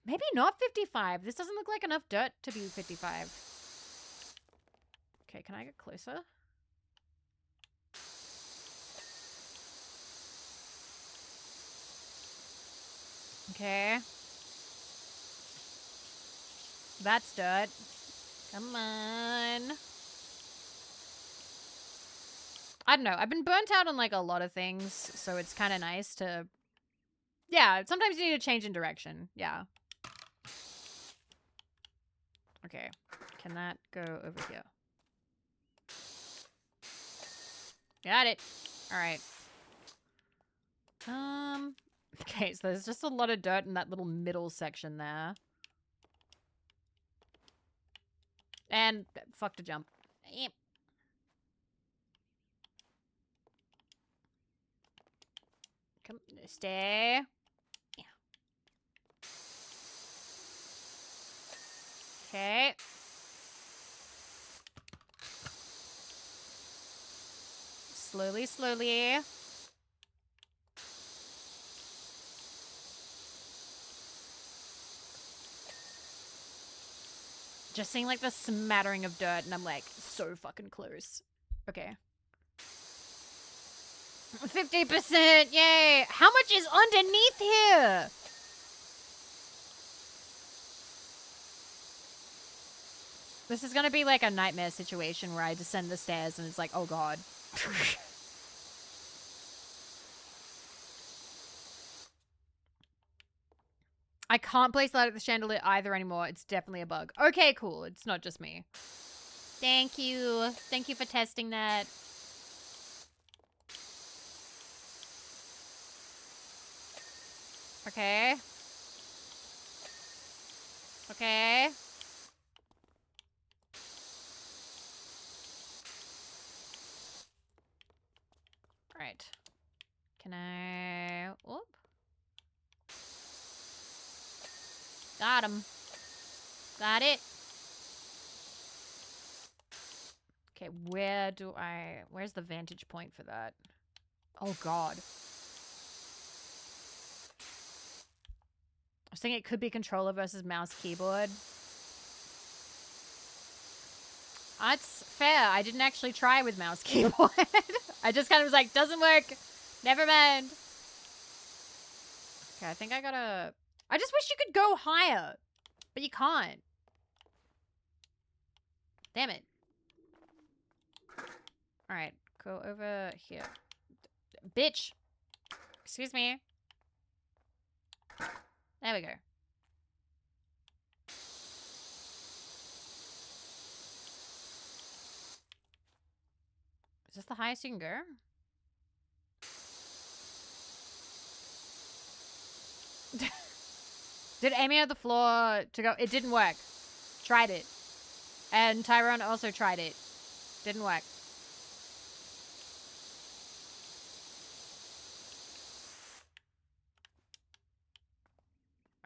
Maybe not 55. This doesn't look like enough dirt to be 55. Okay, can I get closer? Okay. That's dirt. Come on. I don't know. I've been burnt out on like a lot of things, so it's kind of nice to... Yeah, sometimes you need to change in direction. Yeah. Okay. Can that go over here? Got it. All right. Okay, so there's just a lot of dirt in that little middle section there. And fuck to jump. Yep. Come, stay. Yeah. Okay. Slowly, slowly. Just seeing like the smattering of dirt, and I'm like so fucking close. Okay. 50%! Yay! How much is underneath here? This is gonna be like a nightmare situation where I descend the stairs and it's like, oh god. I can't place that at the chandelier either anymore. It's definitely a bug. Okay, cool. It's not just me. Thank you. Thank you for testing that. Okay. Okay. Right. Can I... Whoop. Got him. Got it. Okay, where's the vantage point for that? Oh god. I was thinking it could be controller versus mouse keyboard. That's fair. I didn't actually try with mouse keyboard. I just kind of was like, doesn't work. Never mind. Okay, I think I gotta... I just wish you could go higher. But you can't. Damn it. Alright, go over here. Bitch! Excuse me. There we go. Is this the highest you can go? Did Amy have the floor to go? It didn't work. Tried it. And Tyrone also tried it. Didn't work.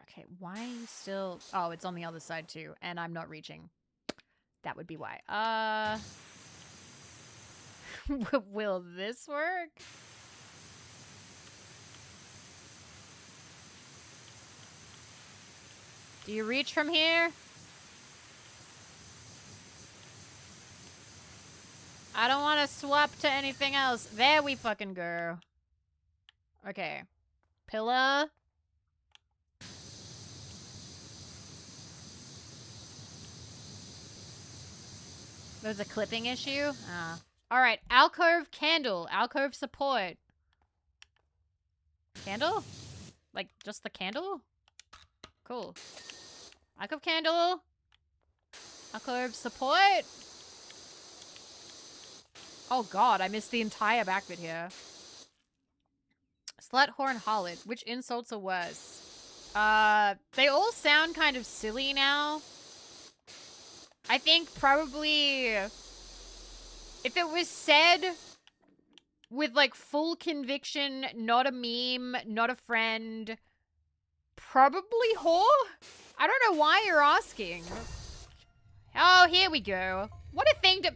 Okay, why still... Oh, it's on the other side too. And I'm not reaching. That would be why. Will this work? Do you reach from here? I don't want to swap to anything else. There we fucking go. Okay. Pillar. There's a clipping issue? Ah. Alright, alcove candle. Alcove support. Candle? Like, just the candle? Cool. Alcove candle. Alcove support. Oh god, I missed the entire back bit here. Slut, whore, and harlot. Which insults are worse? They all sound kind of silly now. I think probably if it was said with like full conviction, not a meme, not a friend, probably whore? I don't know why you're asking. Oh, here we go. What a thing to...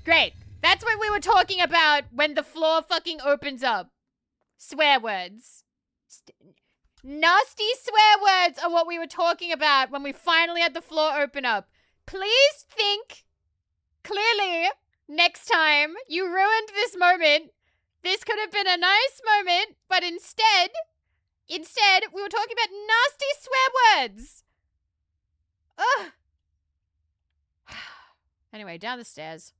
Great. That's what we were talking about when the floor fucking opens up. Swear words. Nasty swear words are what we were talking about when we finally had the floor open up. Please think clearly next time. You ruined this moment. This could have been a nice moment, but instead, we were talking about nasty swear words. Ugh. Anyway, down the stairs.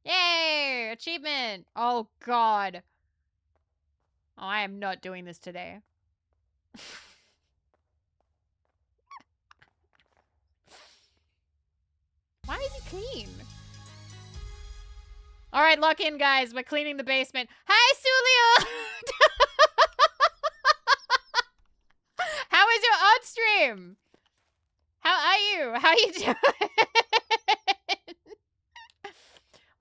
Yay! Achievement! Oh, God. Oh, I am not doing this today. Why is he clean? Alright, lock in, guys. We're cleaning the basement. Hi, Sulia! How is your art stream? How are you? How you doing?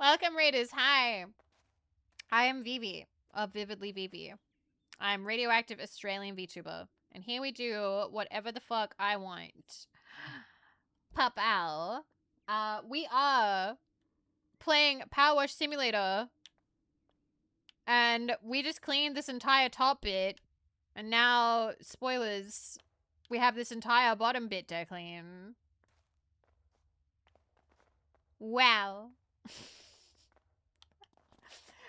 Welcome, Raiders. Hi. I am Vivi of Vividly Vivi. I'm radioactive Australian VTuber. And here we do whatever the fuck I want. Pop out. We are playing PowerWash Simulator. And we just cleaned this entire top bit. And now, spoilers, we have this entire bottom bit to clean. Wow.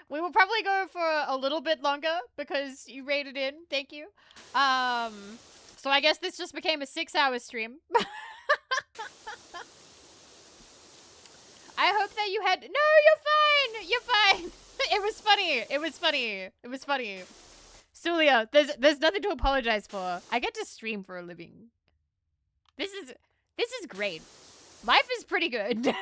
We will probably go for a little bit longer because you rated in. Thank you. So I guess this just became a 6-hour stream. I hope that you had... No, you're fine! You're fine! It was funny. It was funny. It was funny. Sulia, there's nothing to apologize for. I get to stream for a living. This is great. Life is pretty good.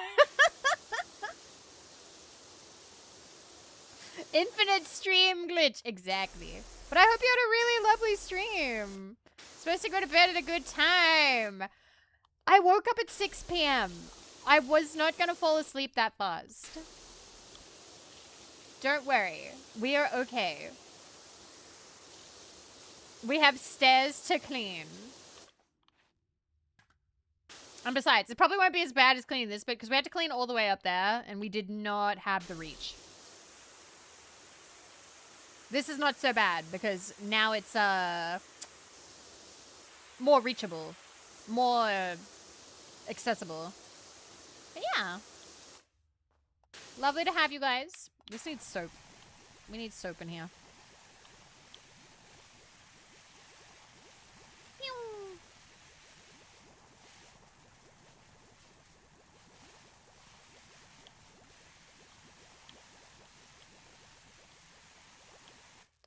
Infinite stream glitch. Exactly. But I hope you had a really lovely stream. Supposed to go to bed at a good time. I woke up at 6 p.m. I was not going to fall asleep that fast. Don't worry. We are okay. We have stairs to clean. And besides, it probably won't be as bad as cleaning this bit because we had to clean all the way up there and we did not have the reach. This is not so bad because now it's more reachable, more accessible. But yeah. Lovely to have you guys. This needs soap. We need soap in here.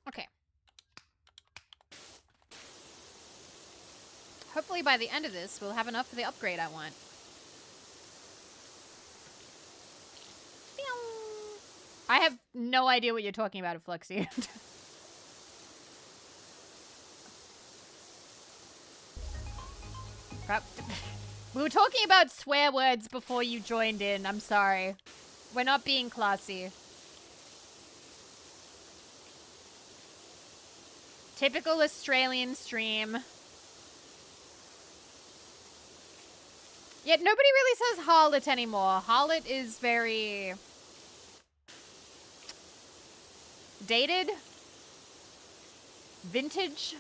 Okay. Hopefully by the end of this, we'll have enough for the upgrade I want. I have no idea what you're talking about, Fluxy. We were talking about swear words before you joined in. I'm sorry. We're not being classy. Typical Australian stream. Yet nobody really says harlot anymore. Harlot is very... Dated? Vintage?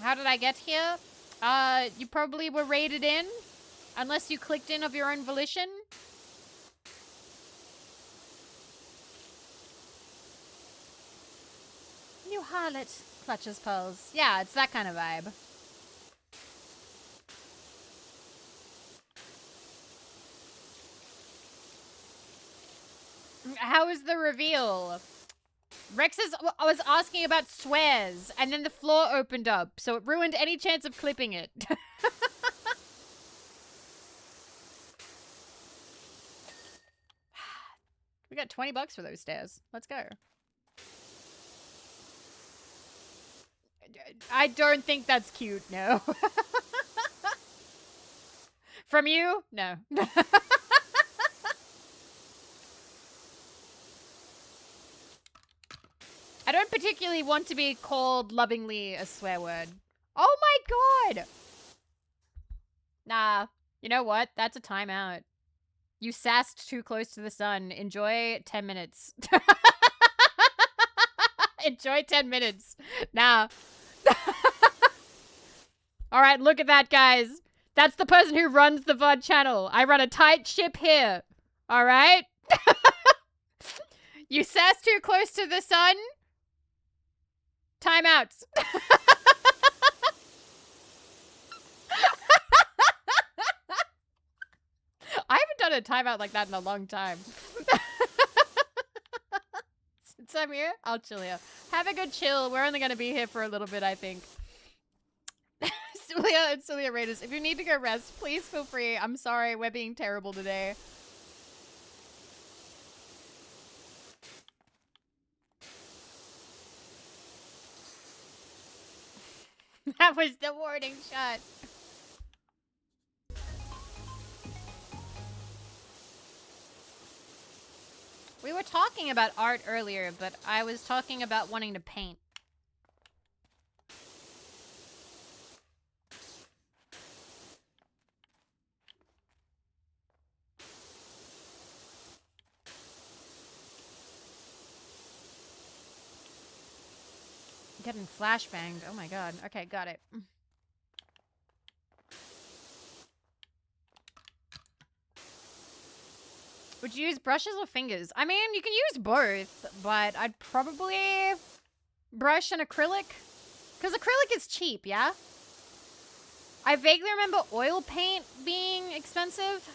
How did I get here? You probably were raided in. Unless you clicked in of your own volition. You harlot. Clutches pearls. Yeah, it's that kind of vibe. How was the reveal? I was asking about swears, and then the floor opened up, so it ruined any chance of clipping it. We got 20 bucks for those stairs. Let's go. I don't think that's cute, no. From you? No. I don't particularly want to be called lovingly a swear word. Oh my god! Nah. You know what? That's a timeout. You sassed too close to the sun. Enjoy 10 minutes. Enjoy 10 minutes. Nah. Alright, look at that, guys. That's the person who runs the VOD channel. I run a tight ship here. Alright? You sassed too close to the sun? Timeouts. I haven't done a timeout like that in a long time. Since I'm here, I'll chill here. Have a good chill. We're only going to be here for a little bit, I think. Celia and Celia Raiders, if you need to go rest, please feel free. I'm sorry, we're being terrible today. That was the warning shot. We were talking about art earlier, but I was talking about wanting to paint. Getting flashbanged. Oh my god. Okay, got it. Would you use brushes or fingers? I mean, you can use both, but I'd probably brush and acrylic. Because acrylic is cheap, yeah? I vaguely remember oil paint being expensive.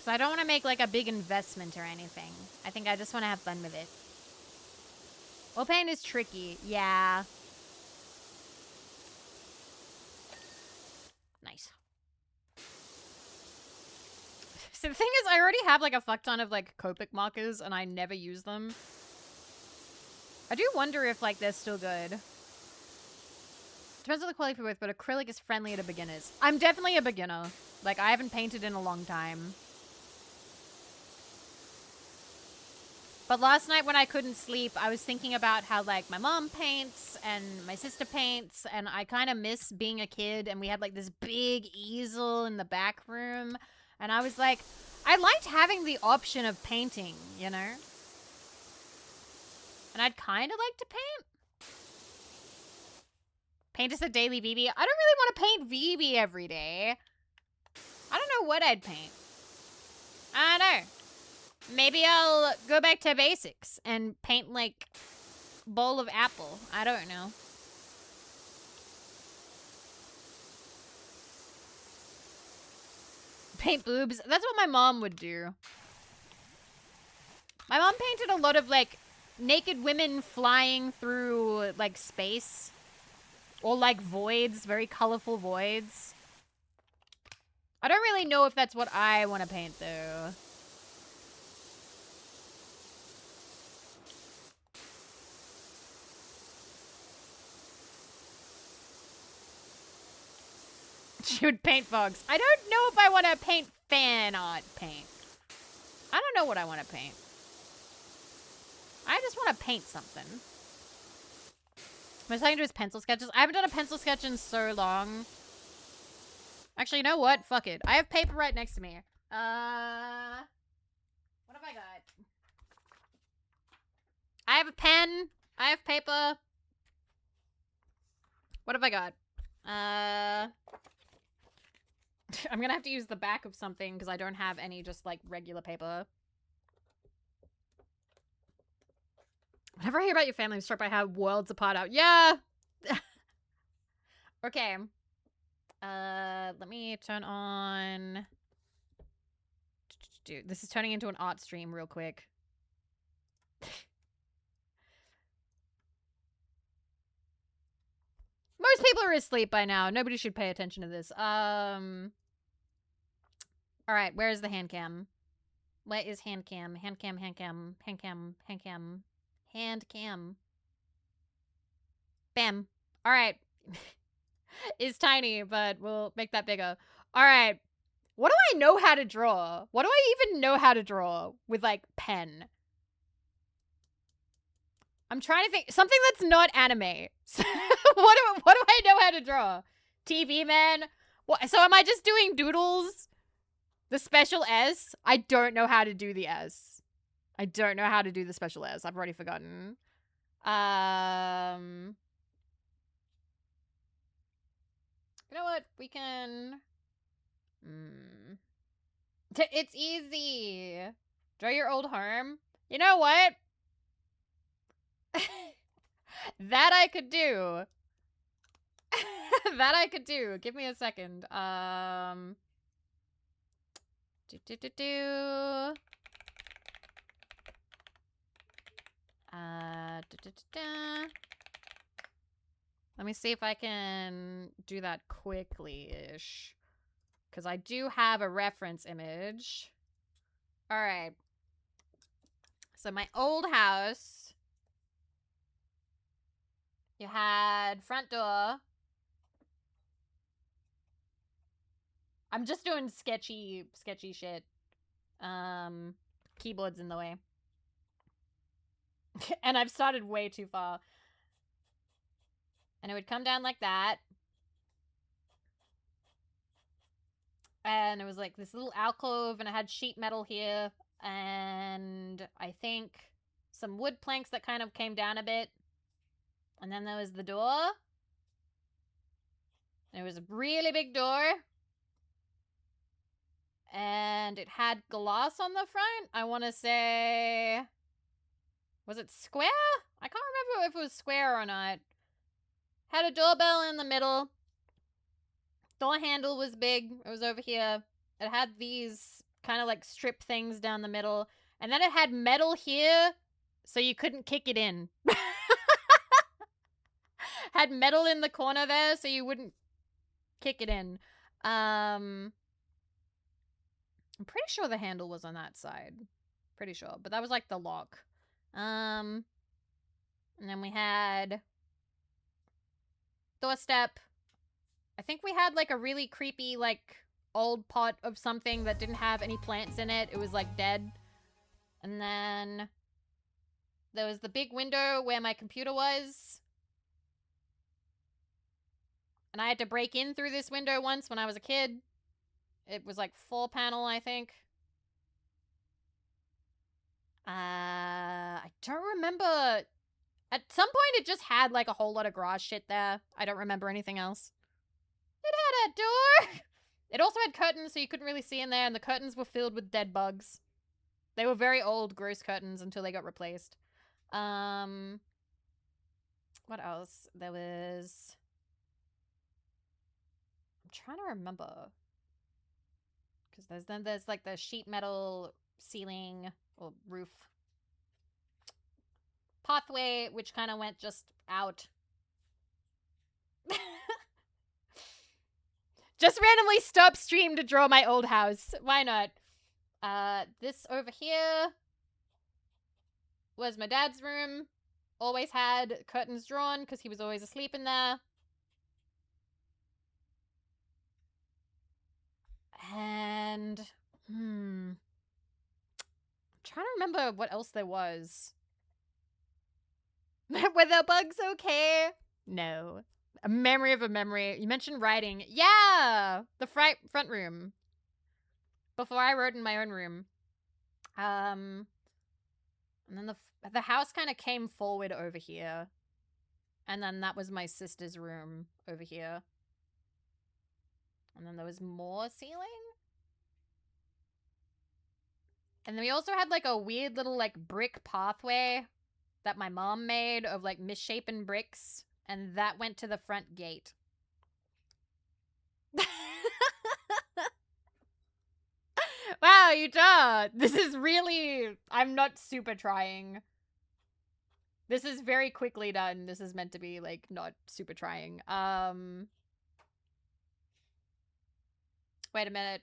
So I don't want to make like a big investment or anything. I think I just want to have fun with it. Oil paint is tricky. Yeah. Nice. So the thing is, I already have like a fuck ton of like Copic markers and I never use them. I do wonder if like they're still good. Depends on the quality for both, but acrylic is friendly to beginners. I'm definitely a beginner. Like I haven't painted in a long time. But last night when I couldn't sleep, I was thinking about how, like, my mom paints and my sister paints, and I kind of miss being a kid, and we had, like, this big easel in the back room, and I was like, I liked having the option of painting, you know? And I'd kind of like to paint. Paint us a daily Vivi. I don't really want to paint Vivi every day. I don't know what I'd paint. I don't know. Maybe I'll go back to basics and paint, like, bowl of apple. I don't know. Paint boobs. That's what my mom would do. My mom painted a lot of, like, naked women flying through, like, space. Or, like, voids. Very colorful voids. I don't really know if that's what I want to paint, though. She would paint bugs. I don't know if I want to paint fan art paint. I don't know what I want to paint. I just want to paint something. Am I starting to do his pencil sketches? I haven't done a pencil sketch in so long. Actually, you know what? Fuck it. I have paper right next to me. What have I got? I have a pen. I have paper. What have I got? I'm gonna have to use the back of something because I don't have any just like regular paper. Whenever I hear about your family, I'm struck by how worlds apart out. Yeah. Okay. Let me turn on. Dude, this is turning into an art stream real quick. Most people are asleep by now. Nobody should pay attention to this. Alright, where is the hand cam? What is hand cam? Hand cam, hand cam, hand cam, hand cam, hand cam. Bam. Alright. It's tiny, but we'll make that bigger. Alright. What do I know how to draw? What do I even know how to draw with, like, pen? I'm trying to think. Something that's not anime. What do I know how to draw? TV Man? What, so am I just doing doodles? The special S? I don't know how to do the S. I don't know how to do the special S. I've already forgotten. You know what? We can... It's easy. Draw your old home. You know what? That I could do. That I could do. Give me a second. Let me see if I can do that quickly-ish. Because I do have a reference image. Alright. So my old house... You had front door. I'm just doing sketchy shit. Keyboard's in the way. And I've started way too far. And it would come down like that. And it was like this little alcove, and it had sheet metal here. And I think some wood planks that kind of came down a bit. And then there was the door. There was a really big door. And it had glass on the front. I want to say... Was it square? I can't remember if it was square or not. Had a doorbell in the middle. Door handle was big. It was over here. It had these kind of like strip things down the middle. And then it had metal here, so you couldn't kick it in. Had metal in the corner there, so you wouldn't kick it in. I'm pretty sure the handle was on that side. Pretty sure. But that was like the lock. And then we had doorstep. I think we had like a really creepy like old pot of something that didn't have any plants in it. It was like dead. And then there was the big window where my computer was. And I had to break in through this window once when I was a kid. It was like 4-panel, I think. I don't remember. At some point, it just had like a whole lot of grass shit there. I don't remember anything else. It had a door. It also had curtains, so you couldn't really see in there, and the curtains were filled with dead bugs. They were very old, gross curtains until they got replaced. What else? There was... I'm trying to remember. Because there's like the sheet metal ceiling or roof pathway, which kind of went just out. Just randomly stop stream to draw my old house. Why not? This over here was my dad's room. Always had curtains drawn because he was always asleep in there. And, I'm trying to remember what else there was. Were the bugs okay? No. A memory of a memory. You mentioned writing. Yeah! The front room. Before I wrote in my own room. And then the house kind of came forward over here. And then that was my sister's room over here. And then there was more ceiling. And then we also had like a weird little like brick pathway that my mom made of like misshapen bricks. And that went to the front gate. Wow, you don't. This is really... I'm not super trying. This is very quickly done. This is meant to be, like, not super trying. Wait a minute.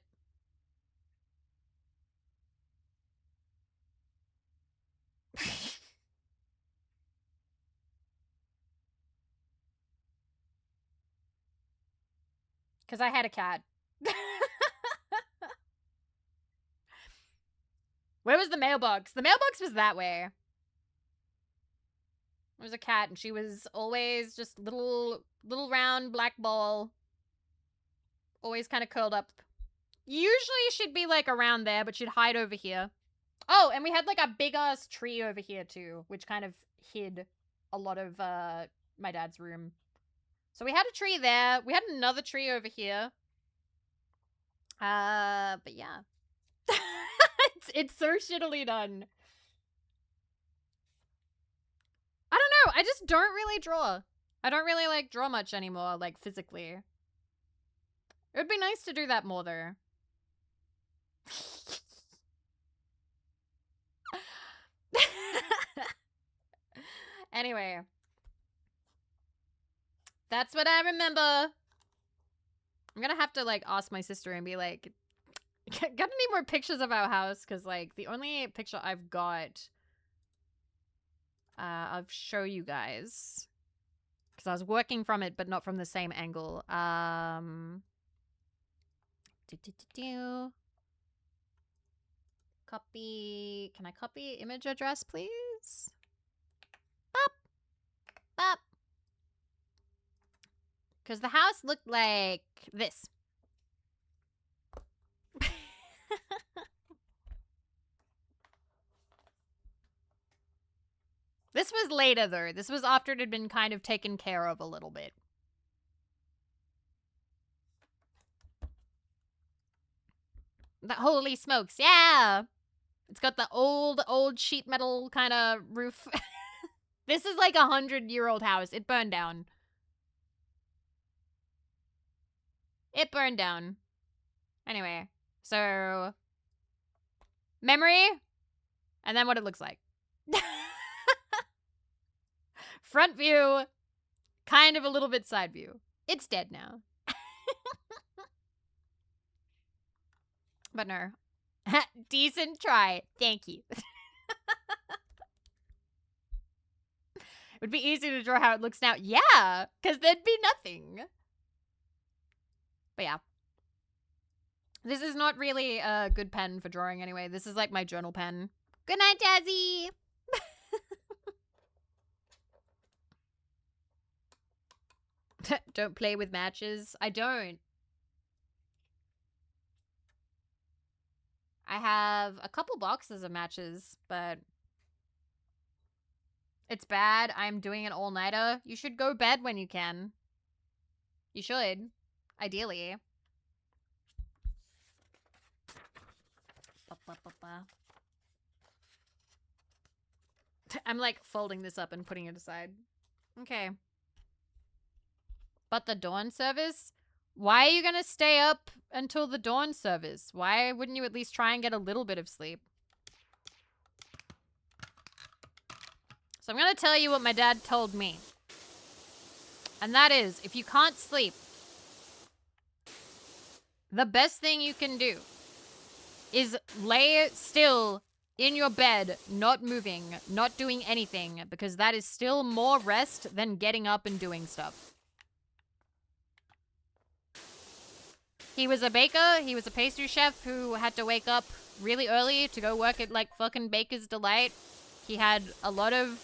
Because I had a cat. Where was the mailbox? The mailbox was that way. There was a cat, and she was always just little round black ball. Always kind of curled up. Usually she'd be, like, around there, but she'd hide over here. Oh, and we had, like, a big-ass tree over here, too, which kind of hid a lot of, my dad's room. So we had a tree there. We had another tree over here. But yeah. it's so shittily done. I don't know. I just don't really draw. I don't really, like, draw much anymore, like, physically. It would be nice to do that more, though. Anyway. That's what I remember. I'm gonna have to, like, ask my sister and be like, got any more pictures of our house? Because, like, the only picture I've got, I'll show you guys. Because I was working from it, but not from the same angle. Copy. Can I copy image address, please? Bop. Bop. Because the house looked like this. This was later, though. This was after it had been kind of taken care of a little bit. Holy smokes, yeah! It's got the old sheet metal kind of roof. This is like 100-year-old house. It burned down. It burned down. Anyway, so... memory, and then what it looks like. Front view, kind of a little bit side view. It's dead now. But no. Decent try. Thank you. It would be easy to draw how it looks now. Yeah, because there'd be nothing. But yeah. This is not really a good pen for drawing anyway. This is like my journal pen. Good night, Jazzy! Don't play with matches. I don't. I have a couple boxes of matches, but it's bad. I'm doing an all-nighter. You should go bed when you can. You should. Ideally. I'm like folding this up and putting it aside. Okay. But the dawn service? Why are you gonna stay up until the dawn service? Why wouldn't you at least try and get a little bit of sleep? So I'm gonna tell you what my dad told me. And that is, if you can't sleep, the best thing you can do is lay still in your bed, not moving, not doing anything, because that is still more rest than getting up and doing stuff. He was a baker. He was a pastry chef who had to wake up really early to go work at, like, fucking Baker's Delight. He had a lot of,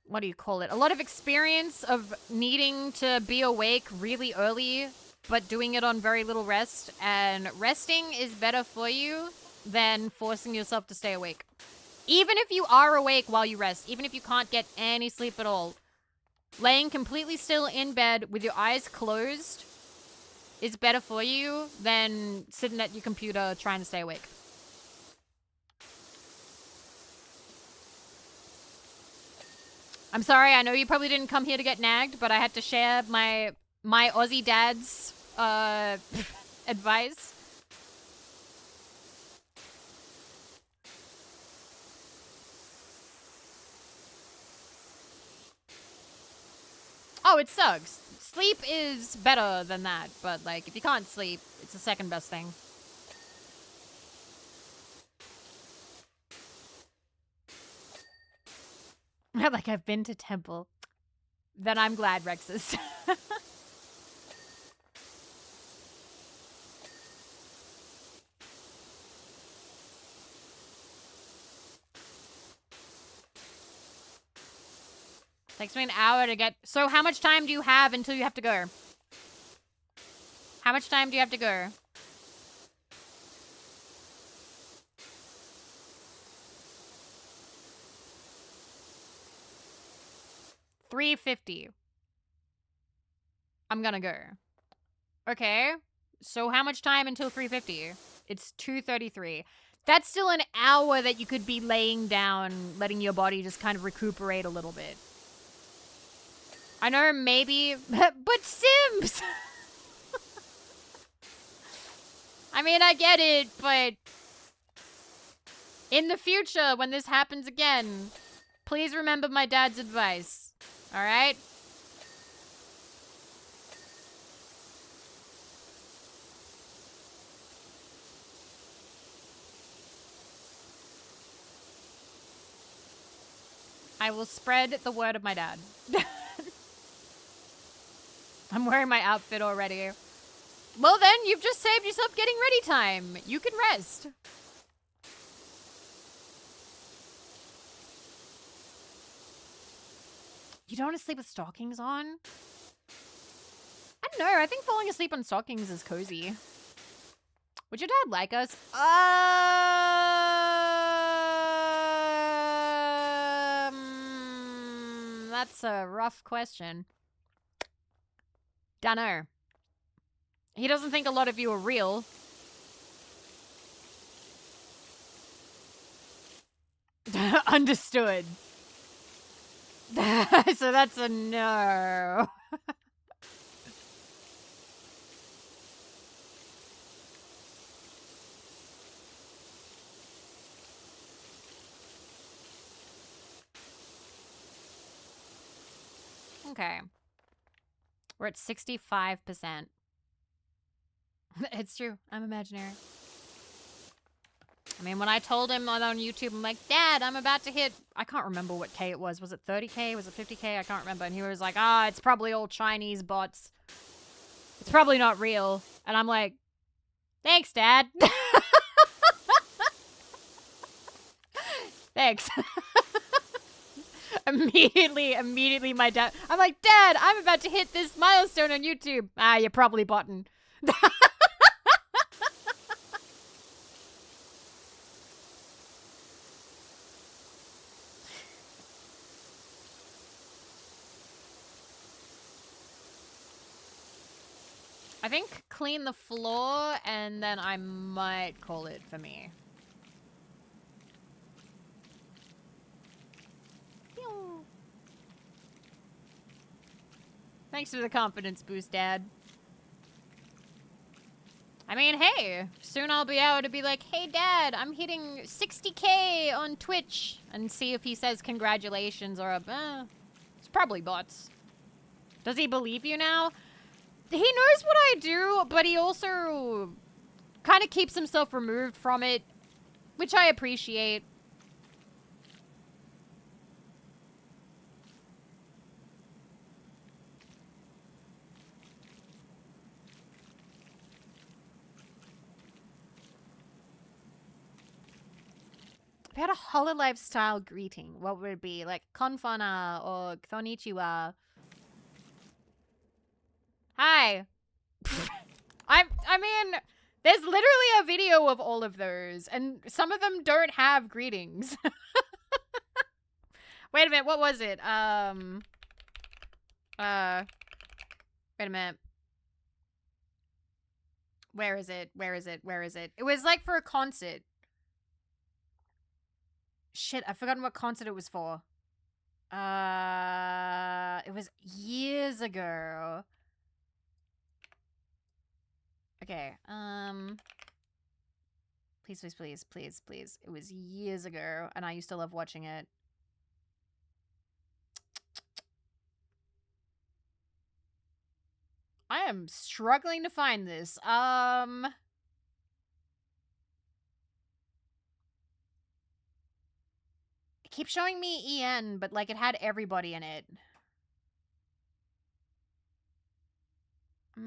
what do you call it? A lot of experience of needing to be awake really early, but doing it on very little rest. And resting is better for you than forcing yourself to stay awake. Even if you are awake while you rest, even if you can't get any sleep at all, laying completely still in bed with your eyes closed is better for you than sitting at your computer trying to stay awake. I'm sorry, I know you probably didn't come here to get nagged, but I had to share my Aussie dad's advice. Oh, it sucks. Sleep is better than that, but, like, if you can't sleep, it's the second best thing. Like, I've been to temple. Then I'm glad, Rexus. Takes me an hour to get... So how much time do you have until you have to go? How much time do you have to go? $3.50. I'm gonna go. Okay. So how much time until 3:50? It's 2:33. That's still an hour that you could be laying down, letting your body just kind of recuperate a little bit. I know maybe, but Sims! I mean, I get it, but in the future, when this happens again, please remember my dad's advice. All right? I will spread the word of my dad. I'm wearing my outfit already. Well then, you've just saved yourself getting ready time. You can rest. You don't want to sleep with stockings on? I don't know. I think falling asleep on stockings is cozy. Would your dad like us? That's a rough question. Dunno. He doesn't think a lot of you are real. Understood. So that's a no. Okay. We're at 65%. It's true. I'm imaginary. I mean, when I told him on YouTube, I'm like, Dad, I'm about to hit... I can't remember what K it was. Was it 30K? Was it 50K? I can't remember. And he was like, it's probably all Chinese bots. It's probably not real. And I'm like, thanks, Dad. Thanks. Immediately my dad... I'm like, Dad, I'm about to hit this milestone on YouTube. You're probably botting. I think clean the floor, and then I might call it for me. Thanks for the confidence boost, Dad. I mean, hey, soon I'll be able to be like, hey, Dad, I'm hitting 60K on Twitch, and see if he says congratulations or it's probably bots. Does he believe you now? He knows what I do, but he also kind of keeps himself removed from it, which I appreciate. we had a Hololive style greeting, what would it be? Like konfana or konnichiwa. Hi. I mean, there's literally a video of all of those, and some of them don't have greetings. Wait a minute, what was it? Wait a minute. Where is it? Where is it? Where is it? It was like for a concert. Shit, I've forgotten what concert it was for. It was years ago. Okay, please, please, please, please, please. It was years ago, and I used to love watching it. I am struggling to find this. It keeps showing me EN, but like it had everybody in it. I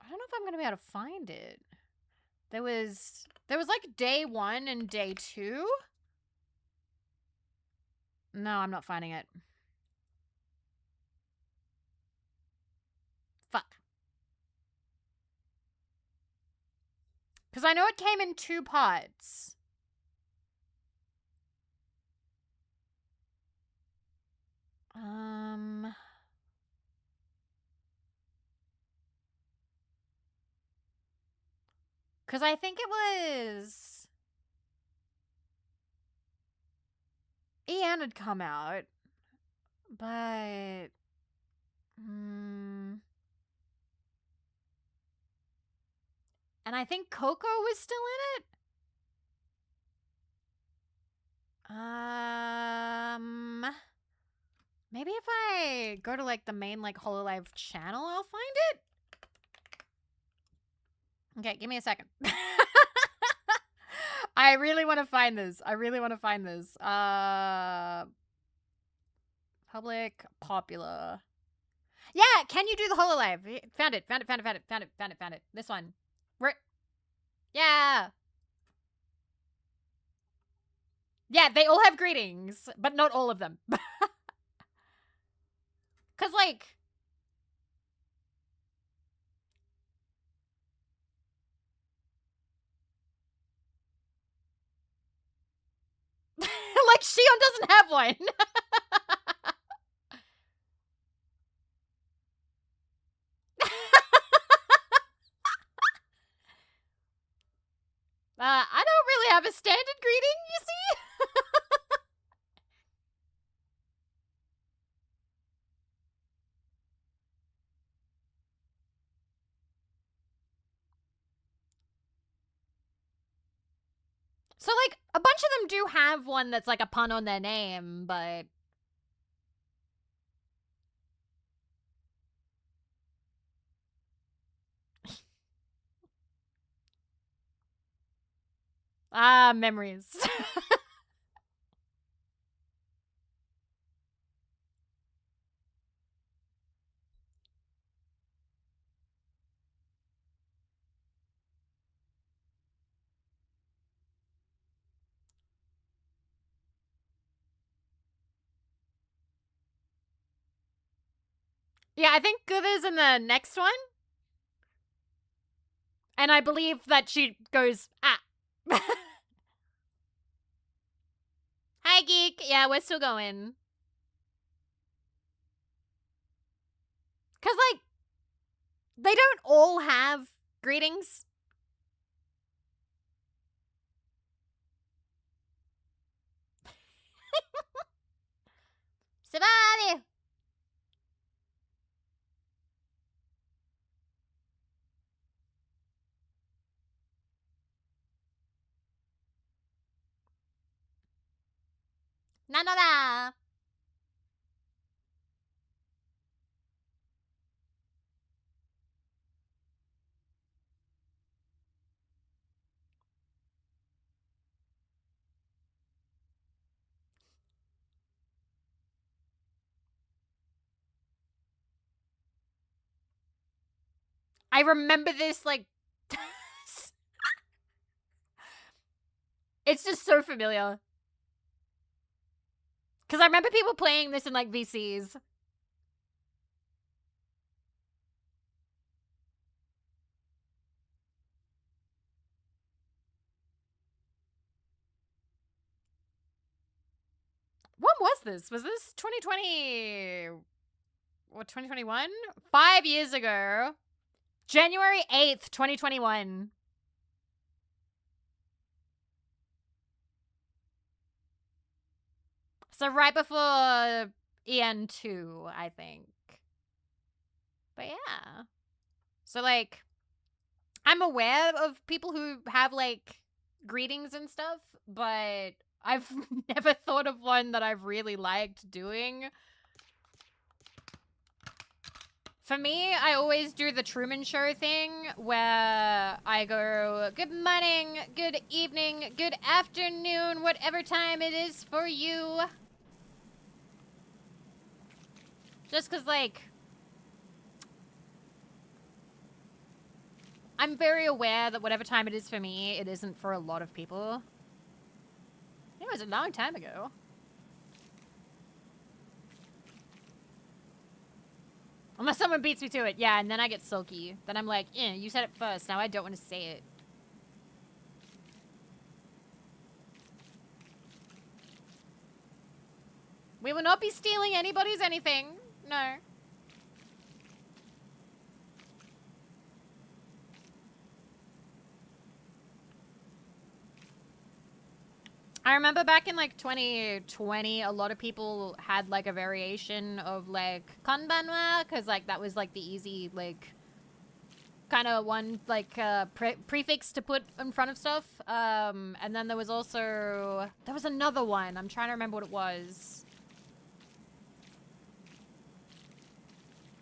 don't know if I'm gonna be able to find it. There was like day 1 and day 2. No, I'm not finding it. Fuck. Because I know it came in 2 parts. Because I think it was... Ian had come out. But... And I think Coco was still in it? Maybe if I go to, like, the main, like, Hololive channel, I'll find it? Okay, give me a second. I really want to find this. I really want to find this. Public, popular. Yeah, can you do the Hololive? Found it, found it, found it, found it, found it, found it, found it. This one. Yeah. Yeah, they all have greetings, but not all of them. Because, like... like, Shion doesn't have one. I don't really have a standard greeting, you see? So, like, a bunch of them do have one that's, like, a pun on their name, but... memories. Yeah, I think Good is in the next one. And I believe that she goes, ah. Hi, Geek. Yeah, we're still going. Because, like, they don't all have greetings. Sabari! Nanada! I remember this, like... It's just so familiar. Because I remember people playing this in, like, VCs. When was this? Was this 2020... What, 2021? 5 years ago. January 8th, 2021. So right before EN2, I think. But yeah. So, like, I'm aware of people who have, like, greetings and stuff, but I've never thought of one that I've really liked doing. For me, I always do the Truman Show thing where I go, good morning, good evening, good afternoon, whatever time it is for you. Just because, like, I'm very aware that whatever time it is for me, it isn't for a lot of people. It was a long time ago. Unless someone beats me to it. Yeah, and then I get sulky. Then I'm like, you said it first. Now I don't want to say it. We will not be stealing anybody's anything. No. I remember back in, like, 2020, a lot of people had, like, a variation of, like, konbanwa, because, like, that was, like, the easy, like, kind of one, like, prefix to put in front of stuff. And then there was also, there was another one. I'm trying to remember what it was.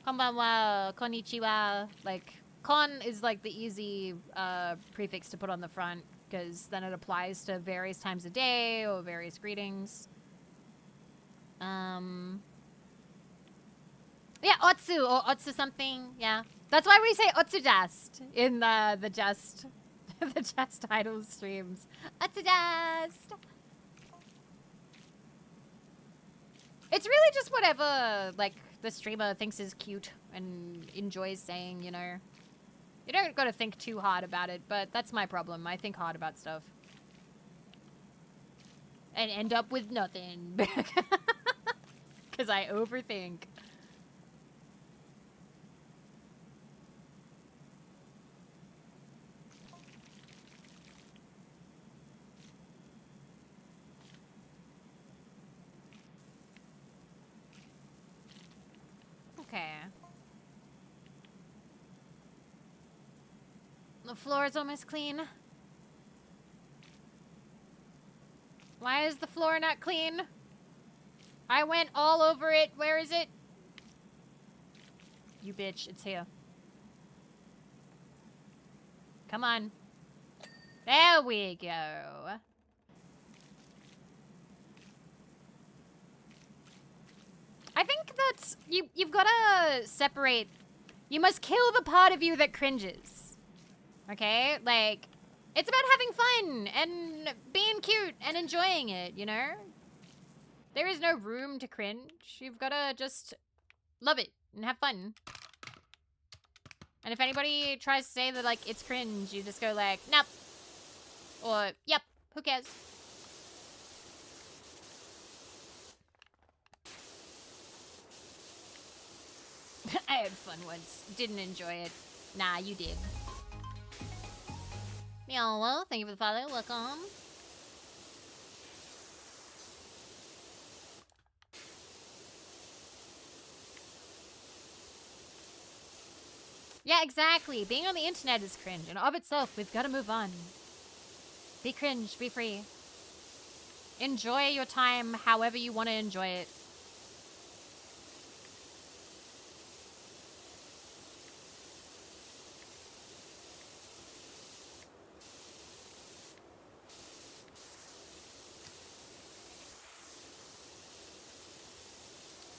Konbanwa, konnichiwa. Like, kon is, like, the easy prefix to put on the front, because then it applies to various times of day or various greetings. Yeah, otsu or otsu something. Yeah, that's why we say otsujast in the just the just idol streams. Otsujast. It's really just whatever, like, the streamer thinks is cute and enjoys saying, you know. You don't gotta think too hard about it, but that's my problem. I think hard about stuff. And end up with nothing. Because I overthink. Okay. The floor is almost clean. Why is the floor not clean? I went all over it. Where is it? You bitch, it's here. Come on. There we go. I think that's... You've got to separate... You must kill the part of you that cringes. Okay? Like, it's about having fun and being cute and enjoying it, you know? There is no room to cringe. You've got to just love it and have fun. And if anybody tries to say that, like, it's cringe, you just go like, nope. Or, yep, who cares? I had fun once. Didn't enjoy it. Nah, you did. Meow, thank you for the follow. Welcome. Yeah, exactly. Being on the internet is cringe. And of itself, we've got to move on. Be cringe. Be free. Enjoy your time however you want to enjoy it.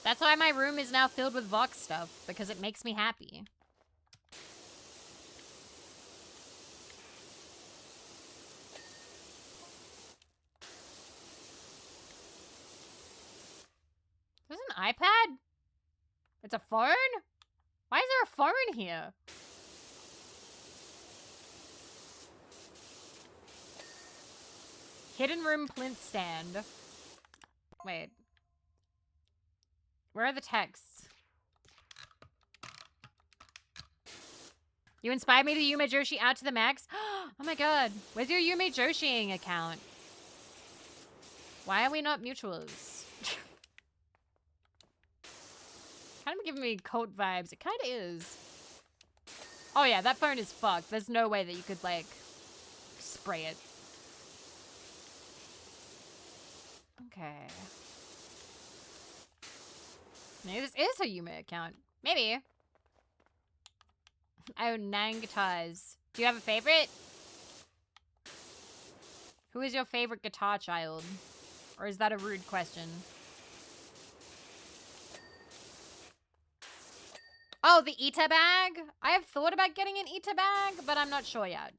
That's why my room is now filled with Vox stuff, because it makes me happy. iPad? It's a phone? Why is there a phone here? Hidden room plinth stand. Wait. Where are the texts? You inspired me to Yume Joshi out to the max? Oh my god. Where's your Yume Joshiing account? Why are we not mutuals? Kind of giving me cult vibes. It kind of is. Oh yeah, that phone is fucked. There's no way that you could, like, spray it. Okay. Maybe this is a Yume account. Maybe. I own 9 guitars. Do you have a favorite? Who is your favorite guitar child? Or is that a rude question? Oh, the Ita bag? I have thought about getting an Ita bag, but I'm not sure yet.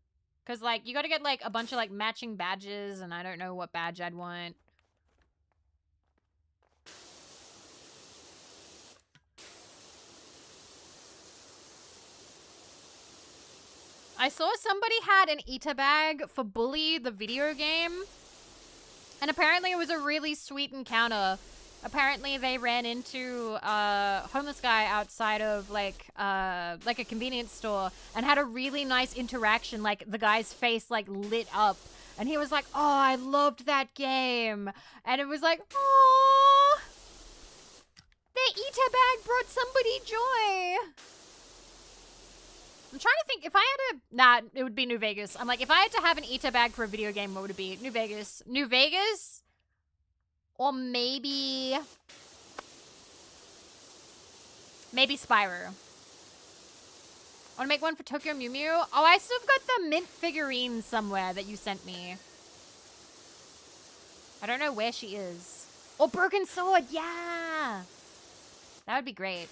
Because, like, you gotta get, like, a bunch of, like, matching badges, and I don't know what badge I'd want. I saw somebody had an Ita bag for Bully, the video game. And apparently it was a really sweet encounter. Apparently they ran into a homeless guy outside of, like a convenience store and had a really nice interaction. Like, the guy's face, like, lit up. And he was like, oh, I loved that game. And it was like, oh, the Ita bag brought somebody joy. I'm trying to think, if I had to... Nah, it would be New Vegas. I'm like, if I had to have an Ita bag for a video game, what would it be? New Vegas. New Vegas? Or maybe... Maybe Spyro. I want to make one for Tokyo Mew Mew. Oh, I still got the mint figurine somewhere that you sent me. I don't know where she is. Oh, Broken Sword, yeah! That would be great.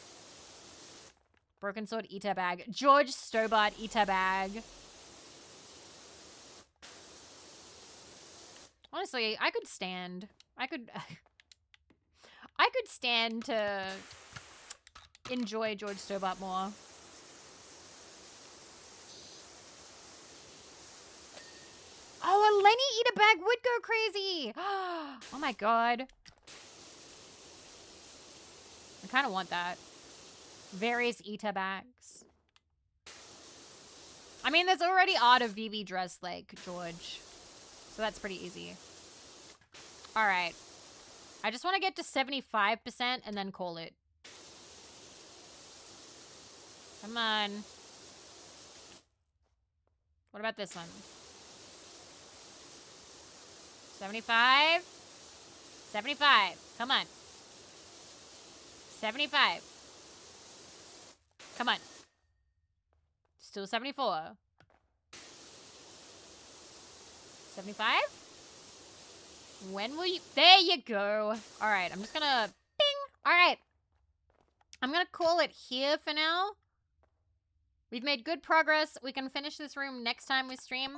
Broken Sword Ita bag. George Stobart Ita bag. Honestly, I could stand. I could stand to enjoy George Stobart more. Oh, a Lenny Ita bag would go crazy. Oh my god. I kind of want that. Various Ita bags. I mean, there's already art of Vivi dressed like George. So that's pretty easy. Alright. I just want to get to 75% and then call it. Come on. What about this one? 75? 75. Come on. 75. Come on. Still 74. 75? When will you... There you go. Alright, I'm just gonna... Bing! Alright. I'm gonna call it here for now. We've made good progress. We can finish this room next time we stream.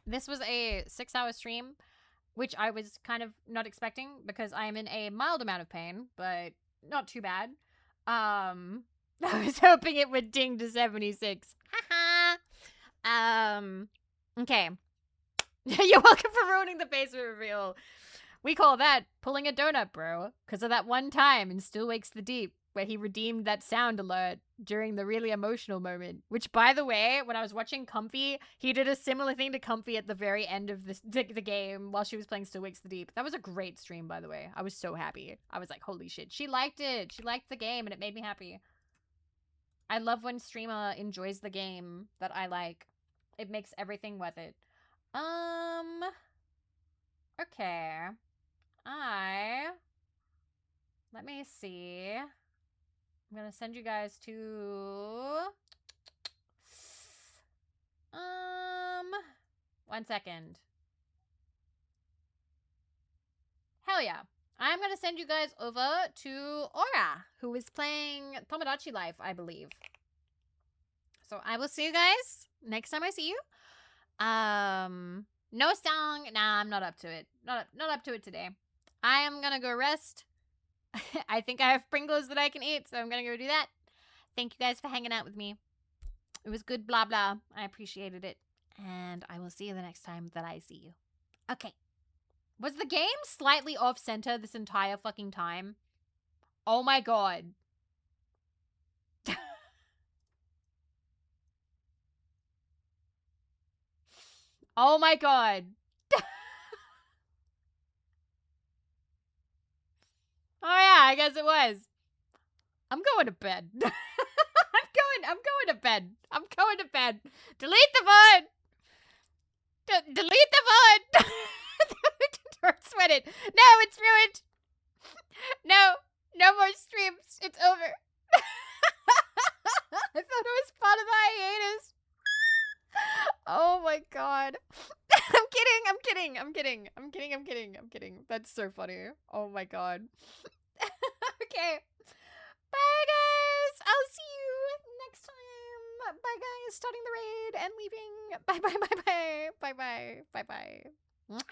This was a 6-hour stream, which I was kind of not expecting because I am in a mild amount of pain, but not too bad. I was hoping it would ding to 76. Haha. Okay. You're welcome for ruining the basement reveal. We call that pulling a donut, bro. Because of that one time in Still Wakes the Deep where he redeemed that sound alert during the really emotional moment. Which, by the way, when I was watching Comfy, he did a similar thing to Comfy at the very end of the game while she was playing Still Wakes the Deep. That was a great stream, by the way. I was so happy. I was like, holy shit. She liked it. She liked the game, and it made me happy. I love when streamer enjoys the game that I like. It makes everything worth it. Okay. Let me see. I'm gonna send you guys to... 1 second. Hell yeah. I'm gonna send you guys over to Aura, who is playing Tomodachi Life, I believe. So I will see you guys next time I see you. No song. Nah, I'm not up to it. Not up to it today. I am gonna go rest. I think I have Pringles that I can eat, so I'm gonna go do that. Thank you guys for hanging out with me. It was good blah blah. I appreciated it. And I will see you the next time that I see you. Okay. Was the game slightly off-center this entire fucking time? Oh my god. Oh my god. Oh yeah, I guess it was. I'm going to bed. I'm going to bed. I'm going to bed. Delete the VOD. Delete the VOD. Don't sweat it. No, it's ruined. No, no more streams. It's over. I thought it was part of the hiatus. Oh my god. I'm kidding. That's so funny. Oh my god. Okay. Bye guys. I'll see you next time. Bye guys. Starting the raid and leaving. Bye. Bye.